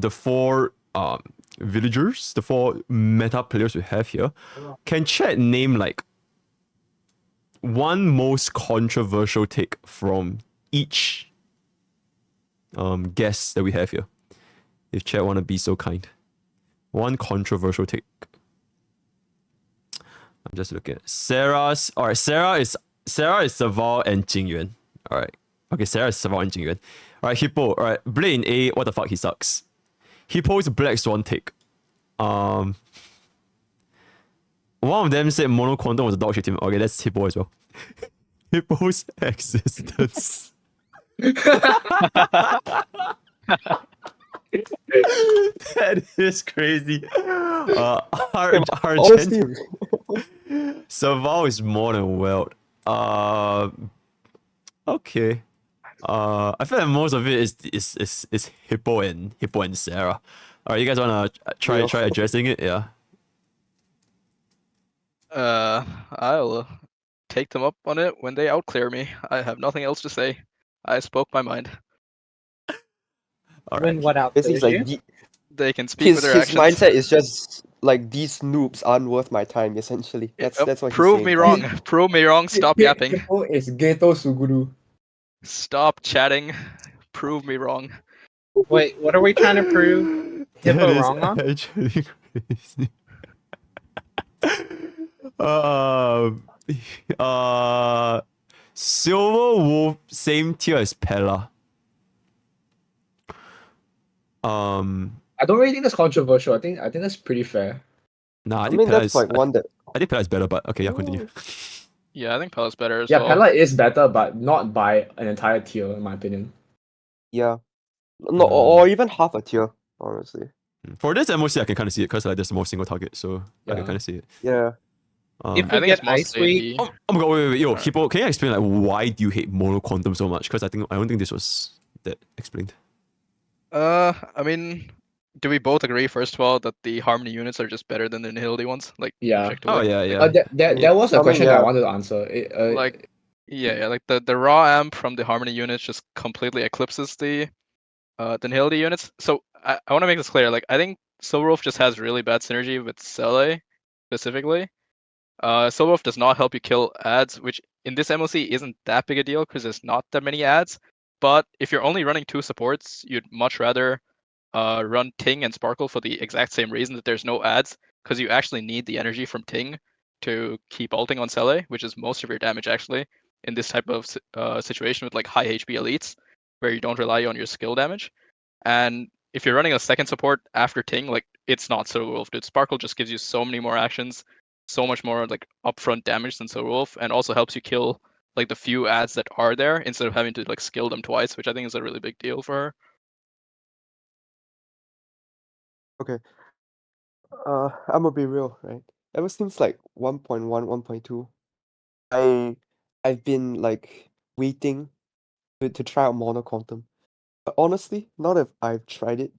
the 4 villagers, the 4 meta players we have here, can chat name like one most controversial take from each guest that we have here? If chat want to be so kind, one controversial take. I'm just looking at Sarah's. All right, Sarah is Serval and Jingyuan. All right. Okay, Sarah is Serval and Jingyuan. All right, Hippo. All right, Blaine A. What the fuck? He sucks. Hippo's Black Swan take. One of them said Mono Quantum was a dog shit team. Okay, that's Hippo as well. Hippo's existence. That is crazy. Argent. Serval is more than Weld. Okay. I feel like most of it is Hippo and Sarah. Alright, you guys wanna try addressing it? Yeah. I'll take them up on it when they outclear me. I have nothing else to say. I spoke my mind. When what out? Basically, it's like they can speak with their his actions. mindset is just like these noobs aren't worth my time. Essentially, that's what. Prove he's me saying. wrong. Prove me wrong. Stop yapping. Hippo is Geto Suguru. Stop chatting. Prove me wrong. Wait, what are we trying to prove Hippo wrong on? Actually crazy. Silver Wolf, same tier as Pella. I don't really think that's controversial. I think that's pretty fair. Nah, I mean, think Pella that's is like one that. I think Pella is better, but okay, yeah, continue. Yeah, I think Pella's better as well. Yeah, Pella is better, but not by an entire tier, in my opinion. Yeah, no, or even half a tier, honestly. For this MOC, I can kind of see it because like there's more single target, so I can kind of see it. Yeah. If we get Ice Week, oh my god, wait, yo, Hippo, can you explain like why do you hate Mono Quantum so much? Because I don't think this was that explained. I mean, do we both agree first of all that the Harmony units are just better than the Nihility ones? Like Yeah. objectively? Oh yeah. That was a question that I wanted to answer. Like like the raw amp from the Harmony units just completely eclipses the Nihility units. So I want to make this clear. Like I think Silverwolf just has really bad synergy with Cele specifically. Silverwolf does not help you kill ads, which in this MOC isn't that big a deal because there's not that many ads. But if you're only running 2 supports, you'd much rather run Ting and Sparkle for the exact same reason that there's no ads, because you actually need the energy from Ting to keep ulting on Sele, which is most of your damage actually in this type of situation with like high HP elites, where you don't rely on your skill damage. And if you're running a second support after Ting, like it's not Silver Wolf, dude. Sparkle just gives you so many more actions, so much more like upfront damage than Silver Wolf, and also helps you kill like the few ads that are there instead of having to like skill them twice, which I think is a really big deal for her. Okay. I'm gonna be real, right? Ever since like 1.1, 1.2, I've been like waiting to try out Mono Quantum. But honestly, now that I've tried it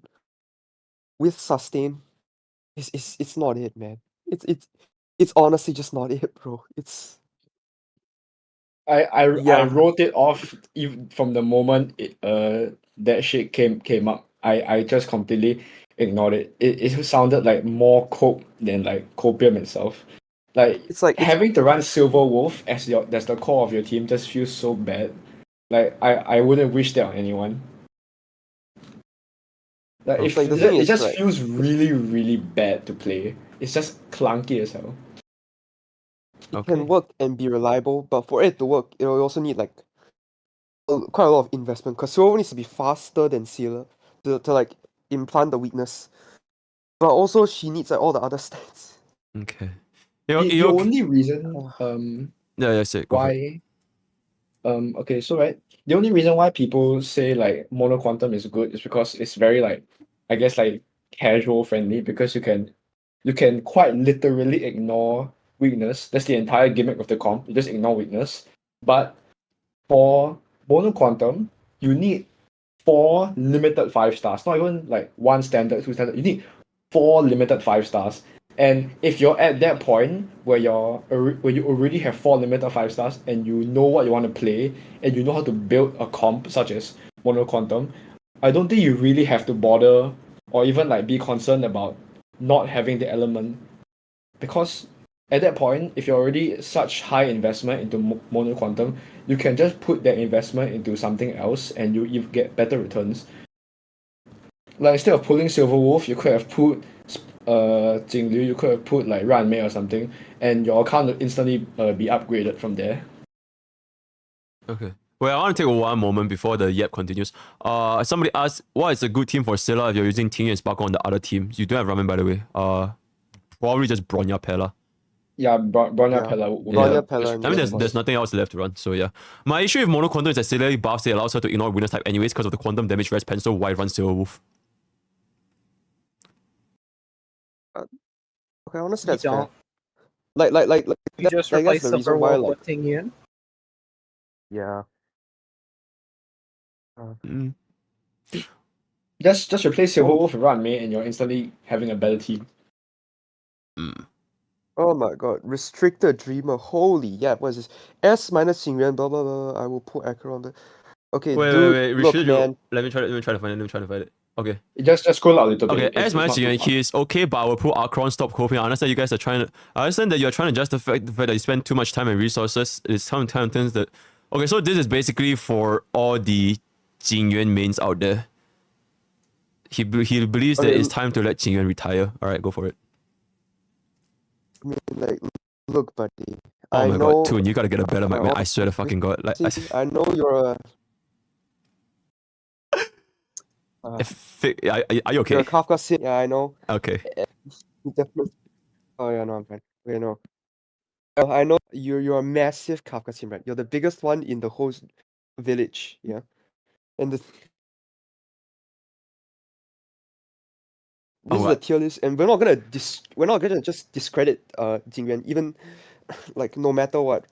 with sustain, it's not it, man. It's honestly just not it, bro. It's I yeah. wrote it off even from the moment that shit came up. I just completely ignored it. It sounded like more cope than like copium itself. Like It's like having to run Silver Wolf as the core of your team just feels so bad. Like I wouldn't wish that on anyone. Like it's like the thing it is, just right? feels really really bad to play. It's just clunky as hell. It can work and be reliable, but for it to work, it'll also need like quite a lot of investment, because Silver needs to be faster than Sealer to like implant the weakness. But also she needs like all the other stats. Okay. The only reason yeah, say go for it. why okay, so right, the only reason why people say like Mono Quantum is good is because it's very like, I guess, like casual friendly, because you can quite literally ignore weakness. That's the entire gimmick of the comp. You just ignore weakness. But for Mono Quantum, you need 4 limited 5 stars, not even like 1 standard, 2 standard. You need 4 limited 5 stars. And if you're at that point where where you already have 4 limited 5 stars and you know what you want to play and you know how to build a comp such as Mono Quantum, I don't think you really have to bother or even like be concerned about not having the element, because at that point, if you're already such high investment into Mono Quantum, you can just put that investment into something else and you get better returns. Like instead of pulling Silver Wolf, you could have put Jingliu, you could have put like Ruanmei or something, and your account will instantly be upgraded from there. Okay. Well, I want to take one moment before the yep continues. Somebody asked, what is a good team for Scylla if you're using Ting and Sparkle on the other team? You don't have Ramen, by the way. Probably just Bronya Pella. Yeah, Bronya Pella. Bronya Pella. I mean, there's nothing else left to run, so yeah. My issue with Mono Quantum is that Scylla buffs, it allows her to ignore weakness type anyways because of the quantum damage rest pen, so why run Silver Wolf? Okay, honestly, that's You fair. don't. Like You just that's replace the Silver reason why, Wolf like, with Ting Yun. yeah. Just replace Silver Wolf with Ruanmei and you're instantly having a better team. Oh my god, restricted dreamer. Holy yeah, what is this? S minus Xingyuan, blah blah blah. I will put Echo on the. Okay, Wait, dude, look, man. Let me try to find it. Okay. Just scroll out a little Okay, bit. as my not too far. he is okay, but I will put Archon stop coping. I understand you guys are trying to. I understand that you're trying to justify the fact that you spend too much time and resources. It's sometimes that. Okay, so this is basically for all the Jingyuan mains out there. He believes that it's time to let Jingyuan retire. All right, go for it. I mean, like, look, buddy. Oh I my know, god, Toon, you gotta get a better mic, man. I swear to fucking god. Like, I know you're a. Are you okay? You're a Kafka Sid. Yeah, I know. Okay. Definitely. Oh yeah, no, I'm fine. Okay, no. I know you're a massive Kafka Sim, right? You're the biggest one in the whole village, yeah. And this is a tier list, and we're not gonna just discredit Jingyuan, even like no matter what.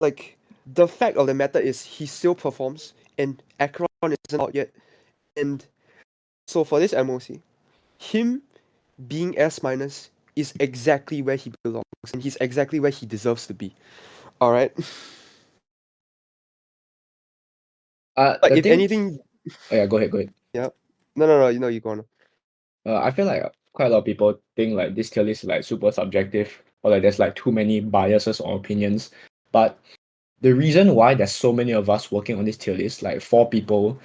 Like the fact of the matter is he still performs, and Akron isn't out yet, and so for this MOC, him being S minus is exactly where he belongs, and he's exactly where he deserves to be. All right. Like if anything. Oh yeah, go ahead. Yeah. No. You go on. I feel like quite a lot of people think like this tier list is like super subjective, or like there's like too many biases or opinions. But the reason why there's so many of us working on this tier list, like 4 people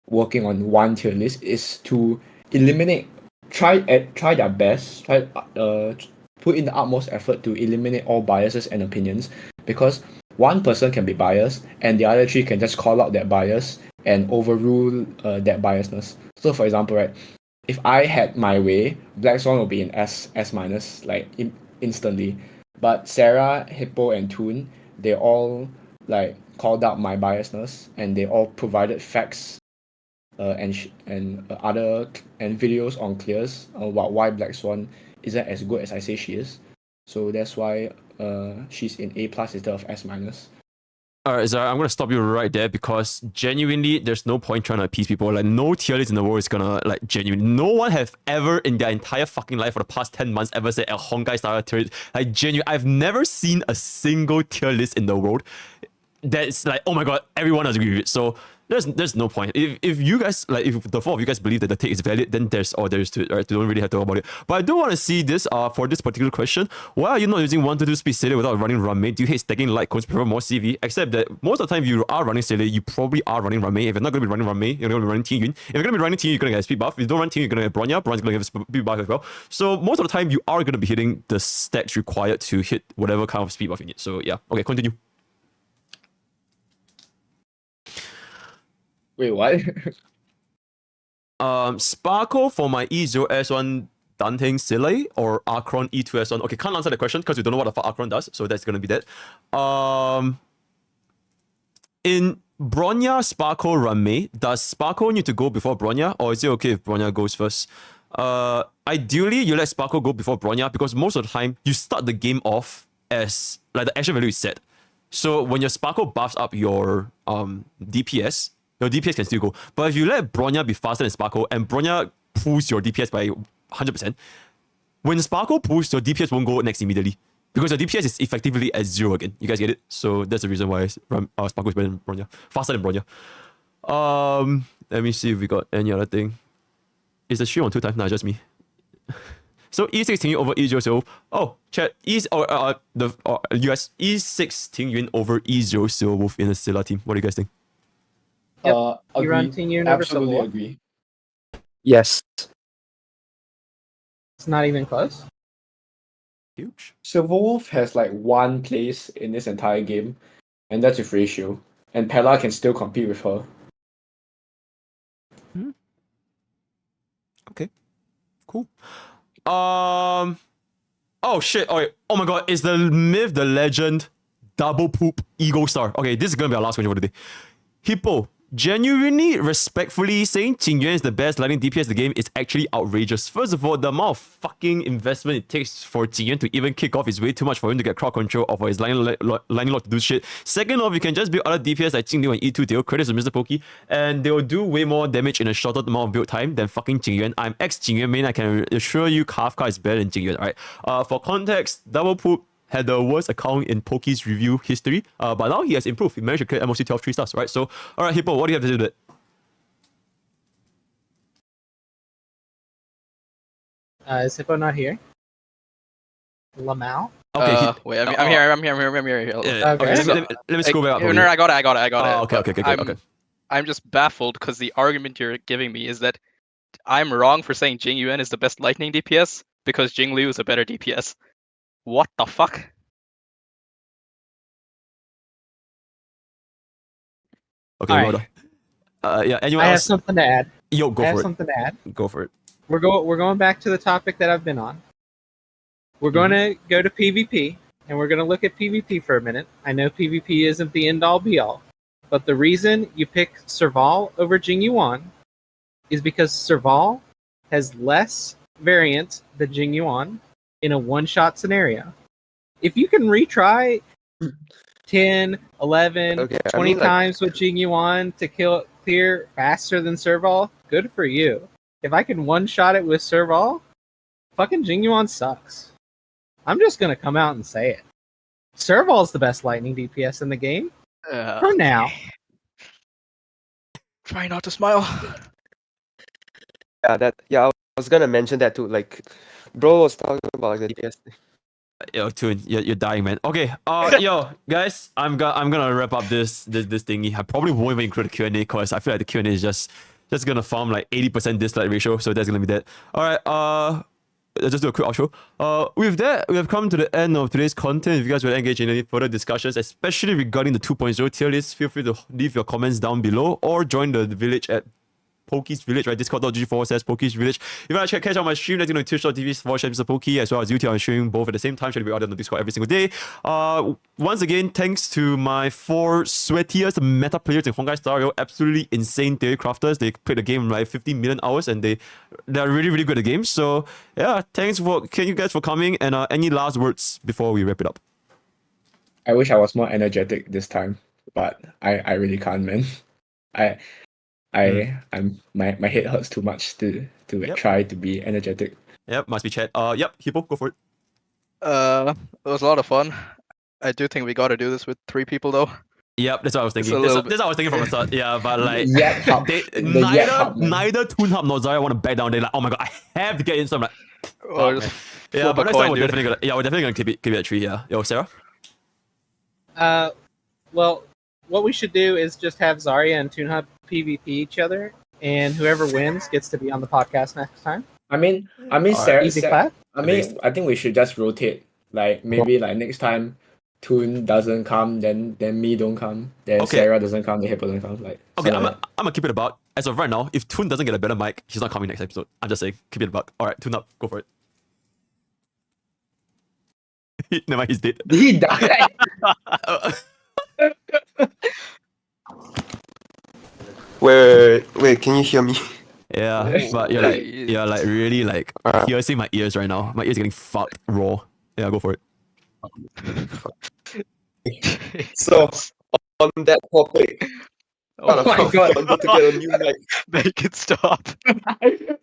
working on one tier list, is to eliminate, try their best, put in the utmost effort to eliminate all biases and opinions, because one person can be biased and the other 3 can just call out that bias and overrule that biasness. So for example, right, if I had my way, Black Swan will be in S minus like instantly. But Sarah, Hippo, and Toon, they all like called out my biasness, and they all provided facts and other and videos on clears about why Black Swan isn't as good as I say she is. So that's why she's in A plus instead of S minus. Alright, Zara, I'm gonna stop you right there because genuinely, there's no point trying to appease people. Like, no tier list in the world is gonna, like, genuinely. No one have ever in their entire fucking life for the past 10 months ever said a Honkai Star tier list. Like, genuinely, I've never seen a single tier list in the world that's like, oh my god, everyone has agreed with it. So, there's no point. If you guys, like, if the 4 of you guys believe that the take is valid, then there's all there is to it, right? You don't really have to talk about it. But I do want to see this for this particular question. Why are you not using 1 to 2 speed Sailor without running Ruanmei? Do you hate stacking light codes, prefer more CV? Except that most of the time if you are running Sailor, you probably are running Ruanmei. If you're not going to be running Ruanmei, you're going to be running Tingyun. If you're going to be running Tingyun, you're going to get a speed buff. If you don't run Tingyun, you're going to get Bronya. Bronya's going to get a speed buff as well. So most of the time, you are going to be hitting the stats required to hit whatever kind of speed buff you need. So yeah, okay, continue. Wait, what? Sparkle for my E0S1 Danteng Silly or Archron E2S1. Okay, can't answer the question because we don't know what the fuck Archron does, so that's gonna be that. In Bronya, Sparkle, Ruanmei, does Sparkle need to go before Bronya, or is it okay if Bronya goes first? Ideally, you let Sparkle go before Bronya because most of the time you start the game off as like the action value is set. So when your Sparkle buffs up your DPS, your DPS can still go. But if you let Bronya be faster than Sparkle and Bronya pulls your DPS by 100%, when Sparkle pulls, your DPS won't go next immediately. Because your DPS is effectively at 0 again. You guys get it? So that's the reason why Sparkle is better than Bronya. Faster than Bronya. Let me see if we got any other thing. Is the stream on 2 times? Nah, just me. So E6 Tingyun over E0 Silv. Oh, chat. US E6 Tingyun over E0 Silv in the Scylla team. What do you guys think? Yep. You run Tingyun over Absolutely Silver. agree. Yes. It's not even close. Huge. Silverwolf has like 1 place in this entire game, and that's with ratio. And Pella can still compete with her. Okay. Cool. Oh shit. Oh my god, is the myth, the legend, double poop ego star. Okay, this is gonna be our last question for today. Hippo, genuinely, respectfully saying Tingyun is the best lightning DPS in the game is actually outrageous. First of all, the amount of fucking investment it takes for Tingyun to even kick off is way too much for him to get crowd control or for his lightning lord to do shit. Second off, you can just build other DPS like Qingliu and E2 Tail, credits to Mrpokke, and they will do way more damage in a shorter amount of build time than fucking Tingyun. I'm ex-Tingyun main, I can assure you Kafka is better than Tingyun, alright? For context, double poop had the worst account in Poke's review history, but now he has improved. He managed to clear MOC 12 3 stars, right? So, alright, Hippo, what do you have to do with it? Is Hippo not here? Lamau? Okay. Wait, I'm here. I'm here. Yeah, okay. Let me scroll back up. No, I got it. Okay. I'm just baffled because the argument you're giving me is that I'm wrong for saying Jing Yuan is the best lightning DPS because Jing Liu is a better DPS. What the fuck? Okay, All well right. done. Yeah, anyone I else? have something to add. Yo, go I for have it. something to add. Go for it. We're going back to the topic that I've been on. We're going to go to PvP, and we're going to look at PvP for a minute. I know PvP isn't the end-all be-all, but the reason you pick Serval over Jing Yuan is because Serval has less variance than Jing Yuan in a one-shot scenario. If you can retry 10, 11, 20 times with Jing Yuan to clear faster than Serval, good for you. If I can one-shot it with Serval, fucking Jing Yuan sucks. I'm just gonna come out and say it. Serval's the best lightning DPS in the game. For now. Try not to smile. I was gonna mention that too. Like, bro was talking about like the DPS. Yo, Toon, you're dying, man. Okay, yo, guys, I'm gonna wrap up this thingy. I probably won't even include the Q&A because I feel like the Q&A is just gonna farm like 80% dislike ratio, so that's gonna be that. All right, let's just do a quick outro. With that, we have come to the end of today's content. If you guys will engage in any further discussions, especially regarding the 2.0 tier list, feel free to leave your comments down below or join the village at Poke's Village, right? Discord.gg/Poke's Village. If you want to catch out my stream, that's going to twitch.tv/MrPoke, as well as YouTube. I'm streaming both at the same time. Should be out on the Discord every single day. Once again, thanks to my 4 sweatiest meta players in Honkai Star Rail. Absolutely insane theory crafters. They played the game like 15 million hours and they're really, really good at the game. So yeah, thanks you guys for coming. And any last words before we wrap it up? I wish I was more energetic this time, but I really can't, man. My head hurts too much to try to be energetic. Yep, must be chat. Yep, Hippo, go for it. It was a lot of fun. I do think we got to do this with 3 people though. Yep, that's what I was thinking. That's what I was thinking from the start. Yeah, but like neither Toon Hub nor Zarya want to back down. They're like, oh my god, I have to get in. So I'm like, yeah, but next time we're definitely gonna keep it at 3. Yeah, yo, Sarah. Well, what we should do is just have Zarya and Toon Hub PvP each other, and whoever wins gets to be on the podcast next time. I mean, Sarah. I think we should just rotate. Like maybe like next time, Toon doesn't come, then me don't come, then Sarah doesn't come, then Hippo doesn't come. Like okay, I'm gonna keep it about. As of right now, if Toon doesn't get a better mic, he's not coming next episode. I'm just saying, keep it about. All right, Toon up, go for it. Never mind, he's dead. He died. Wait, can you hear me? Yeah, but you're like really like piercing my ears right now. My ears getting fucked raw. Yeah, go for it. So on that topic, oh my god, I need to get a new mic. Make it stop.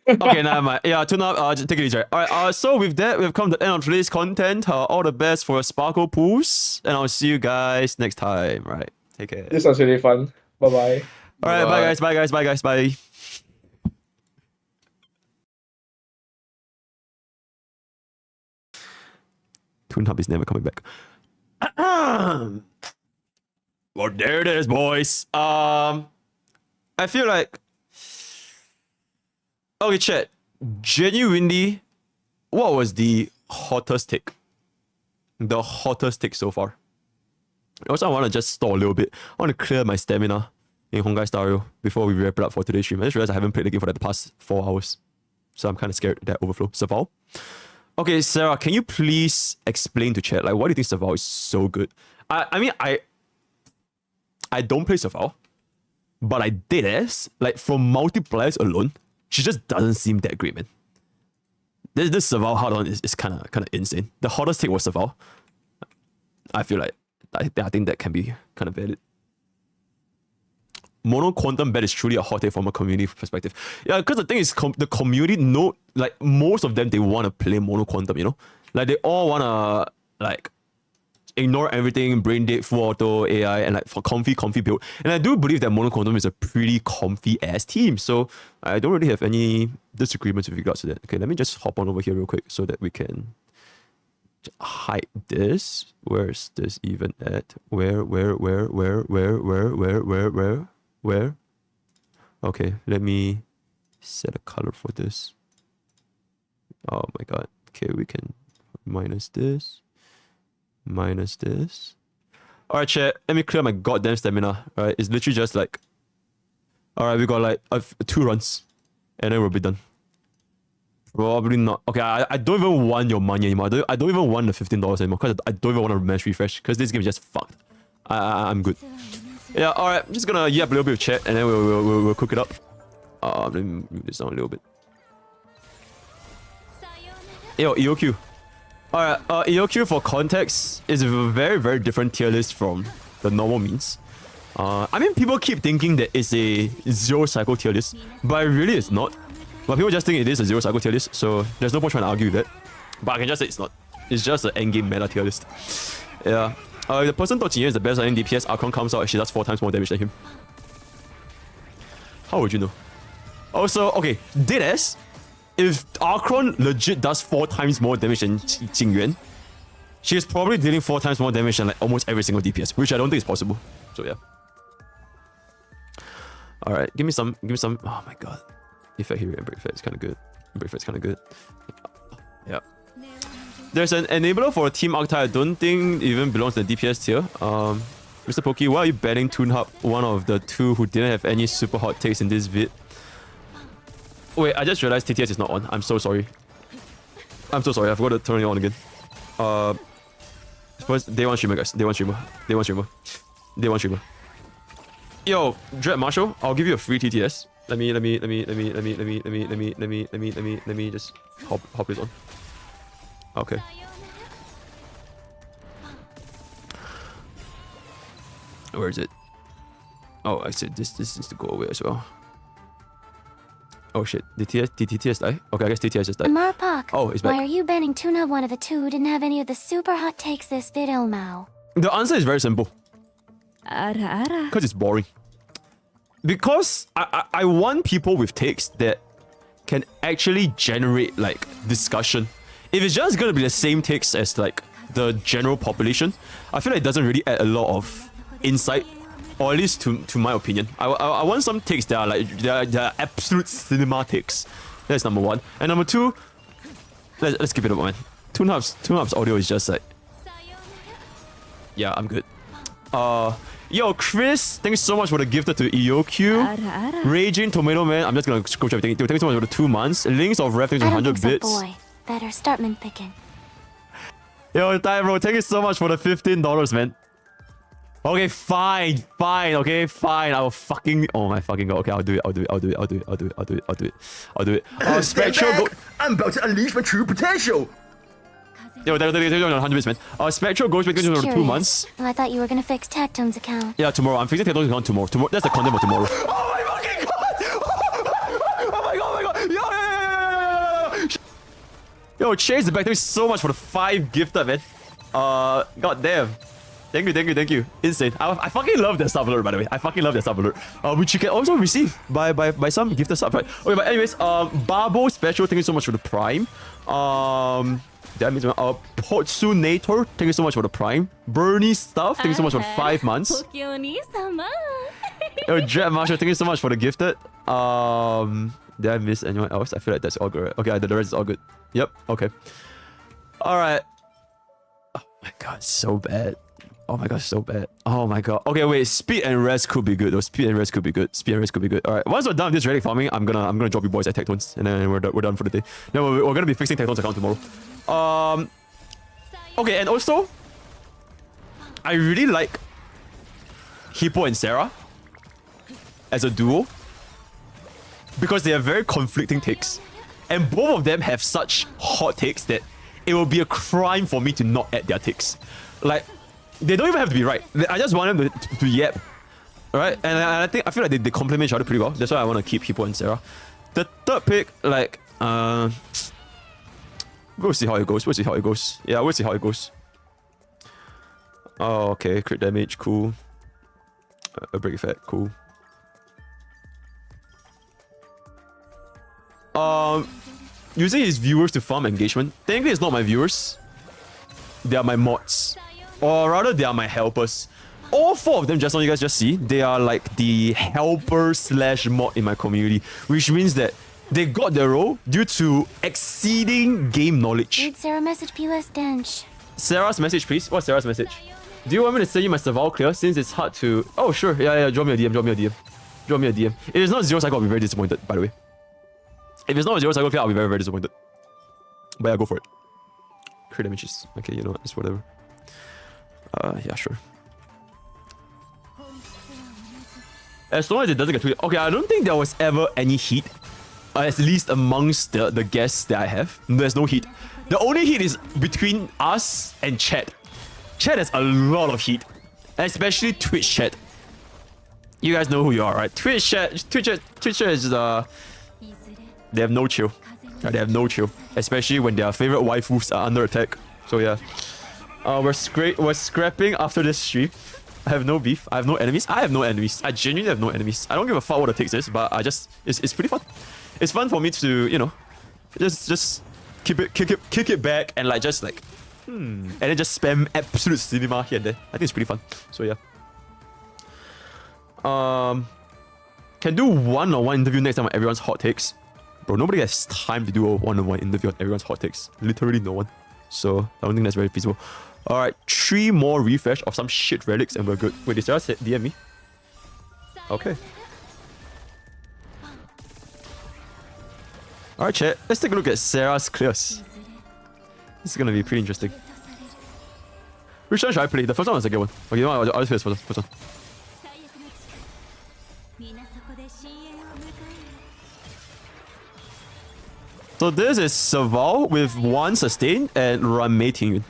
Okay, never mind. Yeah, tune up. Just take it easy. Right? All right. So with that, we've come to the end of today's content. All the best for your sparkle pools, and I'll see you guys next time. Right. Take care. This was really fun. Bye bye. All right. Bye guys. Bye guys. Bye guys. Bye. Toon Hub is never coming back. Well, there it is, boys. I feel like okay, chat. Genuinely, what was the hottest take? The hottest take so far. Also, I want to just stall a little bit. I want to clear my stamina in Honkai Star Rail before we wrap it up for today's stream. I just realized I haven't played the game for the past 4 hours, so I'm kind of scared that overflow. Saval. Okay, Sarah, can you please explain to chat, like, why do you think Saval is so good? I mean, I don't play Saval, but I did as, like, from multipliers alone, she just doesn't seem that great, man. This Saval hard-on is kind of insane. The hottest take was Saval. I feel like, I think that can be kind of valid. Mono Quantum Bet is truly a hot take from a community perspective. Yeah, because the thing is, the community like most of them, they want to play Mono Quantum, you know? Like they all want to like ignore everything, brain dead, full auto, AI, and like for comfy build. And I do believe that Mono Quantum is a pretty comfy ass team. So I don't really have any disagreements with regards to that. Okay, let me just hop on over here real quick so that we can hide this. Where's this even at? Where? Okay, let me set a color for this. Oh my god. Okay, we can minus this. Alright, chat. Let me clear my goddamn stamina. Alright, it's literally just like... Alright, we got like 2 runs. And then we'll be done. Probably not. Okay, I don't even want your money anymore. I don't even want the $15 anymore. Because I don't even want to match refresh. Because this game is just fucked. I'm good. Yeah, alright. I'm just gonna yap a little bit of chat. And then we'll cook it up. Let me move this down a little bit. Yo, EOQ. Alright, EOQ for context is a very, very different tier list from the normal means. I mean, people keep thinking that it's a 0 cycle tier list, but really it's not. But people just think it is a 0 cycle tier list, so there's no point trying to argue with that. But I can just say it's not. It's just an endgame meta tier list. Yeah. If the person thought Jinyan is the best in DPS, Archon comes out and she does 4 times more damage than him. How would you know? Also, okay, deadass. If Archon legit does 4 times more damage than Jingyuan, She is probably dealing 4 times more damage than like almost every single DPS, which I don't think is possible. So yeah. All right, give me some. Oh my god, effect here and break effect is kind of good. Break effect is kind of good. Yeah. There's an enabler for a team archetype. I don't think it even belongs to the DPS tier. Mrpokke, why are you banning ToonHub, one of the 2 who didn't have any super hot takes in this vid? Wait, I just realized TTS is not on. I'm so sorry. I forgot to turn it on again. First, day 1 streamer, guys. Day 1 streamer. Yo, Dread Marshall, I'll give you a free TTS. Let me just hop this on. Okay. Where is it? Oh, I said this needs to go away as well. Oh shit, did TTS die? Okay, I guess TTS just died. Mrpokke, oh, it's back. Why are you banning Tuna, one of the 2 who didn't have any of the super hot takes this vid, Ilmao? The answer is very simple. Because it's boring. Because I want people with takes that can actually generate like discussion. If it's just gonna be the same takes as like the general population, I feel like it doesn't really add a lot of insight, or at least to my opinion. I want some takes that are like they're absolute cinema takes. That's number 1. And number 2, let's keep it up, man. ToonHub's audio is just like, yeah, I'm good. Yo, Chris, thank you so much for the gifted to EOQ. Raging Tomato Man, I'm just gonna scroll through everything. Thank you so much for the 2 months. Links of Ref, thanks for 100 bits. Boy, better start min picking. Yo, Bro, thank you so much for the $15, man. Okay, fine. Okay, fine. I'll fucking. Oh my fucking god. Okay, I'll do it. Spectral go. I'm about to unleash my true potential. Yo, 100 bits, man. Spectral goes back into 2 months. I thought you were gonna fix Tactone's account. Yeah, tomorrow. I'm fixing Tactone's account tomorrow. That's the content for tomorrow. Oh my fucking god! Oh my god! Yo, Chase the back. Thank you so much for the 5 gifted, man. God damn. Thank you. Insane. I fucking love that sub alert, by the way. I fucking love that sub alert. Which you can also receive by some gifted sub, right? Okay, but anyways, Babo Special, thank you so much for the Prime. That means Potsunator, thank you so much for the Prime. Bernie Stuff, thank you so much for the 5 months. Yo, Dread Marshall, thank you so much for the gifted. Did I miss anyone else? I feel like that's all good, right? Okay, the rest is all good. Yep, okay. Alright. Oh my god, so bad. Oh my gosh, so bad. Oh my god. Okay, wait. Speed and rest could be good though. Speed and rest could be good. Alright, once we're done with this relic farming, I'm gonna drop you boys at Tectones, and then we're done for the day. Then we're gonna be fixing Tectones account tomorrow. Okay, and also, I really like Hippo and Sarah as a duo because they have very conflicting takes, and both of them have such hot takes that it will be a crime for me to not add their takes. Like, they don't even have to be right. I just want them to yap. Alright? And I feel like they complement each other pretty well. That's why I want to keep Hippo and Sarah. The third pick, like, we'll see how it goes. Yeah, we'll see how it goes. Oh, okay. Crit damage, cool. A break effect, cool. Using his viewers to farm engagement. Technically, it's not my viewers. They are my mods. Or rather, they are my helpers. All 4 of them, just so you guys just see, they are like the helper/mod in my community. Which means that they got their role due to exceeding game knowledge. Read Sarah message, P less dench. Sarah's message, please. What's Sarah's message? Do you want me to send you my Saval clear since it's hard to... Oh, sure. Yeah, drop me a DM. If it's not 0 cycle, I'll be very disappointed, by the way. If it's not a 0 cycle clear, I'll be very, very disappointed. But yeah, go for it. Crit damage is... Okay, you know what? It's whatever. Yeah, sure. As long as it doesn't get too... Okay, I don't think there was ever any heat. At least amongst the guests that I have. There's no heat. The only heat is between us and chat. Chat has a lot of heat. Especially Twitch chat. You guys know who you are, right? Twitch chat is... They have no chill. They have no chill. Especially when their favorite waifus are under attack. So yeah. We're scrapping after this stream. I have no beef. I have no enemies. I genuinely have no enemies. I don't give a fuck what the takes is, but it's pretty fun. It's fun for me to, you know, just kick it back and like just like And then just spam absolute cinema here and there. I think it's pretty fun. So yeah. Can do one-on-one interview next time on everyone's hot takes. Bro, nobody has time to do a one-on-one interview on everyone's hot takes. Literally no one. So I don't think that's very feasible. Alright, 3 more refresh of some shit relics and we're good. Wait, did Sarah DM me? Okay. Alright, chat. Let's take a look at Sarah's clears. This is gonna be pretty interesting. Which one should I play? The first one or the second one? Okay, you know what? I'll just play the first one. So this is Serval with 1 sustain and Ruanmei Tingyun.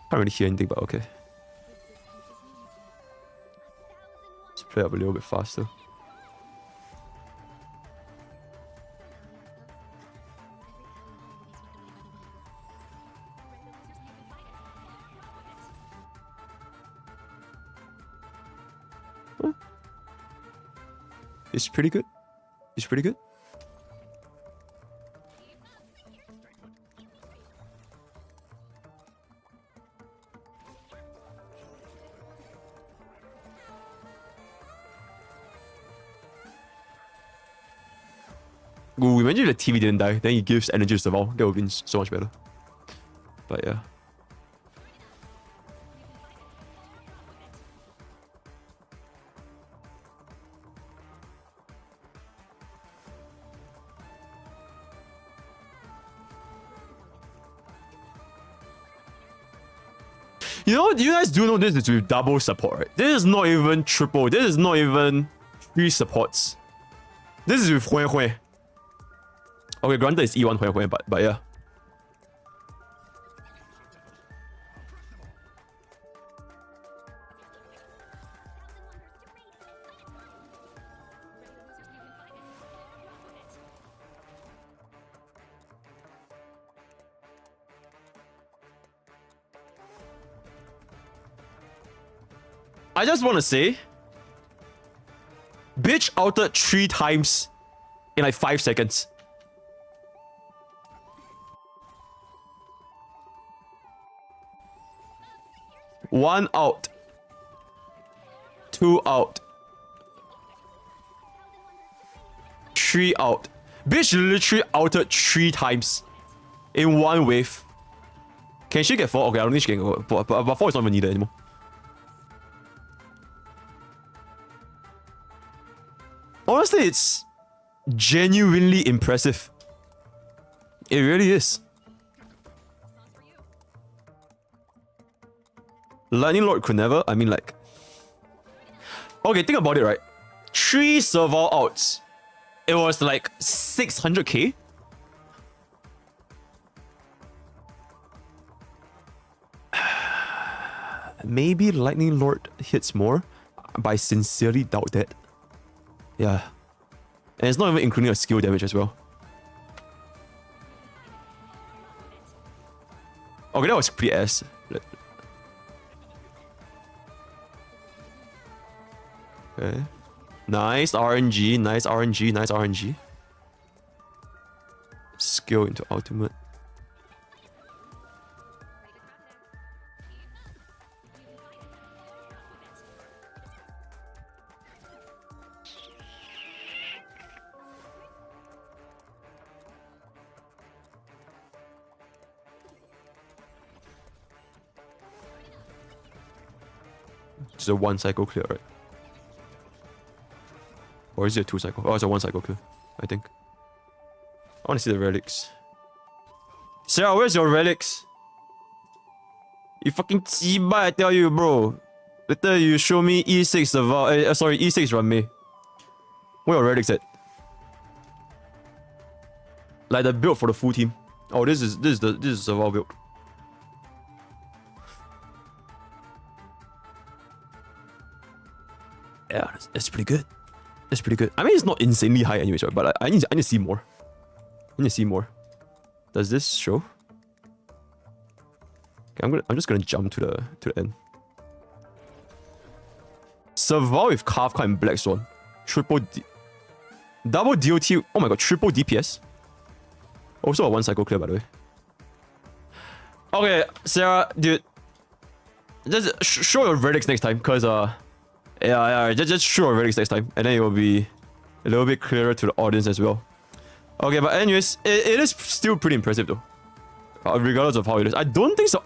Can't really hear anything, but okay. Let's play up a little bit faster. It's pretty good. It's pretty good. Ooh, imagine if the TV didn't die, then he gives energy to Serval. That would have been so much better. But yeah. You know, you guys do know this is with double support, right? This is not even triple. This is not even 3 supports. This is with Hui Hui. Okay, granted it's E1 Hui Hui, but yeah. I just want to say, bitch outed 3 times in like 5 seconds. One out. 2 out. 3 out. Bitch literally outed 3 times in 1 wave. Can she get 4? Okay, I don't think she can go. But 4 is not even needed anymore. Honestly, it's genuinely impressive. It really is. Lightning Lord could never. I mean, like. Okay, think about it, right? 3 Serval outs. It was like 600k. Maybe Lightning Lord hits more, but I sincerely doubt that. Yeah. And it's not even including a skill damage as well. Okay, that was pretty ass. Okay. Nice RNG, nice RNG, nice RNG. Skill into ultimate. It's a 1 cycle clear, right? Or is it a 2 cycle? Oh, it's a 1 cycle clear, I think. I want to see the relics. Sarah, where's your relics? You fucking chiba, I tell you, bro. Later you show me E6 Serval. Sorry, E6 Ruanmei. Where are your relics at? Like the build for the full team. Oh, this is Serval build. Yeah, that's pretty good. That's pretty good. I mean, it's not insanely high anyways, right? But I need to see more. I need to see more. Does this show? Okay, I'm just gonna jump to the end. Serval with Kafka and Black Swan. Triple D. Double DOT. Oh my god, triple DPS. Also a 1 cycle clear, by the way. Okay, Sarah, dude. Just show your verdicts next time, cause yeah, just show your verdicts next time, and then it will be a little bit clearer to the audience as well. Okay, but anyways, it is still pretty impressive though. Regardless of how it is. I don't think so.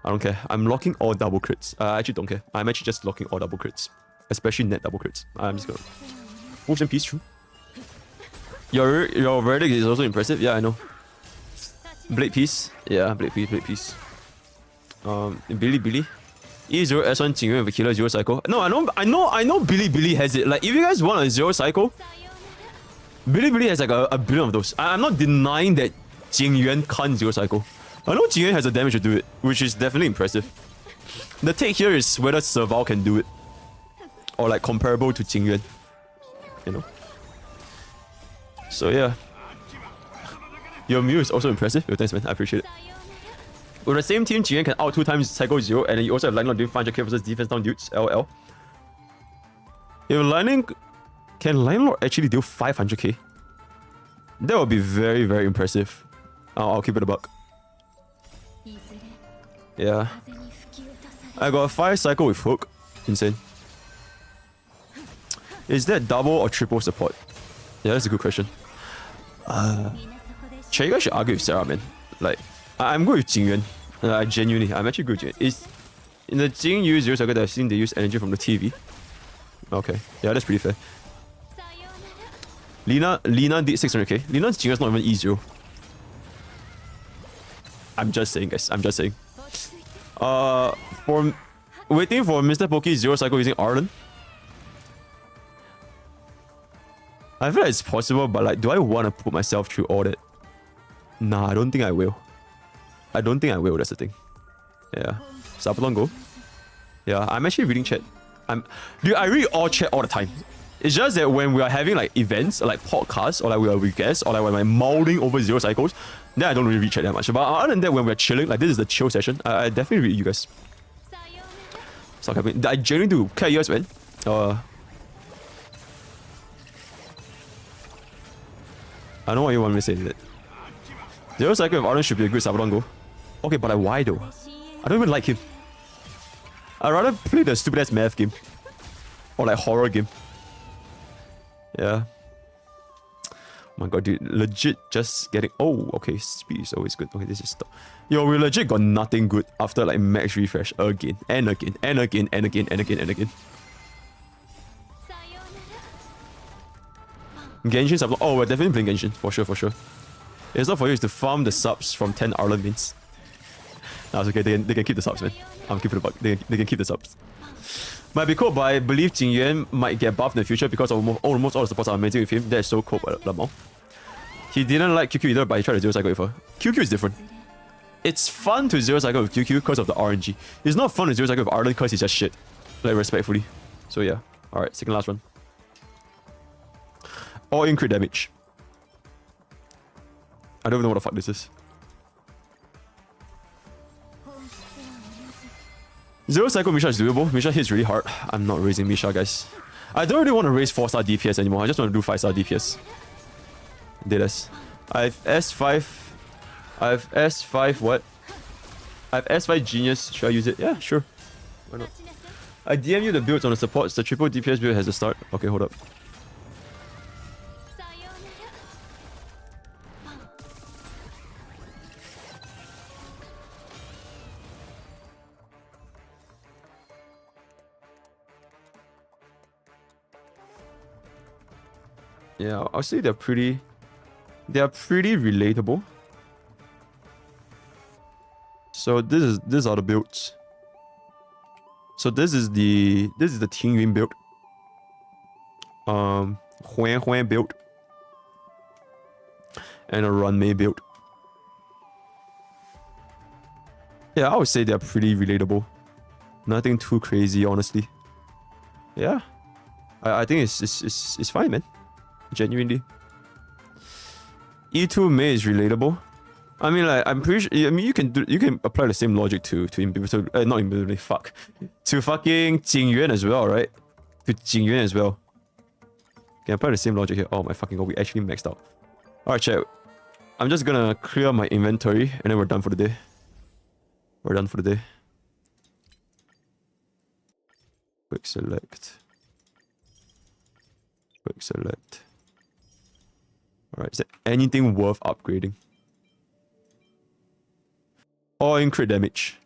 I don't care. I'm locking all double crits. I actually don't care. I'm actually just locking all double crits. Especially net double crits. I'm just gonna... Wolves and Peace, true. Your verdict is also impressive. Yeah, I know. Blade Piece. Yeah, Blade Piece. Billy. E0 S1 Jingyuan with a killer 0 cycle. No, I know Billy has it. Like, if you guys want a 0 cycle, Billy has like a billion of those. I'm not denying that Jingyuan can't 0 cycle. I know Jingyuan has the damage to do it, which is definitely impressive. The take here is whether Serval can do it. Or like comparable to Jingyuan. You know. So yeah. Your Mew is also impressive. Yo, thanks man, I appreciate it. With the same team, Jingyuan can out 2 times cycle 0, and then you also have Lightning doing 500k versus defense down dudes, LL. If Lightning... Can Lightning actually deal 500k? That would be very, very impressive. I'll keep it a buck. Yeah. I got a 5 cycle with hook. Insane. Is that double or triple support? Yeah, that's a good question. You guys should argue with Sarah, man. Like, I'm good with Jingyuan. Genuinely, I'm actually good with Jingyuan. Is in the Jingyu 0 cycle that I've seen they use energy from the TV. Okay, yeah, that's pretty fair. Lina did 600k. Lina's Jingyuan's not even E0. I'm just saying, guys. I'm just saying. For waiting for Mrpokke 0 cycle using Arlen. I feel like it's possible, but like, do I want to put myself through all that? Nah, I don't think I will. I don't think I will, that's the thing. Yeah. Sabaton go. Yeah, I'm actually reading chat. Dude, I read all chat all the time. It's just that when we are having like events, like podcasts, or like we are with guests, or like when I'm moulding over 0 cycles, then I don't really read chat that much. But other than that, when we're chilling, like this is the chill session, I definitely read you guys. Stop happening. I genuinely do. Okay, yes, man. I know what you want me to say that. 0 cycle with Arden should be a good Sabaton go. Okay, but like, why though? I don't even like him. I'd rather play the stupid ass math game. Or like horror game. Yeah. Oh my god, dude. Legit just getting... Oh, okay. Speed is always good. Okay, this is stop. Yo, we legit got nothing good after like max refresh again. And again. And again. And again. And again. And again. Genshin sub. Oh, we're definitely playing Genshin. For sure, for sure. It's not for you, it's to farm the subs from 10 Arlen mains. Nah, it's okay. They can keep the subs, man. I'm keeping the bug. They can keep the subs. Might be cool, but I believe Jingyuan might get buffed in the future because almost all the supports are amazing with him. That is so cool, Lamau. He didn't like QQ either, but he tried to 0 cycle with her. QQ is different. It's fun to 0 cycle with QQ because of the RNG. It's not fun to 0 cycle with Arlen because he's just shit. Like, respectfully. So yeah. Alright, second last run. All in crit damage. I don't even know what the fuck this is. 0 cycle Misha is doable. Misha hits really hard. I'm not raising Misha, guys. I don't really want to raise 4-star DPS anymore. I just want to do 5-star DPS. Deadass. I have S5. I have S5 what? I have S5 Genius. Should I use it? Yeah, sure. Why not? I DM you the builds on the supports. The triple DPS build has a start. Okay, hold up. Yeah, I'll say they're pretty relatable. So these are the builds. So this is the Tingyuan build. Huan build. And a Ruanmei build. Yeah, I would say they're pretty relatable. Nothing too crazy, honestly. Yeah. I think it's fine, man. Genuinely. E2 Mei is relatable. I mean, like, I'm pretty sure. I mean, you can apply the same logic to not invisibility. Fuck, to fucking Jingyuan as well, right? To Jingyuan as well. Can apply the same logic here. Oh my fucking god, we actually maxed out. Alright, chat. I'm just gonna clear my inventory and then we're done for the day. We're done for the day. Quick select. Quick select. Alright, is there anything worth upgrading? Or in crit damage?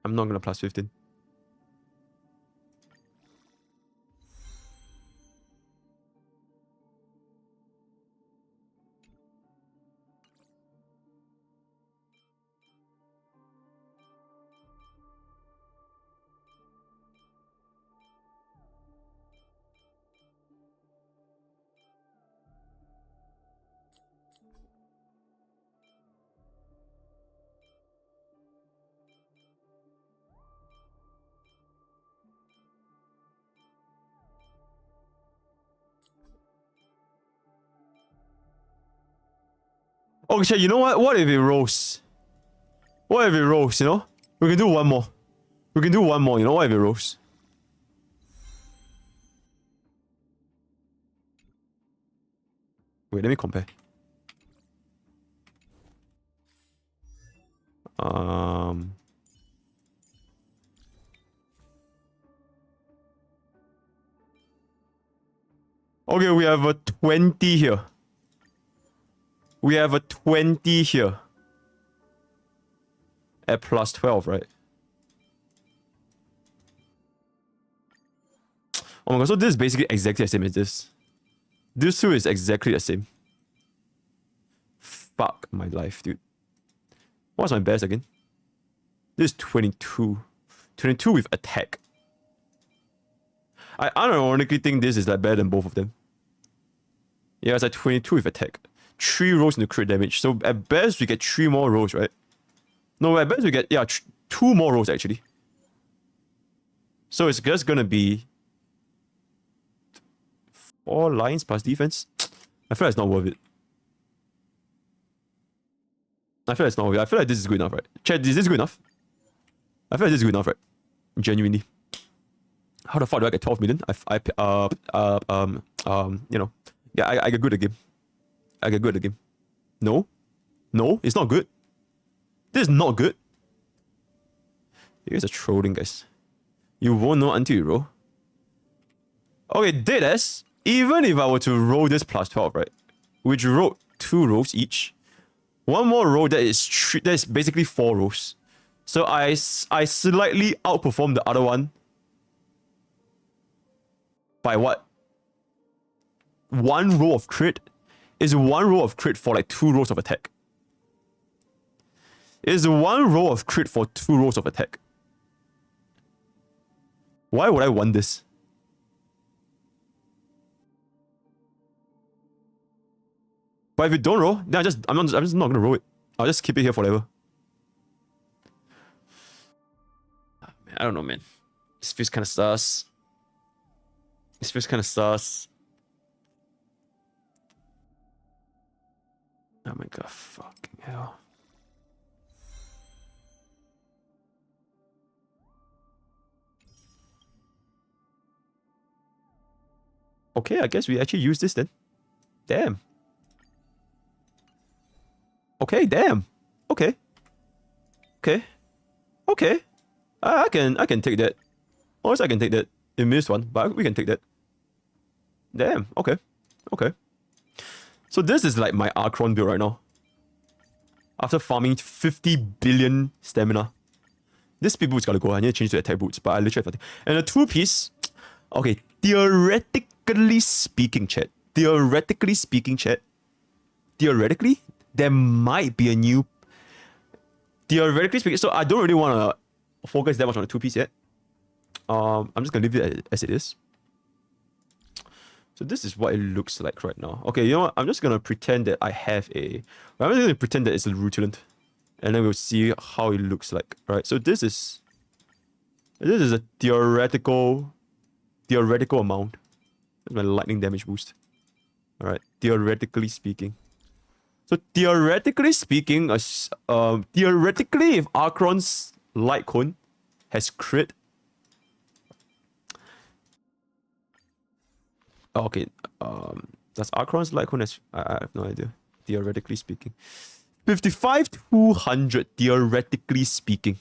I'm not gonna plus 15. Okay, chat, you know what? What if it rolls? What if it rolls, you know? We can do one more. We can do one more, you know? What if it rolls? Wait, let me compare. Okay, we have a 20 here. We have a 20 here. At plus 12, right? Oh my god, so this is basically exactly the same as this. This two is exactly the same. Fuck my life, dude. What's my best again? This is 22. 22 with attack. I unironically think this is like better than both of them. Yeah, it's like 22 with attack. 3 rolls into crit damage. So at best we get 3 more rolls, right? No, at best we get 2 more rolls actually. So it's just gonna be 4 lines plus defense. I feel like it's not worth it. I feel like it's not worth it. I feel like this is good enough, right? Chat, is this good enough? I feel like this is good enough, right? Genuinely. How the fuck do I get 12 million? You know. Yeah, I get good at the game. I get good at the game. No. No, it's not good. This is not good. You guys are trolling, guys. You won't know until you roll. Okay, deadass. Even if I were to roll this plus 12, right? Which rolled 2 rolls each. One more roll that is basically 4 rolls. So I slightly outperform the other one. By what? 1 roll of crit is 1 roll of crit for like 2 rolls of attack. It is 1 roll of crit for 2 rolls of attack. Why would I want this? But if you don't roll, then I'm just not gonna roll it. I'll just keep it here forever. Man, I don't know, man. This feels kind of sus. This feels kind of sus. Oh my god, fucking hell. Okay, I guess we actually use this then. Damn. Okay, damn. Okay. Okay. Okay. I can take that. Honestly, I can take that. It missed one, but we can take that. Damn. Okay. Okay. So this is like my Archron build right now. After farming 50 billion stamina. This speed boot's gotta go. I need to change to attack boots, but I literally have nothing. And a 2-piece. Okay, theoretically speaking, chat. theoretically, there might be a new... Theoretically speaking, so I don't really want to focus that much on the 2-piece yet. I'm just going to leave it as it is. So this is what it looks like right now. Okay, you know what? I'm just going to pretend that I have a... I'm just going to pretend that it's a rutilant. And then we'll see how it looks like. Alright, so this is a theoretical amount. That's my lightning damage boost. Alright, theoretically speaking. So theoretically speaking, theoretically if Archon's light cone has crit. Oh, okay. Does Archon's light cone has... I have no idea. Theoretically speaking. 55 200 theoretically speaking.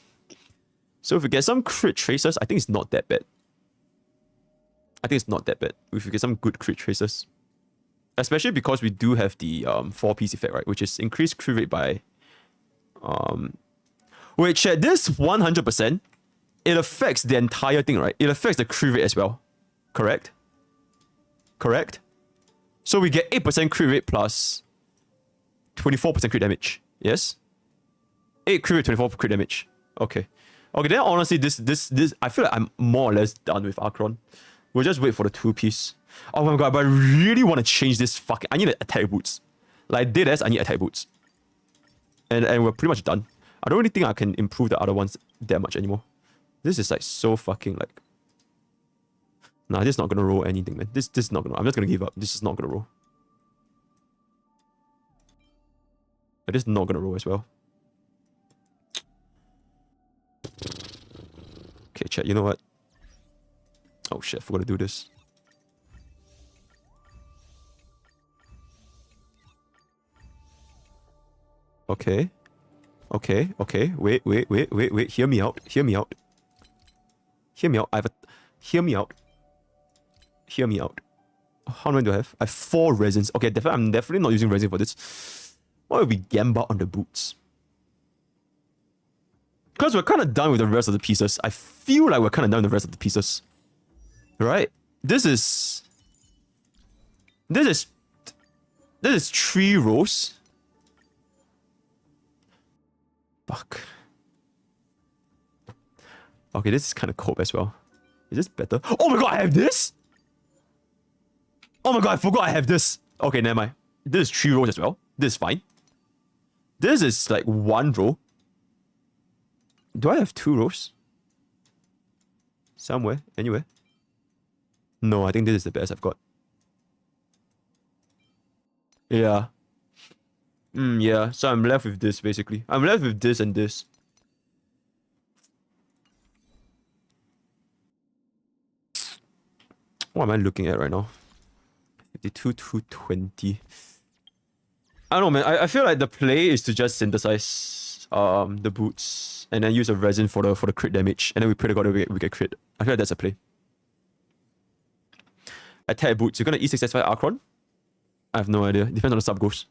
So if we get some crit tracers, I think it's not that bad. I think it's not that bad. If we get some good crit tracers. Especially because we do have the 4-piece effect, right? Which is increased crit rate by... Which at this 100%, it affects the entire thing, right? It affects the crit rate as well. Correct? Correct? So we get 8% crit rate plus 24% crit damage. Yes? 8 crit rate, 24 crit damage. Okay. Okay, then honestly, this I feel like I'm more or less done with Archon. We'll just wait for the 2-piece. Oh my god, but I really want to change this fucking... I need attack boots. Like, deadass, I need attack boots. And we're pretty much done. I don't really think I can improve the other ones that much anymore. This is like so fucking like... Nah, this is not gonna roll anything, man. This is not gonna... I'm just gonna give up. This is not gonna roll. This is not gonna roll as well. Okay, chat, you know what? Oh shit, I forgot to do this. Okay. Okay, okay. Wait. Hear me out. Hear me out. Hear me out. Hear me out. Hear me out. How many do I have? I have 4 resins. Okay, I'm definitely not using resin for this. What if we gamble on the boots? Because we're kind of done with the rest of the pieces. I feel like we're kind of done with the rest of the pieces. Right? This is 3 rows. Fuck. Okay, this is kind of cope as well. Is this better? Oh my god, I have this? Oh my god, I forgot I have this. Okay, never mind. This is 3 rows as well. This is fine. This is like 1 row. Do I have 2 rows? Somewhere? Anywhere? No, I think this is the best I've got. Yeah. Yeah, so I'm left with this basically. I'm left with this and this. What am I looking at right now? 52 to 20. I don't know, man. I feel like the play is to just synthesize the boots and then use a resin for the crit damage, and then we pray to God we get crit. I feel like that's a play. Attack boots. You're gonna E665 Archon? I have no idea. Depends on the sub goals.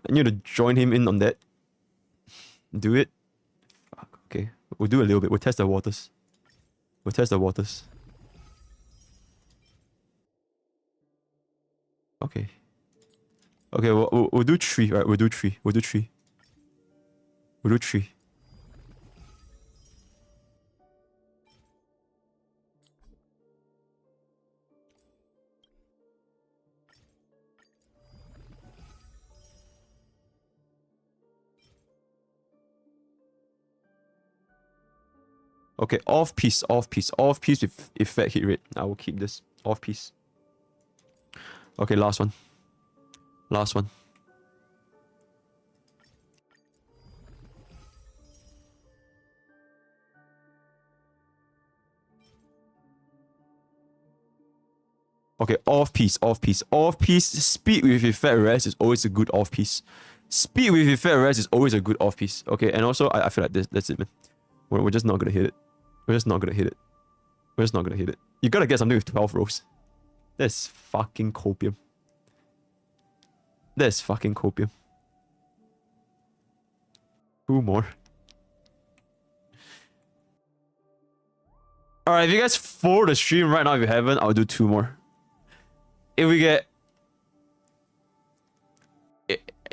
I need to join him in on that. Do it. Fuck, okay. We'll do a little bit. We'll test the waters. We'll test the waters. Okay. Okay, we'll do 3, right? We'll do 3. We'll do 3. We'll do 3. Okay, off piece with effect hit rate. I will keep this. Off piece. Okay, last one. Last one. Okay, off piece. Speed with effect rest is always a good off piece. Speed with effect rest is always a good off piece. Okay, and also I feel like that's it, man. We're just not gonna hit it. We're just not gonna hit it. You gotta get something with 12 rows. That's fucking copium. That's fucking copium. 2 more. Alright, if you guys follow the stream right now, if you haven't, I'll do 2 more. If we get...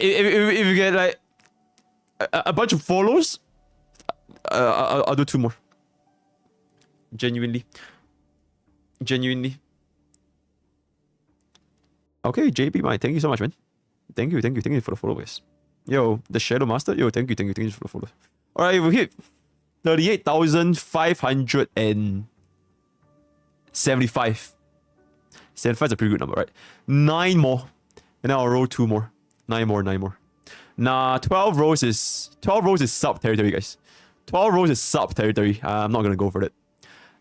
if you get like a bunch of follows, I'll do 2 more. Genuinely. Okay, JP, mate. Thank you so much, man. Thank you for the followers. Yo, the Shadow Master. Yo, thank you for the follow. All right, we hit 38,575. 75 is a pretty good number, right? 9 more, and then I'll roll 2 more. 9 more. Nah, 12 rows is sub territory, guys. 12 rows is sub territory. I'm not gonna go for that.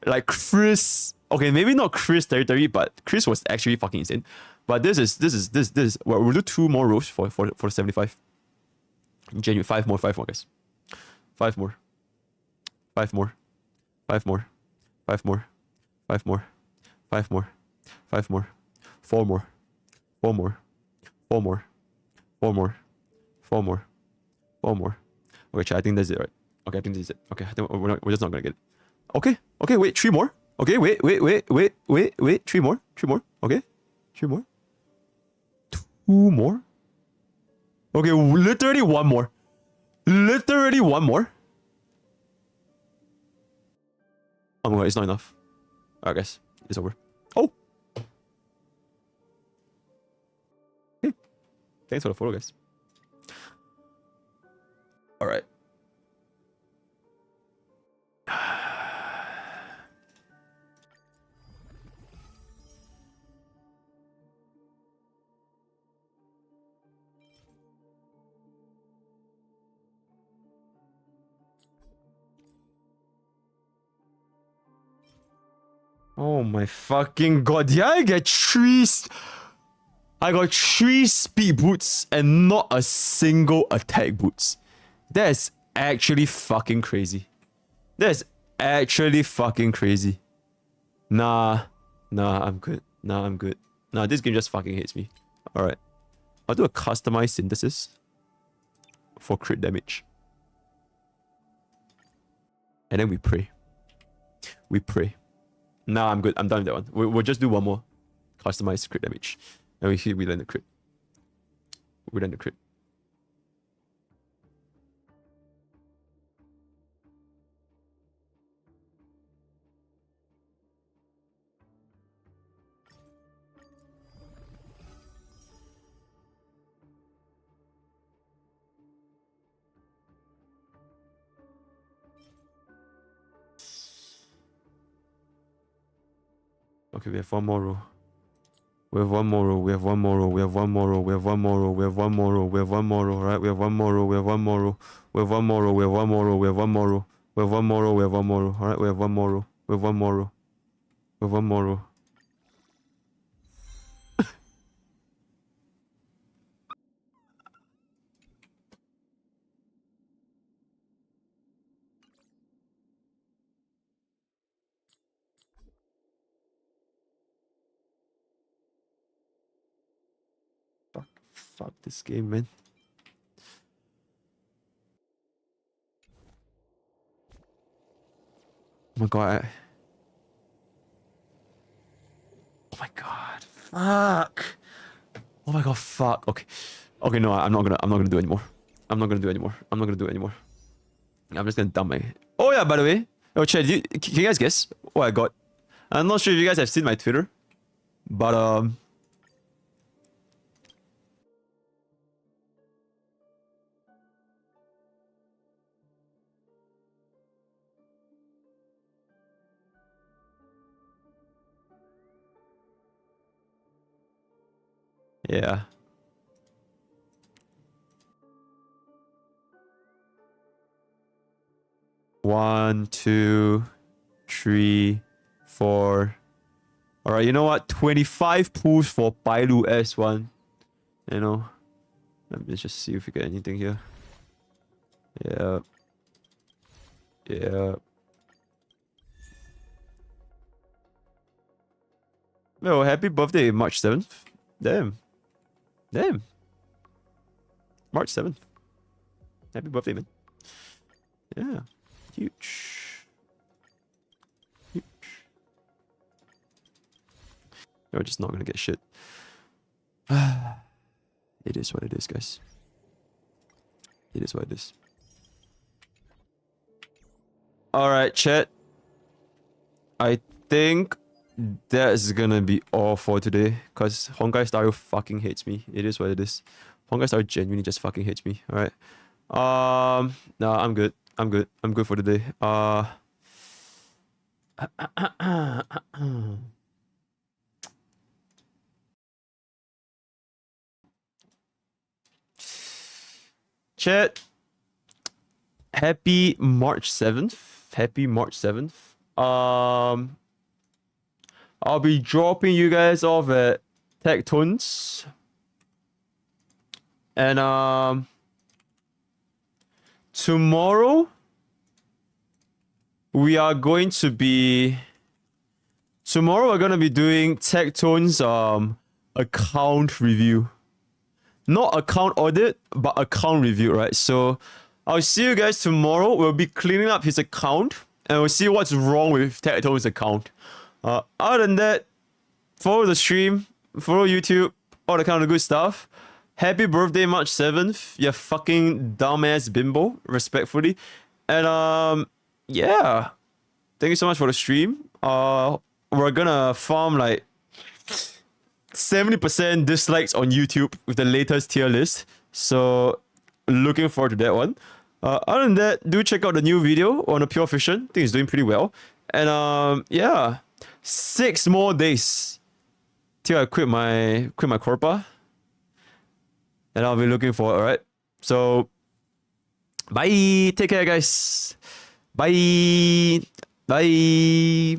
Like Chris, okay, maybe not Chris territory, but Chris was actually fucking insane. But this is. Well, we'll do 2 more rows for 75. Genuine, 5 more, guys. 5 more. 5 more. 5 more. 5 more. 5 more. 5 more. 5 more. 4 more. 4 more. 4 more. 4 more. 4 more. 4 more. Okay, chat, I think that's it, right? Okay, I think this is it. Okay, I think we're just not gonna get it. Okay, wait, 3 more. Okay, wait, 3 more. 3 more. Okay, 3 more. 2 more. Okay, literally 1 more. Literally 1 more. Oh my god, it's not enough. Alright, guys, it's over. Oh! Hey, thanks for the follow, guys. Alright. Oh my fucking god, yeah, I got 3 speed boots and not a single attack boots. That's actually fucking crazy. That's actually fucking crazy. Nah, I'm good. Nah, this game just fucking hates me. Alright. I'll do a customized synthesis for crit damage. And then we pray. Nah, I'm good. I'm done with that one. We'll just do 1 more customized crit damage. And we land the crit. Okay, we have 1 more row. We have one more row, alright? We have one more row, right? We have one more row, we have one more row, we have one more row, we have one more row, we have one more row, we have one more row, we have one more row, we have one more row, we have one more row, alright? We have one more row, we have one more row, we have one more row. Fuck this game, man. Oh my god. Oh my god. Fuck. Oh my god, fuck. Okay. Okay, no, I'm not gonna do anymore. I'm just gonna dump my... Oh yeah, by the way. Oh, Chad, can you guys guess what I got? I'm not sure if you guys have seen my Twitter. But, yeah. One, 2, 3, 4. Alright, you know what? 25 pulls for Bailu S1. You know. Let me just see if we get anything here. Yeah. Yeah. Oh, happy birthday, March 7th. Damn. March 7th. Happy birthday, man. Yeah. Huge. We're just not gonna get shit. It is what it is, guys. It is what it is. Alright, chat. I think that's gonna be all for today. Cause Honkai Star fucking hates me. It is what it is. Honkai Star genuinely just fucking hates me. Alright. No, I'm good. I'm good. I'm good for the day. Chat. Happy March 7th. Happy March 7th. I'll be dropping you guys off at Tectones. And tomorrow we're gonna be doing Tectones account review. Not account audit, but account review, right? So I'll see you guys tomorrow. We'll be cleaning up his account and we'll see what's wrong with Tectone's account. Other than that, follow the stream, follow YouTube, all the kind of good stuff. Happy birthday, March 7th, you fucking dumbass bimbo, respectfully. And yeah. Thank you so much for the stream. We're gonna farm like 70% dislikes on YouTube with the latest tier list. So looking forward to that one. Other than that, do check out the new video on the Pure Fission. I think it's doing pretty well. And yeah. 6 more days till I quit my corpa. And I'll be looking for it, alright? So bye. Take care guys. Bye. Bye.